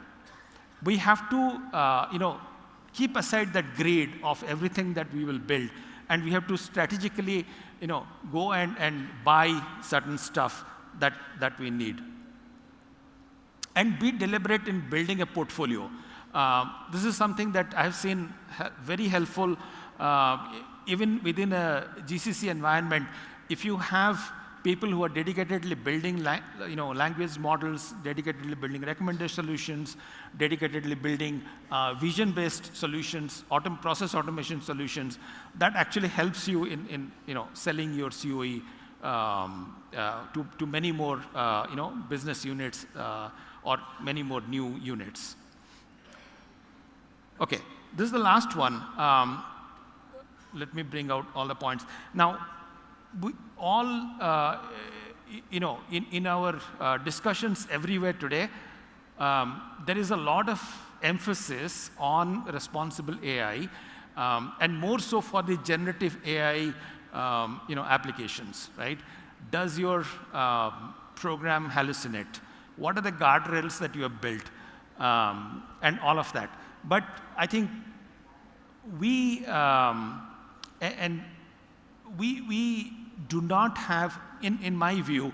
We have to, keep aside that greed of everything that we will build, and we have to strategically, go and buy certain stuff that we need. And be deliberate in building a portfolio. This is something that I've seen very helpful, even within a GCC environment. If you have people who are dedicatedly building language models, dedicatedly building recommendation solutions, dedicatedly building vision-based solutions, process automation solutions, that actually helps you in selling your COE to many more business units or many more new units. Okay, this is the last one. Let me bring out all the points. Now, we all, in our discussions everywhere today, there is a lot of emphasis on responsible AI, and more so for the generative AI, applications, right? Does your program hallucinate? What are the guardrails that you have built? And all of that. But I think we do not have, in my view,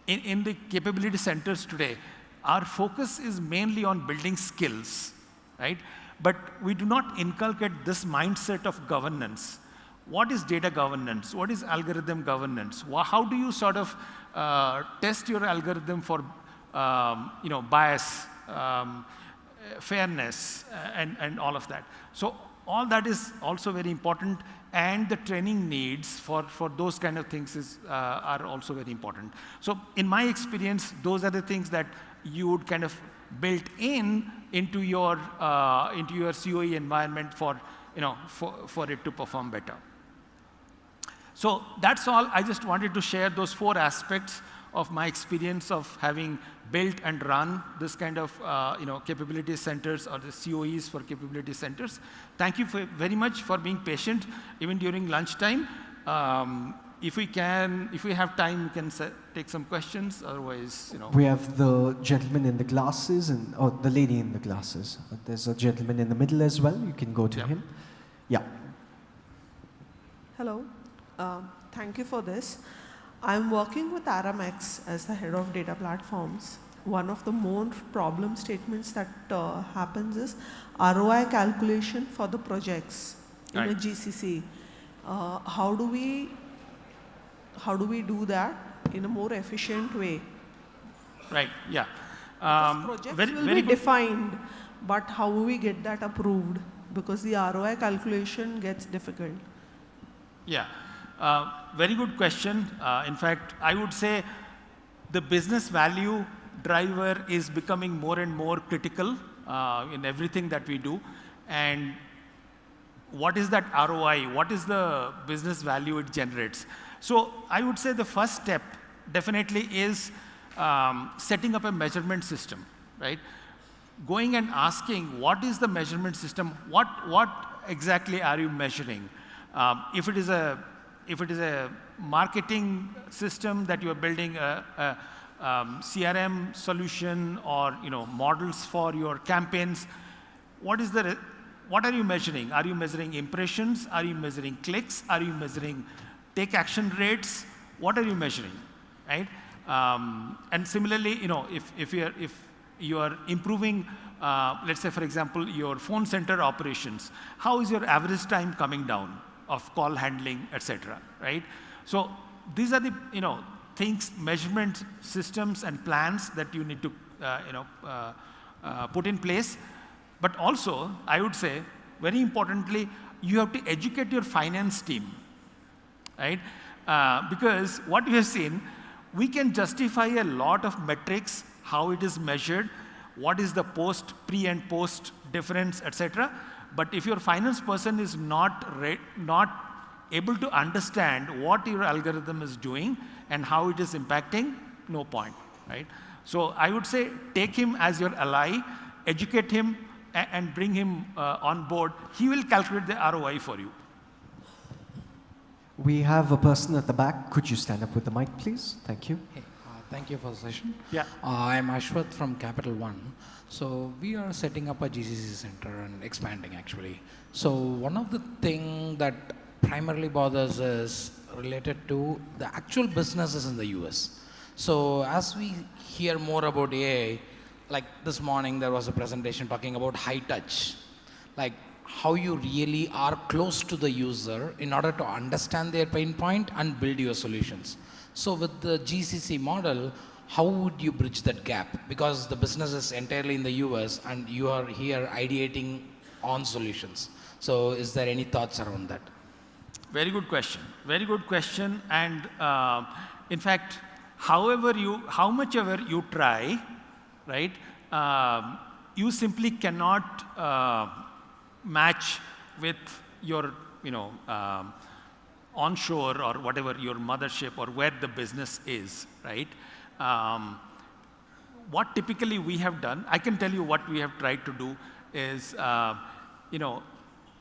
in the capability centers today, our focus is mainly on building skills, right? But we do not inculcate this mindset of governance. What is data governance? What is algorithm governance? How do you sort of test your algorithm for bias, fairness, and all of that? So all that is also very important, and the training needs for those kind of things are also very important. So in my experience, those are the things that you would kind of build into your COE environment for it to perform better. So that's all. I just wanted to share those 4 aspects of my experience of having built and run this kind of capability centers, or the COEs for capability centers. Thank you very much for being patient, even during lunchtime. If we have time, we can take some questions. Otherwise, We have the gentleman in the glasses or the lady in the glasses. There's a gentleman in the middle as well. You can go to him. Yeah. Hello. Thank you for this. I'm working with Aramex as the head of data platforms. One of the more problem statements that happens is ROI calculation for the projects in a GCC. How do we do that in a more efficient way? Right. Yeah. Projects will be defined, but how do we get that approved? Because the ROI calculation gets difficult. Yeah. Very good question. In fact, I would say the business value driver is becoming more and more critical in everything that we do. And what is that ROI? What is the business value it generates? So I would say the first step definitely is setting up a measurement system, right? Going and asking, what is the measurement system? What exactly are you measuring? If it is a marketing system that you are building, a CRM solution, or models for your campaigns, what are you measuring? Are you measuring impressions? Are you measuring clicks? Are you measuring take action rates? What are you measuring, right? And similarly, if you are improving, let's say for example, your phone center operations, how is your average time coming down of call handling, etc., right? So these are the things, measurement systems and plans that you need to put in place. But also, I would say, very importantly, you have to educate your finance team, right? Because what we have seen, we can justify a lot of metrics, how it is measured, what is the pre and post difference, etc. But if your finance person is not able to understand what your algorithm is doing and how it is impacting, no point, right? So I would say take him as your ally, educate him, and bring him on board. He will calculate the ROI for you. We have a person at the back. Could you stand up with the mic, please? Thank you. Hey, thank you for the session. Yeah. I'm Ashwath from Capital One. So we are setting up a GCC center and expanding actually. So one of the things that primarily bothers is related to the actual businesses in the US. So as we hear more about AI, like this morning there was a presentation talking about high touch, like how you really are close to the user in order to understand their pain point and build your solutions. So with the GCC model, how would you bridge that gap? Because the business is entirely in the US and you are here ideating on solutions. So is there any thoughts around that? Very good question. Very good question. And in fact, how much ever you try, right, you simply cannot match with your, onshore or whatever your mothership or where the business is, right? What typically we have done, I can tell you what we have tried to do is,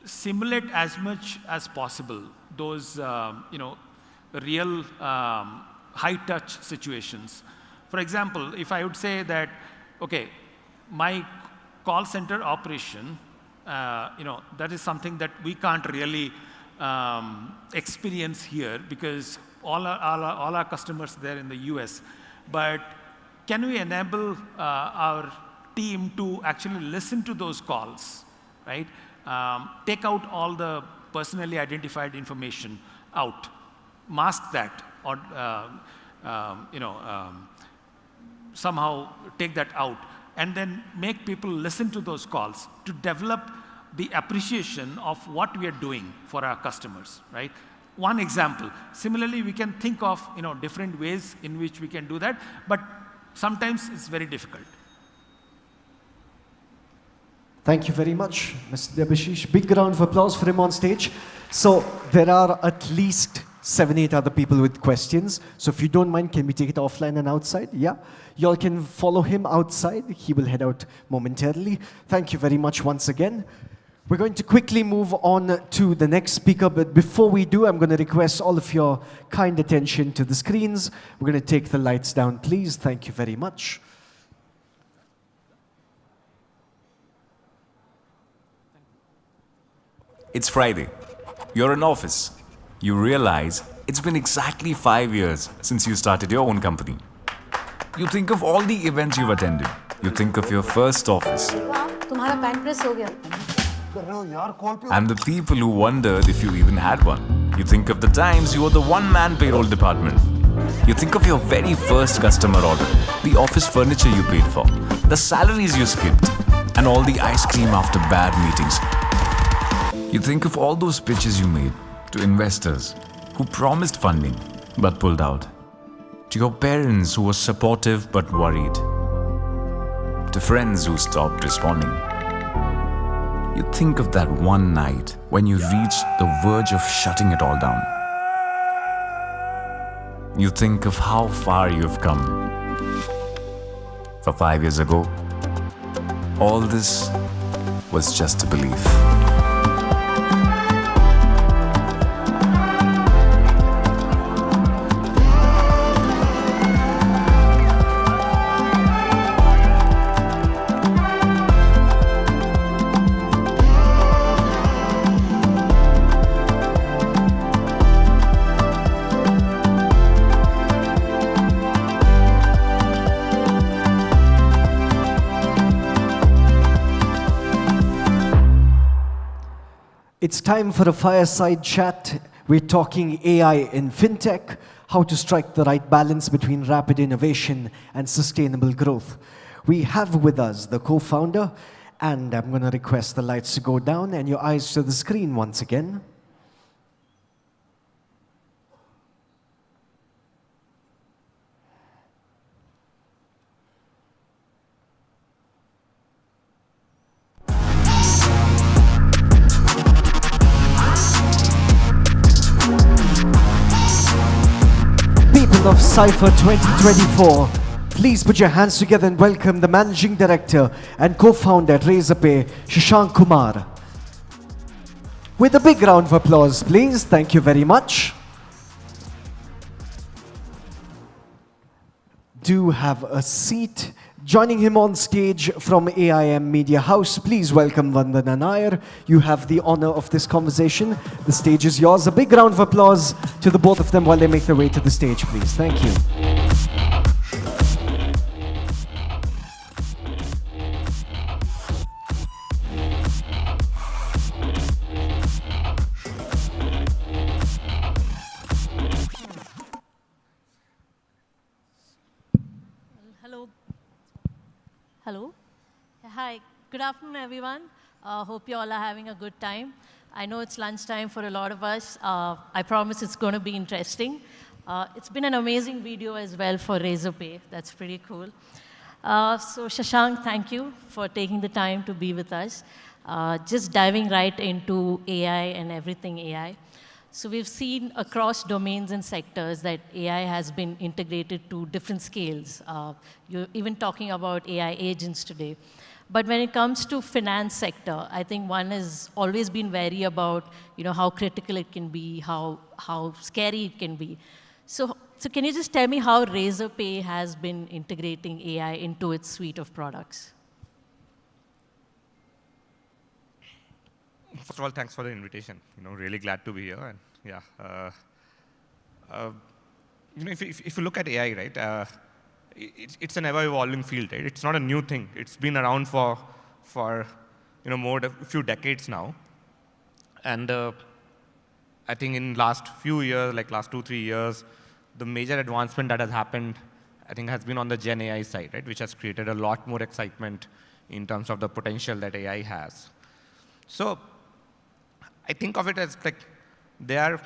simulate as much as possible those, real high-touch situations. For example, if I would say that, okay, my call center operation, that is something that we can't really experience here because all our customers there in the US. But can we enable our team to actually listen to those calls, right? Take out all the personally identified information out, mask that, or somehow take that out, and then make people listen to those calls to develop the appreciation of what we are doing for our customers, right? One example. Similarly, we can think of different ways in which we can do that, but sometimes it's very difficult. Thank you very much, Mr. Debashish. Big round of applause for him on stage. So there are at least 7-8 other people with questions. So if you don't mind, can we take it offline and outside? Yeah. Y'all can follow him outside. He will head out momentarily. Thank you very much once again. We're going to quickly move on to the next speaker, but before we do, I'm going to request all of your kind attention to the screens. We're going to take the lights down, please. Thank you very much. It's Friday. You're in office. You realize it's been exactly 5 years since you started your own company. You think of all the events you've attended. You think of your first office. तुम्हारा pant press हो गया। And the people who wondered if you even had one. You think of the times you were the one-man payroll department. You think of your very first customer order, the office furniture you paid for, the salaries you skipped, and all the ice cream after bad meetings. You think of all those pitches you made to investors who promised funding but pulled out, to your parents who were supportive but worried, to friends who stopped responding. You think of that one night when you reached the verge of shutting it all down. You think of how far you've come. For 5 years ago, all this was just a belief. It's time for a fireside chat. We're talking AI in fintech, how to strike the right balance between rapid innovation and sustainable growth. We have with us the co-founder, and I'm going to request the lights to go down and your eyes to the screen once again. Of Cypher 2024, please put your hands together and welcome the Managing Director and Co-founder at Razorpay, Shashank Kumar. With a big round of applause, please. Thank you very much. Do have a seat. Joining him on stage from AIM Media House, please welcome Vandana Nair. You have the honor of this conversation. The stage is yours. A big round of applause to the both of them while they make their way to the stage, please. Thank you. Hello. Hi. Good afternoon, everyone. Hope you all are having a good time. I know it's lunchtime for a lot of us. I promise it's going to be interesting. It's been an amazing video as well for Razorpay. That's pretty cool. So Shashank, thank you for taking the time to be with us. Just diving right into AI and everything AI. So we've seen across domains and sectors that AI has been integrated to different scales. You're even talking about AI agents today. But when it comes to finance sector, I think one has always been wary about how critical it can be, how scary it can be. So So can you just tell me how Razorpay has been integrating AI into its suite of products? First of all, thanks for the invitation. Really glad to be here. And yeah, if you look at AI, right, it's an ever-evolving field, right? It's not a new thing. It's been around for more than a few decades now. And I think in last few years, like last 2-3 years, the major advancement that has happened, I think, has been on the Gen AI side, right, which has created a lot more excitement in terms of the potential that AI has. So I think of it as like there are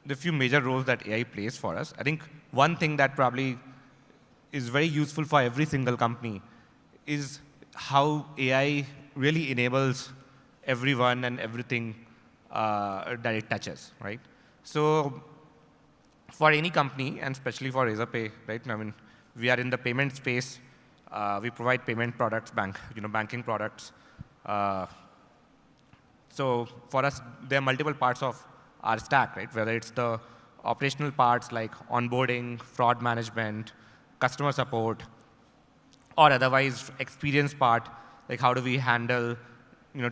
the few major roles that AI plays for us. I think one thing that probably is very useful for every single company is how AI really enables everyone and everything that it touches, right? So for any company, and especially for Razorpay, right? I mean, we are in the payment space. We provide payment products, banking products. So for us, there are multiple parts of our stack, right? Whether it's the operational parts like onboarding, fraud management, customer support, or otherwise experience part, like how do we handle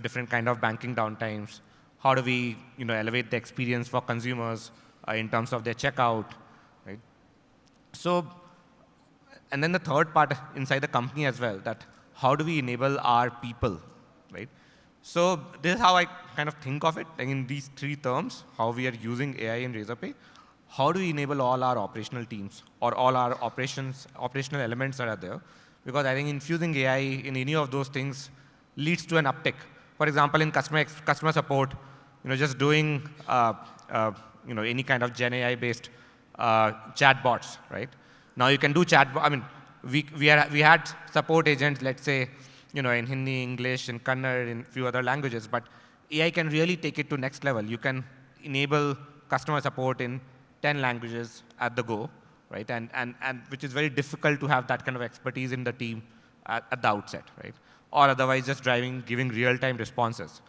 different kind of banking downtimes? How do we elevate the experience for consumers in terms of their checkout, right? So, and then the third part inside the company as well, that how do we enable our people, right? So this is how I kind of think of it, like in these three terms, how we are using AI in Razorpay. How do we enable all our operational teams or all our operational elements that are there? Because I think infusing AI in any of those things leads to an uptick. For example, in customer support, just doing any kind of Gen AI-based chatbots, right? Now you can do chatbot. I mean, we had support agents, let's say, in Hindi, English, in Kannada, in a few other languages, but AI can really take it to next level. You can enable customer support in 10 languages at the go, right? And which is very difficult to have that kind of expertise in the team at the outset, right? Or otherwise just giving real-time responses.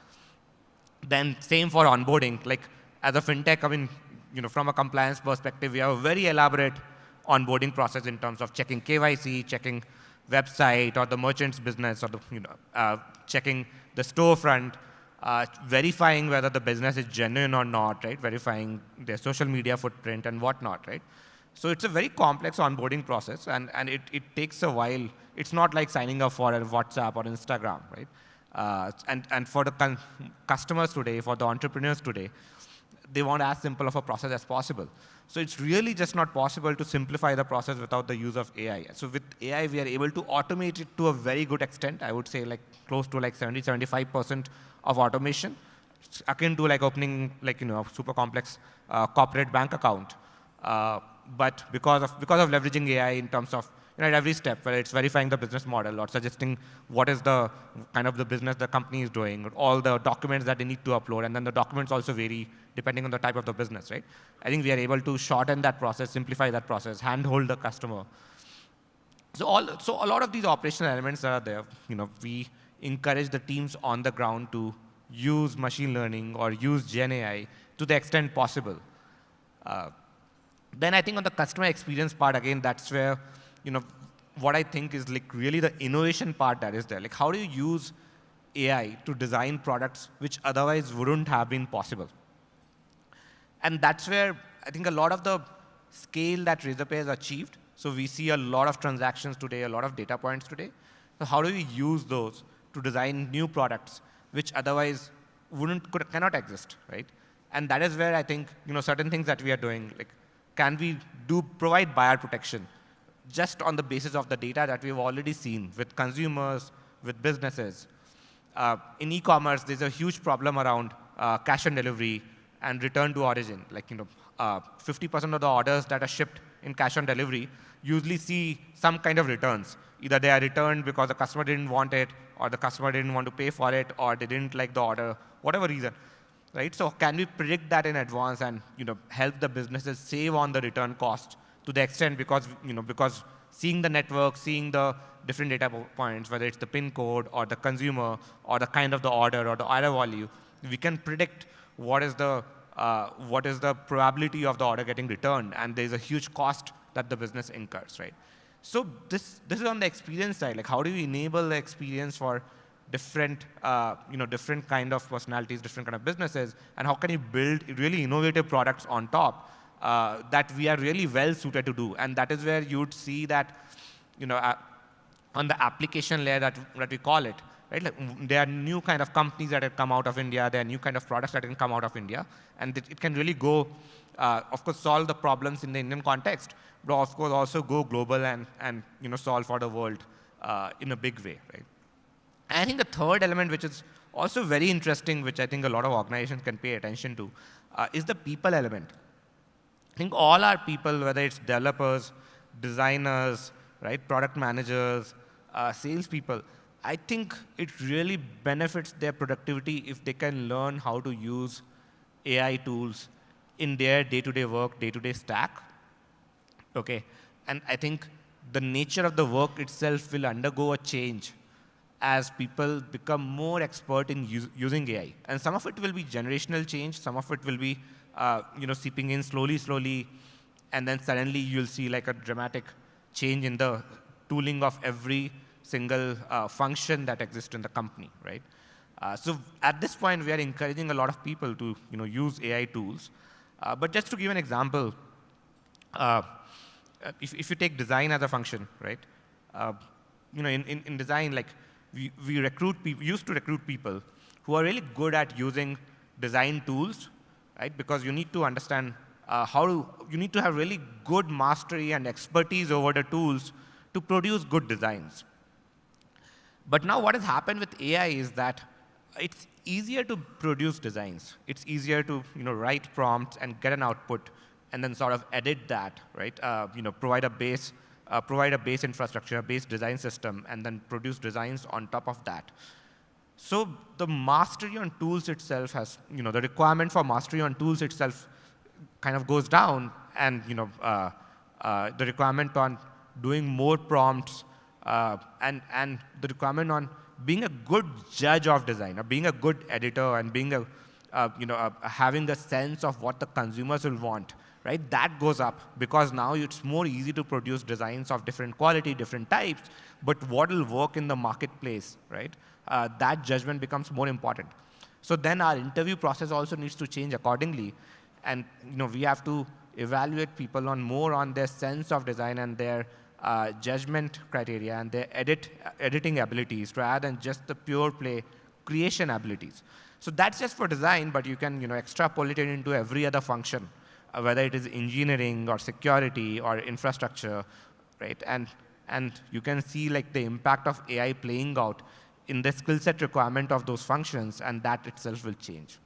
Then same for onboarding. Like as a fintech, I mean, from a compliance perspective, we have a very elaborate onboarding process in terms of checking KYC, checking website or the merchant's business, or the checking the storefront, verifying whether the business is genuine or not, right? Verifying their social media footprint and whatnot, right? So it's a very complex onboarding process, and it takes a while. It's not like signing up for a WhatsApp or Instagram, right? And for the customers today, for the entrepreneurs today, they want as simple of a process as possible. So it's really just not possible to simplify the process without the use of AI. So with AI, we are able to automate it to a very good extent. I would say like close to like 70-75% of automation, akin to like opening like a super complex corporate bank account. But because of leveraging AI in terms of at every step, whether it's verifying the business model or suggesting what is the kind of the business the company is doing, all the documents that they need to upload, and then the documents also vary depending on the type of the business, right? I think we are able to shorten that process, simplify that process, handhold the customer. So a lot of these operational elements that are there, we encourage the teams on the ground to use machine learning or use Gen AI to the extent possible. Then I think on the customer experience part, again, that's where what I think is like really the innovation part that is there. Like how do you use AI to design products which otherwise wouldn't have been possible? And that's where I think a lot of the scale that Razorpay has achieved. So we see a lot of transactions today, a lot of data points today. So how do we use those to design new products which otherwise cannot exist, right? And that is where I think certain things that we are doing, like can we provide buyer protection just on the basis of the data that we've already seen with consumers, with businesses. In e-commerce, there's a huge problem around cash on delivery and return to origin. Like 50% of the orders that are shipped in cash on delivery usually see some kind of returns. Either they are returned because the customer didn't want it, or the customer didn't want to pay for it, or they didn't like the order, whatever reason, right? So can we predict that in advance and help the businesses save on the return cost to the extent because seeing the network, seeing the different data points, whether it's the PIN code or the consumer or the kind of the order or the order value, we can predict what is the what is the probability of the order getting returned, and there's a huge cost that the business incurs, right? So this is on the experience side. Like, how do you enable the experience for different, different kind of personalities, different kind of businesses, and how can you build really innovative products on top that we are really well suited to do? And that is where you would see that, on the application layer that we call it, right? Like, there are new kind of companies that have come out of India. There are new kind of products that can come out of India, and it can really go, of course, solve the problems in the Indian context, but of course also go global and solve for the world in a big way, right? And I think the third element, which is also very interesting, which I think a lot of organizations can pay attention to, is the people element. I think all our people, whether it's developers, designers, right, product managers, salespeople, I think it really benefits their productivity if they can learn how to use AI tools in their day-to-day work, day-to-day stack. Okay, and I think the nature of the work itself will undergo a change as people become more expert in using AI. And some of it will be generational change, some of it will be seeping in slowly, and then suddenly you'll see like a dramatic change in the tooling of every single function that exists in the company, right? So at this point, we are encouraging a lot of people to use AI tools. But just to give an example, if you take design as a function, right? In design, like we used to recruit people who are really good at using design tools, right? Because you need to understand you need to have really good mastery and expertise over the tools to produce good designs. But now what has happened with AI is that it's easier to produce designs. It's easier to write prompts and get an output and then sort of edit that, right? Provide a base infrastructure, a base design system, and then produce designs on top of that. So the mastery on tools itself has, the requirement for mastery on tools itself kind of goes down, and the requirement on doing more prompts and the requirement on being a good judge of design, or being a good editor, and being having a sense of what the consumers will want, right? That goes up because now it's more easy to produce designs of different quality, different types, but what will work in the marketplace, right? That judgment becomes more important. So then our interview process also needs to change accordingly, and we have to evaluate people more on their sense of design and their judgment criteria and their editing abilities rather than just the pure play creation abilities. So that's just for design, but you can extrapolate it into every other function, whether it is engineering or security or infrastructure, right? And you can see like the impact of AI playing out in the skill set requirement of those functions, and that itself will change.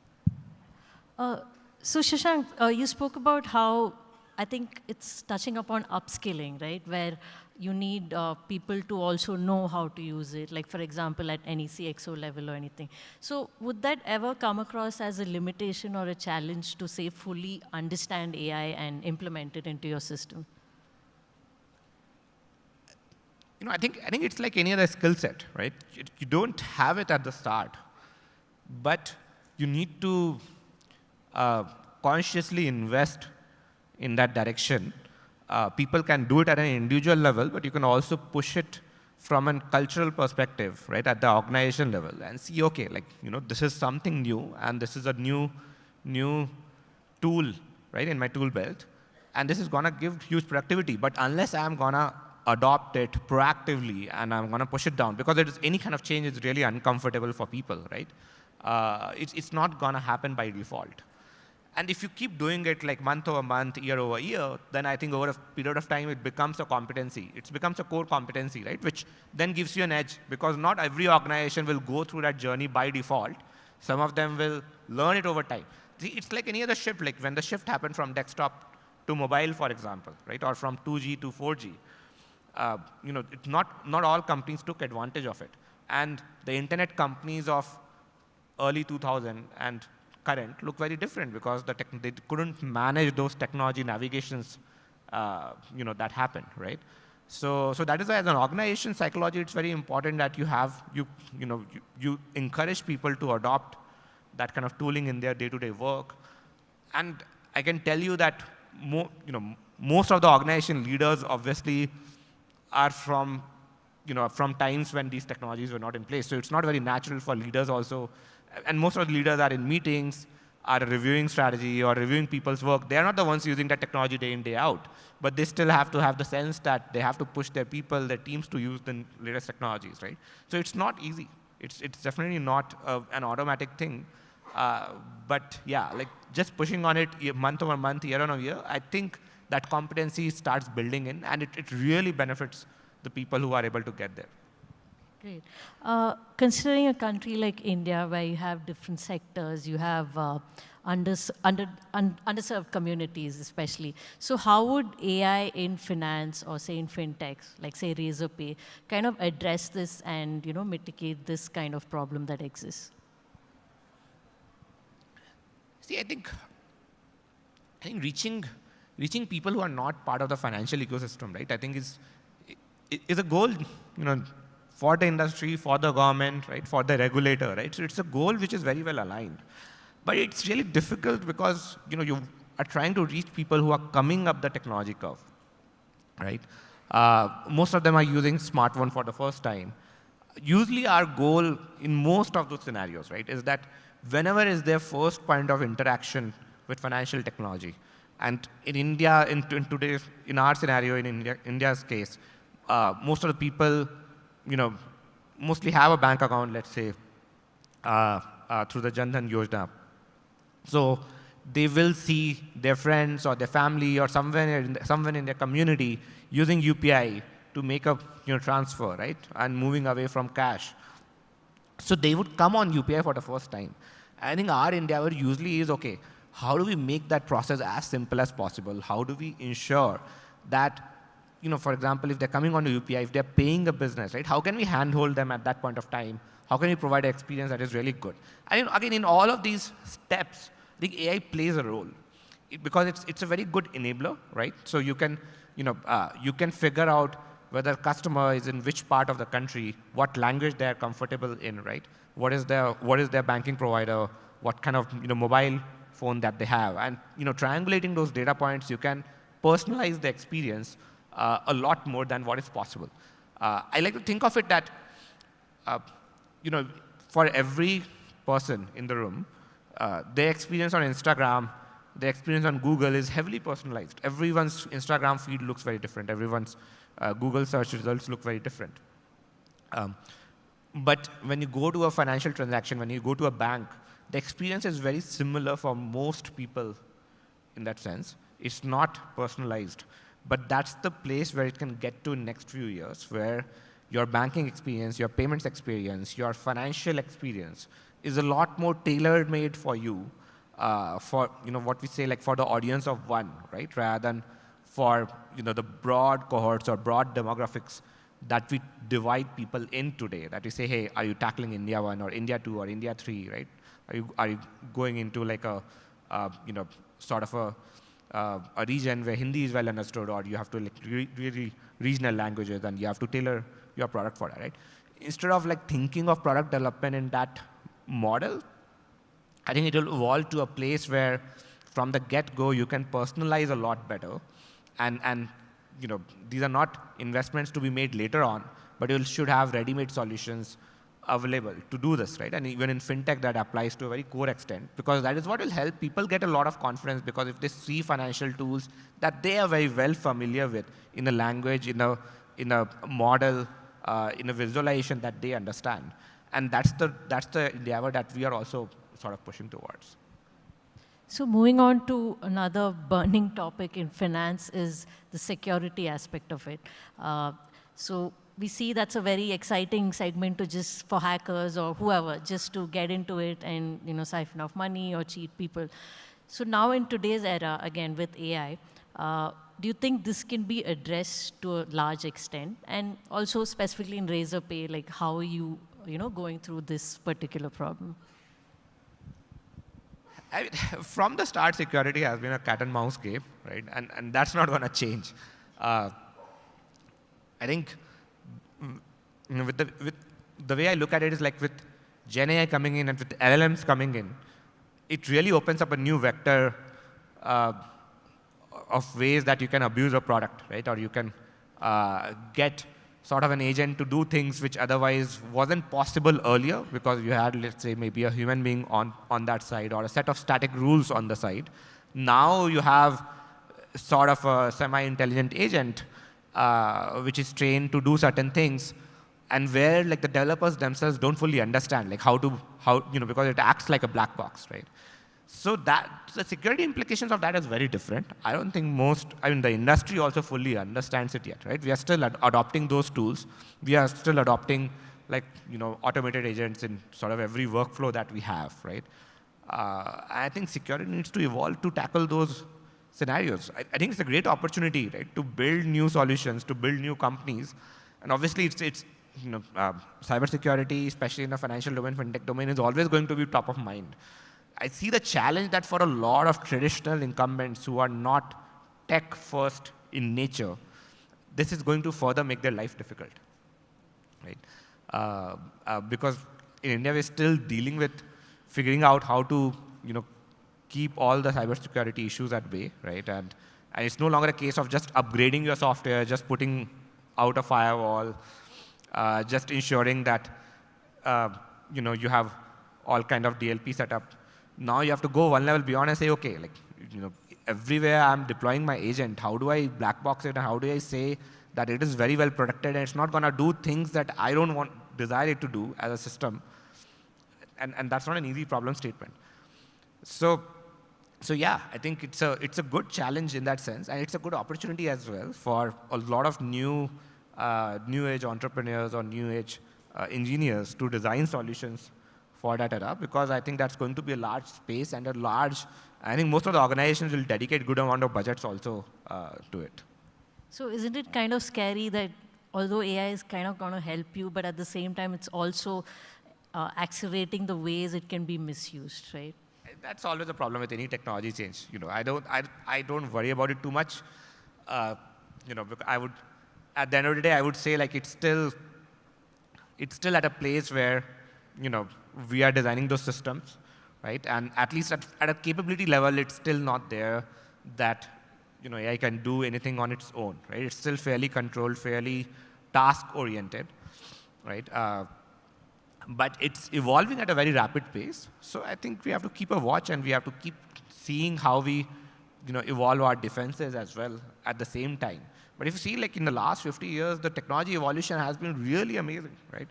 So Shashank, you spoke about how I think it's touching upon upskilling, right? Where you need people to also know how to use it, like for example, at any CXO level or anything. So would that ever come across as a limitation or a challenge to say fully understand AI and implement it into your system? I think it's like any other skill set, right? You don't have it at the start, but you need to consciously invest in that direction. People can do it at an individual level, but you can also push it from a cultural perspective, right, at the organization level, and see, okay, like, this is something new, and this is a new tool, right, in my tool belt, and this is gonna give huge productivity. But unless I'm gonna adopt it proactively and I'm gonna push it down, because it is any kind of change is really uncomfortable for people, right? It's not gonna happen by default. And if you keep doing it like month over month, year over year, then I think over a period of time, it becomes a competency. It becomes a core competency, right? Which then gives you an edge, because not every organization will go through that journey by default. Some of them will learn it over time. It's like any other shift, like when the shift happened from desktop to mobile, for example, right? Or from 2G to 4G. It's not all companies took advantage of it. And the internet companies of early 2000 and current look very different, because they couldn't manage those technology navigations that happened, right? So that is why, as an organization psychology, it's very important that you encourage people to adopt that kind of tooling in their day-to-day work, and I can tell you that most of the organization leaders obviously are from times when these technologies were not in place. So it's not very natural for leaders also, and most of the leaders are in meetings, are reviewing strategy or reviewing people's work. They are not the ones using that technology day in, day out, but they still have to have the sense that they have to push their people, their teams to use the latest technologies, right? So it's not easy. It's definitely not an automatic thing. But yeah, like just pushing on it month over month, year on year, I think that competency starts building in, and it really benefits the people who are able to get there. Great. Considering a country like India, where you have different sectors, you have underserved communities especially. So how would AI in finance or say in fintechs, like say Razorpay, kind of address this and mitigate this kind of problem that exists? See, I think reaching people who are not part of the financial ecosystem, right? I think is a goal, for the industry, for the government, right? For the regulator, right? So it's a goal which is very well aligned. But it's really difficult because you are trying to reach people who are coming up the technology curve, right? Most of them are using smartphone for the first time. Usually our goal in most of those scenarios, right, is that whenever is their first point of interaction with financial technology, and in India, in our scenario, in India's case, most of the people, mostly have a bank account, let's say, through the Jan Dhan Yojana. So they will see their friends or their family or someone in their community using UPI to make a transfer, right, and moving away from cash. So they would come on UPI for the first time. I think our endeavor usually is, okay, how do we make that process as simple as possible? How do we ensure that, for example, if they're coming on to UPI, if they're paying a business, right, how can we handhold them at that point of time? How can we provide an experience that is really good? And again, in all of these steps, I think AI plays a role because it's a very good enabler, right? So you can figure out whether customer is in which part of the country, what language they're comfortable in, right? What is their banking provider, what kind of mobile phone that they have, and triangulating those data points, you can personalize the experience a lot more than what is possible. I like to think of it that for every person in the room, their experience on Instagram, their experience on Google is heavily personalized. Everyone's Instagram feed looks very different. Everyone's Google search results look very different. But when you go to a financial transaction, when you go to a bank, the experience is very similar for most people in that sense. It's not personalized. But that's the place where it can get to in next few years, where your banking experience, your payments experience, your financial experience is a lot more tailor-made for you, for what we say, like for the audience of one, right? Rather than for the broad cohorts or broad demographics that we divide people in today. That we say, hey, are you tackling India 1 or India 2 or India 3, right? Are you going into like a sort of a region where Hindi is well understood, or you have to like really regional languages and you have to tailor your product for that, right? Instead of like thinking of product development in that model, I think it will evolve to a place where from the get-go you can personalize a lot better, and these are not investments to be made later on, but you should have ready-made solutions available to do this, right? And even in fintech, that applies to a very core extent, because that is what will help people get a lot of confidence, because if they see financial tools that they are very well familiar with in a language, in a model, in a visualization that they understand. And that's the endeavor that we are also sort of pushing towards. So moving on to another burning topic in finance is the security aspect of it. So we see that's a very exciting segment to just for hackers or whoever, just to get into it and siphon off money or cheat people. So now in today's era, again with AI, do you think this can be addressed to a large extent? And also specifically in Razorpay, like how are you going through this particular problem? From the start, security has been a cat and mouse game, right? And that's not going to change. I think with the way I look at it is like with Gen AI coming in and with LLMs coming in, it really opens up a new vector of ways that you can abuse a product, right? Or you can get sort of an agent to do things which otherwise wasn't possible earlier because you had, let's say, maybe a human being on that side or a set of static rules on the side. Now you have sort of a semi-intelligent agent which is trained to do certain things, and where like the developers themselves don't fully understand like how because it acts like a black box, right? So the security implications of that is very different. I don't think the industry also fully understands it yet, right? We are still adopting those tools. We are still adopting like, automated agents in sort of every workflow that we have, right? I think security needs to evolve to tackle those scenarios. I think it's a great opportunity, right, to build new solutions, to build new companies. And obviously it's cybersecurity, especially in the financial domain, fintech domain, is always going to be top of mind. I see the challenge that for a lot of traditional incumbents who are not tech first in nature, this is going to further make their life difficult, right? Because in India, we're still dealing with figuring out how to, keep all the cybersecurity issues at bay, right? And it's no longer a case of just upgrading your software, just putting out a firewall, just ensuring that, you have all kind of DLP set up. Now you have to go one level beyond and say, okay, like, everywhere I'm deploying my agent, how do I black box it and how do I say that it is very well protected and it's not going to do things that I don't desire it to do as a system. And that's not an easy problem statement. So yeah, I think it's a good challenge in that sense, and it's a good opportunity as well for a lot of new age entrepreneurs or new age engineers to design solutions for that era, because I think that's going to be a large space and I think most of the organizations will dedicate good amount of budgets also to it. So isn't it kind of scary that although AI is kind of going to help you, but at the same time it's also accelerating the ways it can be misused, right? That's always a problem with any technology change. I don't worry about it too much. Because I would, at the end of the day, I would say like it's still at a place where we are designing those systems, right? And at least at a capability level, it's still not there that AI can do anything on its own, right? It's still fairly controlled, fairly task-oriented, right? But it's evolving at a very rapid pace. So I think we have to keep a watch and we have to keep seeing how we evolve our defenses as well at the same time. But if you see like in the last 50 years, the technology evolution has been really amazing, right?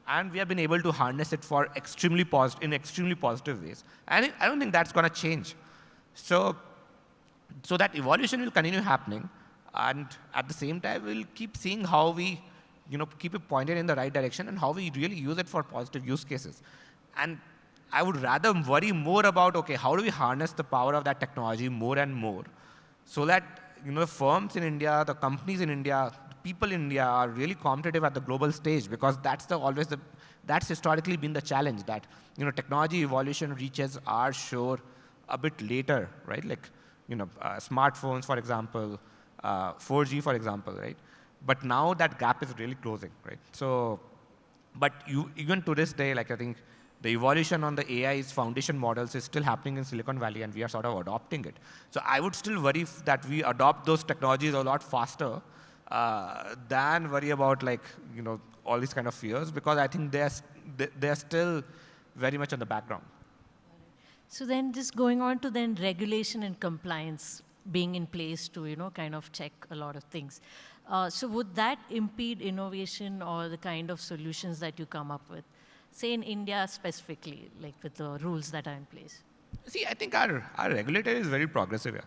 And we have been able to harness it for extremely positive ways. And I don't think that's going to change. So that evolution will continue happening. And at the same time, we'll keep seeing how we keep it pointed in the right direction and how we really use it for positive use cases. And I would rather worry more about, okay, how do we harness the power of that technology more and more so that the firms in India, the companies in India, people in India are really competitive at the global stage, because that's historically been the challenge, that technology evolution reaches our shore a bit later, right? Like smartphones, for example, 4G, for example, right? But now that gap is really closing, right? So, but even to this day, like I think the evolution on the AI's foundation models is still happening in Silicon Valley, and we are sort of adopting it. So I would still worry that we adopt those technologies a lot faster than worry about like all these kind of fears, because I think they're still very much in the background. So then just going on to then regulation and compliance being in place to kind of check a lot of things. So would that impede innovation or the kind of solutions that you come up with, say in India specifically, like with the rules that are in place? See, I think our regulator is very progressive here.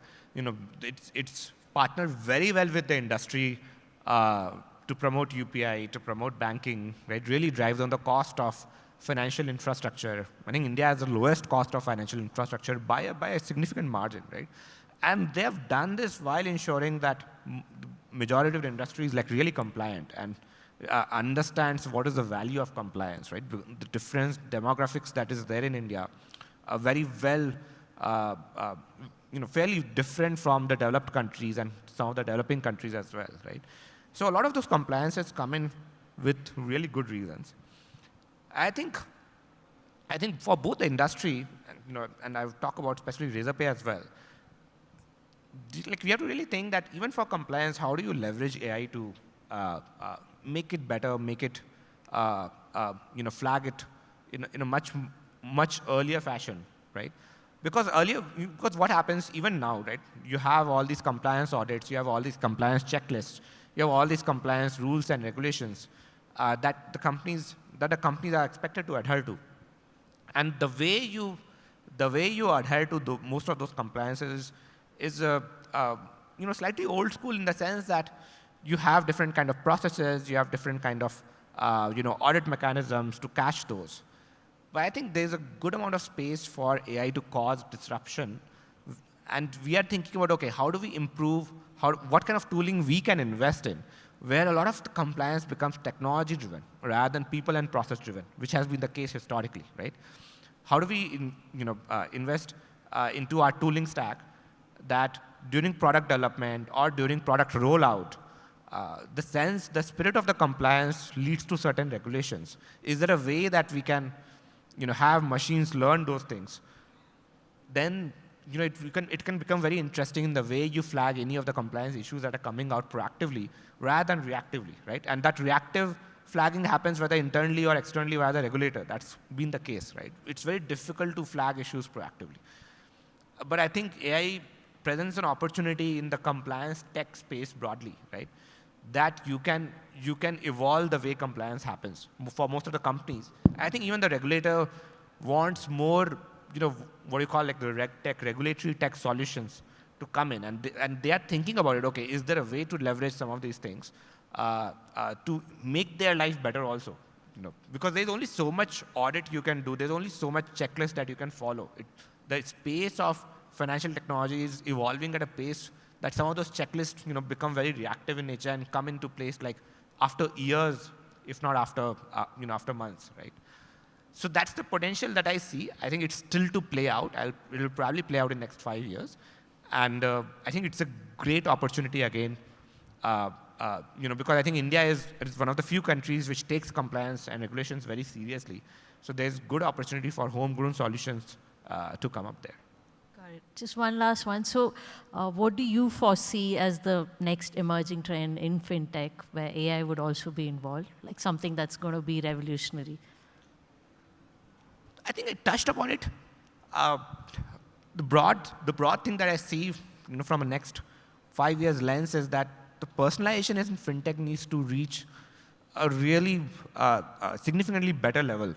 It's partnered very well with the industry to promote UPI, to promote banking, right? Really drives on the cost of financial infrastructure. I think India has the lowest cost of financial infrastructure by a significant margin, right? And they have done this while ensuring that majority of the industry is like really compliant and understands what is the value of compliance, right? The different demographics that is there in India are very well, fairly different from the developed countries and some of the developing countries as well, right? So a lot of those compliances come in with really good reasons. I think I think for both the industry, and I've talked about especially Razorpay as well, like we have to really think that even for compliance, how do you leverage AI to make it better, make it, flag it in a much earlier fashion, right? Because what happens even now, right? You have all these compliance audits, you have all these compliance checklists, you have all these compliance rules and regulations that the companies are expected to adhere to. And the way you adhere to most of those compliances is slightly old school in the sense that you have different kind of processes, you have different kind of audit mechanisms to catch those. But I think there's a good amount of space for AI to cause disruption. And we are thinking about, okay, how do we improve, what kind of tooling we can invest in, where a lot of the compliance becomes technology-driven rather than people and process-driven, which has been the case historically, right? How do we invest into our tooling stack that during product development or during product rollout, the spirit of the compliance leads to certain regulations. Is there a way that we can have machines learn those things? Then it can become very interesting in the way you flag any of the compliance issues that are coming out proactively rather than reactively, right? And that reactive flagging happens whether internally or externally via the regulator. That's been the case, right? It's very difficult to flag issues proactively. But I think AI presents an opportunity in the compliance tech space broadly, right? That you can evolve the way compliance happens for most of the companies. I think even the regulator wants more, what you call like the regulatory tech solutions to come in, and they are thinking about it. Okay, is there a way to leverage some of these things to make their life better also? Because there's only so much audit you can do. There's only so much checklist that you can follow. The space of financial technology is evolving at a pace that some of those checklists, become very reactive in nature and come into place like after years, if not after, after months, right? So that's the potential that I see. I think it's still to play out. It'll probably play out in the next 5 years. And I think it's a great opportunity again, because I think India is one of the few countries which takes compliance and regulations very seriously. So there's good opportunity for homegrown solutions to come up there. Just one last one. So what do you foresee as the next emerging trend in fintech where AI would also be involved, like something that's going to be revolutionary? I think I touched upon it. The broad thing that I see from a next 5 years lens is that the personalization in fintech needs to reach a really significantly better level.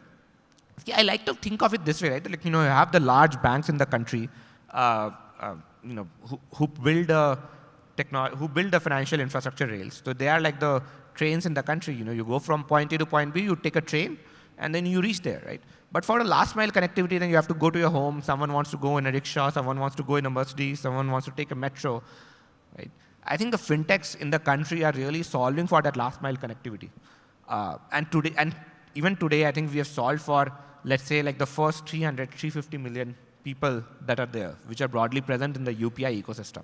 See, I like to think of it this way, right? Like, you have the large banks in the country who build the financial infrastructure rails. So they are like the trains in the country. You go from point A to point B, you take a train, and then you reach there, right? But for a last mile connectivity, then you have to go to your home. Someone wants to go in a rickshaw. Someone wants to go in a Mercedes. Someone wants to take a metro, right? I think the fintechs in the country are really solving for that last mile connectivity. And even today, I think we have solved for, let's say, like the first 350 million people that are there, which are broadly present in the UPI ecosystem.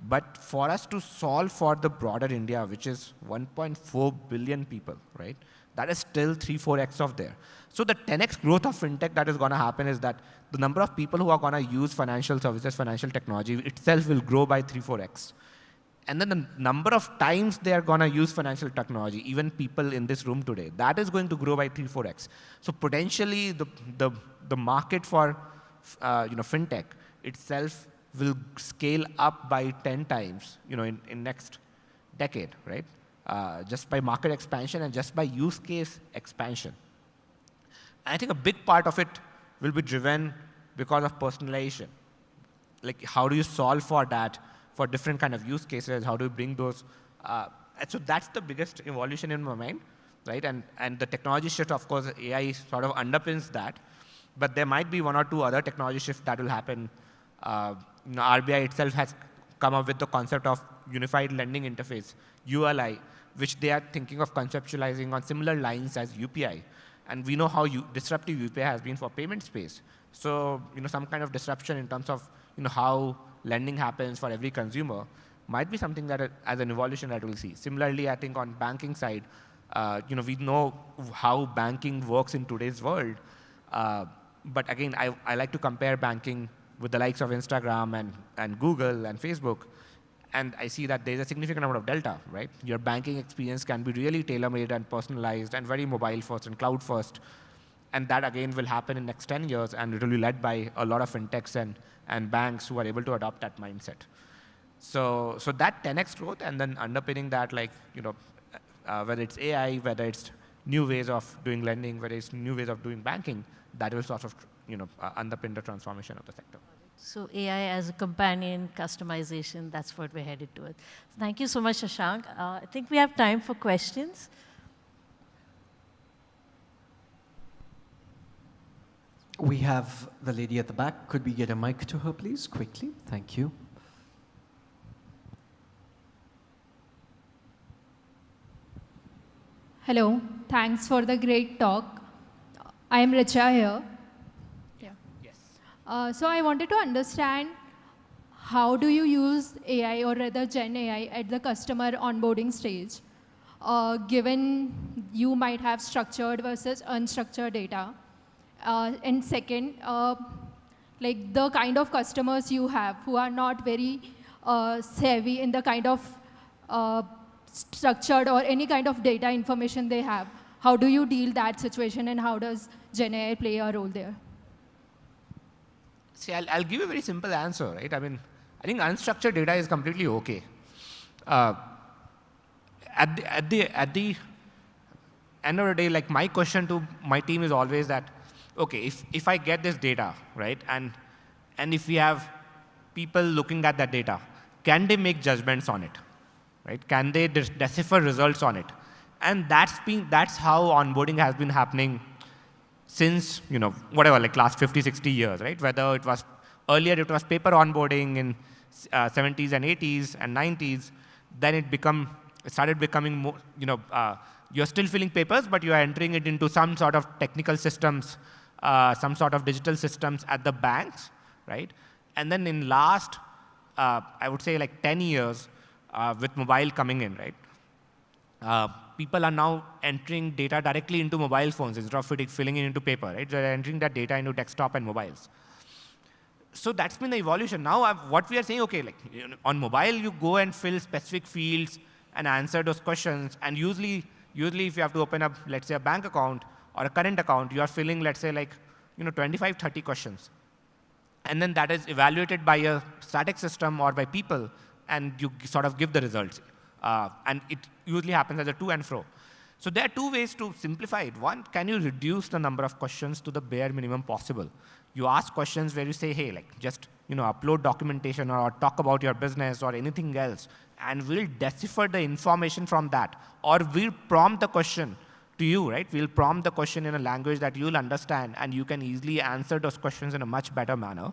But for us to solve for the broader India, which is 1.4 billion people, right? That is still 3-4x of there. So the 10x growth of fintech that is going to happen is that the number of people who are going to use financial services, financial technology itself will grow by 3-4x. And then the number of times they are going to use financial technology, even people in this room today, that is going to grow by 3-4x. So potentially the market for fintech itself will scale up by 10 times, in next decade, right? Just by market expansion and just by use case expansion. And I think a big part of it will be driven because of personalization. Like, how do you solve for that, for different kind of use cases? How do you bring those? So that's the biggest evolution in my mind, right? And the technology shift, of course, AI sort of underpins that. But there might be one or two other technology shifts that will happen. RBI itself has come up with the concept of unified lending interface, ULI, which they are thinking of conceptualizing on similar lines as UPI. And we know how disruptive UPI has been for payment space. So, some kind of disruption in terms of, how lending happens for every consumer might be something that as an evolution that we'll see. Similarly, I think on banking side, we know how banking works in today's world. But again, I like to compare banking with the likes of Instagram and Google and Facebook. And I see that there's a significant amount of delta, right? Your banking experience can be really tailor-made and personalized and very mobile first and cloud first. And that again will happen in the next 10 years, and it will be led by a lot of fintechs and banks who are able to adopt that mindset. So that 10x growth, and then underpinning that, like, whether it's AI, whether it's new ways of doing lending, whether it's new ways of doing banking, that will sort of underpin the transformation of the sector. So AI as a companion, customization, that's what we're headed towards. Thank you so much, Shashank. I think we have time for questions. We have the lady at the back. Could we get a mic to her, please, quickly? Thank you. Hello, thanks for the great talk. I am Richa here. So I wanted to understand, how do you use AI, or rather Gen AI, at the customer onboarding stage, given you might have structured versus unstructured data? And second, like the kind of customers you have who are not very savvy in the kind of structured or any kind of data information they have, how do you deal that situation, and how does Gen AI play a role there? See, I'll give you a very simple answer, right? I mean, I think unstructured data is completely okay. At the end of the day, like, my question to my team is always that, okay, if I get this data, right, and if we have people looking at that data, can they make judgments on it, right? Can they decipher results on it? And that's how onboarding has been happening since, whatever, like last 50, 60 years, right? Whether it was earlier, it was paper onboarding in 70s and 80s and 90s, then it started becoming more, you're still filling papers, but you are entering it into some sort of technical systems, some sort of digital systems at the banks, right? And then in last, I would say like 10 years, with mobile coming in, right? People are now entering data directly into mobile phones instead of filling it into paper, right? They're entering that data into desktop and mobiles. So that's been the evolution. Now what we are saying, okay, like, on mobile, you go and fill specific fields and answer those questions. And usually if you have to open up, let's say, a bank account or a current account, you are filling, let's say, like, 25, 30 questions. And then that is evaluated by a static system or by people, and you sort of give the results. And it usually happens as a to and fro. So there are two ways to simplify it. One, can you reduce the number of questions to the bare minimum possible? You ask questions where you say, hey, like, just upload documentation or talk about your business or anything else, and we'll decipher the information from that. Or we'll prompt the question to you, right? We'll prompt the question in a language that you'll understand, and you can easily answer those questions in a much better manner.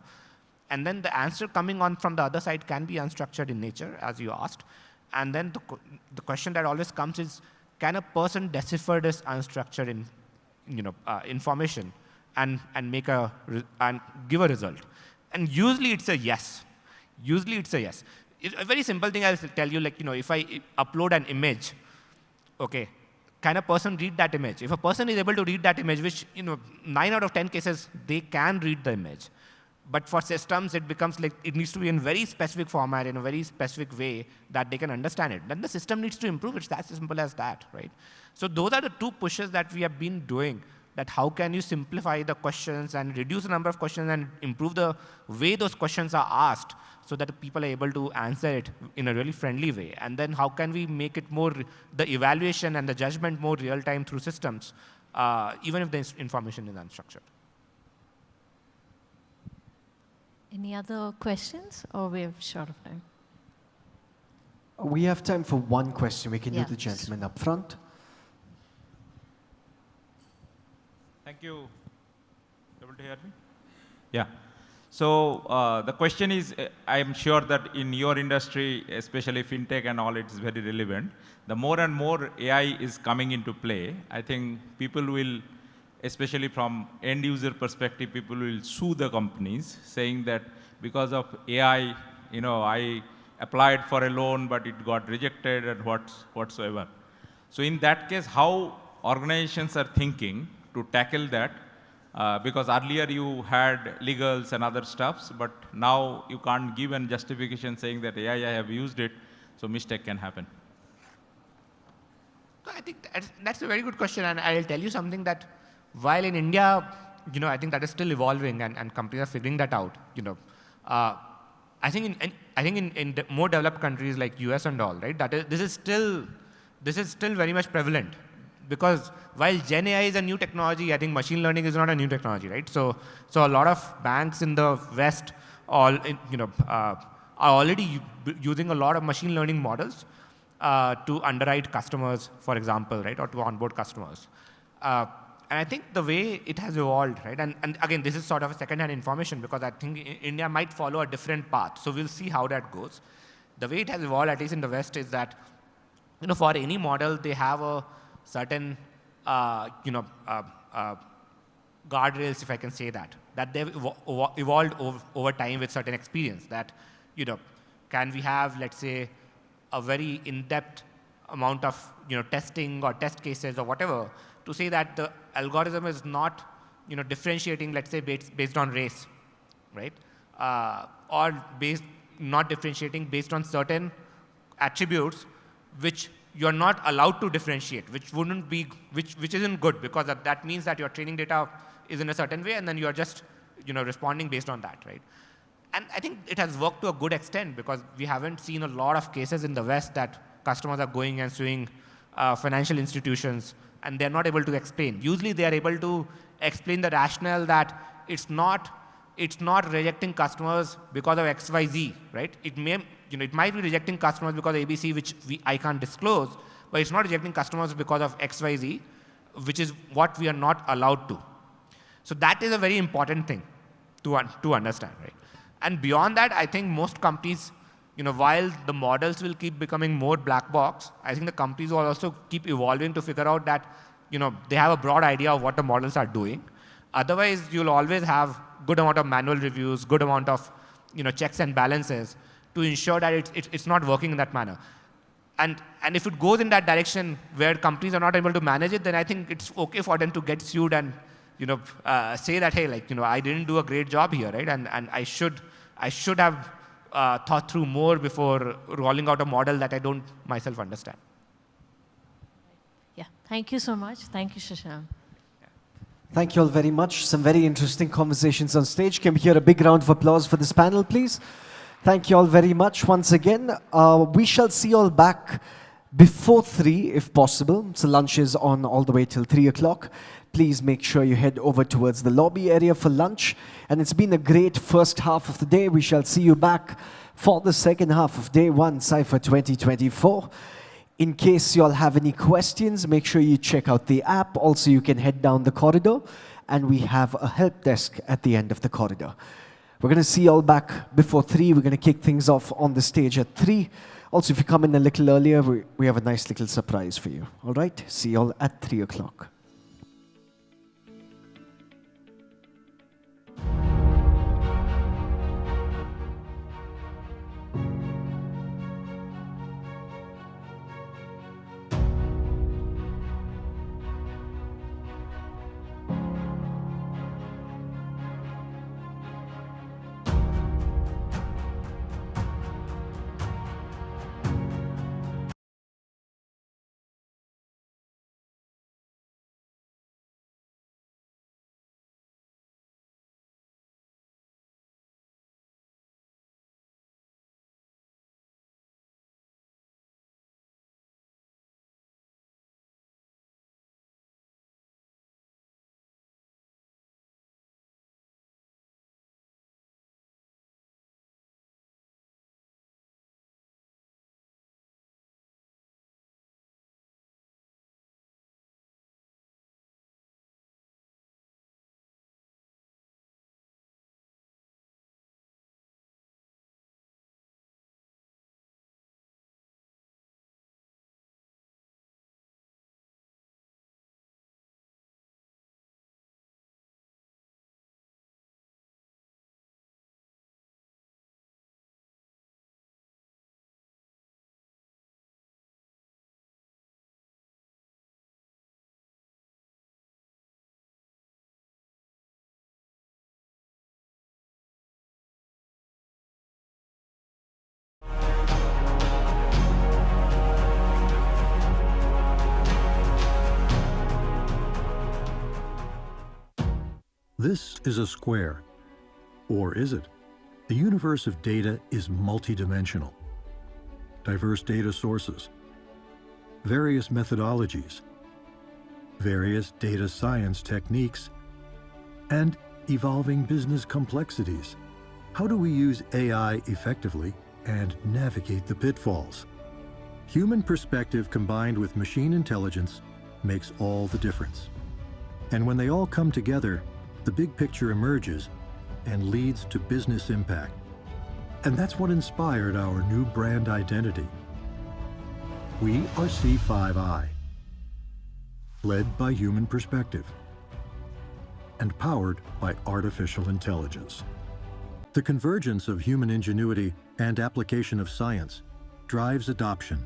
And then the answer coming on from the other side can be unstructured in nature, as you asked. And then the question that always comes is, can a person decipher this unstructured information and give a result? And usually it's a yes. Usually it's a yes. It's a very simple thing I'll tell you, like, if I upload an image, okay, can a person read that image? If a person is able to read that image, which 9 out of 10 cases, they can read the image. But for systems, it becomes like it needs to be in very specific format, in a very specific way that they can understand it. Then the system needs to improve. It's as simple as that, right? So those are the two pushes that we have been doing, that how can you simplify the questions and reduce the number of questions and improve the way those questions are asked so that people are able to answer it in a really friendly way. And then how can we make it more, the evaluation and the judgment more real-time through systems, even if the information is unstructured. Any other questions, or we have short of time? We have time for one question. We can do the gentleman up front. Thank you. Able to hear me? Yeah. So the question is, I am sure that in your industry, especially fintech and all, it's very relevant. The more and more AI is coming into play, I think people will, especially from end user perspective, people will sue the companies saying that because of AI, I applied for a loan, but it got rejected and whatsoever. So in that case, how organizations are thinking to tackle that? Because earlier you had legals and other stuffs, but now you can't give a justification saying that AI, I have used it, so mistake can happen. So I think that's a very good question, and I'll tell you something that while in India, I think that is still evolving, and companies are figuring that out. I think in more developed countries like US and all, right, this is still very much prevalent, because while Gen AI is a new technology, I think machine learning is not a new technology, right? So a lot of banks in the West are already using a lot of machine learning models to underwrite customers, for example, right, or to onboard customers. And I think the way it has evolved, right, and again, this is sort of a second-hand information, because I think India might follow a different path. So we'll see how that goes. The way it has evolved, at least in the West, is that, for any model, they have a certain, guardrails, if I can say that they've evolved over time with certain experience. That, can we have, let's say, a very in-depth amount of, testing or test cases or whatever, to say that the algorithm is not, differentiating, let's say, based on race, right? Or not differentiating based on certain attributes which you're not allowed to differentiate, which isn't good, because that means that your training data is in a certain way, and then you're just, responding based on that, right? And I think it has worked to a good extent, because we haven't seen a lot of cases in the West that customers are going and suing financial institutions, and they're not able to explain. Usually they are able to explain the rationale that it's not rejecting customers because of XYZ, right? It might be rejecting customers because of ABC, which I can't disclose, but it's not rejecting customers because of XYZ, which is what we are not allowed to. So that is a very important thing to understand, right? And beyond that, I think most companies, while the models will keep becoming more black box, I think the companies will also keep evolving to figure out that, they have a broad idea of what the models are doing. Otherwise, you'll always have good amount of manual reviews, good amount of, checks and balances to ensure that it's not working in that manner. And if it goes in that direction where companies are not able to manage it, then I think it's okay for them to get sued and, say that, hey, I didn't do a great job here, right? And I should have thought through more before rolling out a model that I don't myself understand. Yeah, thank you so much. Thank you, Shashank. Thank you all very much. Some very interesting conversations on stage. Can we hear a big round of applause for this panel, please? Thank you all very much once again. We shall see you all back before 3, if possible. So lunch is on all the way till 3 o'clock. Please make sure you head over towards the lobby area for lunch. And it's been a great first half of the day. We shall see you back for the second half of day 1, Cypher 2024. In case you all have any questions, make sure you check out the app. Also, you can head down the corridor, and we have a help desk at the end of the corridor. We're going to see you all back before 3. We're going to kick things off on the stage at 3. Also, if you come in a little earlier, we have a nice little surprise for you. All right? See you all at 3 o'clock. This is a square. Or is it? The universe of data is multidimensional. Diverse data sources, various methodologies, various data science techniques, and evolving business complexities. How do we use AI effectively and navigate the pitfalls? Human perspective combined with machine intelligence makes all the difference. And when they all come together, the big picture emerges and leads to business impact. And that's what inspired our new brand identity. We are C5I, led by human perspective and powered by artificial intelligence. The convergence of human ingenuity and application of science drives adoption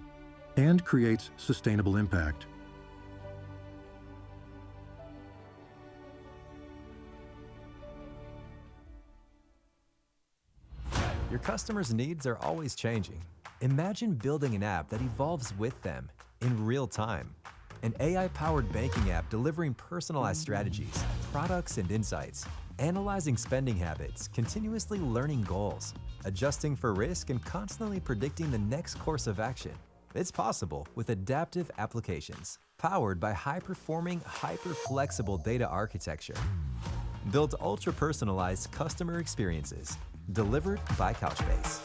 and creates sustainable impact. Your customers' needs are always changing. Imagine building an app that evolves with them in real time. An AI-powered banking app delivering personalized strategies, products, and insights, analyzing spending habits, continuously learning goals, adjusting for risk, and constantly predicting the next course of action. It's possible with adaptive applications, powered by high-performing, hyper-flexible data architecture. Built ultra-personalized customer experiences, delivered by Couchbase.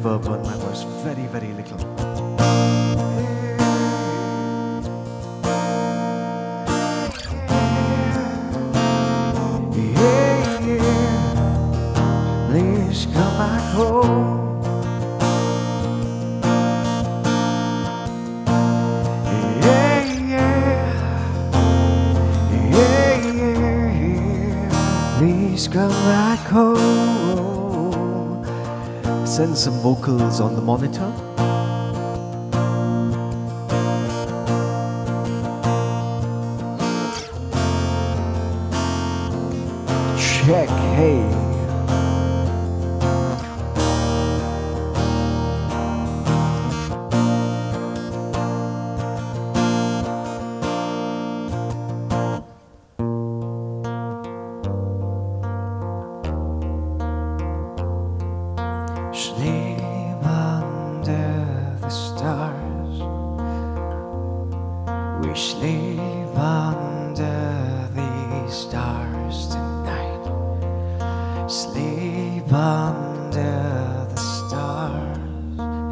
reverb on my voice, very, very little. Yeah, yeah, please come back home. Yeah, yeah, yeah, yeah, please come back home. Send some vocals on the monitor. Check, hey. Sleep under the stars. We sleep under the stars tonight. Sleep under the stars,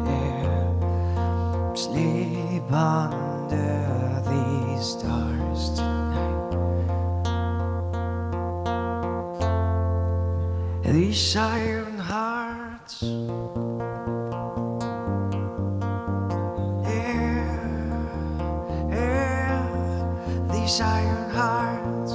yeah. Sleep under these stars tonight. These iron hearts, these iron hearts.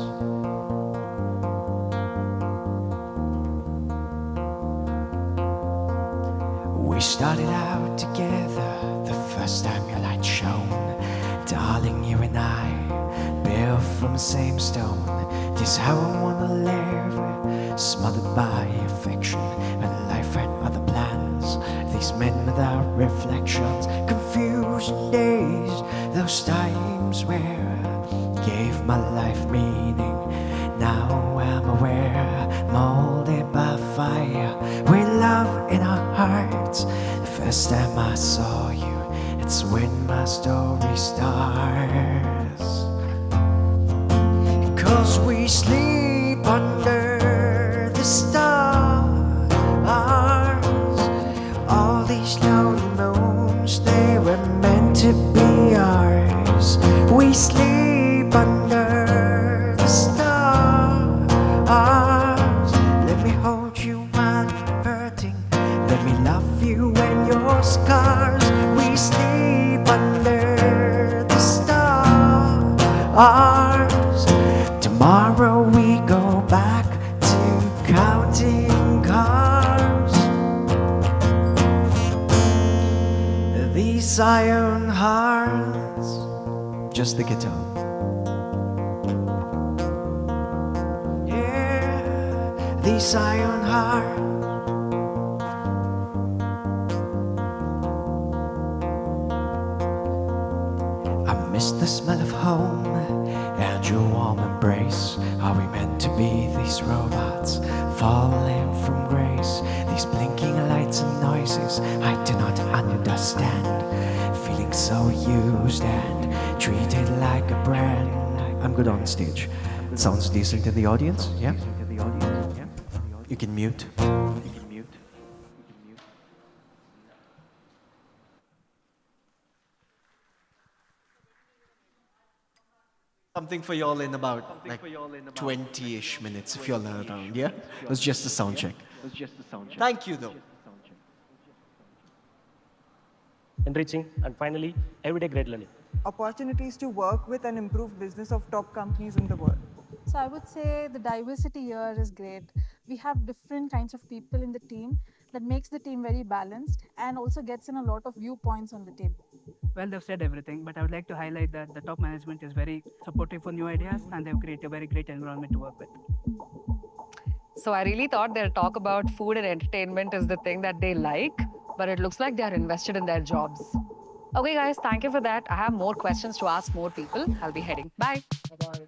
We started out together the first time your light shone. Darling, you and I, built from the same stone. This is how I wanna live, smothered by affection and life and other plans. These men without reflections, confusion days, those times where I gave my life meaning. Now I'm aware, molded by fire, with love in our hearts. The first time I saw you, it's when my story starts. 'Cause we sleep under the stars. All these lonely moons, they were meant to be ours. We sleep under the stars. Let me hold you while you're hurting. Let me love you when you're scars. We sleep under the stars. Tomorrow we go back to counting cars. These iron hearts. Just the guitar. Yeah, these iron hearts. I miss the smell of home and your warm embrace. Are we meant to be these robots falling from grace? These blinking lights and noises I do not understand. Feeling so used and treated like a brand. I'm good on stage. It sounds decent in the audience, yeah? You can mute. Something for y'all in about like 20-ish minutes if you're around, yeah? It was just a sound check. Thank you though. Enriching, and finally, everyday great learning. Opportunities to work with and improve business of top companies in the world. So I would say the diversity here is great. We have different kinds of people in the team that makes the team very balanced and also gets in a lot of viewpoints on the table. Well, they've said everything, but I would like to highlight that the top management is very supportive for new ideas and they've created a very great environment to work with. So I really thought their talk about food and entertainment is the thing that they like, but it looks like they are invested in their jobs. Okay, guys, thank you for that. I have more questions to ask more people. I'll be heading. Bye. Bye-bye.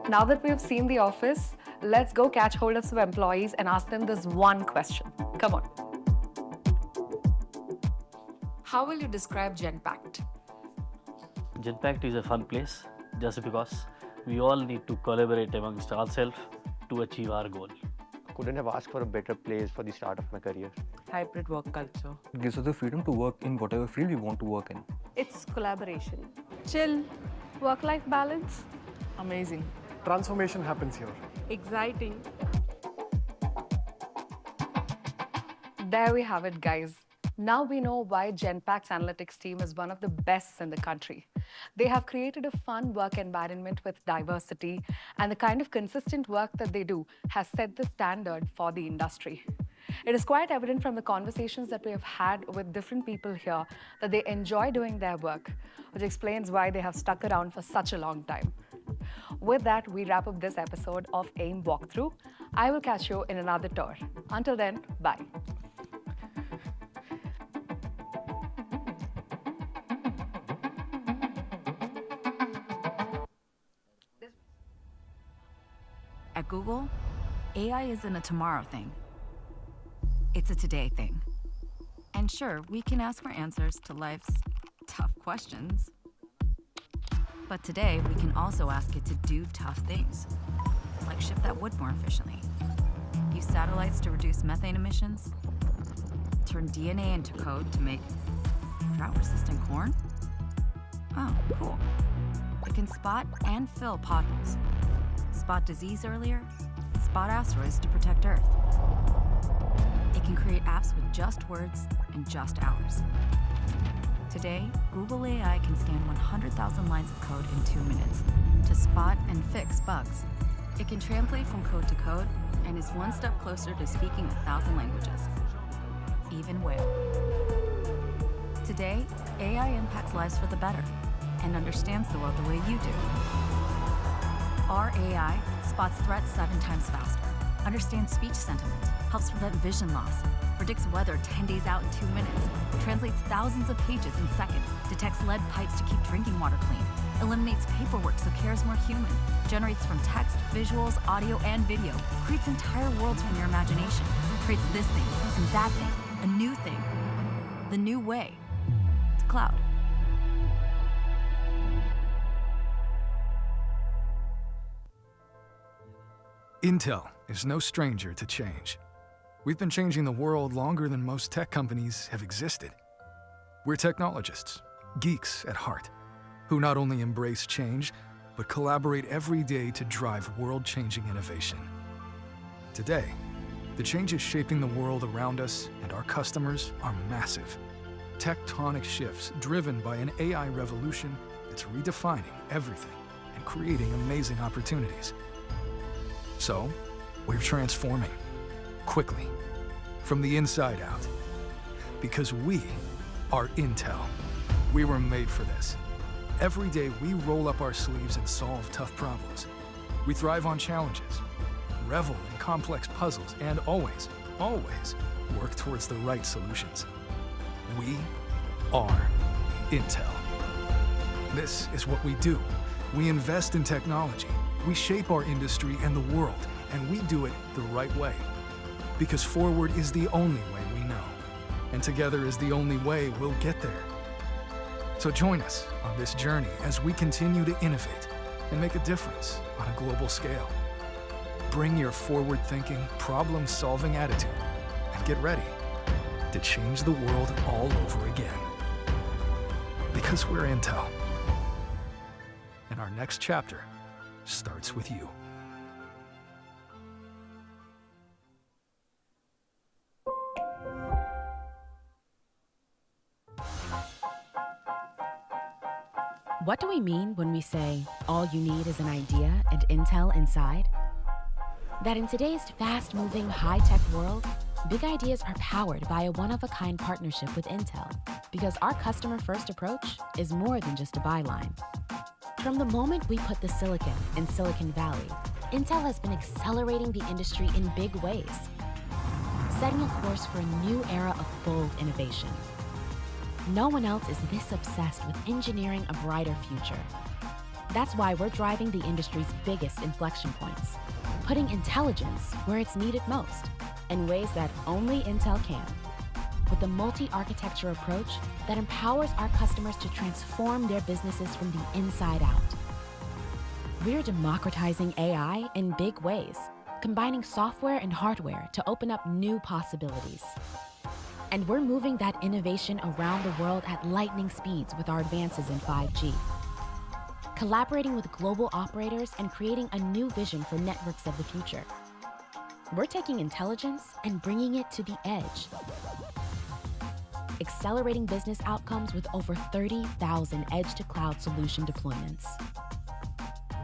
Now that we've seen the office, let's go catch hold of some employees and ask them this one question. Come on. How will you describe Genpact? Genpact is a fun place just because we all need to collaborate amongst ourselves to achieve our goal. Couldn't have asked for a better place for the start of my career. Hybrid work culture. It gives us the freedom to work in whatever field we want to work in. It's collaboration. Chill. Work-life balance. Amazing. Transformation happens here. Exciting. There we have it, guys. Now we know why Genpact's analytics team is one of the best in the country. They have created a fun work environment with diversity, and the kind of consistent work that they do has set the standard for the industry. It is quite evident from the conversations that we have had with different people here that they enjoy doing their work, which explains why they have stuck around for such a long time. With that, we wrap up this episode of AIM Walkthrough. I will catch you in another tour. Until then, bye. At Google, AI isn't a tomorrow thing. It's a today thing. And sure, we can ask for answers to life's tough questions. But today, we can also ask it to do tough things, like ship that wood more efficiently, use satellites to reduce methane emissions, turn DNA into code to make drought-resistant corn? Oh, cool. It can spot and fill potholes, spot disease earlier, spot asteroids to protect Earth. It can create apps with just words and just hours. Today, Google AI can scan 100,000 lines of code in 2 minutes to spot and fix bugs. It can translate from code to code and is one step closer to speaking 1,000 languages, even whale. Today, AI impacts lives for the better and understands the world the way you do. Our AI spots threats 7 times faster, understands speech sentiment, helps prevent vision loss, predicts weather 10 days out in 2 minutes, translates thousands of pages in seconds, detects lead pipes to keep drinking water clean, eliminates paperwork so care is more human, generates from text, visuals, audio, and video, creates entire worlds from your imagination, creates this thing and that thing, a new thing, the new way to cloud. Intel is no stranger to change. We've been changing the world longer than most tech companies have existed. We're technologists, geeks at heart, who not only embrace change, but collaborate every day to drive world-changing innovation. Today, the changes shaping the world around us and our customers are massive. Tectonic shifts driven by an AI revolution that's redefining everything and creating amazing opportunities. So, we're transforming, quickly, from the inside out. Because we are Intel. We were made for this. Every day, we roll up our sleeves and solve tough problems. We thrive on challenges, revel in complex puzzles, and always, always work towards the right solutions. We are Intel. This is what we do. We invest in technology. We shape our industry and the world, and we do it the right way. Because forward is the only way we know, and together is the only way we'll get there. So join us on this journey as we continue to innovate and make a difference on a global scale. Bring your forward-thinking, problem-solving attitude and get ready to change the world all over again. Because we're Intel. And our next chapter starts with you. What do we mean when we say all you need is an idea and Intel inside? That in today's fast-moving, high-tech world, big ideas are powered by a one-of-a-kind partnership with Intel, because our customer-first approach is more than just a byline. From the moment we put the silicon in Silicon Valley, Intel has been accelerating the industry in big ways, setting a course for a new era of bold innovation. No one else is this obsessed with engineering a brighter future. That's why we're driving the industry's biggest inflection points, putting intelligence where it's needed most, in ways that only Intel can, with a multi-architecture approach that empowers our customers to transform their businesses from the inside out. We're democratizing AI in big ways, combining software and hardware to open up new possibilities. And we're moving that innovation around the world at lightning speeds with our advances in 5G. Collaborating with global operators and creating a new vision for networks of the future. We're taking intelligence and bringing it to the edge. Accelerating business outcomes with over 30,000 edge-to-cloud solution deployments.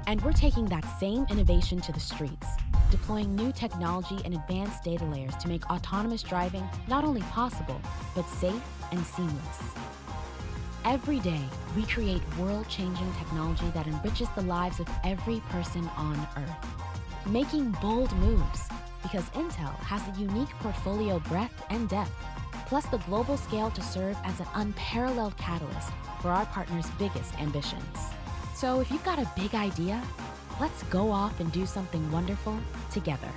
And we're taking that same innovation to the streets, deploying new technology and advanced data layers to make autonomous driving not only possible, but safe and seamless. Every day, we create world-changing technology that enriches the lives of every person on Earth. Making bold moves, because Intel has the unique portfolio breadth and depth, plus the global scale to serve as an unparalleled catalyst for our partners' biggest ambitions. So if you've got a big idea, Let's go off and do something wonderful together.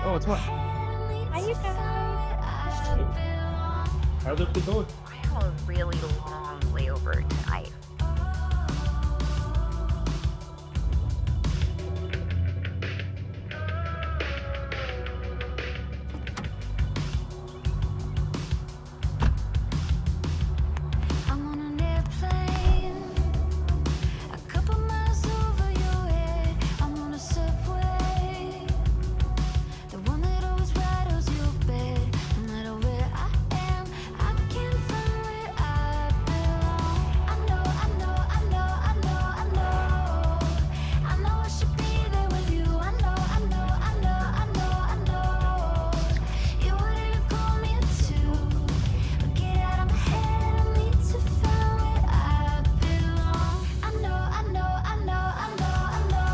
Oh, it's what? Hi, you guys. How's it going? I have a really long layover tonight. I'm on an airplane, a couple miles over your head. I'm on a subway, the one that always rattles your bed. No matter where I am, I can't find where I belong. I know, I know, I know, I know, I know. I know I should be there with you. I know, I know, I know, I know, I know. You wouldn't have called me a two. But get out of my head, I need to find where I belong. I know, I know, I know, I know, I know.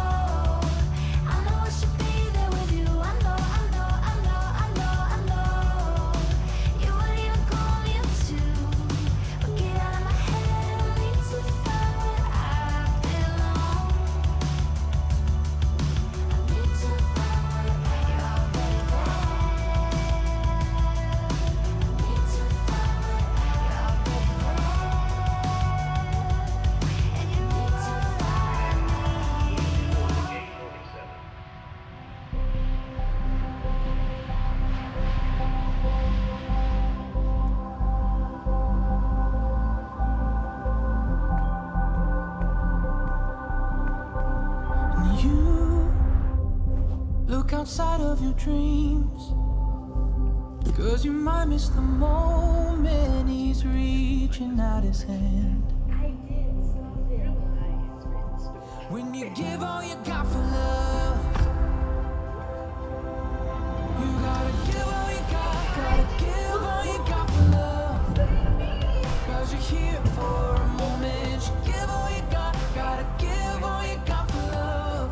I know I should be there with you. I know, I know, I know, I know, I know. You wouldn't even call me a two. But get out of my head, I need to find where I belong. I need to find where you're already there. I need to find where you're already there. And you need to find And you look outside of your dreams, 'cause you might miss the moment he's reaching out his hand. When you give all you got for love, you gotta give all you got, gotta give all you got for love. 'Cause you're here for a moment, you give all you got, gotta give all you got for love.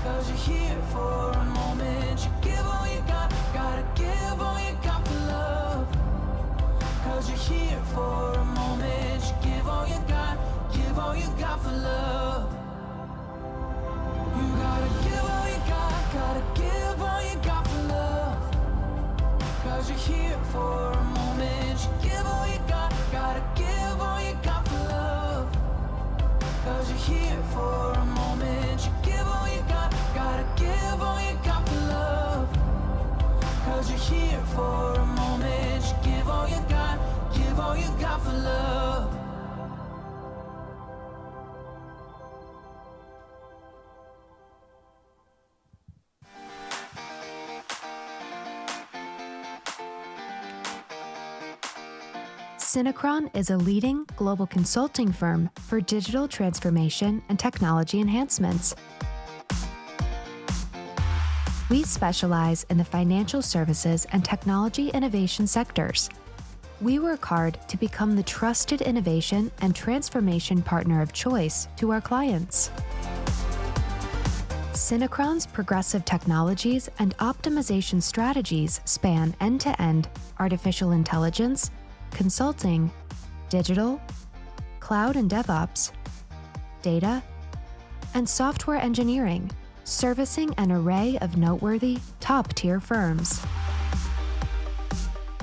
'Cause you're here for a moment, you give all you got, gotta give all you got for love. 'Cause you're here for a moment, you give all you got, give all you got for love. You gotta give all you got, gotta give all you got for love. 'Cause you're here for a moment, you give all you got, gotta give all you got for love. 'Cause you're here for a moment, you give all you got, gotta give all you got for love. 'Cause you're here for a moment, you give all you got, give all you got for love. Synchron is a leading global consulting firm for digital transformation and technology enhancements. We specialize in the financial services and technology innovation sectors. We work hard to become the trusted innovation and transformation partner of choice to our clients. Synchron's progressive technologies and optimization strategies span end-to-end artificial intelligence, consulting, digital, cloud and DevOps, data, and software engineering, servicing an array of noteworthy top-tier firms.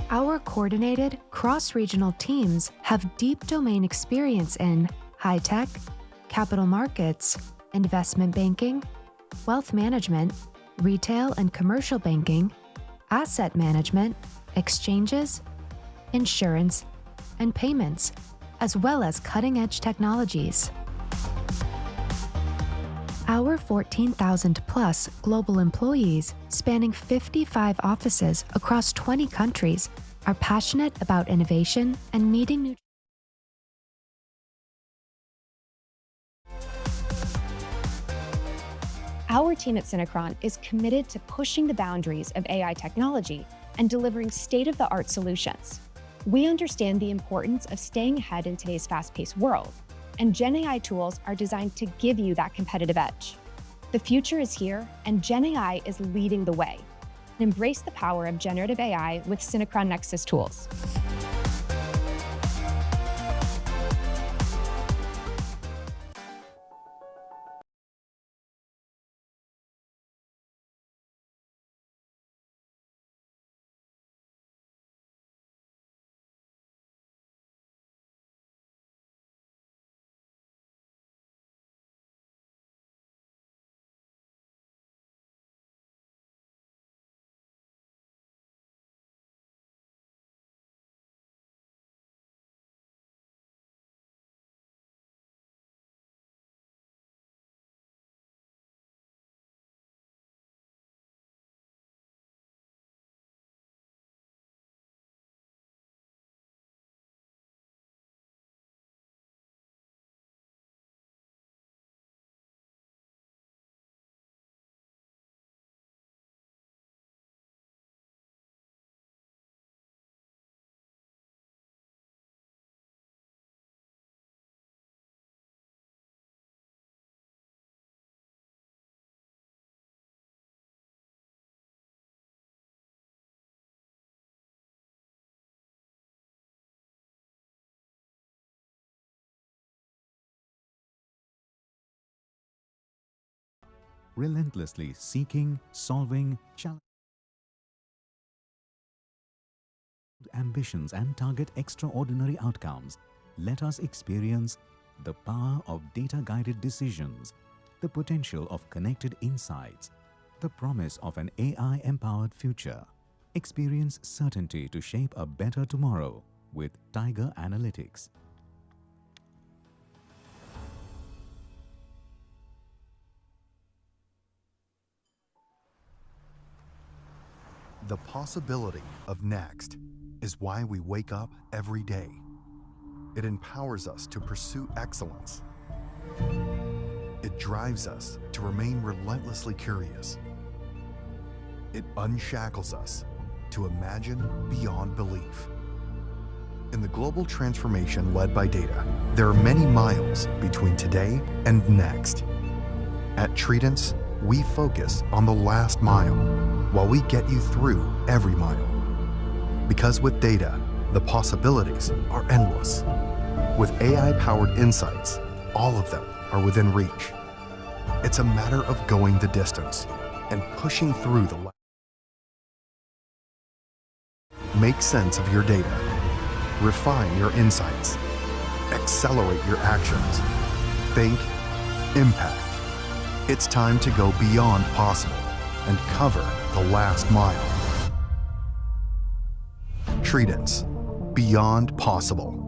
Our coordinated cross-regional teams have deep domain experience in high-tech, capital markets, investment banking, wealth management, retail and commercial banking, asset management, exchanges, insurance, and payments, as well as cutting-edge technologies. Our 14,000-plus global employees, spanning 55 offices across 20 countries, are passionate about innovation and meeting new Our team at Synchron is committed to pushing the boundaries of AI technology and delivering state-of-the-art solutions. We understand the importance of staying ahead in today's fast-paced world, and Gen AI tools are designed to give you that competitive edge. The future is here, and Gen AI is leading the way. Embrace the power of generative AI with Synchron Nexus tools. relentlessly seeking, solving, ambitions and target extraordinary outcomes. Let us experience the power of data-guided decisions, the potential of connected insights, the promise of an AI-empowered future. Experience certainty to shape a better tomorrow with Tiger Analytics. The possibility of next is why we wake up every day. It empowers us to pursue excellence. It drives us to remain relentlessly curious. It unshackles us to imagine beyond belief. In the global transformation led by data, there are many miles between today and next. At Tridence, we focus on the last mile while we get you through every mile. Because with data, the possibilities are endless. With AI-powered insights, all of them are within reach. It's a matter of going the distance and pushing through the Make sense of your data, refine your insights, accelerate your actions, think, impact. It's time to go beyond possible and cover the last mile. Tridence, beyond possible.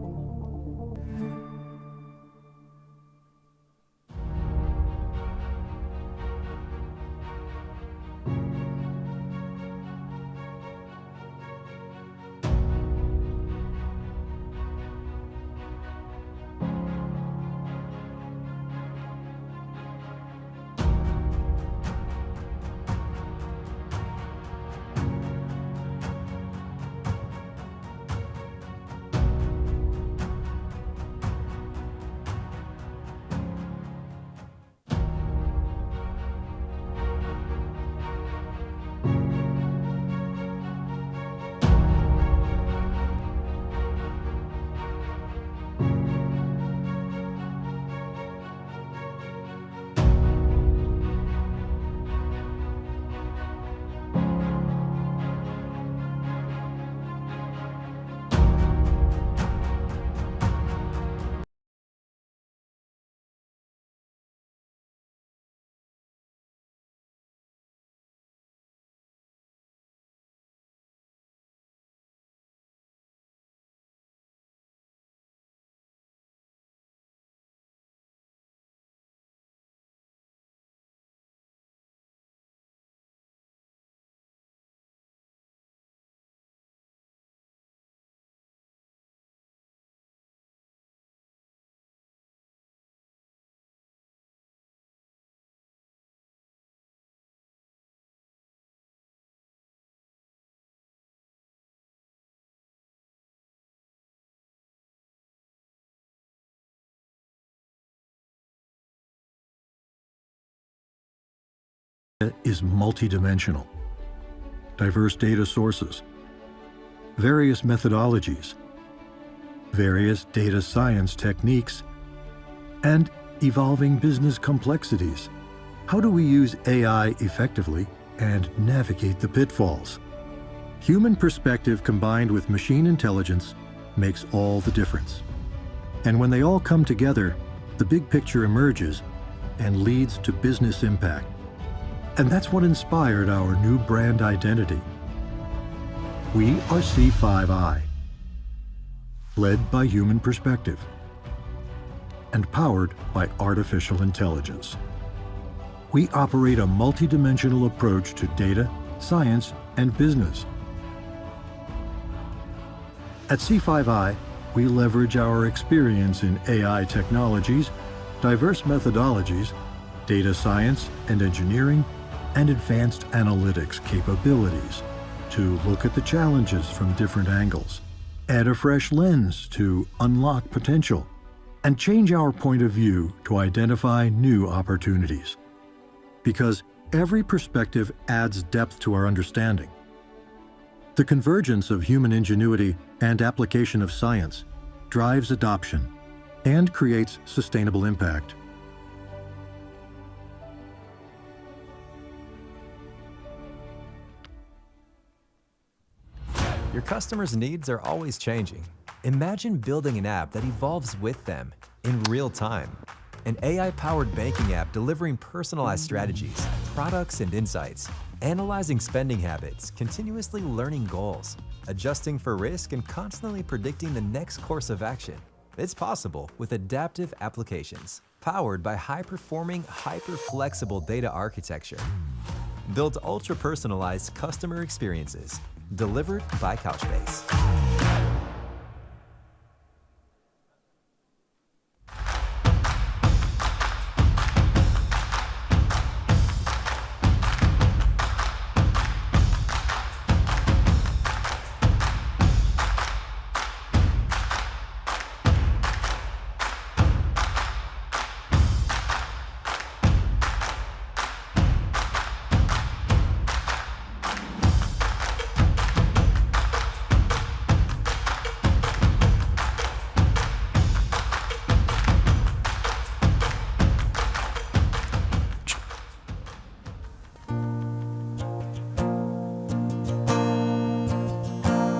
Is multidimensional. Diverse data sources, various methodologies, various data science techniques, and evolving business complexities. How do we use AI effectively and navigate the pitfalls? Human perspective combined with machine intelligence makes all the difference. And when they all come together, the big picture emerges and leads to business impact. And that's what inspired our new brand identity. We are C5I, led by human perspective and powered by artificial intelligence. We operate a multidimensional approach to data, science, and business. At C5I, we leverage our experience in AI technologies, diverse methodologies, data science and engineering, and advanced analytics capabilities to look at the challenges from different angles, add a fresh lens to unlock potential, and change our point of view to identify new opportunities. Because every perspective adds depth to our understanding. The convergence of human ingenuity and application of science drives adoption and creates sustainable impact. Your customers' needs are always changing. Imagine building an app that evolves with them in real time. An AI-powered banking app delivering personalized strategies, products, and insights, analyzing spending habits, continuously learning goals, adjusting for risk, and constantly predicting the next course of action. It's possible with adaptive applications, powered by high-performing, hyper-flexible data architecture. Build ultra-personalized customer experiences, delivered by Couchbase.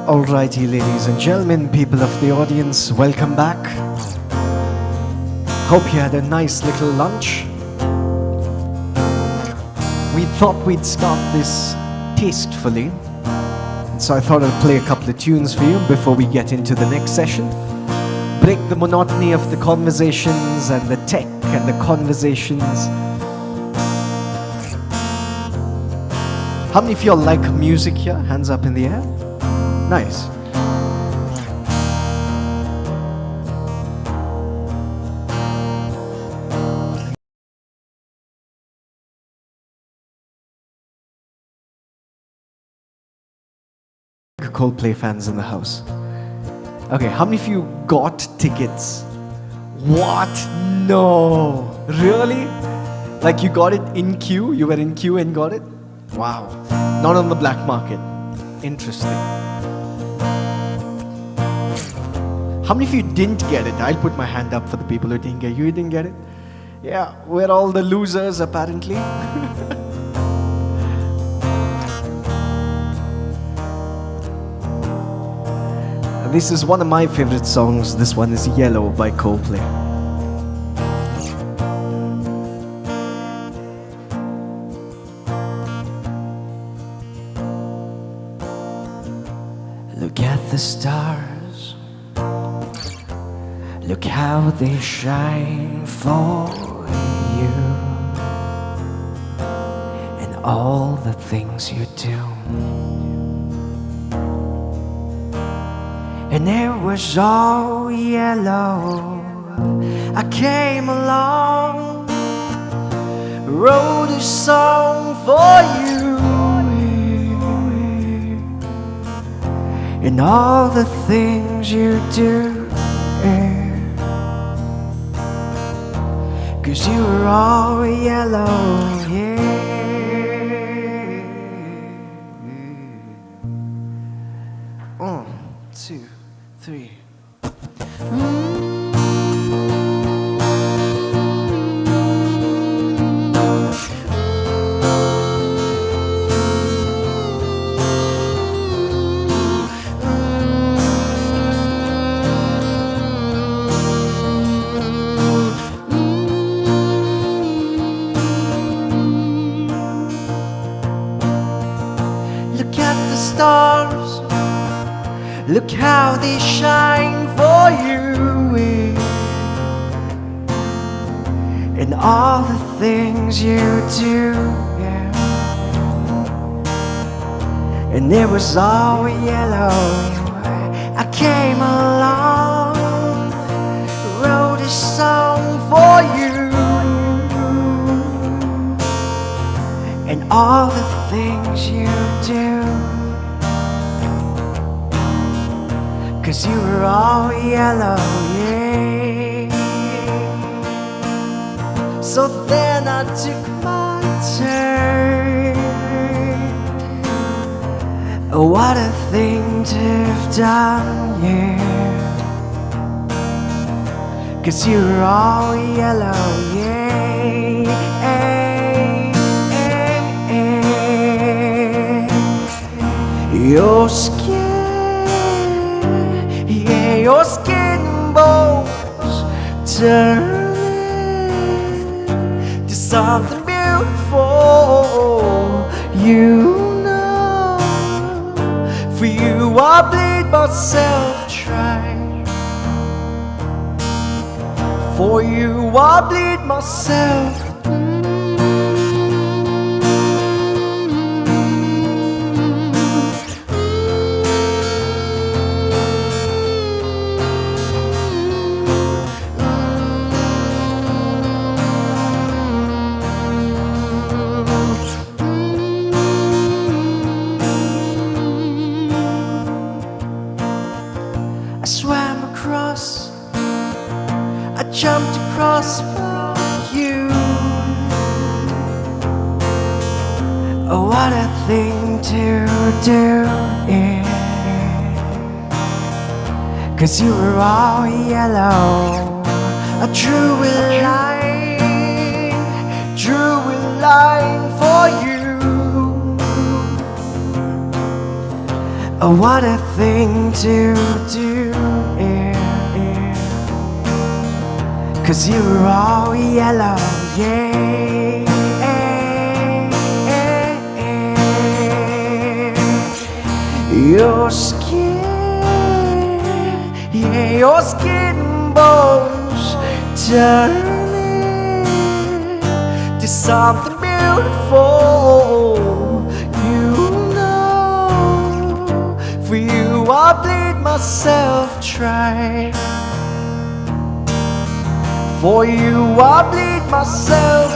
Alrighty, ladies and gentlemen, people of the audience, welcome back. Hope you had a nice little lunch. We thought we'd start this tastefully, so I thought I'd play a couple of tunes for you before we get into the next session. Break the monotony of the conversations and the tech and the conversations. How many of y'all like music here? Hands up in the air. Nice. Coldplay fans in the house. Okay, how many of you got tickets? What? No. Really? Like you got it in queue? You were in queue and got it? Wow. Not on the black market. Interesting. How many of you didn't get it? I'll put my hand up for the people who didn't get it. You didn't get it? Yeah, we're all the losers apparently. This is one of my favorite songs. This one is Yellow by Coldplay. Look at the stars. Look how they shine for you, and all the things you do. And it was all yellow. I came along, wrote a song for you, and all the things you do. 'Cause you were all yellow, yeah. 1, 2, 3. Look at the stars. Look how they shine for you, and all the things you do, yeah. And it was all yellow. I came along, wrote a song for you, and all the things you do. 'Cause you were all yellow, yeah. So then I took my turn. What a thing to have done, yeah. 'Cause you were all yellow, yeah. Your skin turning to something beautiful. You know, for you I bleed myself dry. For you I bleed myself. I swam across, I jumped across for you. Oh, what a thing to do, yeah. 'Cause you were all yellow. I drew a line for you. Oh, what a thing to do, yeah. 'Cause you were all yellow, yeah. Your skin, yeah, your skin and bones turning to something beautiful. You know, for you I bleed myself dry. For you I bleed myself.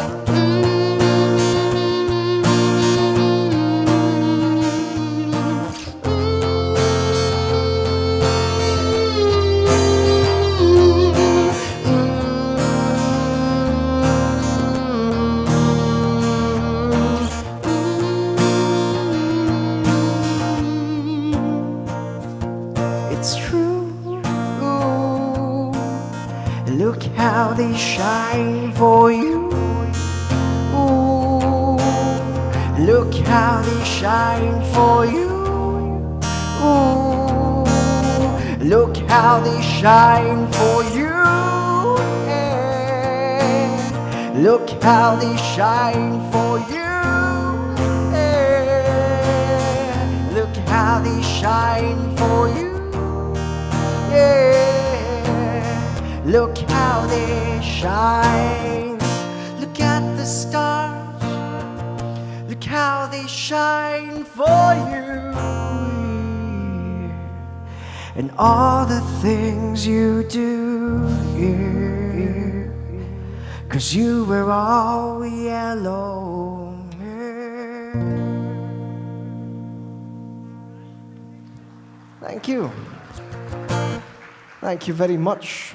It's true. Look how they shine for you. Ooh, look how they shine for you. Ooh, look how they shine for you. Yeah. Look how they shine for you. Yeah. Look how they shine for you. Yeah. Look how they shine. Look at the stars. Look how they shine for you. And all the things you do here. 'Cause you were all yellow. Thank you. Thank you very much.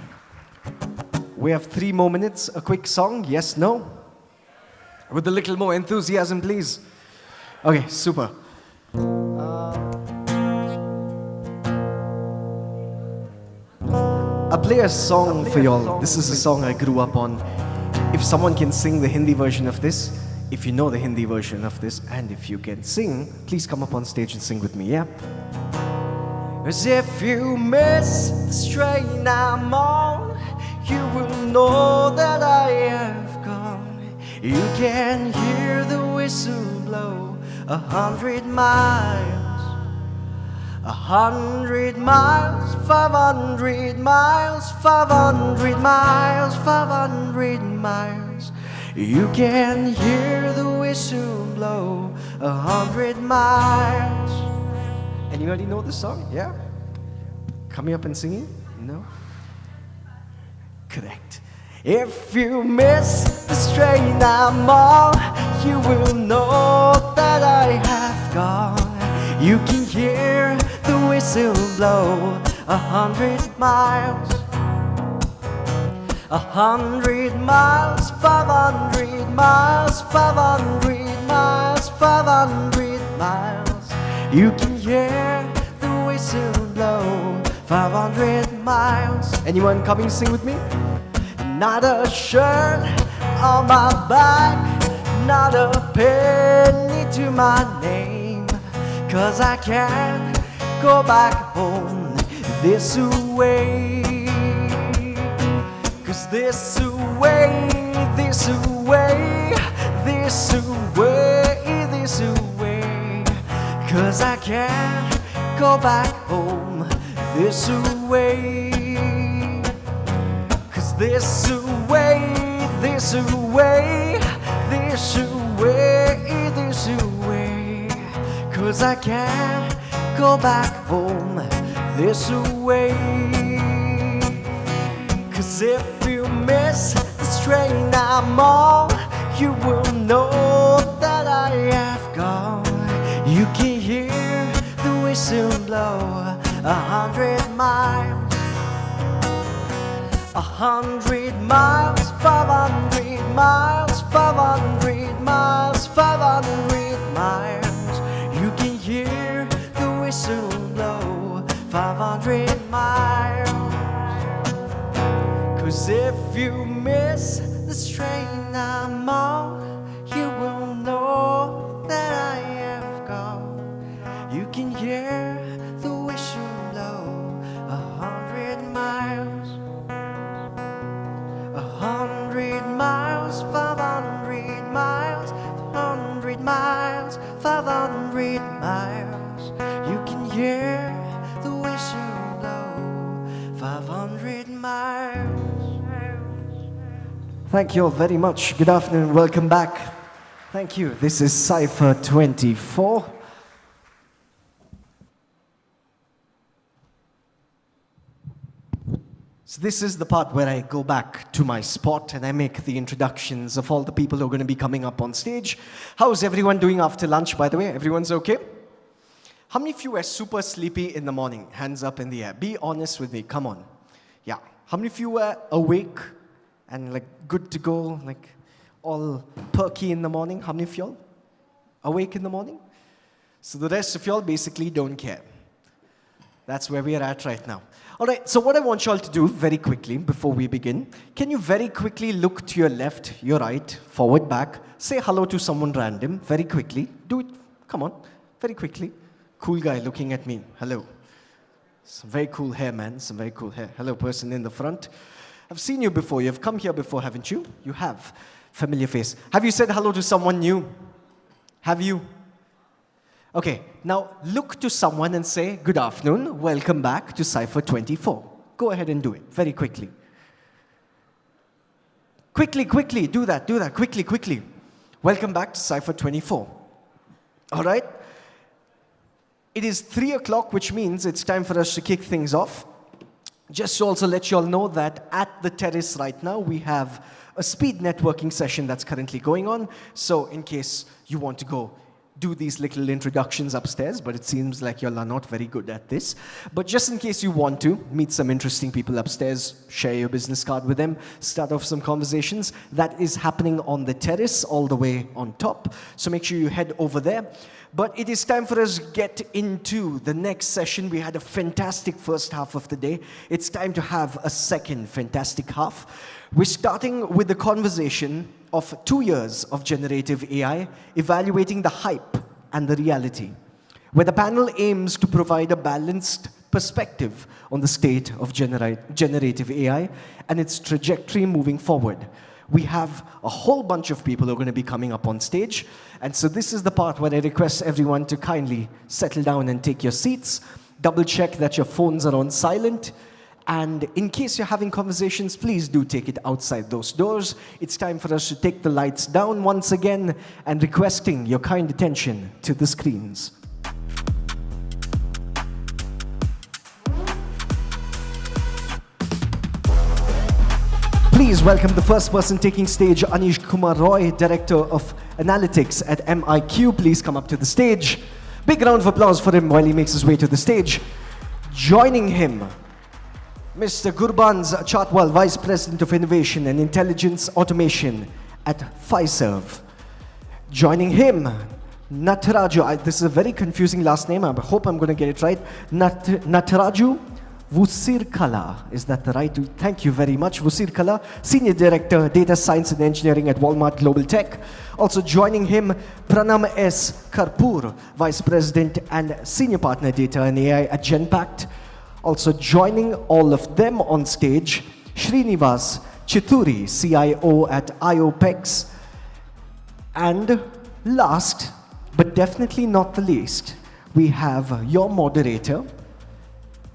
We have 3 more minutes, a quick song, yes, no? With a little more enthusiasm, please. Okay, super. I'll play a song for y'all. This is a song I grew up on. If someone can sing the Hindi version of this, if you know the Hindi version of this, and if you can sing, please come up on stage and sing with me, yeah? As if you miss the strain I'm on, you will know that I have gone. You can hear the whistle blow 100 miles, 100 miles, 500 miles, 500 miles, 500 miles. You can hear the whistle blow 100 miles. Anybody know the song? Yeah? Coming up and singing? No? Correct. If you miss the strain I'm on, you will know that I have gone. You can hear the whistle blow 100 miles, 100 miles, 500 miles, 500 miles, 500 miles. You can hear the whistle blow 500 miles. Anyone coming to sing with me? Not a shirt on my back, not a penny to my name, 'cause I can't go back home this way. 'Cause this away, this away, this away, this away. 'Cause I can't go back home this away. 'Cause this away, this away, this away, this away. 'Cause I can't go back home this away. 'Cause if you miss the train I'm on, you will know that I have gone. You can hear the whistle blow 100 miles, 100 miles, 500 miles, 500 miles, 500 miles. You can hear the whistle blow 500 miles. 'Cause if you miss this train I'm on, you will know that I have gone. You can hear the whistle blow 100 miles, 100 miles, 500 miles, 100 miles, 500 miles. You can hear the whistle blow 500 miles. Thank you all very much. Good afternoon. Welcome back. Thank you. This is Cypher 24. So this is the part where I go back to my spot and I make the introductions of all the people who are going to be coming up on stage. How's everyone doing after lunch, by the way? Everyone's okay? How many of you were super sleepy in the morning? Hands up in the air. Be honest with me. Come on. Yeah. How many of you were awake and like good to go, like all perky in the morning? How many of y'all awake in the morning? So the rest of y'all basically don't care. That's where we are at right now. All right, so what I want y'all to do very quickly before we begin, can you very quickly look to your left, your right, forward, back, say hello to someone random very quickly. Do it, come on, very quickly. Cool guy looking at me, hello. Some very cool hair, man, some very cool hair. Hello, person in the front. I've seen you before, you've come here before, haven't you? You have, familiar face. Have you said hello to someone new? Have you? Okay, now look to someone and say, good afternoon, welcome back to Cypher 24. Go ahead and do it, very quickly. Quickly, quickly, do that, quickly, quickly. Welcome back to Cypher 24. All right? It is 3 o'clock, which means it's time for us to kick things off. Just to also let you all know that at the terrace right now, we have a speed networking session that's currently going on. So in case you want to go do these little introductions upstairs, but it seems like y'all are not very good at this. But just in case you want to meet some interesting people upstairs, share your business card with them, start off some conversations, that is happening on the terrace all the way on top. So make sure you head over there. But it is time for us to get into the next session. We had a fantastic first half of the day. It's time to have a second fantastic half. We're starting with the conversation of 2 years of generative AI, evaluating the hype and the reality, where the panel aims to provide a balanced perspective on the state of generative AI and its trajectory moving forward. We have a whole bunch of people who are going to be coming up on stage, and so this is the part where I request everyone to kindly settle down and take your seats, double check that your phones are on silent, and in case you're having conversations, please do take it outside those doors. It's time for us to take the lights down once again and requesting your kind attention to the screens. Please welcome the first person taking stage, Anish Kumar Roy, Director of Analytics at MIQ. Please come up to the stage. Big round of applause for him while he makes his way to the stage. Joining him, Mr. Gurbanz Chatwal, Vice President of Innovation and Intelligence Automation at Fiserv. Joining him, Nataraju, this is a very confusing last name, I hope I'm going to get it right. Nataraju Vusirkala, is that the right? Thank you very much, Vusirkala, Senior Director, Data Science and Engineering at Walmart Global Tech. Also joining him, Pranam S. Karpur, Vice President and Senior Partner Data and AI at Genpact. Also joining all of them on stage, Srinivas Chituri, CIO at IOPEX. And last, but definitely not the least, we have your moderator,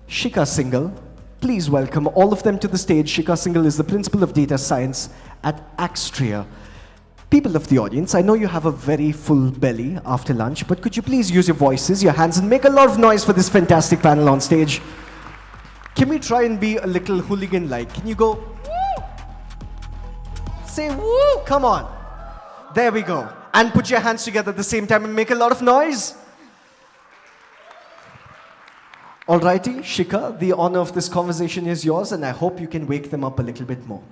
Shikha Singhal. Please welcome all of them to the stage. Shikha Singhal is the Principal of Data Science at Axtria. People of the audience, I know you have a very full belly after lunch, but could you please use your voices, your hands, and make a lot of noise for this fantastic panel on stage? Can we try and be a little hooligan-like? Can you go, woo? Say woo, come on. There we go. And put your hands together at the same time and make a lot of noise. Alrighty, Shikha, the honor of this conversation is yours, and I hope you can wake them up a little bit more.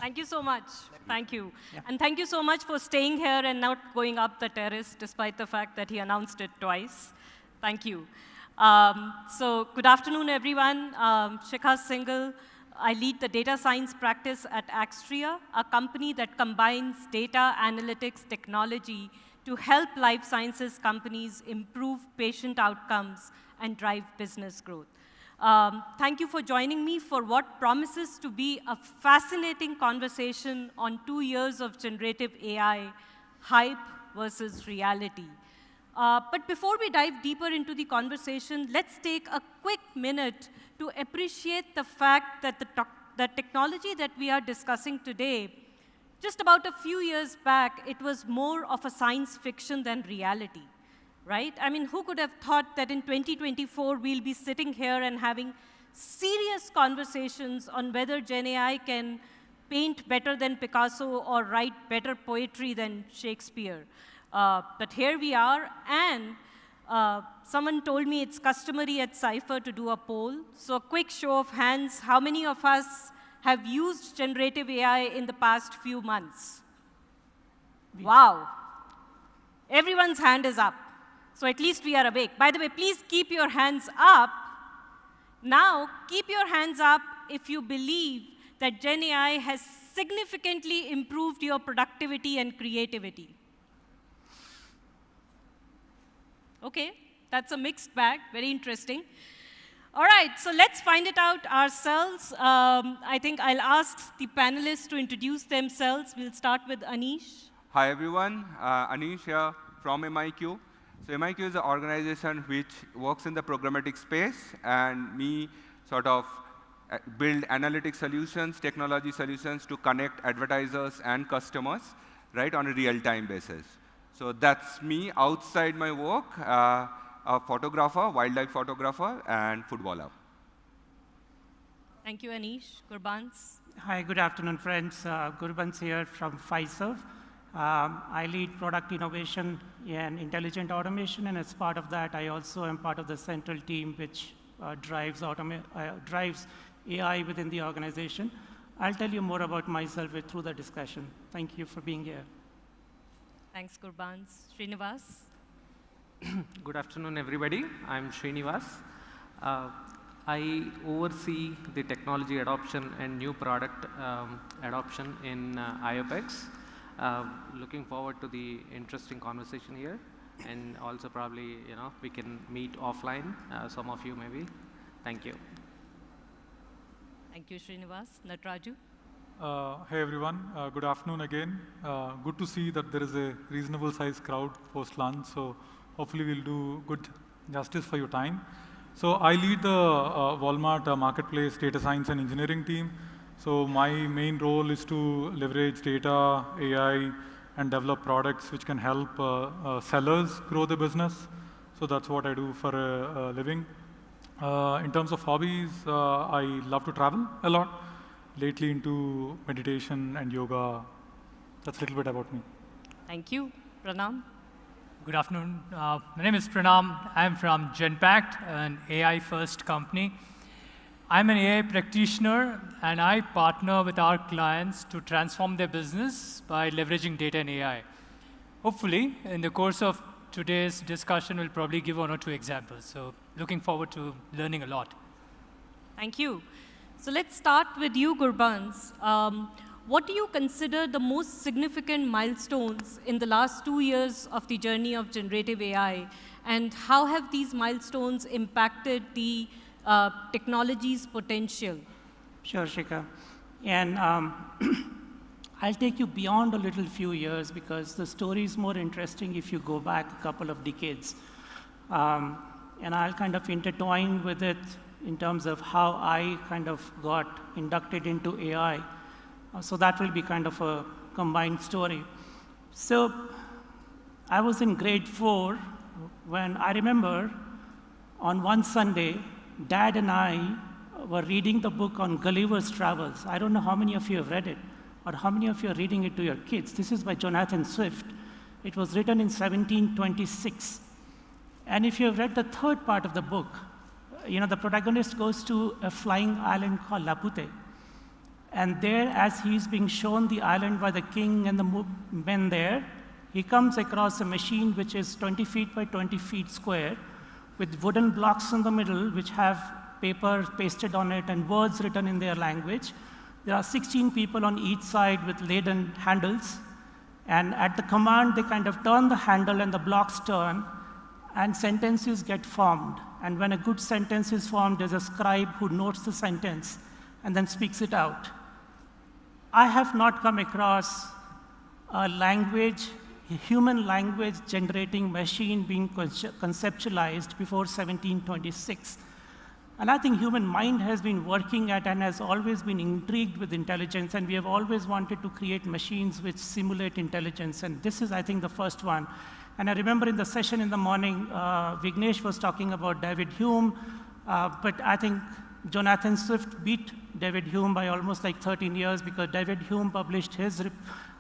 Thank you so much. Thank you. Yeah. And thank you so much for staying here and not going up the terrace, despite the fact that he announced it twice. Thank you. So good afternoon, everyone. Shikha Singhal. I lead the data science practice at Axtria, a company that combines data analytics technology to help life sciences companies improve patient outcomes and drive business growth. Thank you for joining me for what promises to be a fascinating conversation on 2 years of generative AI, hype versus reality. But before we dive deeper into the conversation, let's take a quick minute to appreciate the fact that the technology that we are discussing today, just about a few years back, it was more of a science fiction than reality, right? I mean, who could have thought that in 2024, we'll be sitting here and having serious conversations on whether Gen AI can paint better than Picasso or write better poetry than Shakespeare. But here we are, and someone told me it's customary at Cypher to do a poll. So a quick show of hands, how many of us have used generative AI in the past few months? Wow. Everyone's hand is up. So at least we are awake. By the way, please keep your hands up. Now, keep your hands up if you believe that Gen AI has significantly improved your productivity and creativity. Okay, that's a mixed bag, very interesting. All right, so let's find it out ourselves. I think I'll ask the panelists to introduce themselves. We'll start with Anish. Hi, everyone. Anish here from MIQ. So MIQ is an organization which works in the programmatic space, and me sort of build analytic solutions, technology solutions to connect advertisers and customers, right, on a real-time basis. So that's me outside my work, a photographer, wildlife photographer, and footballer. Thank you, Anish. Gurbans. Hi, good afternoon, friends. Gurbans here from Pfizer. I lead product innovation and intelligent automation, and as part of that, I also am part of the central team which drives AI within the organization. I'll tell you more about myself through the discussion. Thank you for being here. Thanks, Gurbans. Srinivas. Good afternoon, everybody. I'm Srinivas. I oversee the technology adoption and new product adoption in IOPEX. Looking forward to the interesting conversation here, and also probably, we can meet offline, some of you maybe. Thank you. Thank you, Srinivas. Natraju. Hey everyone, good afternoon again. Good to see that there is a reasonable sized crowd post lunch, so hopefully we'll do good justice for your time. So I lead the Walmart Marketplace Data Science and Engineering team. So my main role is to leverage data, AI, and develop products which can help sellers grow their business. So that's what I do for a living. In terms of hobbies, I love to travel a lot. Lately into meditation and yoga. That's a little bit about me. Thank you. Pranam. Good afternoon. My name is Pranam. I'm from Genpact, an AI-first company. I'm an AI practitioner, and I partner with our clients to transform their business by leveraging data and AI. Hopefully, in the course of today's discussion, we'll probably give 1 or 2 examples. So looking forward to learning a lot. Thank you. So let's start with you, Gurbans. What do you consider the most significant milestones in the last 2 years of the journey of generative AI, and how have these milestones impacted the technology's potential? Sure, Shikha. And I'll take you beyond a little few years because the story is more interesting if you go back a couple of decades. And I'll kind of intertwine with it in terms of how I kind of got inducted into AI. So that will be kind of a combined story. So I was in grade 4 when I remember on one Sunday, Dad and I were reading the book on Gulliver's Travels. I don't know how many of you have read it, or how many of you are reading it to your kids. This is by Jonathan Swift. It was written in 1726. And if you have read the third part of the book, the protagonist goes to a flying island called Lapute. And there, as he's being shown the island by the king and the men there, he comes across a machine which is 20 feet by 20 feet square, with wooden blocks in the middle, which have paper pasted on it and words written in their language. There are 16 people on each side with laden handles. And at the command, they kind of turn the handle and the blocks turn, and sentences get formed. And when a good sentence is formed, there's a scribe who notes the sentence and then speaks it out. I have not come across a human language generating machine being conceptualized before 1726. And I think human mind has been working at and has always been intrigued with intelligence, and we have always wanted to create machines which simulate intelligence. And this is, I think, the first one. And I remember in the session in the morning, Vignesh was talking about David Hume, but I think Jonathan Swift beat David Hume by almost like 13 years because David Hume published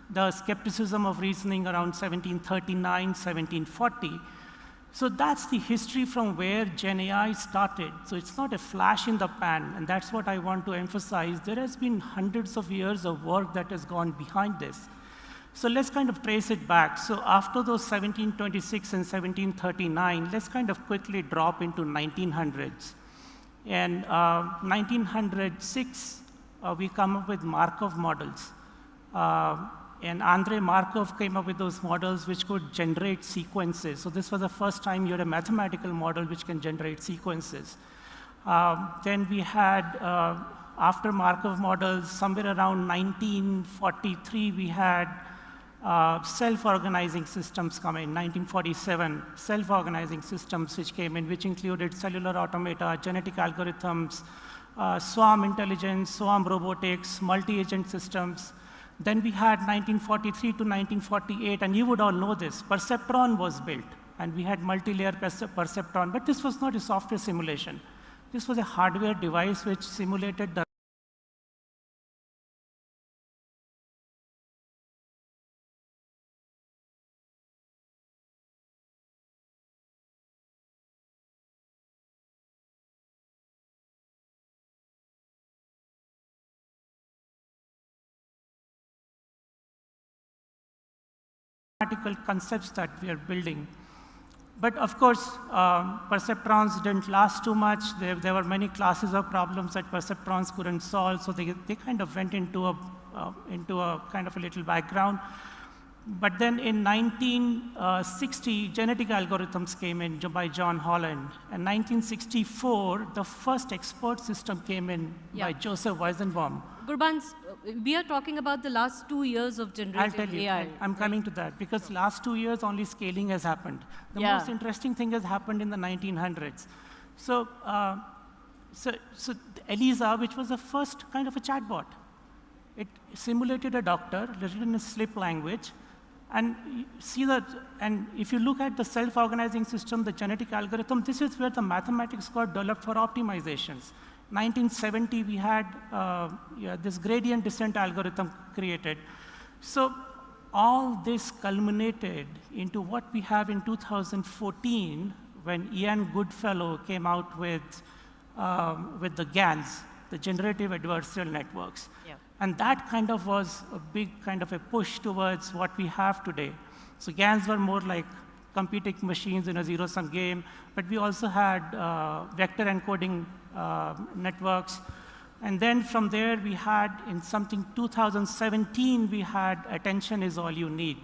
the Skepticism of Reasoning around 1739, 1740. So that's the history from where Gen AI started. So it's not a flash in the pan, and that's what I want to emphasize. There has been hundreds of years of work that has gone behind this. So let's kind of trace it back. So after those 1726 and 1739, let's kind of quickly drop into 1900s. And 1906, we come up with Markov models. And Andrei Markov came up with those models which could generate sequences. So this was the first time you had a mathematical model which can generate sequences. Then we had, after Markov models, somewhere around 1943, we had self-organizing systems come in. 1947, self-organizing systems which came in, which included cellular automata, genetic algorithms, swarm intelligence, swarm robotics, multi-agent systems. Then we had 1943 to 1948, and you would all know this. Perceptron was built, and we had multi-layer perceptron, but this was not a software simulation. This was a hardware device which simulated the mathematical concepts that we are building. But of course, perceptrons didn't last too much. There were many classes of problems that perceptrons couldn't solve, so they kind of went into a kind of a little background. But then in 1960, genetic algorithms came in by John Holland. In 1964, the first expert system came in by Joseph Weizenbaum. Gurbans, we are talking about the last 2 years of generative AI. I'm coming to that, because last 2 years only scaling has happened. The most interesting thing has happened in the 1900s. So, ELIZA, which was the first kind of a chatbot, it simulated a doctor, written in a slip language, and see that, and if you look at the self-organizing system, the genetic algorithm, this is where the mathematics got developed for optimizations. 1970, we had this gradient descent algorithm created. So all this culminated into what we have in 2014 when Ian Goodfellow came out with the GANs, the generative adversarial networks. And that kind of was a big kind of a push towards what we have today. So GANs were more like competing machines in a zero-sum game, but we also had vector encoding networks. And then from there, we had, in something 2017, we had Attention is All You Need.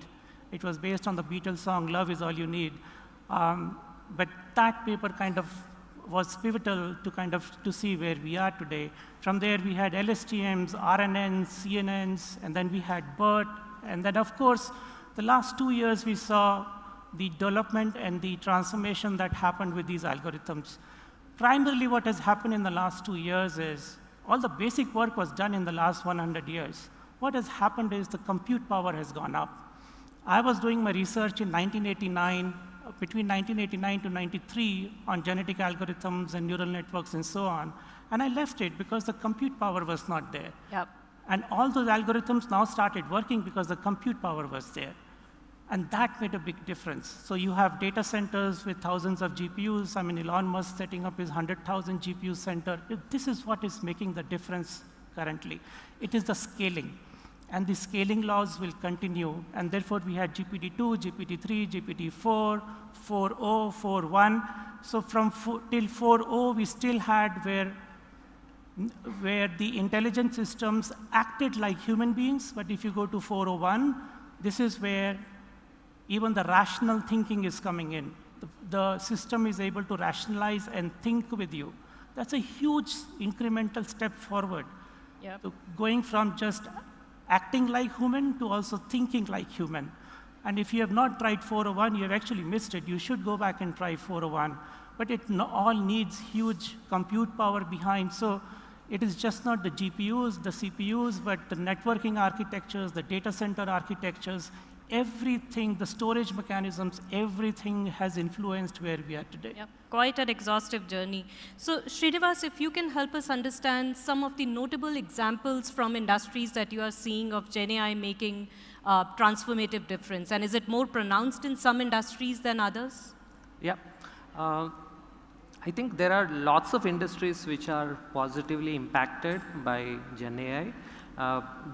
It was based on the Beatles song, Love is All You Need. But that paper kind of was pivotal to to see where we are today. From there, we had LSTMs, RNNs, CNNs, and then we had BERT. And then, of course, the last 2 years, we saw the development and the transformation that happened with these algorithms. Primarily, what has happened in the last 2 years is all the basic work was done in the last 100 years. What has happened is the compute power has gone up. I was doing my research in 1989, between 1989 to 93 on genetic algorithms and neural networks and so on. And I left it because the compute power was not there. Yep. And all those algorithms now started working because the compute power was there. And that made a big difference. So you have data centers with thousands of GPUs. I mean, Elon Musk setting up his 100,000 GPU center. This is what is making the difference currently. It is the scaling. And the scaling laws will continue. And therefore, we had GPT-2, GPT-3, GPT-4, 4.0, 4.1. So from till 4.0, we still had where the intelligent systems acted like human beings. But if you go to 4.01, this is where even the rational thinking is coming in. The system is able to rationalize and think with you. That's a huge incremental step forward. Yep. So going from just acting like human to also thinking like human. And if you have not tried 4.01, you have actually missed it. You should go back and try 4.01. But it all needs huge compute power behind. So it is just not the GPUs, the CPUs, but the networking architectures, the data center architectures, everything, the storage mechanisms, everything has influenced where we are today. Yep. Quite an exhaustive journey. So Srinivas, if you can help us understand some of the notable examples from industries that you are seeing of Gen AI making transformative difference, and is it more pronounced in some industries than others? Yeah. I think there are lots of industries which are positively impacted by Gen AI.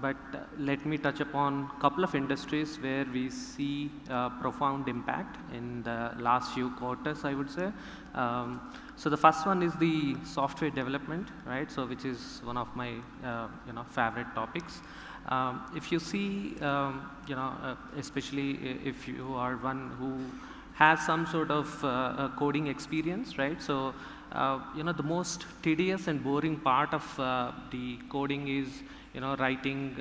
But let me touch upon a couple of industries where we see profound impact in the last few quarters, I would say. So the first one is the software development, right? So which is one of my favorite topics. If you see, especially if you are one who has some sort of coding experience, right? So the most tedious and boring part of the coding is writing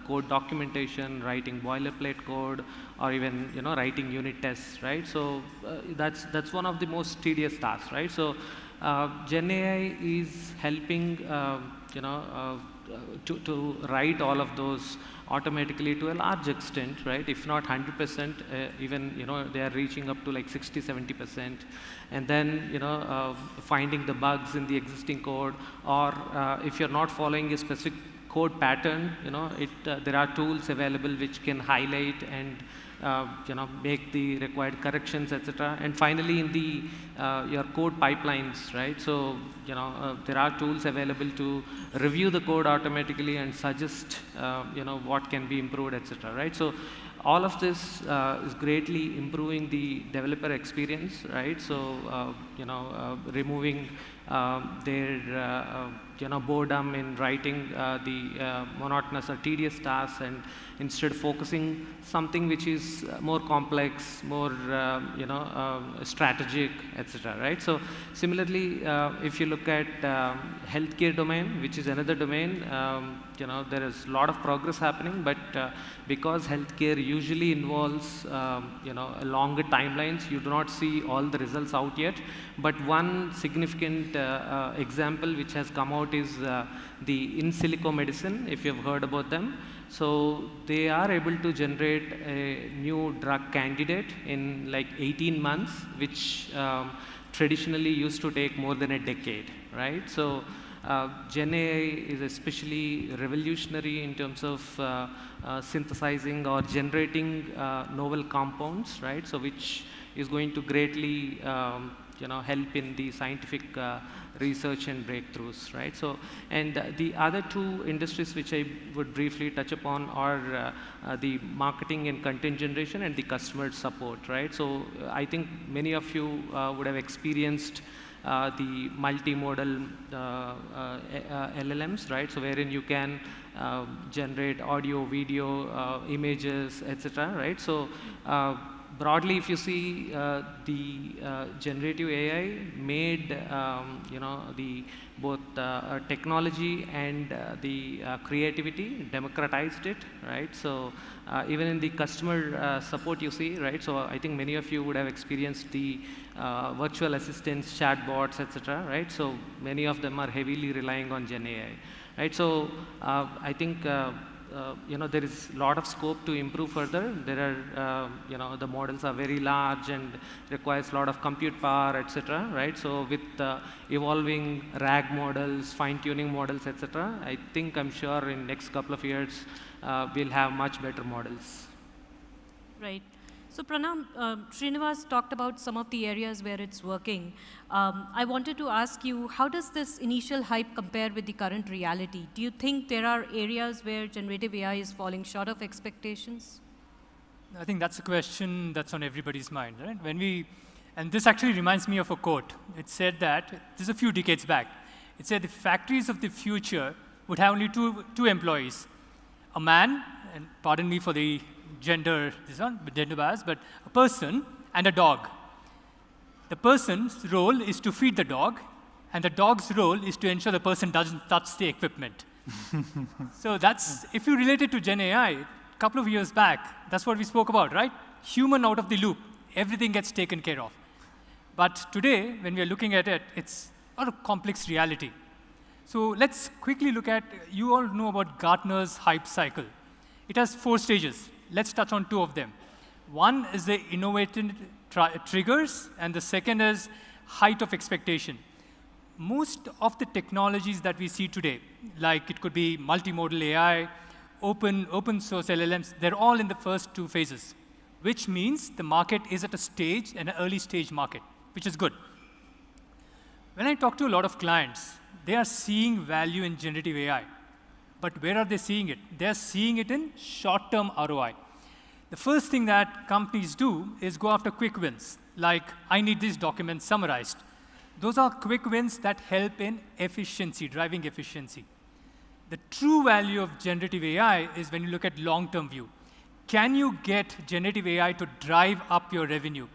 code documentation, writing boilerplate code, or even writing unit tests, right? So that's one of the most tedious tasks, right? So Gen AI is helping to write all of those automatically to a large extent, right? If not 100%, even they are reaching up to like 60–70%, and then finding the bugs in the existing code, or if you're not following a specific code pattern, there are tools available which can highlight and make the required corrections, etc. And finally, in the your code pipelines, right? So there are tools available to review the code automatically and suggest what can be improved, etc. Right? So all of this is greatly improving the developer experience, right? So removing their boredom in writing the monotonous or tedious tasks, and instead focusing something which is more complex, more strategic, etc. Right? So similarly, if you look at healthcare domain, which is another domain, there is a lot of progress happening, but because healthcare usually involves longer timelines, you do not see all the results out yet. But one significant example which has come out is the in silico medicine, if you have heard about them. So they are able to generate a new drug candidate in like 18 months, which traditionally used to take more than a decade, right? So Gen AI is especially revolutionary in terms of synthesizing or generating novel compounds, right? So which is going to greatly help in the scientific research and breakthroughs, right? So, and the other two industries which I would briefly touch upon are the marketing and content generation and the customer support, right? So I think many of you would have experienced the multimodal LLMs, right? So wherein you can generate audio, video, images, etc., right? So broadly, if you see the generative AI made the both technology and the creativity, democratized it, right? So even in the customer support you see, right? So I think many of you would have experienced the virtual assistants, chatbots, etc., right? So many of them are heavily relying on Gen AI, right? So I think there is a lot of scope to improve further. There are, the models are very large and requires a lot of compute power, etc., right? So with evolving RAG models, fine-tuning models, etc., I'm sure in next couple of years, we'll have much better models. Right. So Pranam, Srinivas talked about some of the areas where it's working. I wanted to ask you, how does this initial hype compare with the current reality? Do you think there are areas where generative AI is falling short of expectations? I think that's a question that's on everybody's mind, right? And this actually reminds me of a quote. It said that, this is a few decades back, it said the factories of the future would have only two employees, a man, and pardon me for the gender bias, but a person and a dog. The person's role is to feed the dog, and the dog's role is to ensure the person doesn't touch the equipment. So that's, if you relate it to Gen AI, a couple of years back, that's what we spoke about, right? Human out of the loop, everything gets taken care of. But today, when we are looking at it, it's a complex reality. So let's quickly look at, you all know about Gartner's hype cycle. It has 4 stages. Let's touch on 2 of them. One is the innovative triggers, and the second is height of expectation. Most of the technologies that we see today, like it could be multimodal AI, open source LLMs, they're all in the first 2 phases, which means the market is at a stage, an early stage market, which is good. When I talk to a lot of clients, they are seeing value in generative AI. But where are they seeing it? They're seeing it in short-term ROI. The first thing that companies do is go after quick wins, like I need these documents summarized. Those are quick wins that help in efficiency, driving efficiency. The true value of generative AI is when you look at long-term view. Can you get generative AI to drive up your revenue?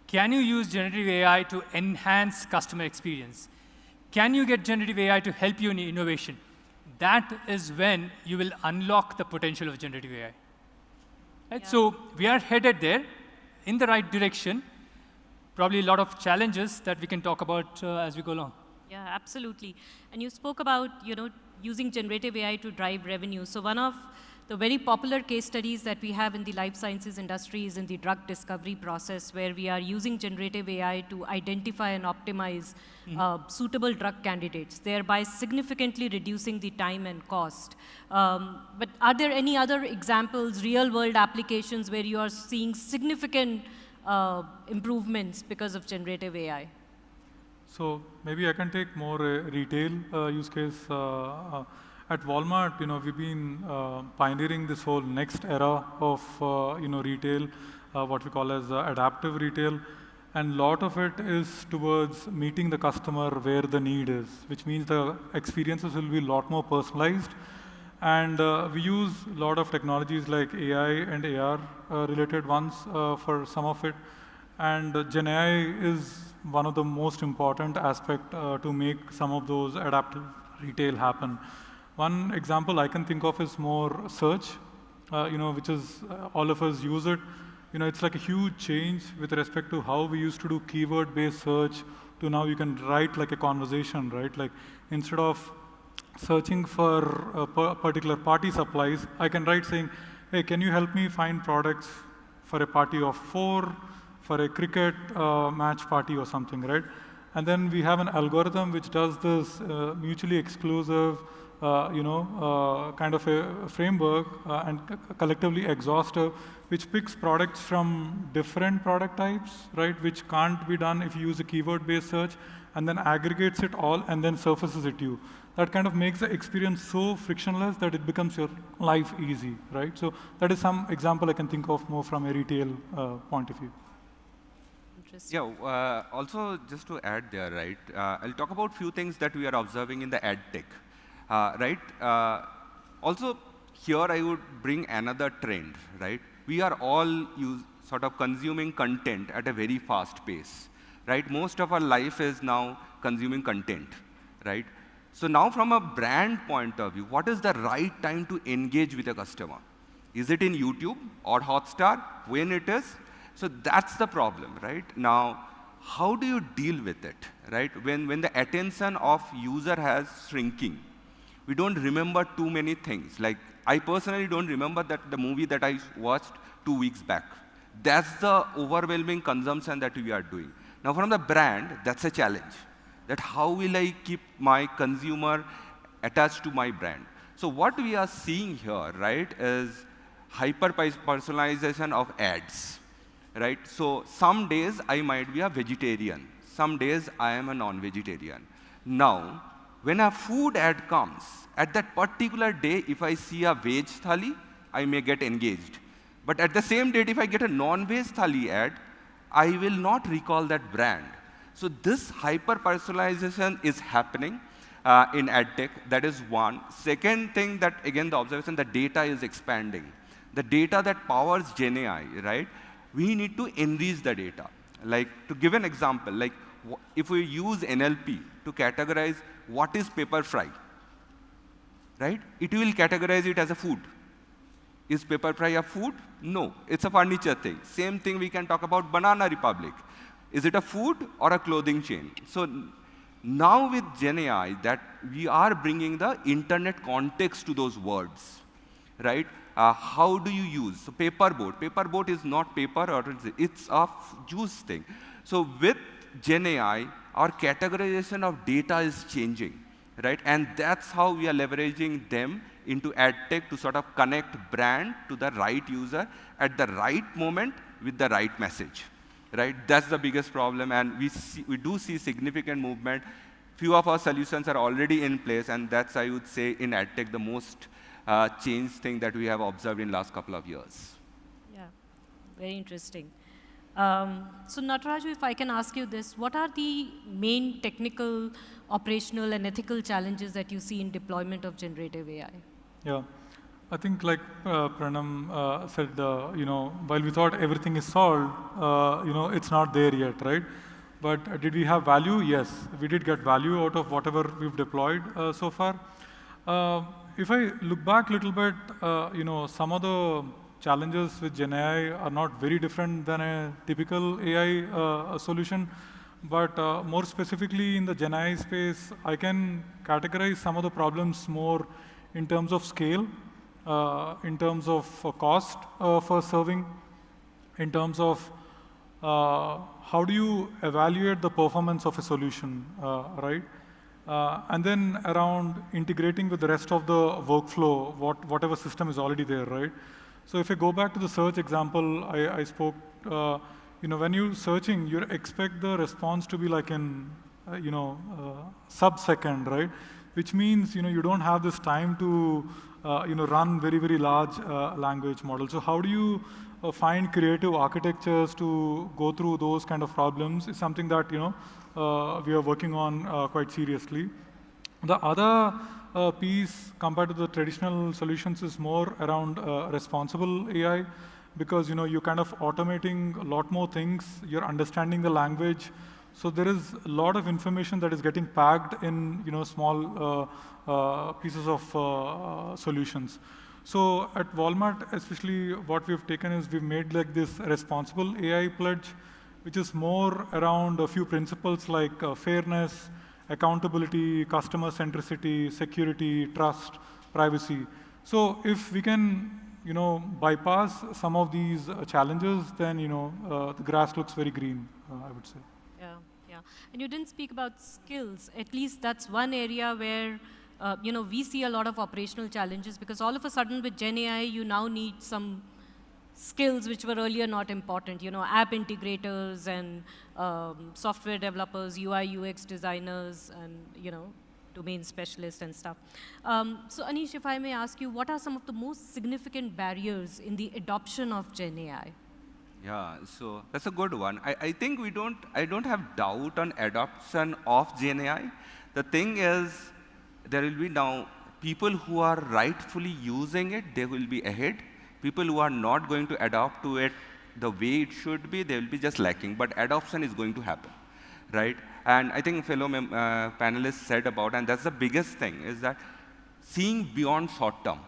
Can you use generative AI to enhance customer experience? Can you get generative AI to help you in innovation? That is when you will unlock the potential of generative AI. Right? Yeah. So we are headed there in the right direction. Probably a lot of challenges that we can talk about as we go along. Yeah, absolutely. And you spoke about using generative AI to drive revenue. So one of the very popular case studies that we have in the life sciences industry is in the drug discovery process, where we are using generative AI to identify and optimize suitable drug candidates, thereby significantly reducing the time and cost. But are there any other examples, real-world applications, where you are seeing significant improvements because of generative AI? So maybe I can take more retail use case. At Walmart, we've been pioneering this whole next era of retail, what we call as adaptive retail, and a lot of it is towards meeting the customer where the need is, which means the experiences will be a lot more personalized. And we use a lot of technologies like AI and AR related ones for some of it. And Gen AI is one of the most important aspects to make some of those adaptive retail happen. One example I can think of is more search, which is all of us use it. It's like a huge change with respect to how we used to do keyword-based search to now you can write like a conversation, right? Like instead of searching for particular party supplies, I can write saying, hey, can you help me find products for a party of 4, for a cricket match party or something, right? And then we have an algorithm which does this mutually exclusive kind of a framework and collectively exhaustive, which picks products from different product types, right, which can't be done if you use a keyword-based search, and then aggregates it all and then surfaces it to you. That kind of makes the experience so frictionless that it becomes your life easy, right? So that is some example I can think of more from a retail point of view. Yeah, also just to add there, right, I'll talk about few things that we are observing in the ad tech. Right? Also, here I would bring another trend, right? We are all sort of consuming content at a very fast pace, right? Most of our life is now consuming content, right? So now from a brand point of view, what is the right time to engage with a customer? Is it in YouTube or Hotstar? When it is? So that's the problem, right? Now, how do you deal with it, right? When the attention of user has shrinking, we don't remember too many things. Like, I personally don't remember that the movie that I watched 2 weeks back. That's the overwhelming consumption that we are doing. Now, from the brand, that's a challenge. That how will I keep my consumer attached to my brand? So what we are seeing here, right, is hyper-personalization of ads, right? So some days I might be a vegetarian. Some days I am a non-vegetarian. Now, when a food ad comes, at that particular day, if I see a veg thali, I may get engaged. But at the same date, if I get a non-veg thali ad, I will not recall that brand. So this hyper-personalization is happening in ad tech. That is one. Second thing that, again, the observation, the data is expanding. The data that powers GenAI, right? We need to enrich the data. Like, to give an example, like if we use NLP to categorize what is paper fry, right? It will categorize it as a food. Is paper fry a food? No, it's a furniture thing. Same thing we can talk about Banana Republic. Is it a food or a clothing chain? So now with GenAI, that we are bringing the internet context to those words, right? How do you use? So paperboard. Paperboard is not paper, or it's a juice thing. So with GenAI, our categorization of data is changing, right? And that's how we are leveraging them into ad tech to sort of connect brand to the right user at the right moment with the right message, right? That's the biggest problem, and we do see significant movement. Few of our solutions are already in place, and that's, I would say, in ad tech, the most changed thing that we have observed in last couple of years. Yeah, very interesting. So Nataraju, if I can ask you this, what are the main technical, operational, and ethical challenges that you see in deployment of generative AI? Yeah, I think like Pranam said, while we thought everything is solved, it's not there yet, right? But did we have value? Yes, we did get value out of whatever we've deployed so far. If I look back a little bit, some of the challenges with GenAI are not very different than a typical AI solution. But more specifically in the GenAI space, I can categorize some of the problems more in terms of scale, in terms of cost for serving, in terms of how do you evaluate the performance of a solution, right? And then around integrating with the rest of the workflow, whatever system is already there, right? So if I go back to the search example I spoke, when you're searching, you expect the response to be like in, sub-second, right? Which means, you don't have this time to, run very, very large language models. So how do you find creative architectures to go through those kind of problems is something that, we are working on quite seriously. The other piece compared to the traditional solutions is more around responsible AI, because you're kind of automating a lot more things, you're understanding the language. So there is a lot of information that is getting packed in small pieces of solutions. So at Walmart, especially what we've taken is we've made like this responsible AI pledge, which is more around a few principles like fairness, accountability, customer centricity, security, trust, privacy. So if we can, bypass some of these challenges, then, the grass looks very green, I would say. Yeah, yeah. And you didn't speak about skills. At least that's one area where, we see a lot of operational challenges, because all of a sudden with Gen AI, you now need some skills which were earlier not important, app integrators and software developers, UI, UX designers, and, domain specialists and stuff. So Anish, if I may ask you, what are some of the most significant barriers in the adoption of Gen AI? Yeah, so that's a good one. I think I don't have doubt on adoption of Gen AI. The thing is, there will be now people who are rightfully using it, they will be ahead. People who are not going to adopt to it the way it should be, they will be just lacking. But adoption is going to happen, right? And I think fellow panelists said about, and that's the biggest thing, is that seeing beyond short term,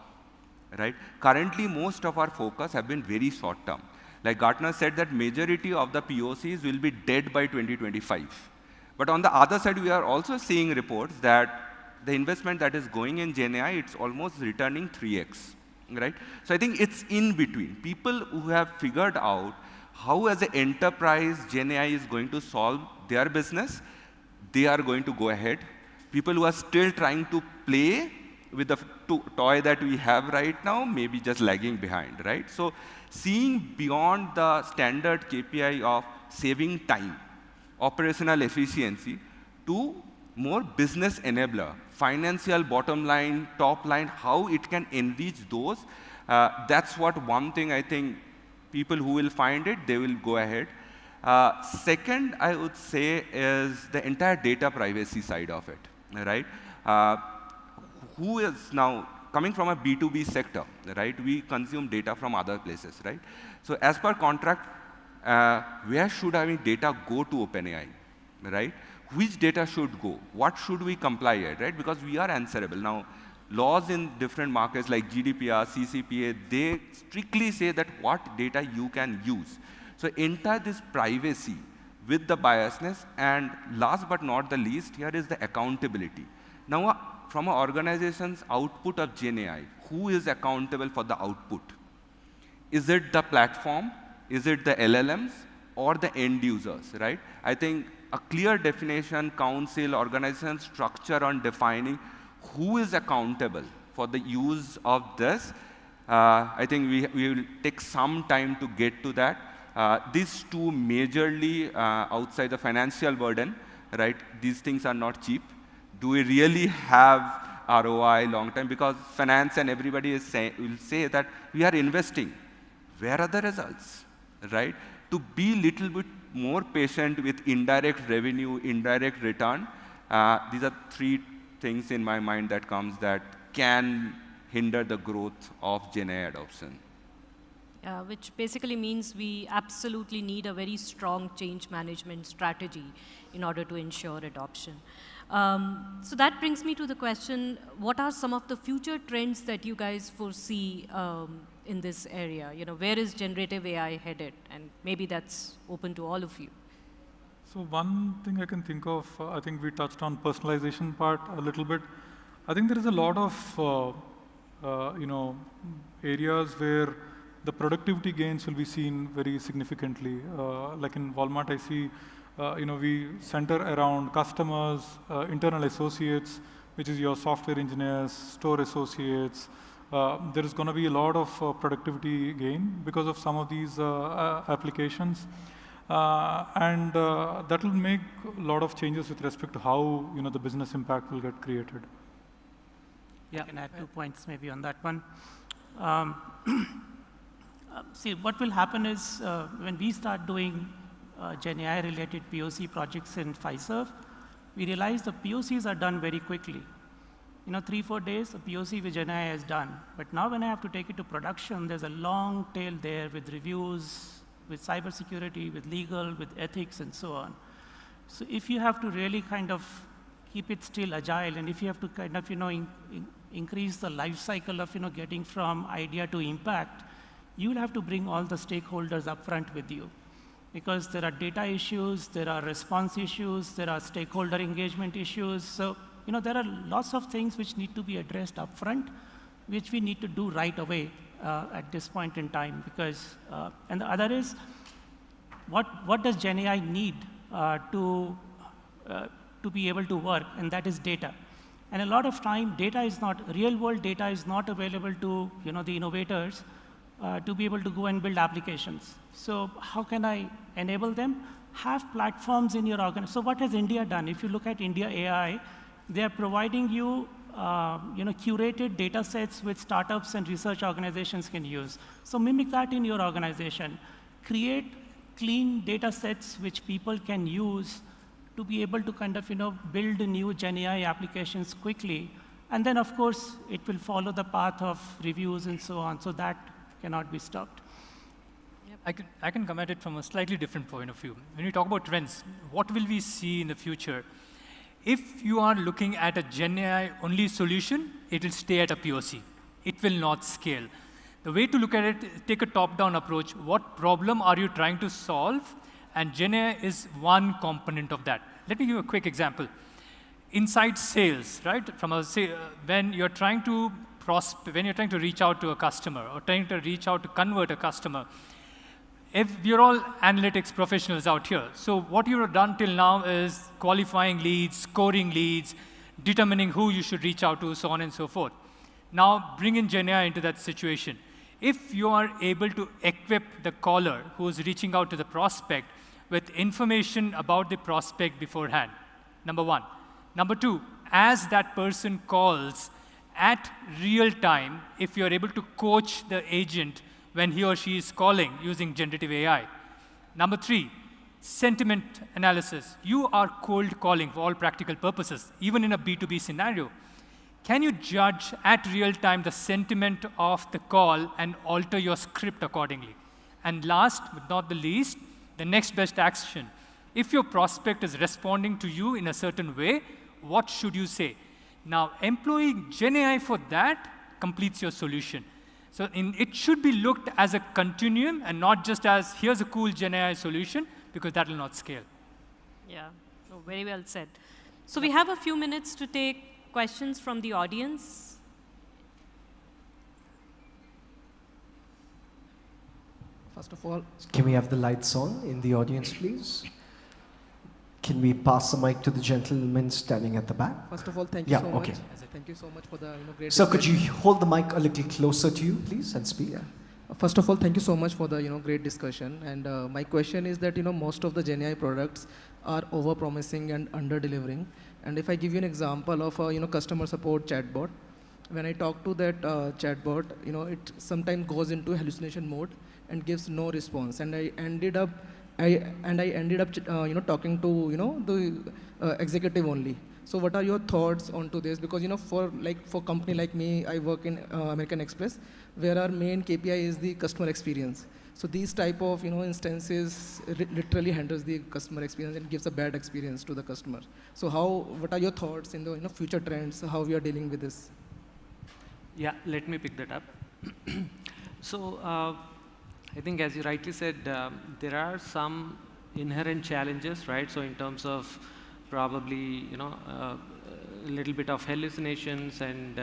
right? Currently, most of our focus have been very short term. Like Gartner said that majority of the POCs will be dead by 2025. But on the other side, we are also seeing reports that the investment that is going in GenAI, it's almost returning 3x, right? So I think it's in between. People who have figured out how as an enterprise GenAI is going to solve their business, they are going to go ahead. People who are still trying to play with the toy that we have right now, maybe just lagging behind, right? So seeing beyond the standard KPI of saving time, operational efficiency, to more business enabler, financial bottom line, top line, how it can enrich those. That's what one thing I think people who will find it, they will go ahead. Second, I would say, is the entire data privacy side of it, right? Who is now coming from a B2B sector, right? We consume data from other places, right? So as per contract, where should our data go to OpenAI, right? Which data should go? What should we comply at, right? Because we are answerable. Now, laws in different markets like GDPR, CCPA, they strictly say that what data you can use. So enter this privacy with the biasness, and last but not the least, here is the accountability. Now, from an organization's output of GenAI, who is accountable for the output? Is it the platform? Is it the LLMs? Or the end users, right? I think a clear definition, council, organization structure on defining who is accountable for the use of this, I think we will take some time to get to that. These two majorly outside the financial burden, right? These things are not cheap. Do we really have ROI long term? Because finance and everybody will say that we are investing. Where are the results, right? To be little bit more patient with indirect revenue, indirect return, these are three things in my mind that comes that can hinder the growth of GenAI adoption. Which basically means we absolutely need a very strong change management strategy in order to ensure adoption. So that brings me to the question, what are some of the future trends that you guys foresee in this area? You know, where is generative AI headed? And maybe that's open to all of you. So one thing I can think of, I think we touched on personalization part a little bit. I think there is a lot of areas where the productivity gains will be seen very significantly. Like in Walmart, I see we center around customers, internal associates, which is your software engineers, store associates. There is going to be a lot of productivity gain because of some of these applications. And that will make a lot of changes with respect to how the business impact will get created. Yeah, I can add 2 points maybe on that one. See, what will happen is when we start doing GenAI-related POC projects in Fiserv, we realize the POCs are done very quickly. 3-4 days, a POC with GenAI is done. But now when I have to take it to production, there's a long tail there with reviews, with cybersecurity, with legal, with ethics, and so on. So if you have to really kind of keep it still agile, and if you have to kind of increase the life cycle of getting from idea to impact, you will have to bring all the stakeholders up front with you. Because there are data issues, there are response issues, there are stakeholder engagement issues. So there are lots of things which need to be addressed up front, which we need to do right away at this point in time. Because, and the other is, what does GenAI need to be able to work? And that is data. And a lot of time, real-world data is not available to the innovators to be able to go and build applications. So how can I enable them? Have platforms in your organization. So what has India done? If you look at India AI, they are providing you curated data sets which startups and research organizations can use. So mimic that in your organization. Create clean data sets which people can use to be able to kind of build new GenAI applications quickly. And then, of course, it will follow the path of reviews and so on. So that cannot be stopped. I can come at it from a slightly different point of view. When we talk about trends, what will we see in the future? If you are looking at a Gen AI only solution, it will stay at a POC. It will not scale. The way to look at it, take a top-down approach. What problem are you trying to solve? And Gen AI is one component of that. Let me give you a quick example. Inside sales, right? When you're trying to reach out to a customer or trying to reach out to convert a customer, if we're all analytics professionals out here, so what you've done till now is qualifying leads, scoring leads, determining who you should reach out to, so on and so forth. Now, bring in Gen AI into that situation. If you are able to equip the caller who's reaching out to the prospect with information about the prospect beforehand, number one. Number two, as that person calls at real time, if you're able to coach the agent when he or she is calling using generative AI. Number three, sentiment analysis. You are cold calling for all practical purposes, even in a B2B scenario. Can you judge at real time the sentiment of the call and alter your script accordingly? And last but not the least, the next best action. If your prospect is responding to you in a certain way, what should you say? Now, employing Gen AI for that completes your solution. So it should be looked as a continuum and not just as, here's a cool Gen AI solution, because that will not scale. Yeah, oh, very well said. So we have a few minutes to take questions from the audience. First of all, can we have the lights on in the audience, please? Can we pass the mic to the gentleman standing at the back? First of all, thank you so much. Okay. Thank you so much for the great Sir, could discussion. you hold the mic a little closer to you, please, and speak? First of all, thank you so much for the great discussion. And my question is that most of the Gen AI products are over-promising and under-delivering. And if I give you an example of a customer support chatbot, when I talk to that chatbot, it sometimes goes into hallucination mode and gives no response. And I ended up talking to the executive only. So what are your thoughts onto this? Because for company like me, I work in American Express, where our main KPI is the customer experience. So these type of instances literally handles the customer experience and gives a bad experience to the customer. So what are your thoughts in the future trends? How we are dealing with this? Yeah, let me pick that up. So I think, as you rightly said, there are some inherent challenges, right? So in terms of probably a little bit of hallucinations and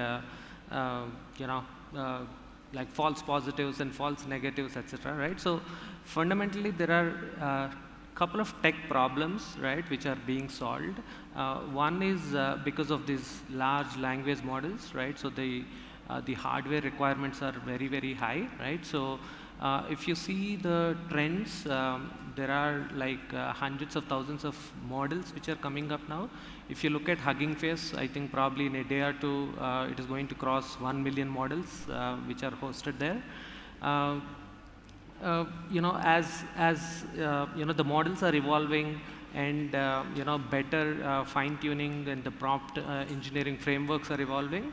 like false positives and false negatives, etc. Right? So fundamentally, there are a couple of tech problems, right, which are being solved. One is because of these large language models, right? So the hardware requirements are very, very high, right? So if you see the trends, there are like hundreds of thousands of models which are coming up now. If you look at Hugging Face, I think probably in a day or two, it is going to cross 1 million models which are hosted there. The models are evolving and better fine-tuning and the prompt engineering frameworks are evolving.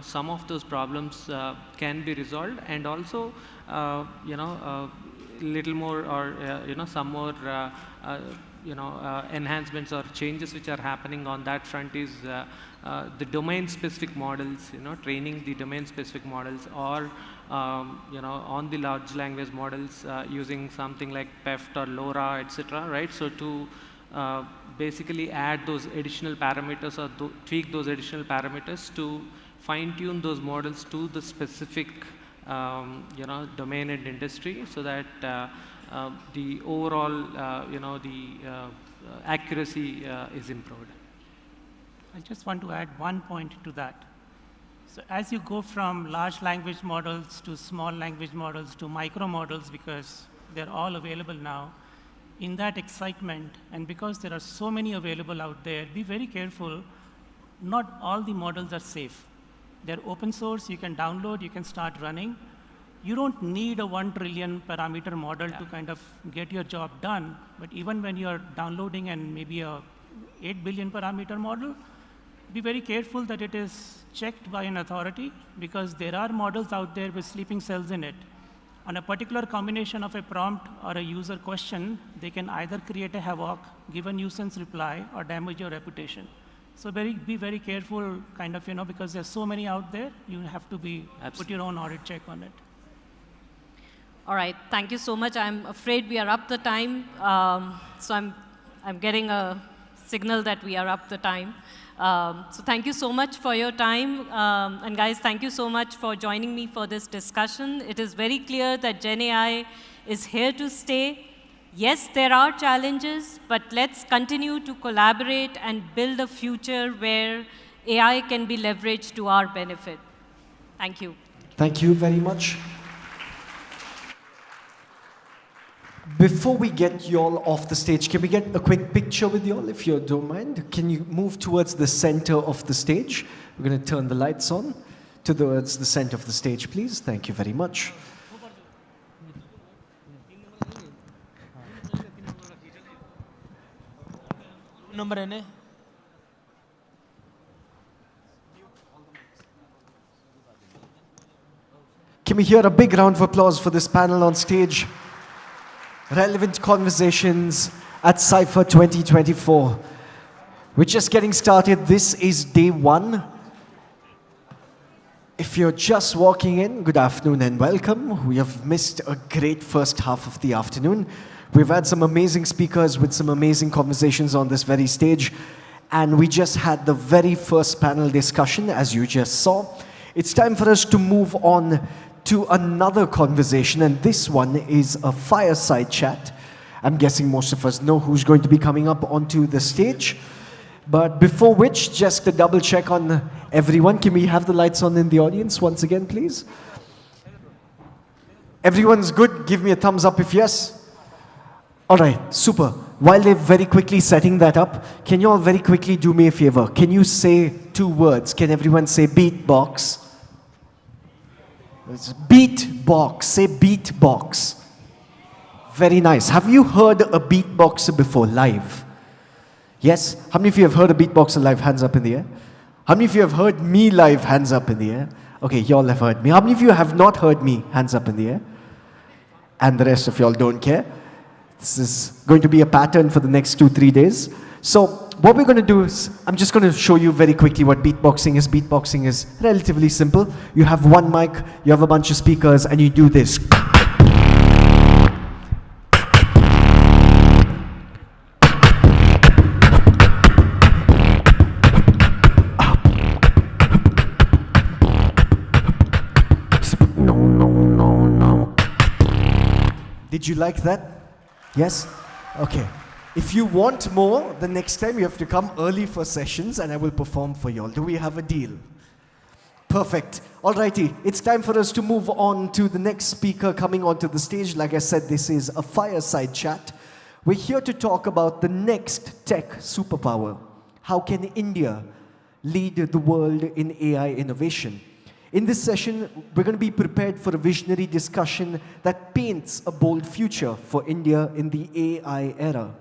Some of those problems can be resolved, and also little more or some more enhancements or changes which are happening on that front is the domain-specific models, training the domain-specific models, or on the large language models using something like PEFT or LoRa, etc. Right? So to basically add those additional parameters or tweak those additional parameters to fine-tune those models to the specific domain and industry, so that the overall accuracy is improved. I just want to add one point to that. So as you go from large language models to small language models to micro models, because they're all available now, in that excitement, and because there are so many available out there, be very careful. Not all the models are safe. They're open source, you can download, you can start running. You don't need a 1 trillion parameter model to kind of get your job done, but even when you're downloading and maybe a 8 billion parameter model, be very careful that it is checked by an authority, because there are models out there with sleeping cells in it. On a particular combination of a prompt or a user question, they can either create a havoc, give a nuisance reply, or damage your reputation. So be very careful, kind of, because there's so many out there, you have to put your own audit check on it. All right, thank you so much. I'm afraid we are up the time. So I'm getting a signal that we are up the time. So thank you so much for your time. And guys, thank you so much for joining me for this discussion. It is very clear that Gen AI is here to stay. Yes, there are challenges, but let's continue to collaborate and build a future where AI can be leveraged to our benefit. Thank you. Thank you very much. Before we get you all off the stage, can we get a quick picture with you all, if you don't mind? Can you move towards the center of the stage? We're going to turn the lights on towards the center of the stage, please. Thank you very much. Can we hear a big round of applause for this panel on stage? Relevant Conversations at Cypher 2024. We're just getting started. This is day one. If you're just walking in, good afternoon and welcome. We have missed a great first half of the afternoon. We've had some amazing speakers with some amazing conversations on this very stage. And we just had the very first panel discussion, as you just saw. It's time for us to move on to another conversation, and this one is a fireside chat. I'm guessing most of us know who's going to be coming up onto the stage. But before which, just a double check on everyone. Can we have the lights on in the audience once again, please? Everyone's good? Give me a thumbs up if yes. All right, super. While they're very quickly setting that up, can you all very quickly do me a favor? Can you say 2 words? Can everyone say beatbox? It's beatbox. Say beatbox. Very nice. Have you heard a beatboxer before live? Yes? How many of you have heard a beatboxer live? Hands up in the air. How many of you have heard me live? Hands up in the air. Okay, you all have heard me. How many of you have not heard me? Hands up in the air. And the rest of you all don't care. This is going to be a pattern for the next 2-3 days. So what we're going to do is, I'm just going to show you very quickly what beatboxing is. Beatboxing is relatively simple. You have one mic, you have a bunch of speakers, and you do this. No. Did you like that? Yes? Okay. If you want more, the next time you have to come early for sessions and I will perform for you all. Do we have a deal? Perfect. Alrighty, it's time for us to move on to the next speaker coming onto the stage. Like I said, this is a fireside chat. We're here to talk about the next tech superpower. How can India lead the world in AI innovation? In this session, we're going to be prepared for a visionary discussion that paints a bold future for India in the AI era.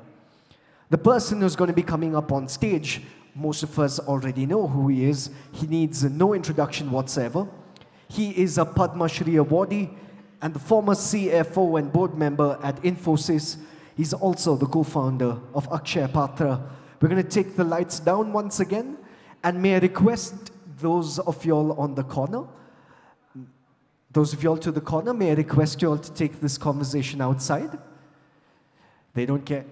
The person who's going to be coming up on stage, most of us already know who he is. He needs no introduction whatsoever. He is a Padma Shri awardee and the former CFO and board member at Infosys. He's also the co-founder of Akshaya Patra. We're going to take the lights down once again. And may I request those of y'all on the corner, those of y'all to the corner, may I request you all to take this conversation outside? They don't care.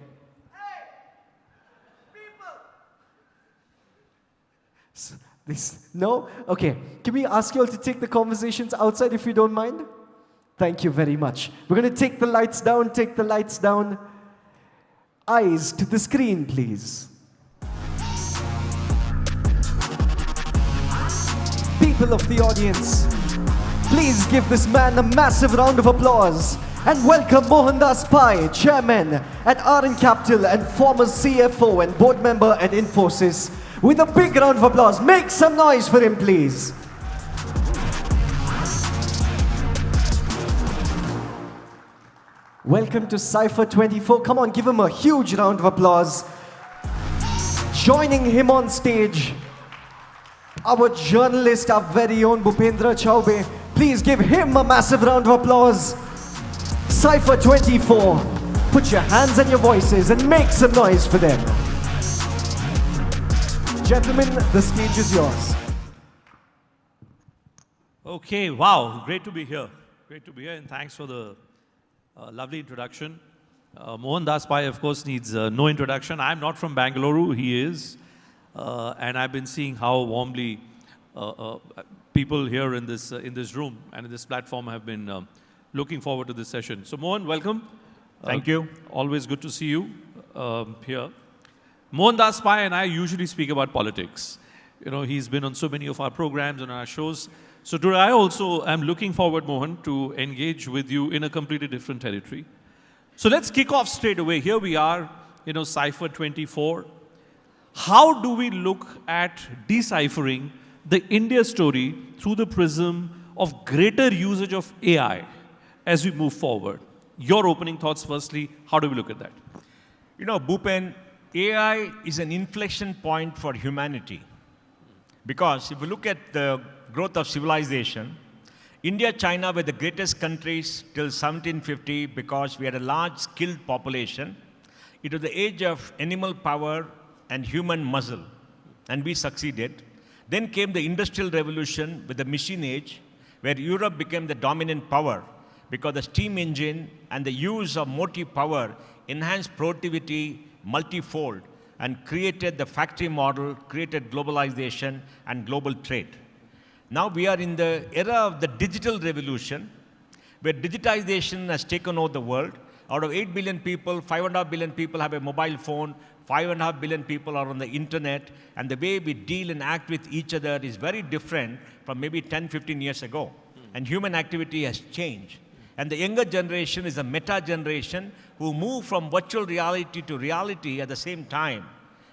No? Okay. Can we ask you all to take the conversations outside if you don't mind? Thank you very much. We're going to take the lights down, take the lights down. Eyes to the screen, please. People of the audience, please give this man a massive round of applause and welcome Mohandas Pai, Chairman at RN Capital and former CFO and board member at Infosys, with a big round of applause. Make some noise for him, please. Welcome to Cypher 24. Come on, give him a huge round of applause. Joining him on stage, our journalist, our very own Bhupendra Chaube. Please give him a massive round of applause. Cypher 24, put your hands and your voices and make some noise for them. Gentlemen, the stage is yours. Okay, wow, great to be here. Great to be here, and thanks for the lovely introduction. Mohandas Pai, of course, needs no introduction. I'm not from Bangalore, he is. And I've been seeing how warmly people here in this room and in this platform have been looking forward to this session. So Mohan, welcome. Thank you. Always good to see you here. Mohandas Pai and I usually speak about politics. You know, he's been on so many of our programs and our shows. So today I also am looking forward, Mohan, to engage with you in a completely different territory. So let's kick off straight away. Here we are, Cypher 24. How do we look at deciphering the India story through the prism of greater usage of AI as we move forward? Your opening thoughts firstly, how do we look at that? Bhupen, AI is an inflection point for humanity. Because if you look at the growth of civilization, India, China were the greatest countries till 1750 because we had a large skilled population. It was the age of animal power and human muscle, and we succeeded. Then came the Industrial Revolution with the machine age, where Europe became the dominant power because the steam engine and the use of motive power enhanced productivity multifold and created the factory model, created globalization and global trade. Now we are in the era of the digital revolution, where digitization has taken over the world. Out of 8 billion people, 5.5 billion people have a mobile phone, 5.5 billion people are on the internet, and the way we deal and act with each other is very different from maybe 10, 15 years ago. And human activity has changed. And the younger generation is a meta generation who move from virtual reality to reality at the same time.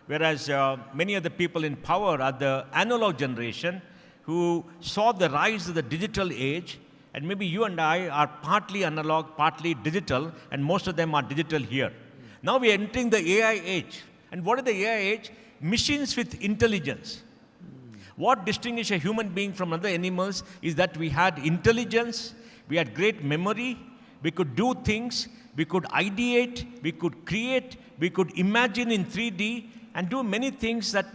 Whereas many of the people in power are the analog generation who saw the rise of the digital age. And maybe you and I are partly analog, partly digital, and most of them are digital here. Now we are entering the AI age. And what is the AI age? Machines with intelligence. What distinguishes a human being from other animals is that we had intelligence, we had great memory, we could do things, we could ideate, we could create, we could imagine in 3D and do many things that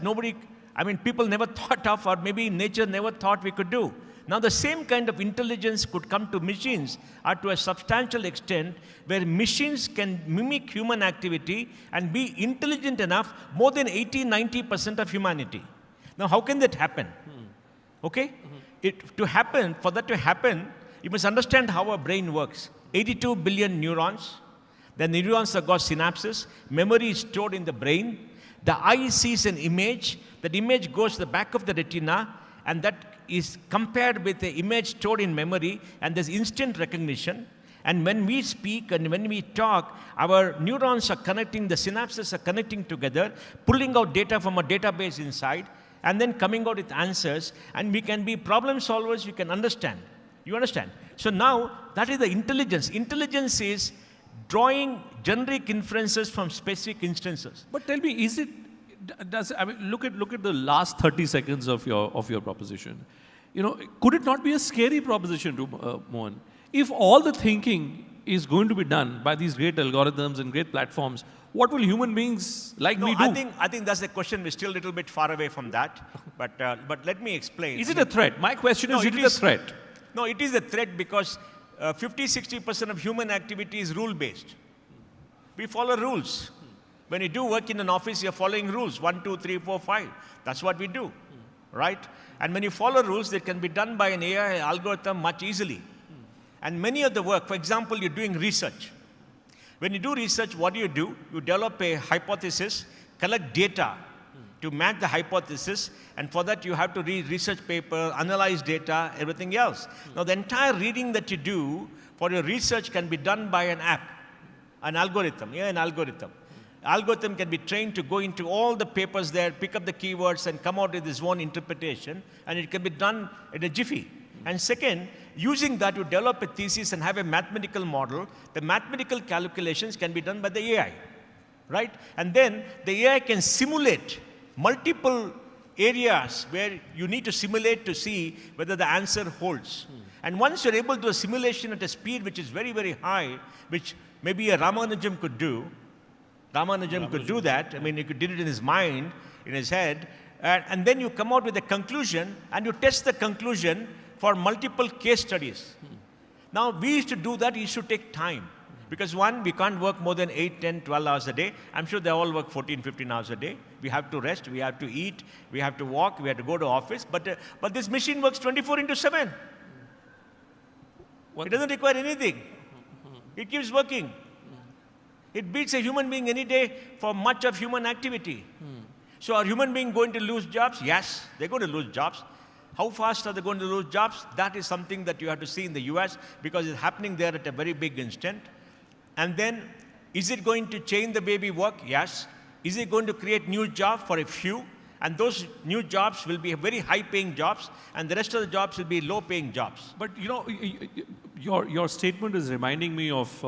people never thought of, or maybe nature never thought we could do. Now the same kind of intelligence could come to machines to a substantial extent, where machines can mimic human activity and be intelligent enough, more than 80–90% of humanity. Now how can that happen? Okay? For that to happen, you must understand how our brain works. 82 billion neurons. The neurons have got synapses. Memory is stored in the brain. The eye sees an image. That image goes to the back of the retina, and that is compared with the image stored in memory, and there's instant recognition. And when we speak and when we talk, our neurons are connecting, the synapses are connecting together, pulling out data from a database inside, and then coming out with answers, and we can be problem solvers, we can understand. You understand? So now, that is the intelligence. Intelligence is drawing generic inferences from specific instances. But tell me, look at the last 30 seconds of your proposition. Could it not be a scary proposition to Mohan? If all the thinking is going to be done by these great algorithms and great platforms, what will human beings like me do? I think that's the question. We're still a little bit far away from that. But let me explain. Is it a threat? My question is, is it a threat? No, it is a threat because 50–60% of human activity is rule-based. We follow rules. When you do work in an office, you're following rules. 1, 2, 3, 4, 5. That's what we do, right? And when you follow rules, that can be done by an AI algorithm much easily. And many of the work, for example, you're doing research. When you do research, what do? You develop a hypothesis, collect data to match the hypothesis, and for that you have to read research paper, analyze data, everything else. Now the entire reading that you do for your research can be done by an app, an algorithm. Algorithm can be trained to go into all the papers there, pick up the keywords and come out with its own interpretation, and it can be done in a jiffy. And second, using that to develop a thesis and have a mathematical model, the mathematical calculations can be done by the AI, right? And then the AI can simulate multiple areas where you need to simulate to see whether the answer holds. And once you're able to do a simulation at a speed which is very, very high, which maybe a Ramanujam could do, Ramanujam could do that. I mean, he did it in his mind, in his head, and then you come out with a conclusion, and you test the conclusion for multiple case studies. Now, we used to do that. It used to take time. Because one, we can't work more than 8, 10, 12 hours a day. I'm sure they all work 14, 15 hours a day. We have to rest, we have to eat, we have to walk, we have to go to office. But this machine works 24/7. It doesn't require anything. It keeps working. It beats a human being any day for much of human activity. So are human beings going to lose jobs? Yes, they're going to lose jobs. How fast are they going to lose jobs? That is something that you have to see in the US because it's happening there at a very big instant. And then, is it going to change the way we work? Yes. Is it going to create new jobs for a few? And those new jobs will be very high-paying jobs, and the rest of the jobs will be low-paying jobs. But you know, your statement is reminding me of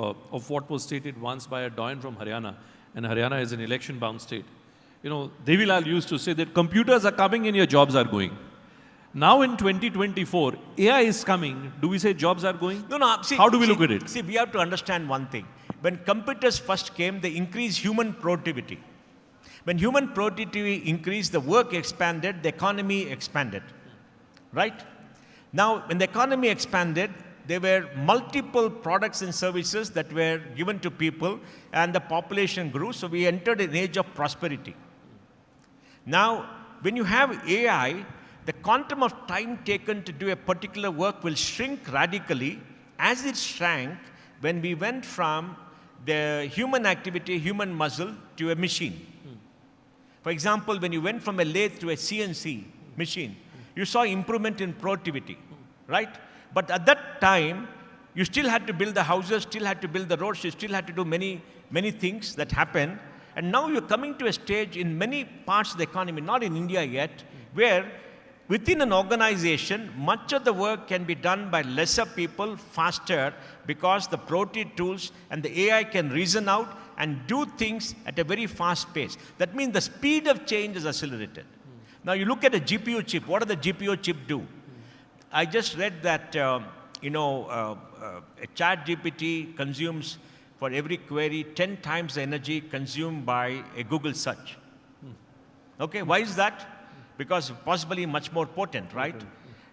what was stated once by a doyen from Haryana, and Haryana is an election-bound state. You know, Devilal used to say that computers are coming and your jobs are going. Now in 2024, AI is coming. Do we say jobs are going? No. See, how do we look at it? See, we have to understand one thing. When computers first came, they increased human productivity. When human productivity increased, the work expanded, the economy expanded. Right? Now, when the economy expanded, there were multiple products and services that were given to people, and the population grew, so we entered an age of prosperity. Now, when you have AI, the quantum of time taken to do a particular work will shrink radically as it shrank when we went from the human activity, human muscle, to a machine. For example, when you went from a lathe to a CNC machine, you saw improvement in productivity, right? But at that time, you still had to build the houses, still had to build the roads, you still had to do many, many things that happened. And now you're coming to a stage in many parts of the economy, not in India yet, where within an organization, much of the work can be done by lesser people faster because the productive tools and the AI can reason out and do things at a very fast pace. That means the speed of change is accelerated. Now you look at a GPU chip. What does the GPU chip do? I just read that a chat GPT consumes for every query 10 times the energy consumed by a Google search. Okay, why is that? Because possibly much more potent, right?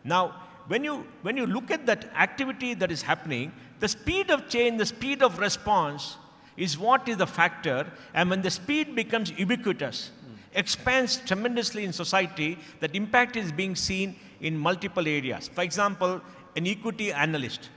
Now, when you look at that activity that is happening, the speed of change, the speed of response is what is the factor. And when the speed becomes ubiquitous, expands tremendously in society, that impact is being seen in multiple areas. For example, an equity analyst.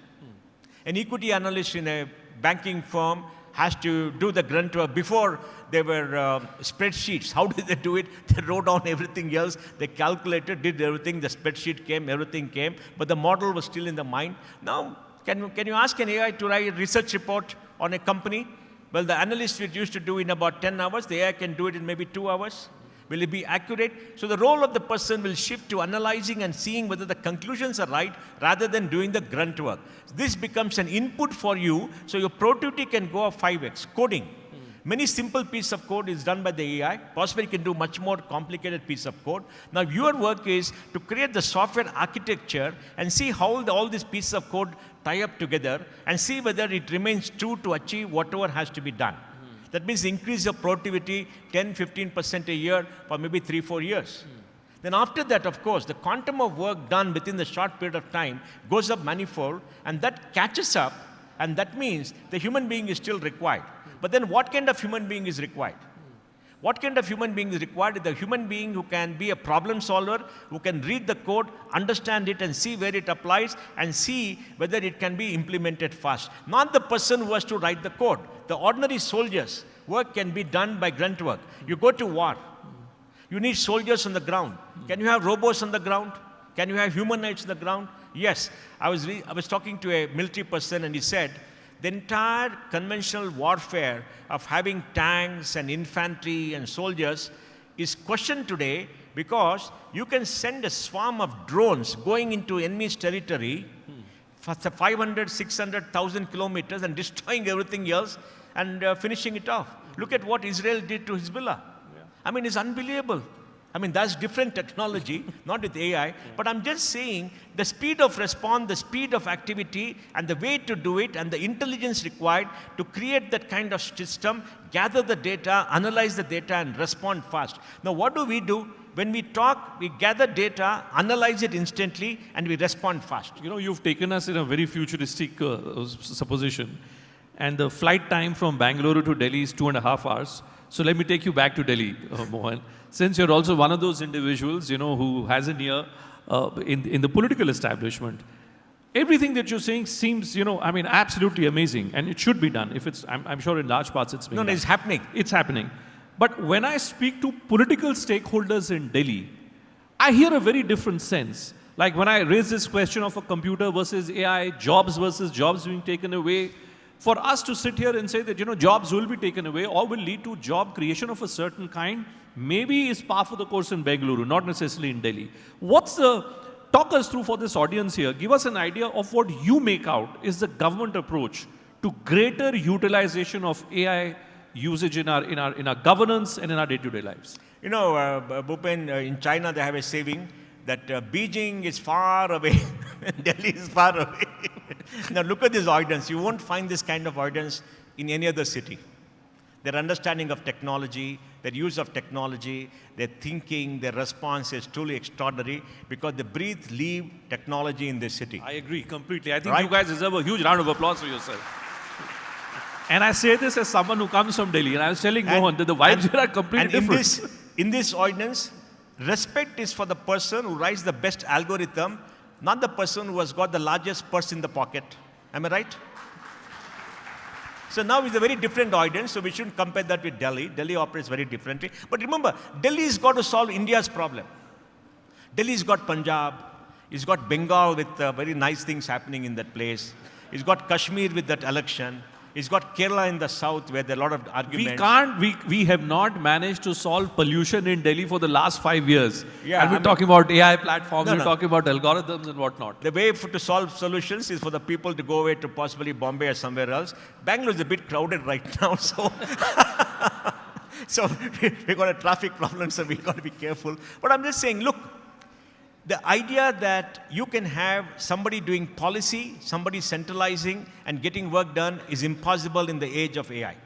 An equity analyst in a banking firm has to do the grunt work. Before, there were spreadsheets. How did they do it? They wrote down everything else. They calculated, did everything. The spreadsheet came, everything came. But the model was still in the mind. Now, can you ask an AI to write a research report on a company? Well, the analyst used to do in about 10 hours. The AI can do it in maybe 2 hours. Will it be accurate? So the role of the person will shift to analyzing and seeing whether the conclusions are right rather than doing the grunt work. This becomes an input for you, so your productivity can go up 5x. Coding. Many simple piece of code is done by the AI. Possibly you can do much more complicated piece of code. Now your work is to create the software architecture and see how all these pieces of code tie up together and see whether it remains true to achieve whatever has to be done. That means increase your productivity 10-15% a year for maybe 3-4 years. Then after that, of course, the quantum of work done within the short period of time goes up manifold, and that catches up, and that means the human being is still required. But then what kind of human being is required? What kind of human being is required? The human being who can be a problem solver, who can read the code, understand it, and see where it applies, and see whether it can be implemented fast. Not the person who has to write the code. The ordinary soldiers' work can be done by grunt work. You go to war. You need soldiers on the ground. Can you have robots on the ground? Can you have humanoids on the ground? Yes. I was talking to a military person, and he said, the entire conventional warfare of having tanks and infantry and soldiers is questioned today because you can send a swarm of drones going into enemy's territory for 500, 600,000 kilometers and destroying everything else and finishing it off. Look at what Israel did to Hezbollah. I mean, it's unbelievable. I mean, that's different technology, not with AI. But I'm just saying the speed of response, the speed of activity, and the way to do it, and the intelligence required to create that kind of system, gather the data, analyze the data, and respond fast. Now, what do? When we talk, we gather data, analyze it instantly, and we respond fast. You know, you've taken us in a very futuristic supposition. And the flight time from Bangalore to Delhi is 2.5 hours. So let me take you back to Delhi, Mohan. Since you're also one of those individuals, you know, who has an ear in the political establishment, everything that you're saying seems, you know, I mean, absolutely amazing. And it should be done. If it's, I'm sure in large parts it's being done. It's happening. It's happening. But when I speak to political stakeholders in Delhi, I hear a very different sense. Like when I raise this question of a computer versus AI, jobs versus jobs being taken away, for us to sit here and say that, you know, jobs will be taken away or will lead to job creation of a certain kind, maybe is par for the course in Bengaluru, not necessarily in Delhi. Talk us through for this audience here, give us an idea of what you make out is the government approach to greater utilization of AI usage in our governance and in our day-to-day lives. You know, Bhupen, in China they have a saying that Beijing is far away, Delhi is far away. Now look at this audience. You won't find this kind of audience in any other city. Their understanding of technology, their use of technology, their thinking, their response is truly extraordinary because they breathe, live technology in this city. I agree completely. I think you guys deserve a huge round of applause for yourself. And I say this as someone who comes from Delhi, and I was telling Mohan that the vibes here are completely different. In this audience, respect is for the person who writes the best algorithm, not the person who has got the largest purse in the pocket. Am I right? So now it's a very different audience, so we shouldn't compare that with Delhi. Delhi operates very differently. But remember, Delhi's got to solve India's problem. Delhi's got Punjab, it's got Bengal with very nice things happening in that place. It's got Kashmir with that election. It's got Kerala in the south where there are a lot of arguments. We have not managed to solve pollution in Delhi for the last 5 years. Yeah, and we're talking about AI platforms, we're talking about algorithms and whatnot. The way to solve solutions is for the people to go away to possibly Bombay or somewhere else. Bangalore is a bit crowded right now, so we've got a traffic problem, so we've got to be careful. But I'm just saying, look, the idea that you can have somebody doing policy, somebody centralizing and getting work done is impossible in the age of AI.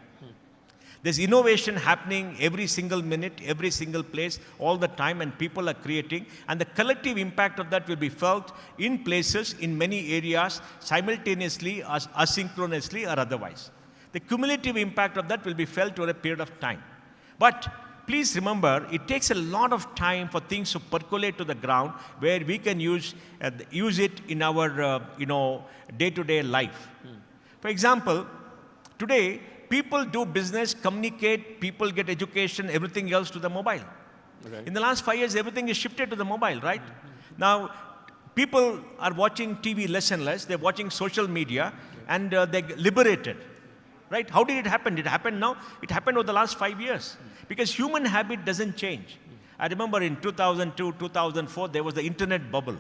There's innovation happening every single minute, every single place, all the time, and people are creating. And the collective impact of that will be felt in places, in many areas, simultaneously, asynchronously, or otherwise. The cumulative impact of that will be felt over a period of time. But please remember, it takes a lot of time for things to percolate to the ground where we can use it in our day-to-day life. For example, today, people do business, communicate, people get education, everything else to the mobile. Okay. In the last 5 years, everything is shifted to the mobile, right? Now, people are watching TV less and less. They're watching social media, and they're liberated. Right? How did it happen? Did it happen now? It happened over the last 5 years. Because human habit doesn't change. I remember in 2002, 2004, there was the internet bubble.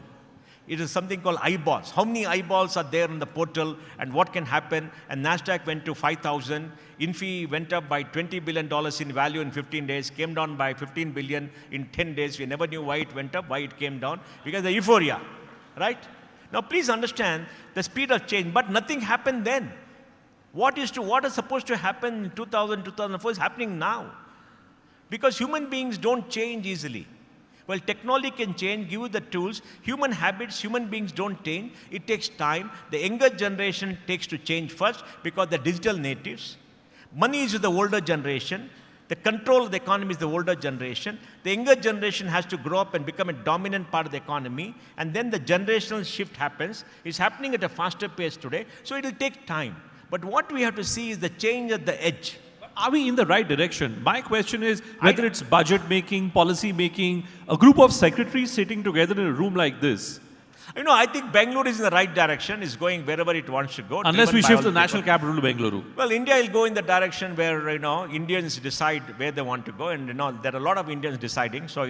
It is something called eyeballs. How many eyeballs are there in the portal and what can happen? And NASDAQ went to 5,000. Infi went up by $20 billion in value in 15 days, came down by 15 billion in 10 days. We never knew why it went up, why it came down. Because the euphoria, right? Now please understand the speed of change, but nothing happened then. What is supposed to happen in 2000, 2004 is happening now. Because human beings don't change easily. Well, technology can change, give you the tools. Human habits, human beings don't change. It takes time. The younger generation takes to change first because they're digital natives. Money is with the older generation. The control of the economy is the older generation. The younger generation has to grow up and become a dominant part of the economy. And then the generational shift happens. It's happening at a faster pace today. So it will take time. But what we have to see is the change at the edge. Are we in the right direction? My question is whether it's budget making, policy making, a group of secretaries sitting together in a room like this. You know, I think Bangalore is in the right direction. It's going wherever it wants to go. Unless we shift the national capital to Bengaluru. Well, India will go in the direction where, Indians decide where they want to go. And, there are a lot of Indians deciding. So,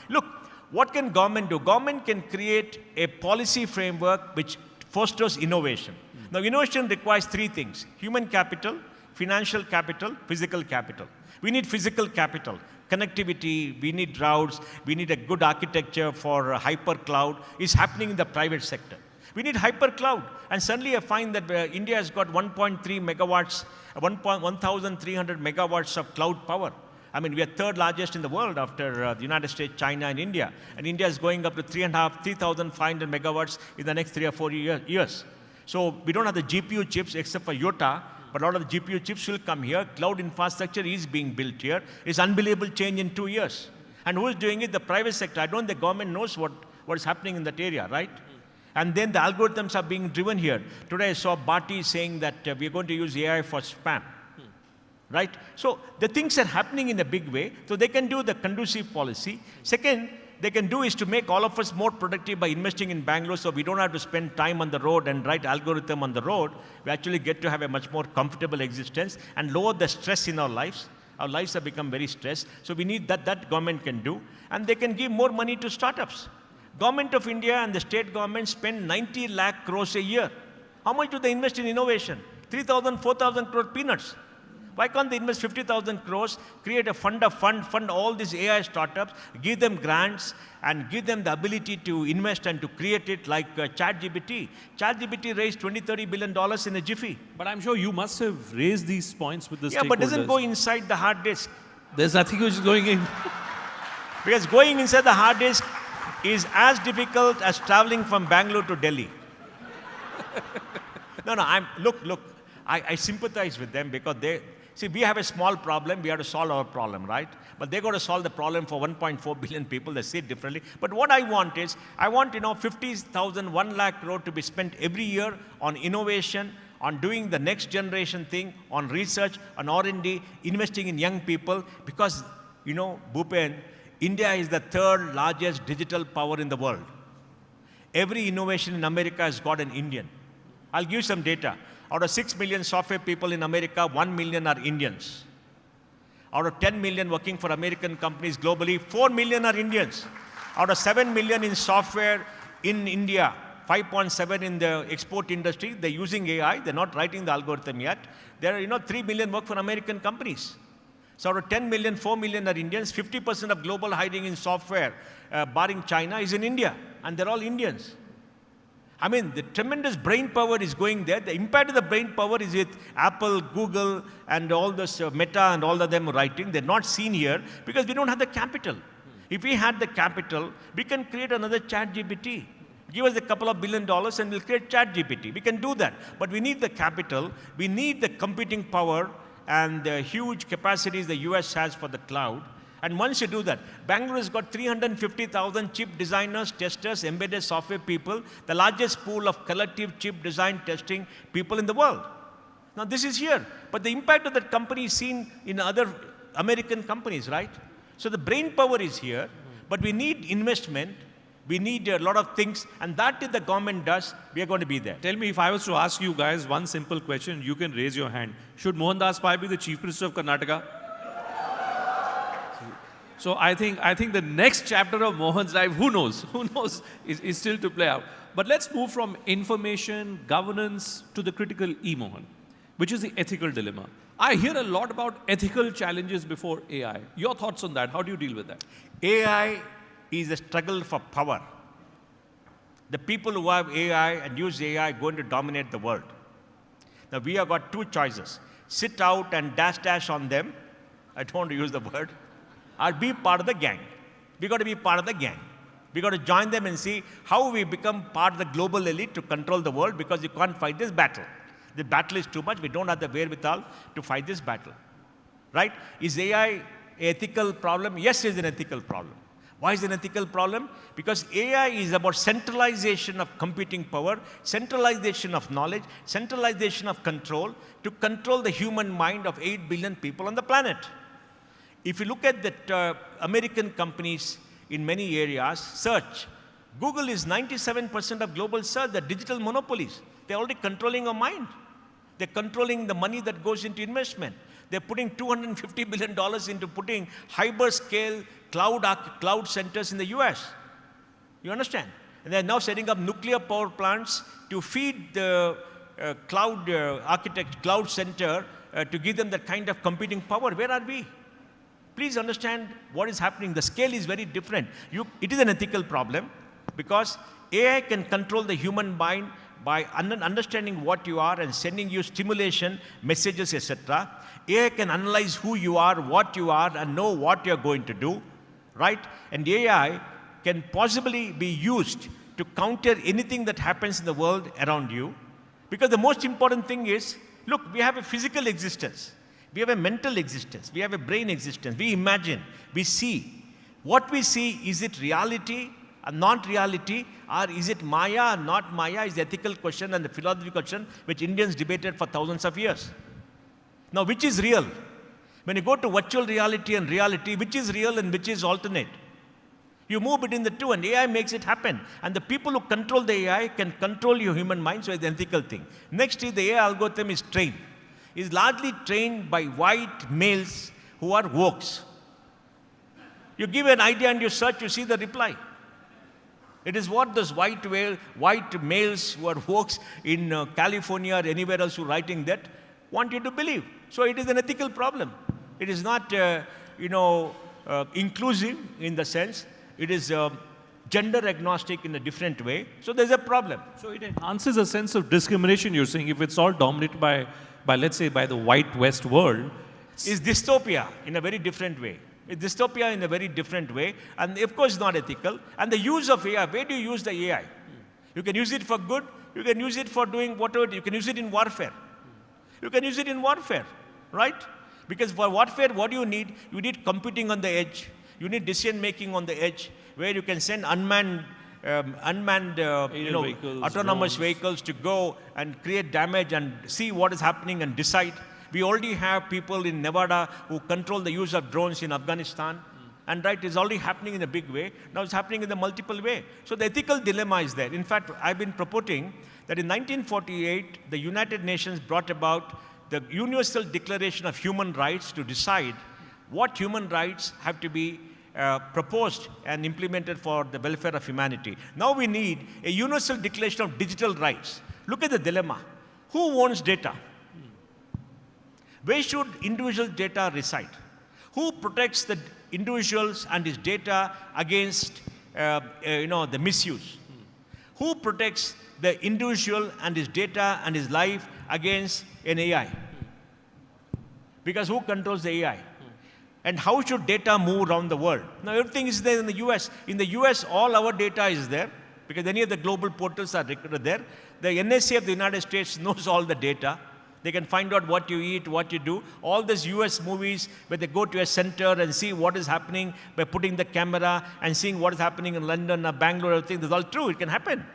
look, what can government do? Government can create a policy framework which fosters innovation. Now, innovation requires three things: human capital, financial capital, physical capital. We need physical capital, connectivity, we need routes, we need a good architecture for hyper cloud is happening in the private sector. We need hyper cloud. And suddenly I find that India has got 1.3 megawatts, 1,300 megawatts of cloud power. I mean, we are third largest in the world after the United States, China, and India. And India is going up to 3,500 megawatts in the next 3 or 4 years. So we don't have the GPU chips except for Yota, but a lot of the GPU chips will come here. Cloud infrastructure is being built here. It's unbelievable change in 2 years. And who is doing it? The private sector. I don't think the government knows what is happening in that area, right? And then the algorithms are being driven here. Today I saw Bharti saying that we're going to use AI for spam. Right? So the things are happening in a big way, so they can do the conducive policy. Second, they can do is to make all of us more productive by investing in Bangalore, so we don't have to spend time on the road and write algorithm on the road. We actually get to have a much more comfortable existence and lower the stress in our lives. Our lives have become very stressed, so we need that government can do. And they can give more money to startups. Government of India and the state government spend 90 lakh crores a year. How much do they invest in innovation? 3,000, 4,000 crore peanuts. Why can't they invest 50,000 crores, create a fund all these AI startups, give them grants, and give them the ability to invest and to create it like ChatGPT. ChatGPT raised $20-30 billion in a jiffy. But I'm sure you must have raised these points with the stakeholders. Yeah, but doesn't go inside the hard disk. There's nothing which is going in. Because going inside the hard disk is as difficult as traveling from Bangalore to Delhi. No, look, I sympathize with them because see, we have a small problem, we have to solve our problem, right? But they've got to solve the problem for 1.4 billion people, they see it differently. But what I want is, 50,000, 1 lakh crore to be spent every year on innovation, on doing the next generation thing, on research, on R&D, investing in young people. Because, Bhupen, India is the third largest digital power in the world. Every innovation in America has got an Indian. I'll give you some data. Out of 6 million software people in America, 1 million are Indians. Out of 10 million working for American companies globally, 4 million are Indians. Out of 7 million in software in India, 5.7 in the export industry, they're using AI, they're not writing the algorithm yet. There are 3 million work for American companies. So out of 10 million, 4 million are Indians. 50% of global hiring in software, barring China, is in India. And they're all Indians. I mean, the tremendous brain power is going there. The impact of the brain power is with Apple, Google, and all this Meta and all of them writing. They're not seen here because we don't have the capital. If we had the capital, we can create another ChatGPT. Give us a couple of $1 billion and we'll create ChatGPT. We can do that. But we need the capital. We need the computing power and the huge capacities the US has for the cloud. And once you do that, Bangalore has got 350,000 chip designers, testers, embedded software people, the largest pool of collective chip design testing people in the world. Now this is here, but the impact of that company is seen in other American companies, right? So the brain power is here, but we need investment, we need a lot of things, and that if the government does, we are going to be there. Tell me, if I was to ask you guys one simple question, you can raise your hand. Should Mohandas Pai be the Chief Minister of Karnataka? So I think the next chapter of Mohan's life, who knows, is still to play out. But let's move from information, governance, to the critical Mohan, which is the ethical dilemma. I hear a lot about ethical challenges before AI. Your thoughts on that? How do you deal with that? AI is a struggle for power. The people who have AI and use AI are going to dominate the world. Now we have got two choices. Sit out and dash on them. I don't want to use the word. Or be part of the gang. We got to be part of the gang. We got to join them and see how we become part of the global elite to control the world, because you can't fight this battle. The battle is too much. We don't have the wherewithal to fight this battle. Right? Is AI an ethical problem? Yes, it's an ethical problem. Why is it an ethical problem? Because AI is about centralization of computing power, centralization of knowledge, centralization of control to control the human mind of 8 billion people on the planet. If you look at the American companies in many areas, search, Google is 97% of global search, they're digital monopolies. They're already controlling our mind. They're controlling the money that goes into investment. They're putting $250 billion into putting hyperscale cloud centers in the US. You understand? And they're now setting up nuclear power plants to feed the cloud center to give them that kind of computing power. Where are we? Please understand what is happening. The scale is very different. It is an ethical problem because AI can control the human mind by understanding what you are and sending you stimulation, messages, etc. AI can analyze who you are, what you are, and know what you're going to do, right? And AI can possibly be used to counter anything that happens in the world around you. Because the most important thing is, look, we have a physical existence. We have a mental existence. We have a brain existence. We imagine. We see. What we see, is it reality or non-reality? Or is it Maya or not Maya? Is the ethical question and the philosophical question which Indians debated for thousands of years. Now, which is real? When you go to virtual reality and reality, which is real and which is alternate? You move between the two and AI makes it happen. And the people who control the AI can control your human mind, so it's an ethical thing. Next is the AI algorithm is trained. It's largely trained by white males who are wokes. You give an idea and you search, you see the reply. It is what those white males who are wokes in California or anywhere else who are writing that want you to believe. So it is an ethical problem. It is not, inclusive in the sense. It is gender agnostic in a different way. So there's a problem. So it enhances a sense of discrimination, you're saying, if it's all dominated by let's say, by the white West world. Is dystopia in a very different way. It's dystopia in a very different way. And of course, it's not ethical. And the use of AI, where do you use the AI? You can use it for good. You can use it for doing whatever. You can use it in warfare. You can use it in warfare, right? Because for warfare, what do you need? You need computing on the edge. You need decision making on the edge, where you can send unmanned vehicles, autonomous drones. vehicles to go and create damage and see what is happening and decide. We already have people in Nevada who control the use of drones in Afghanistan. And right, it's already happening in a big way. Now it's happening in a multiple way. So the ethical dilemma is there. In fact, I've been purporting that in 1948, the United Nations brought about the Universal Declaration of Human Rights to decide what human rights have to be proposed and implemented for the welfare of humanity. Now we need a universal declaration of digital rights. Look at the dilemma. Who owns data? Where should individual data reside? Who protects the individuals and his data against the misuse? Who protects the individual and his data and his life against an AI? Because who controls the AI? And how should data move around the world? Now, everything is there in the US. In the US, all our data is there because any of the global portals are there. The NSA of the United States knows all the data. They can find out what you eat, what you do. All these US movies where they go to a center and see what is happening by putting the camera and seeing what is happening in London or Bangalore, everything, that's all true. It can happen.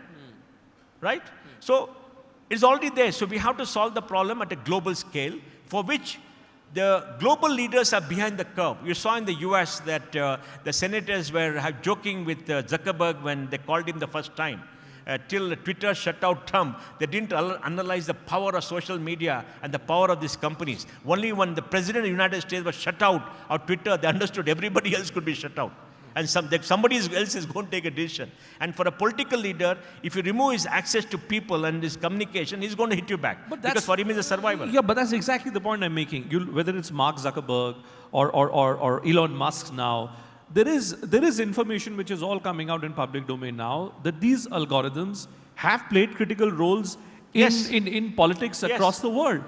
Right? So, it's already there. So, we have to solve the problem at a global scale, for which the global leaders are behind the curve. You saw in the US that the senators were joking with Zuckerberg when they called him the first time. Till Twitter shut out Trump, they didn't analyze the power of social media and the power of these companies. Only when the president of the United States was shut out of Twitter, they understood everybody else could be shut out. And somebody else is going to take a decision. And for a political leader, if you remove his access to people and his communication, he's going to hit you back. Because for him, it's a survival. Yeah, but that's exactly the point I'm making. Whether it's Mark Zuckerberg or Elon Musk now, there is information which is all coming out in public domain now that these algorithms have played critical roles in politics across the world.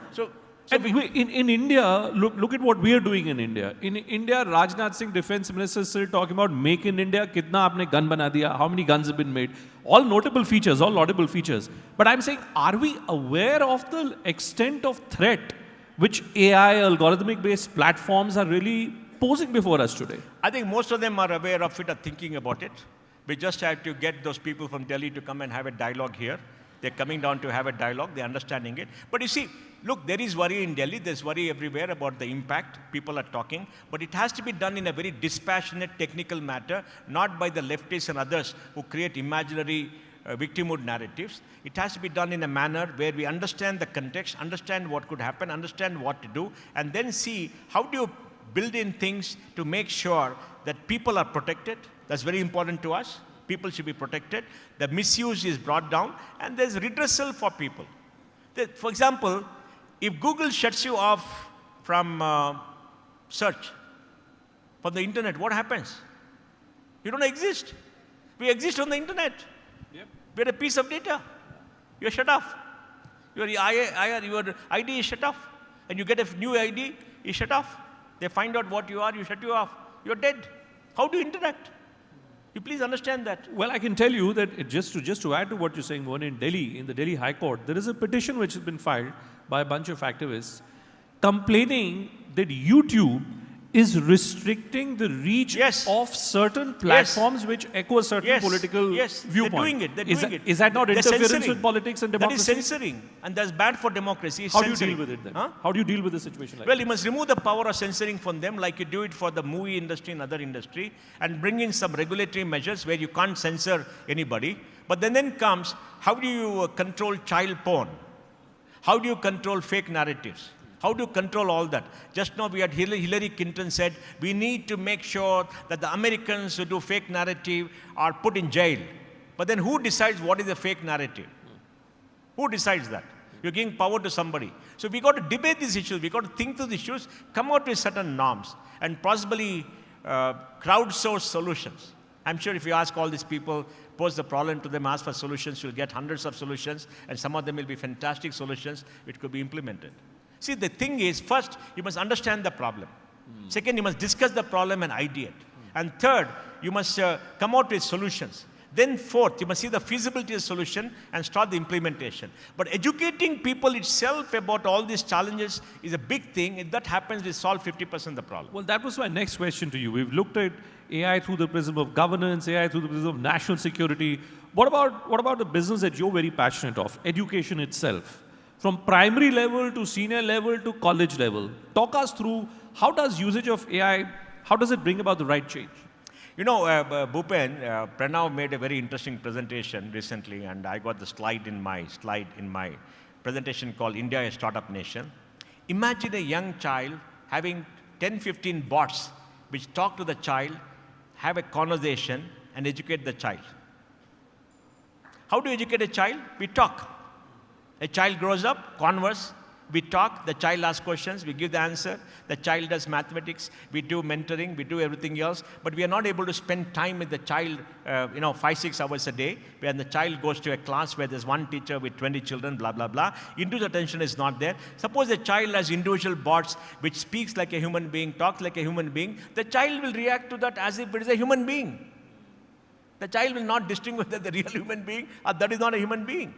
And in India, look at what we are doing in India. In India, Rajnath Singh, defense minister, is still talking about make in India, kitna aapne gun bana diya, how many guns have been made. All notable features, all laudable features. But I'm saying, are we aware of the extent of threat which AI algorithmic-based platforms are really posing before us today? I think most of them are aware of it, are thinking about it. We just have to get those people from Delhi to come and have a dialogue here. They're coming down to have a dialogue, they're understanding it. But you see, look, there is worry in Delhi, there's worry everywhere about the impact, people are talking, but it has to be done in a very dispassionate technical matter, not by the leftists and others who create imaginary victimhood narratives. It has to be done in a manner where we understand the context, understand what could happen, understand what to do, and then see how do you build in things to make sure that people are protected. That's very important to us. People should be protected. The misuse is brought down, and there's redressal for people. For example, If Google shuts you off from search, from the internet, what happens? You don't exist. We exist on the internet. Yep. We're a piece of data. You're shut off. Your ID is shut off. And you get a new ID, you shut off. They find out what you are, you shut you off. You're dead. How do you interact? You please understand that. Well, I can tell you that just to add to what you're saying, Mohan, in Delhi, in the Delhi High Court, there is a petition which has been filed by a bunch of activists complaining that YouTube is restricting the reach of certain platforms which echo a certain political viewpoint. They're doing it. Is that not They're interference censoring. with politics and democracy? That is censoring. And that's bad for democracy. How do you deal with it then? How do you deal with a situation like that? Well, you must remove the power of censoring from them like you do it for the movie industry and other industry, and bring in some regulatory measures where you can't censor anybody. But then comes, how do you control child porn? How do you control fake narratives? How do you control all that? Just now we had Hillary Clinton said, we need to make sure that the Americans who do fake narrative are put in jail. But then who decides what is a fake narrative? Who decides that? You're giving power to somebody. So we got to debate these issues. We got to think through the issues, come out with certain norms, and possibly crowdsource solutions. I'm sure if you ask all these people, pose the problem to them, ask for solutions, you'll get hundreds of solutions, and some of them will be fantastic solutions which could be implemented. See, the thing is, first, you must understand the problem. Second, you must discuss the problem and ideate. And third, you must come out with solutions. Then fourth, you must see the feasibility of the solution and start the implementation. But educating people itself about all these challenges is a big thing. If that happens, we solve 50% of the problem. Well, that was my next question to you. We've looked at AI through the prism of governance, AI through the prism of national security. What about the business that you're very passionate of, education itself? From primary level to senior level to college level. Talk us through how does usage of AI, how does it bring about the right change? You know, Bhupen, Pranav made a very interesting presentation recently, and I got the slide in my presentation called India, a Startup Nation. Imagine a young child having 10, 15 bots which talk to the child, have a conversation, and educate the child. How do you educate a child? We talk. A child grows up, converse, we talk, the child asks questions, we give the answer, the child does mathematics, we do mentoring, we do everything else, but we are not able to spend time with the child, 5-6 hours a day, when the child goes to a class where there's one teacher with 20 children, blah, blah, blah. Individual attention is not there. Suppose the child has individual bots which speaks like a human being, talks like a human being, the child will react to that as if it is a human being. The child will not distinguish that the real human being or that is not a human being.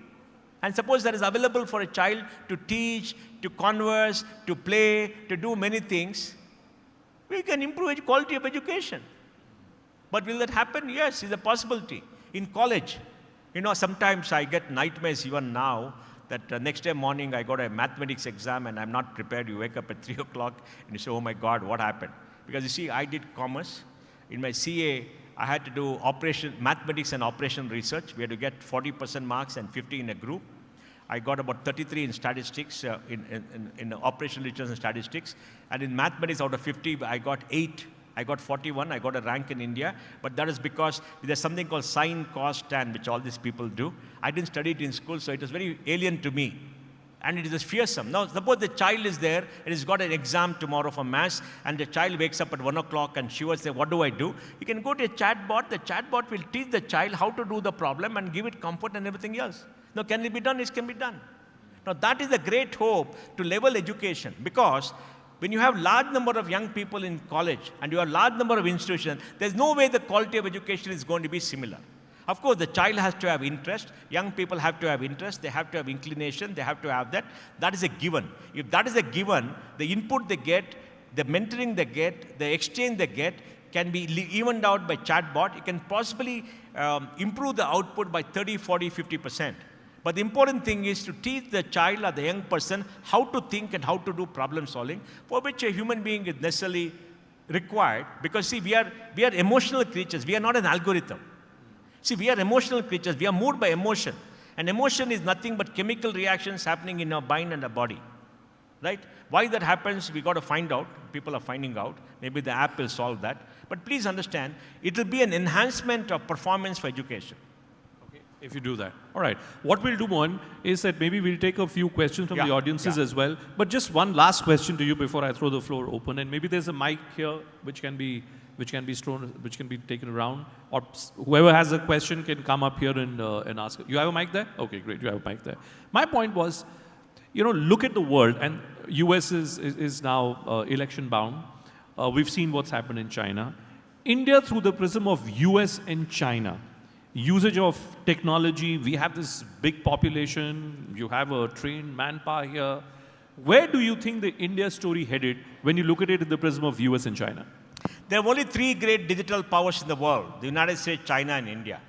And suppose that is available for a child to teach, to converse, to play, to do many things, we can improve the quality of education. But will that happen? Yes, it's a possibility. In college, sometimes I get nightmares even now that next day morning I got a mathematics exam and I'm not prepared. You wake up at 3 o'clock and you say, oh my God, what happened? Because you see, I did commerce. In my CA, I had to do mathematics and operational research. We had to get 40% marks and 50 in a group. I got about 33 in statistics, in operational research and statistics. And in mathematics, out of 50, I got 8. I got 41. I got a rank in India. But that is because there's something called sine, cos, tan, which all these people do. I didn't study it in school, so it was very alien to me. And it is fearsome. Now, suppose the child is there and he's got an exam tomorrow for maths, and the child wakes up at 1 o'clock and she will say, what do I do? You can go to a chatbot. The chatbot will teach the child how to do the problem and give it comfort and everything else. Now, can it be done? It can be done. Now, that is the great hope to level education, because when you have large number of young people in college and you have large number of institutions, there's no way the quality of education is going to be similar. Of course, the child has to have interest. Young people have to have interest. They have to have inclination. They have to have that. That is a given. If that is a given, the input they get, the mentoring they get, the exchange they get can be evened out by chatbot. It can possibly improve the output by 30, 40, 50%. But the important thing is to teach the child or the young person how to think and how to do problem solving, for which a human being is necessarily required. Because see, we are emotional creatures. We are not an algorithm. See, we are emotional creatures. We are moved by emotion. And emotion is nothing but chemical reactions happening in our mind and our body. Right? Why that happens, we got to find out. People are finding out. Maybe the app will solve that. But please understand, it will be an enhancement of performance for education. Okay. If you do that. All right. What we'll do, Mohan, is that maybe we'll take a few questions from the audiences as well. But just one last question to you before I throw the floor open. And maybe there's a mic here which can be taken around. Or whoever has a question can come up here and ask. You have a mic there? Okay, great. You have a mic there. My point was, look at the world, and US is now election bound. We've seen what's happened in China. India, through the prism of US and China, usage of technology, we have this big population, you have a trained manpower here. Where do you think the India story headed when you look at it in the prism of US and China? There are only three great digital powers in the world, the United States, China, and India.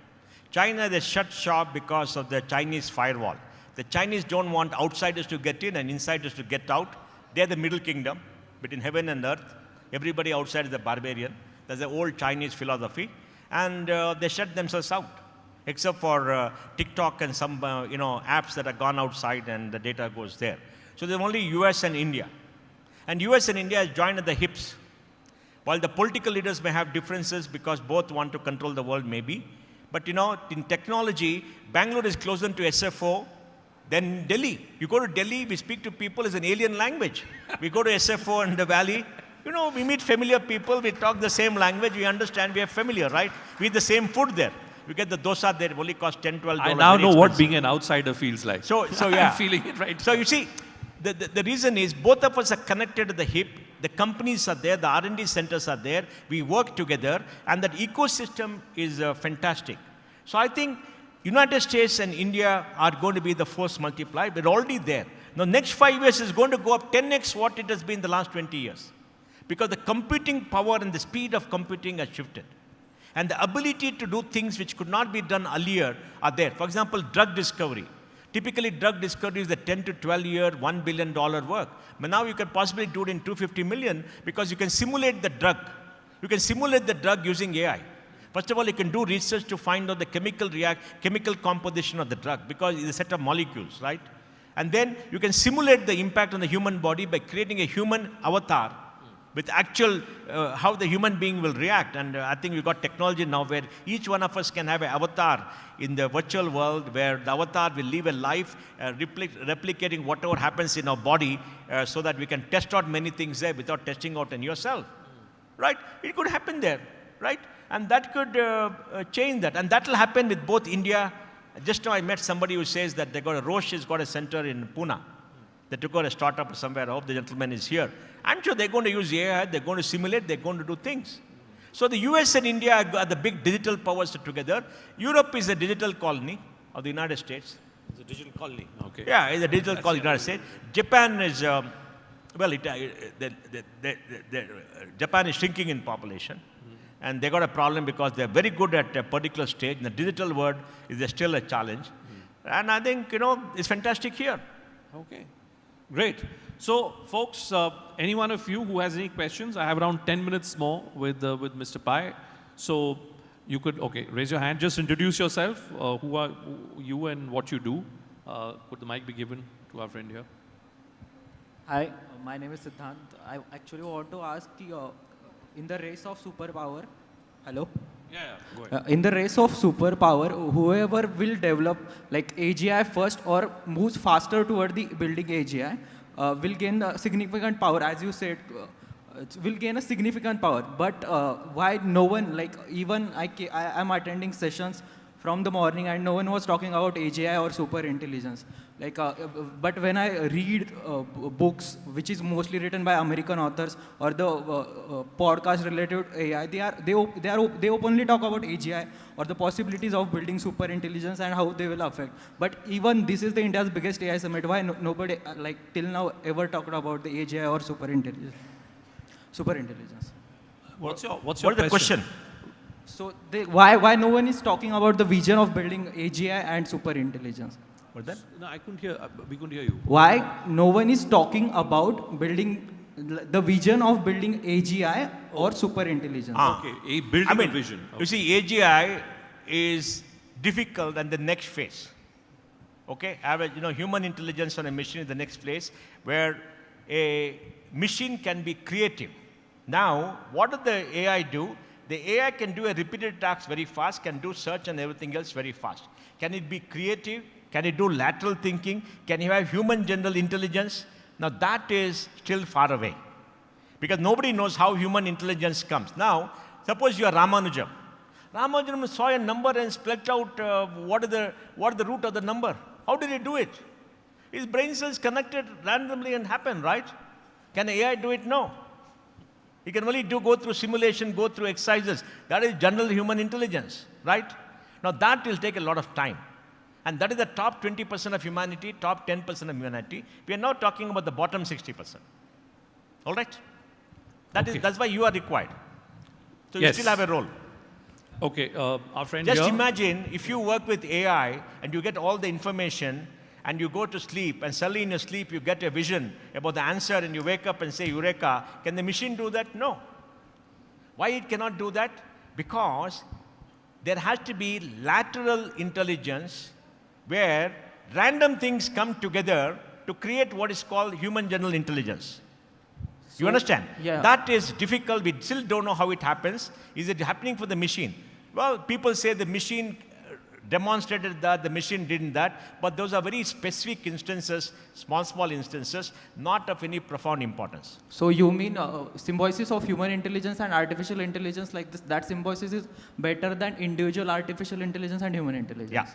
China, they shut shop because of the Chinese firewall. The Chinese don't want outsiders to get in and insiders to get out. They're the middle kingdom between heaven and earth. Everybody outside is a barbarian. That's the old Chinese philosophy. And they shut themselves out, except for TikTok and some apps that are gone outside and the data goes there. So there's only US and India. And US and India has joined at the hips. While the political leaders may have differences because both want to control the world maybe, but in technology, Bangalore is closer to SFO than Delhi. You go to Delhi, we speak to people as an alien language. We go to SFO in the valley, we meet familiar people, we talk the same language, we understand, we are familiar, right? We eat the same food there. We get the dosa there, it only costs $10, $12. I now know what being an outsider feels like. So yeah. I'm feeling it right. So you see, the reason is both of us are connected at the hip. The companies are there, the R&D centers are there, we work together, and that ecosystem is fantastic. So I think United States and India are going to be the force multiplier. We're already there. Now, next 5 years is going to go up 10x what it has been the last 20 years. Because the computing power and the speed of computing has shifted. And the ability to do things which could not be done earlier are there. For example, drug discovery. Typically, drug discovery is the 10 to 12 year, $1 billion work. But now you can possibly do it in 250 million because you can simulate the drug. You can simulate the drug using AI. First of all, you can do research to find out the chemical composition of the drug because it's a set of molecules, right? And then you can simulate the impact on the human body by creating a human avatar with actual how the human being will react. And I think we've got technology now where each one of us can have an avatar in the virtual world where the avatar will live a life replicating whatever happens in our body so that we can test out many things there without testing out in yourself, right? It could happen there, right? And that could change that. And that will happen with both India. Just now I met somebody who says that Roche has got a center in Pune. They took out a startup somewhere. I hope the gentleman is here. I'm sure they're going to use AI, they're going to simulate, they're going to do things. So the US and India are the big digital powers together. Europe is a digital colony of the United States. It's a digital colony, okay. Yeah, it's a digital colony of the United States. Japan is, Japan is shrinking in population. And they got a problem because they're very good at a particular stage. In the digital world, is still a challenge. And I think, it's fantastic here. Okay, great. So, folks, any one of you who has any questions, I have around 10 minutes more with Mr. Pai. So, you could, raise your hand. Just introduce yourself, who are you and what you do. Could the mic be given to our friend here? Hi, my name is Siddhant. I actually want to ask you, in the race of superpower, hello? Yeah, go ahead. In the race of superpower, whoever will develop like AGI first or moves faster toward the building AGI will gain a significant power, as you said, will gain a significant power. But why no one, like even I am attending sessions from the morning and no one was talking about AGI or super intelligence. Like, but when I read books, which is mostly written by American authors or the podcast related to AI, they openly talk about AGI or the possibilities of building super intelligence and how they will affect. But even this is the India's biggest AI summit. Why nobody like till now ever talked about the AGI or super intelligence? What's your question? So why no one is talking about the vision of building AGI and super intelligence? What's that? No, I couldn't hear. We couldn't hear you. Why no one is talking about building the vision of building AGI or super intelligence? Okay, building a vision. Okay. You see, AGI is difficult and the next phase. Okay, human intelligence on a machine is the next place where a machine can be creative. Now, what does the AI do? The AI can do a repeated task very fast, can do search and everything else very fast. Can it be creative? Can it do lateral thinking? Can you have human general intelligence? Now that is still far away. Because nobody knows how human intelligence comes. Now, suppose you are Ramanujam. Ramanujam saw a number and spelled out what is the root of the number. How did he do it? His brain cells connected randomly and happened, right? Can AI do it? No. He can only go through simulation, go through exercises. That is general human intelligence, right? Now that will take a lot of time. And that is the top 20% of humanity, top 10% of humanity. We are now talking about the bottom 60%. All right? That's why you are required. So Yes. you still have a role. Okay, our friend Just here. imagine if you work with AI and you get all the information and you go to sleep and suddenly in your sleep you get a vision about the answer and you wake up and say, Eureka, can the machine do that? No. Why it cannot do that? Because there has to be lateral intelligence where random things come together to create what is called human general intelligence. You understand? Yeah. That is difficult. We still don't know how it happens. Is it happening for the machine? Well, people say the machine demonstrated that, the machine didn't that, but those are very specific instances, small instances, not of any profound importance. So you mean symbiosis of human intelligence and artificial intelligence like this, that symbiosis is better than individual artificial intelligence and human intelligence? Yeah.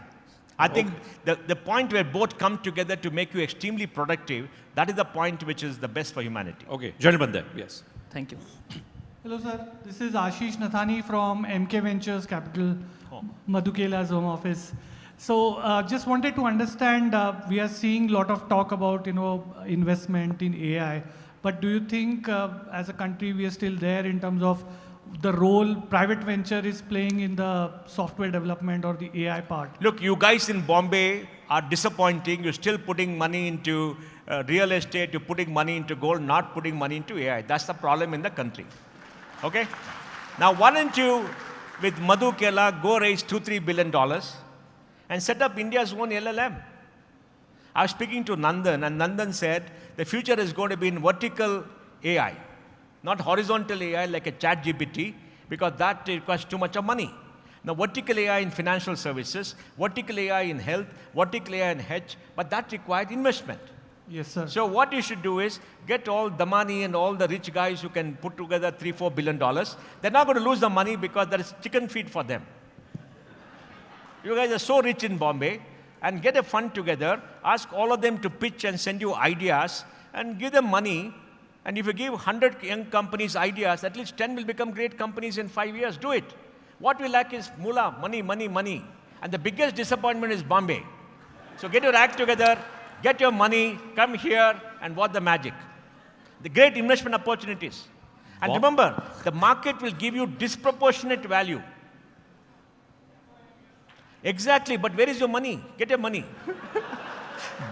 I think the point where both come together to make you extremely productive, that is the point which is the best for humanity. Okay, gentleman there, yes. Thank you. Hello, sir. This is Ashish Nathani from MK Ventures Capital, Madhu Kela's home office. So just wanted to understand, we are seeing a lot of talk about, investment in AI. But do you think as a country we are still there in terms of the role private venture is playing in the software development or the AI part? Look, you guys in Bombay are disappointing. You're still putting money into real estate, you're putting money into gold, not putting money into AI. That's the problem in the country. Okay? Now, why don't you, with Madhu Kela, go raise $2-3 billion and set up India's own LLM? I was speaking to Nandan, and Nandan said the future is going to be in vertical AI, not horizontal AI like a chat GPT, because that requires too much of money. Now, vertical AI in financial services, vertical AI in health, vertical AI in hedge, but that required investment. Yes, sir. So what you should do is get all Damani and all the rich guys who can put together $3-4 billion. They're not going to lose the money because there is chicken feed for them. You guys are so rich in Bombay, and get a fund together, ask all of them to pitch and send you ideas, and give them money. And if you give 100 young companies ideas, at least 10 will become great companies in 5 years. Do it. What we lack is moolah, money, money, money. And the biggest disappointment is Bombay. So get your act together, get your money, come here and watch the magic. The great investment opportunities. And remember, the market will give you disproportionate value. Exactly, but where is your money? Get your money.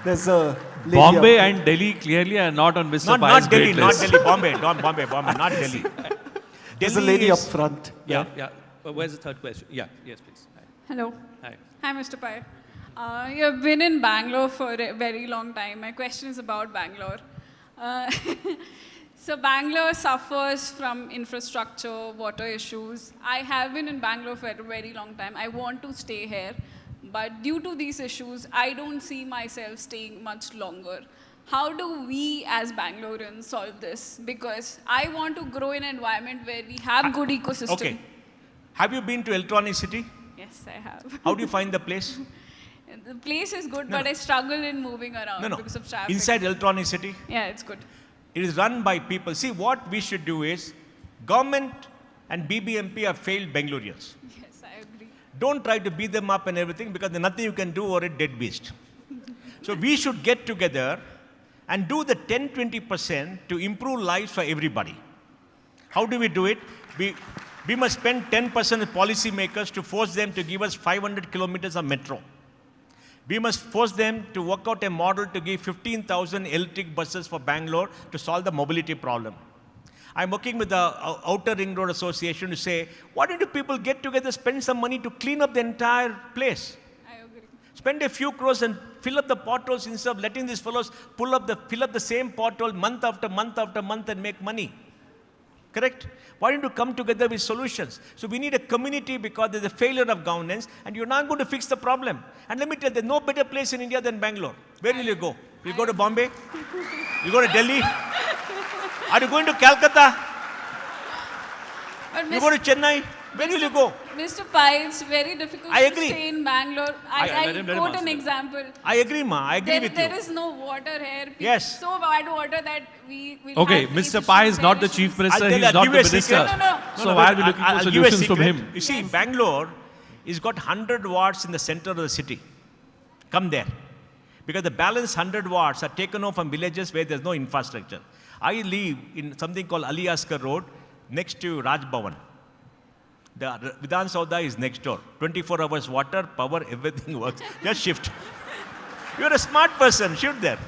There's a Bombay and Delhi clearly are not on Mr. Pai's Not Delhi, great not list. Delhi, Bombay, not Delhi. There's a lady up front. Yeah. Where's the third question? Yeah, yes, please. Hi. Hello. Hi. Hi, Mr. Pai. You've been in Bangalore for a very long time. My question is about Bangalore. So Bangalore suffers from infrastructure, water issues. I have been in Bangalore for a very long time. I want to stay here. But due to these issues, I don't see myself staying much longer. How do we as Bangaloreans solve this? Because I want to grow in an environment where we have good ecosystem. Okay. Have you been to Electronic City? Yes, I have. How do you find the place? The place is good, but I struggle in moving around because of traffic. Inside Electronic City? Yeah, it's good. It is run by people. See, what we should do is, government and BBMP have failed Bangaloreans. Yes, I agree. Don't try to beat them up and everything, because there's nothing you can do or a dead beast. So we should get together and do the 10-20% to improve lives for everybody. How do we do it? We must spend 10% of policymakers to force them to give us 500 kilometers of metro. We must force them to work out a model to give 15,000 electric buses for Bangalore to solve the mobility problem. I'm working with the Outer Ring Road Association to say, why don't you people get together, spend some money to clean up the entire place? I agree. Spend a few crores and fill up the potholes instead of letting these fellows fill up the same pothole month after month after month and make money. Correct? Why don't you come together with solutions? So we need a community because there's a failure of governance and you're not going to fix the problem. And let me tell you, there's no better place in India than Bangalore. Where will you go? Will you go to Bombay? You go to Delhi? Are you going to Calcutta? You go to Chennai? Where will you go? Mr. Pai, it's very difficult I to agree. stay in Bangalore. I quote an example. I agree, ma. I agree with you. There is no water here. Yes. So bad water that we will Okay, have Mr. Pai is not the chief minister, he's not the minister. So why are we looking for solutions from him? You see, Bangalore has got 100 wards in the center of the city. Come there. Because the balance 100 wards are taken off from villages where there's no infrastructure. I live in something called Ali Asgar Road, next to Raj Bhavan. The Vidhan Saudha is next door. 24 hours water, power, everything works. Just shift. You're a smart person, shift there.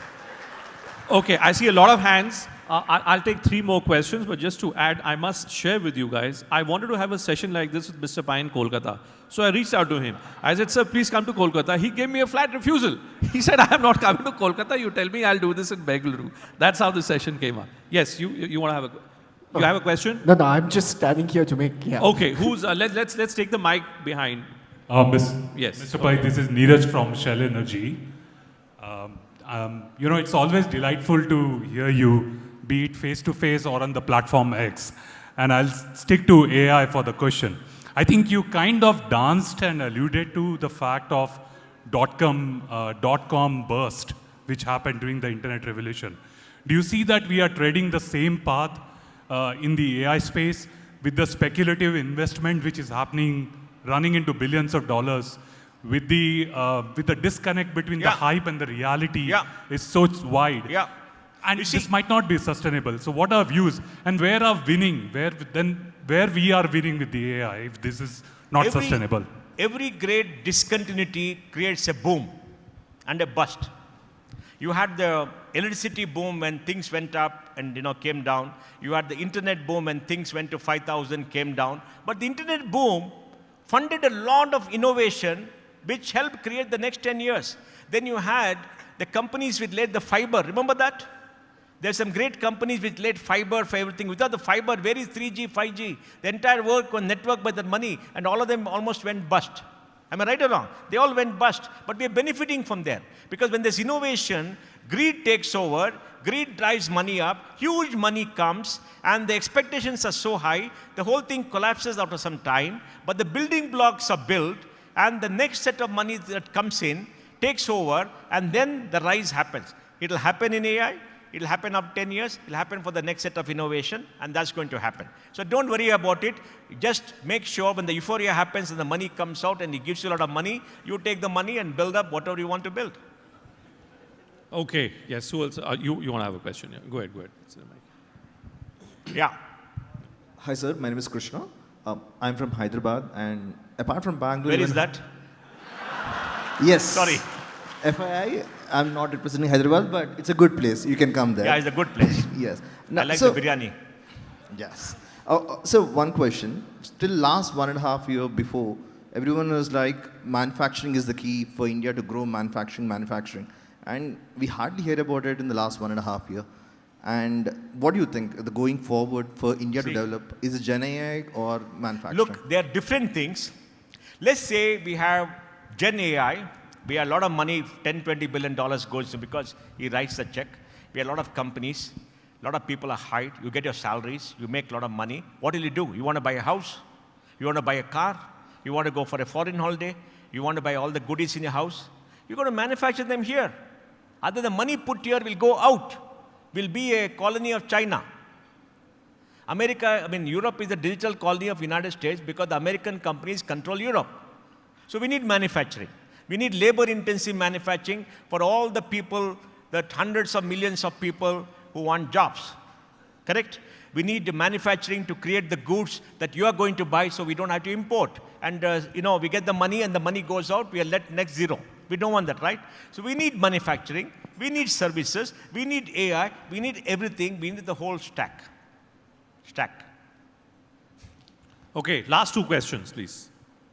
Okay, I see a lot of hands. I'll take 3 more questions, but just to add, I must share with you guys, I wanted to have a session like this with Mr. Pai in Kolkata. So I reached out to him. I said, sir, please come to Kolkata. He gave me a flat refusal. He said, I am not coming to Kolkata. You tell me I'll do this in Bengaluru. That's how the session came up. Yes, you want to have a... You have a question? No, I'm just standing here to make... Yeah. Okay, who's... let's take the mic behind. Yes. Mr. Pai, this is Neeraj from Shell Energy. You know, it's always delightful to hear you, be it face-to-face or on the platform X. And I'll stick to AI for the question. I think you kind of danced and alluded to the fact of dot-com burst, which happened during the internet revolution. Do you see that we are treading the same path in the AI space with the speculative investment which is happening, running into billions of dollars, with the disconnect between the hype and the reality is so wide. And this might not be sustainable. So what are views? And where are winning? Where we are winning with the AI if this is not sustainable? Every great discontinuity creates a boom and a bust. You had the electricity boom when things went up and came down. You had the internet boom when things went to 5,000, came down. But the internet boom funded a lot of innovation which helped create the next 10 years. Then you had the companies which laid the fiber. Remember that? There's some great companies which laid fiber for everything. Without the fiber, where is 3G, 5G? The entire work was networked by that money, and all of them almost went bust. Am I right or wrong? They all went bust, but we are benefiting from there. Because when there's innovation, greed takes over, greed drives money up, huge money comes, and the expectations are so high, the whole thing collapses after some time, but the building blocks are built, and the next set of money that comes in takes over, and then the rise happens. It'll happen in AI, it'll happen after 10 years, it'll happen for the next set of innovation, and that's going to happen. So don't worry about it. Just make sure when the euphoria happens and the money comes out and it gives you a lot of money, you take the money and build up whatever you want to build. Okay, yes, who else? You want to have a question? Yeah. Go ahead. Yeah. Hi, sir. My name is Krishna. I'm from Hyderabad, and apart from Bangalore... Where is that? Yes. Sorry. FYI, I'm not representing Hyderabad, but it's a good place. You can come there. Yeah, it's a good place. Yes. I like the biryani. Yes. So one question. Still last 1.5 years before, everyone was like, manufacturing is the key for India to grow manufacturing. And we hardly hear about it in the last 1.5 years. And what do you think, going forward for India to develop? Is it Gen AI or manufacturing? Look, there are different things. Let's say we have Gen AI. We have a lot of money, $10-20 billion goes to because he writes the check. We have a lot of companies. A lot of people are hired. You get your salaries. You make a lot of money. What will you do? You want to buy a house? You want to buy a car? You want to go for a foreign holiday? You want to buy all the goodies in your house? You're going to manufacture them here. Other than money put here will go out. Will be a colony of China. Europe is a digital colony of United States because the American companies control Europe. So we need manufacturing. We need labor-intensive manufacturing for all the people, the hundreds of millions of people who want jobs. Correct? We need manufacturing to create the goods that you are going to buy so we don't have to import. And, we get the money and the money goes out, we are let net zero. We don't want that, right? So we need manufacturing, we need services, we need AI, we need everything, we need the whole stack. Okay, last 2 questions, please.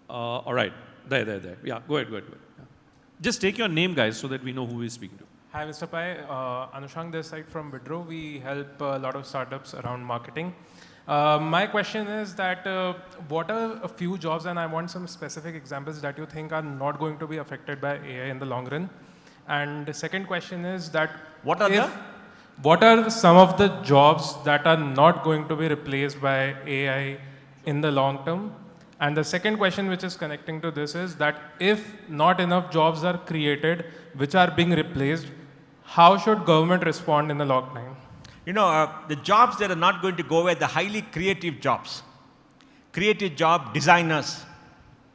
All right, there. Yeah, go ahead. Yeah. Just take your name, guys, so that we know who is speaking to. Hi, Mr. Pai. Anushank this side from Wipro. We help a lot of startups around marketing. My question is that what are a few jobs, and I want some specific examples that you think are not going to be affected by AI in the long run. And the second question is that what are some of the jobs that are not going to be replaced by AI in the long term? And the second question, which is connecting to this, is that if not enough jobs are created which are being replaced, how should government respond in the long time? You know, the jobs that are not going to go away, the highly creative jobs. Creative job, designers.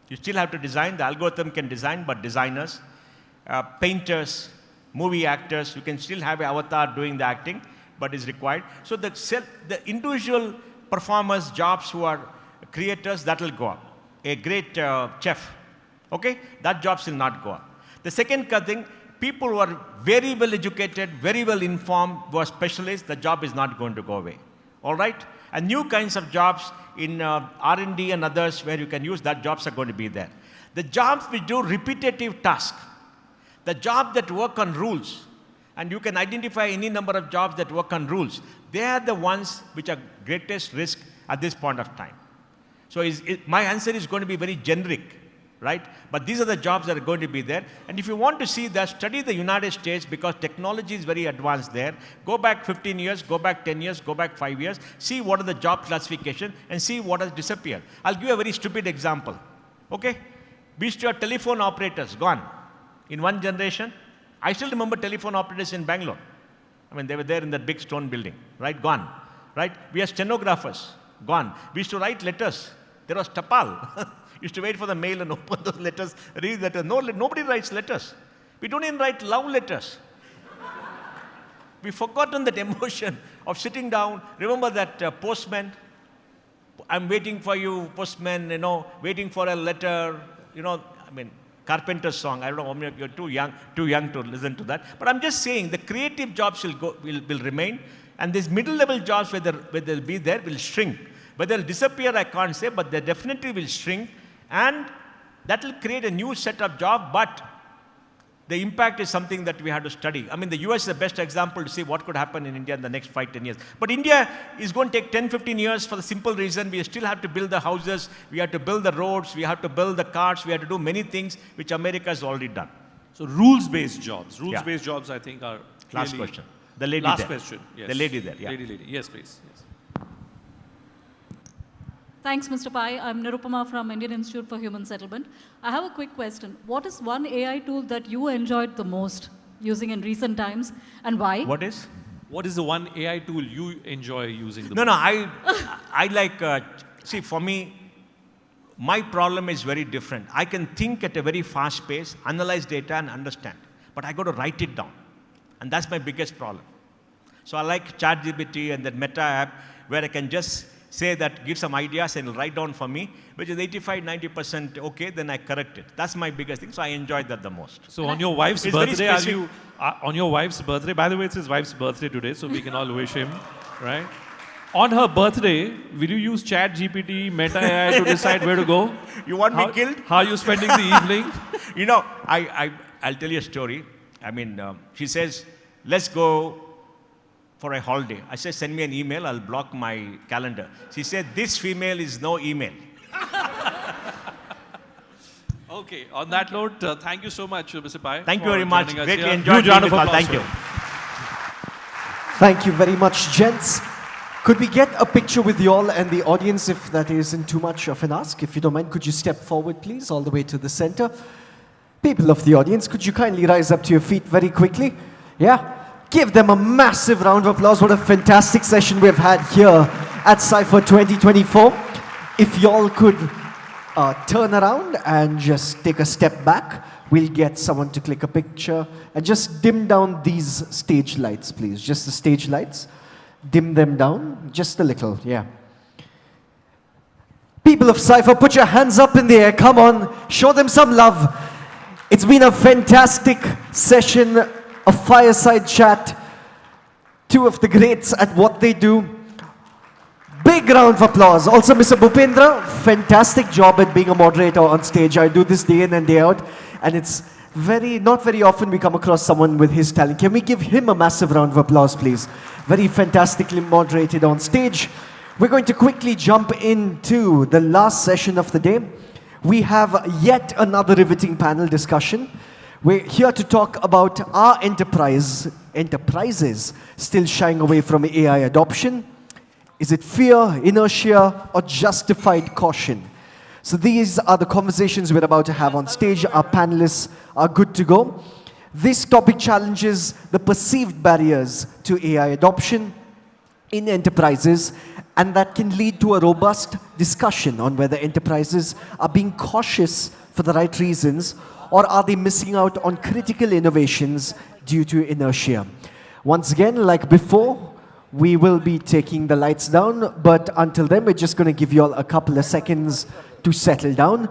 You still have to design. The algorithm can design, but designers, painters, movie actors, you can still have an avatar doing the acting, but it's required. So the individual performers, jobs who are creators, that will go up. A great chef, okay? That jobs will not go up. The second thing, people who are very well educated, very well informed, who are specialists, the job is not going to go away. All right? And new kinds of jobs in R&D and others where you can use that, jobs are going to be there. The jobs which do repetitive tasks, the jobs that work on rules, and you can identify any number of jobs that work on rules, they are the ones which are greatest risk at this point of time. So my answer is going to be very generic. Right? But these are the jobs that are going to be there. And if you want to see that, study the United States, because technology is very advanced there. Go back 15 years, go back 10 years, go back 5 years, see what are the job classification and see what has disappeared. I'll give you a very stupid example. Okay? We used to have telephone operators, gone. In one generation, I still remember telephone operators in Bangalore. I mean, they were there in that big stone building, right? Gone. Right? We have stenographers, gone. We used to write letters. There was tapal. Used to wait for the mail and open those letters, read letters. Nobody writes letters. We don't even write love letters. We've forgotten that emotion of sitting down. Remember that postman? I'm waiting for you, postman, waiting for a letter. I mean, Carpenter's song. I don't know, you're too young to listen to that. But I'm just saying the creative jobs will remain. And these middle-level jobs, whether they'll be there, will shrink. Whether they'll disappear, I can't say, but they definitely will shrink. And that will create a new set of jobs, but the impact is something that we have to study. I mean, the US is the best example to see what could happen in India in the next 5-10 years. But India is going to take 10-15 years for the simple reason we still have to build the houses, we have to build the roads, we have to build the cars, we have to do many things which America has already done. So rules-based jobs. Rules-based jobs, I think, are Last question. The lady Last there. question, yes. The lady there, yeah. Lady. Yes, please. Yes. Thanks, Mr. Pai. I'm Nirupama from Indian Institute for Human Settlement. I have a quick question. What is one AI tool that you enjoyed the most using in recent times, and why? What is? What is the one AI tool you enjoy using the No, most? I like, see, for me, my problem is very different. I can think at a very fast pace, analyze data and understand, but I got to write it down. And that's my biggest problem. So I like ChatGPT and that Meta app where I can just say that, give some ideas and it'll write down for me, which is 85-90% okay, then I correct it. That's my biggest thing, so I enjoyed that the most. So on your wife's birthday, on your wife's birthday, by the way, it's his wife's birthday today, so we can all wish him, right? On her birthday, will you use ChatGPT, Meta AI to decide where to go? You want me killed? How are you spending the evening? You know, I'll tell you a story. I mean, she says, let's go for a holiday. I said, send me an email, I'll block my calendar. She said, this female is no email. Okay, on that note, thank you so much, Mr. Pai. Thank you very much. joining us Greatly here. enjoyed Huge round of being with you. applause Thank you. Thank you very much, gents. Could we get a picture with you all and the audience, if that isn't too much of an ask? If you don't mind, could you step forward, please, all the way to the center? People of the audience, could you kindly rise up to your feet very quickly? Yeah? Give them a massive round of applause. What a fantastic session we've had here at Cypher 2024. If y'all could turn around and just take a step back, we'll get someone to click a picture. And just dim down these stage lights, please. Just the stage lights. Dim them down, just a little, yeah. People of Cypher, put your hands up in the air. Come on, show them some love. It's been a fantastic session, a fireside chat. Two of the greats at what they do. Big round of applause. Also, Mr. Bhupendra, fantastic job at being a moderator on stage. I do this day in and day out, and it's not very often we come across someone with his talent. Can we give him a massive round of applause, please? Very fantastically moderated on stage. We're going to quickly jump into the last session of the day. We have yet another riveting panel discussion. We're here to talk about our enterprises still shying away from AI adoption. Is it fear, inertia, or justified caution? So these are the conversations we're about to have on stage. Our panelists are good to go. This topic challenges the perceived barriers to AI adoption in enterprises, and that can lead to a robust discussion on whether enterprises are being cautious for the right reasons, or are they missing out on critical innovations due to inertia. Once again, like before, we will be taking the lights down, but until then, we're just going to give you all a couple of seconds to settle down.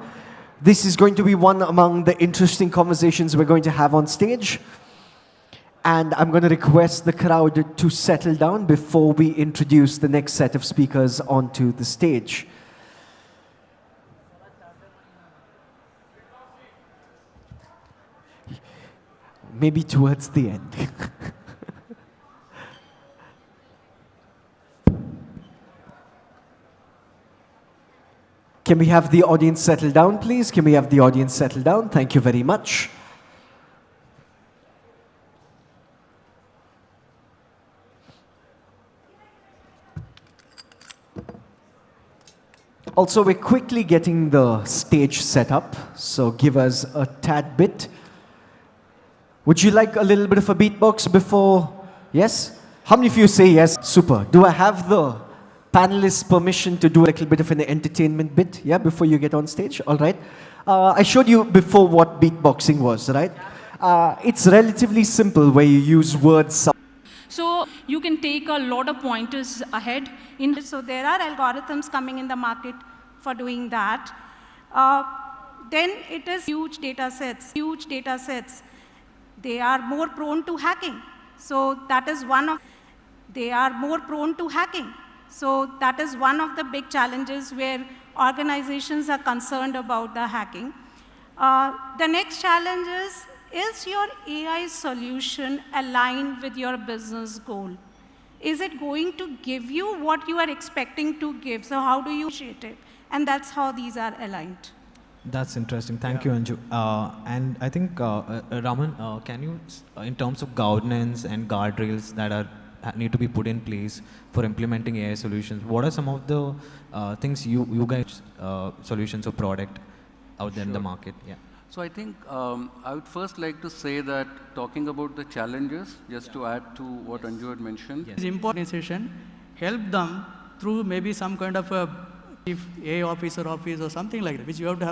This is going to be one among the interesting conversations we're going to have on stage. And I'm going to request the crowd to settle down before we introduce the next set of speakers onto the stage. Maybe towards the end. Can we have the audience settle down, please? Can we have the audience settle down? Thank you very much. Also, we're quickly getting the stage set up, so give us a tad bit. Would you like a little bit of a beatbox before? Yes? How many of you say yes? Super. Do I have the panelists' permission to do a little bit of an entertainment bit, yeah, before you get on stage? All right. I showed you before what beatboxing was, right? It's relatively simple, where you use words. So you can take a lot of pointers ahead. So there are algorithms coming in the market for doing that. Then it is huge data sets. Huge data sets. They are more prone to hacking. So that is one of. They are more prone to hacking. So that is one of the big challenges where organizations are concerned about the hacking. The next challenge is your AI solution aligned with your business goal? Is it going to give you what you are expecting to give? So how do you appreciate it? And that's how these are aligned. That's interesting. Thank you, Anju. And I think, Raman, can you, in terms of governance and guardrails that need to be put in place for implementing AI solutions, what are some of the things you guys, solutions or product out there in the market? Yeah. So I think I would first like to say that talking about the challenges, just to add to what Anju had mentioned. It's important organization, help them through maybe some kind of a chief AI officer office or something like that, which you have to have.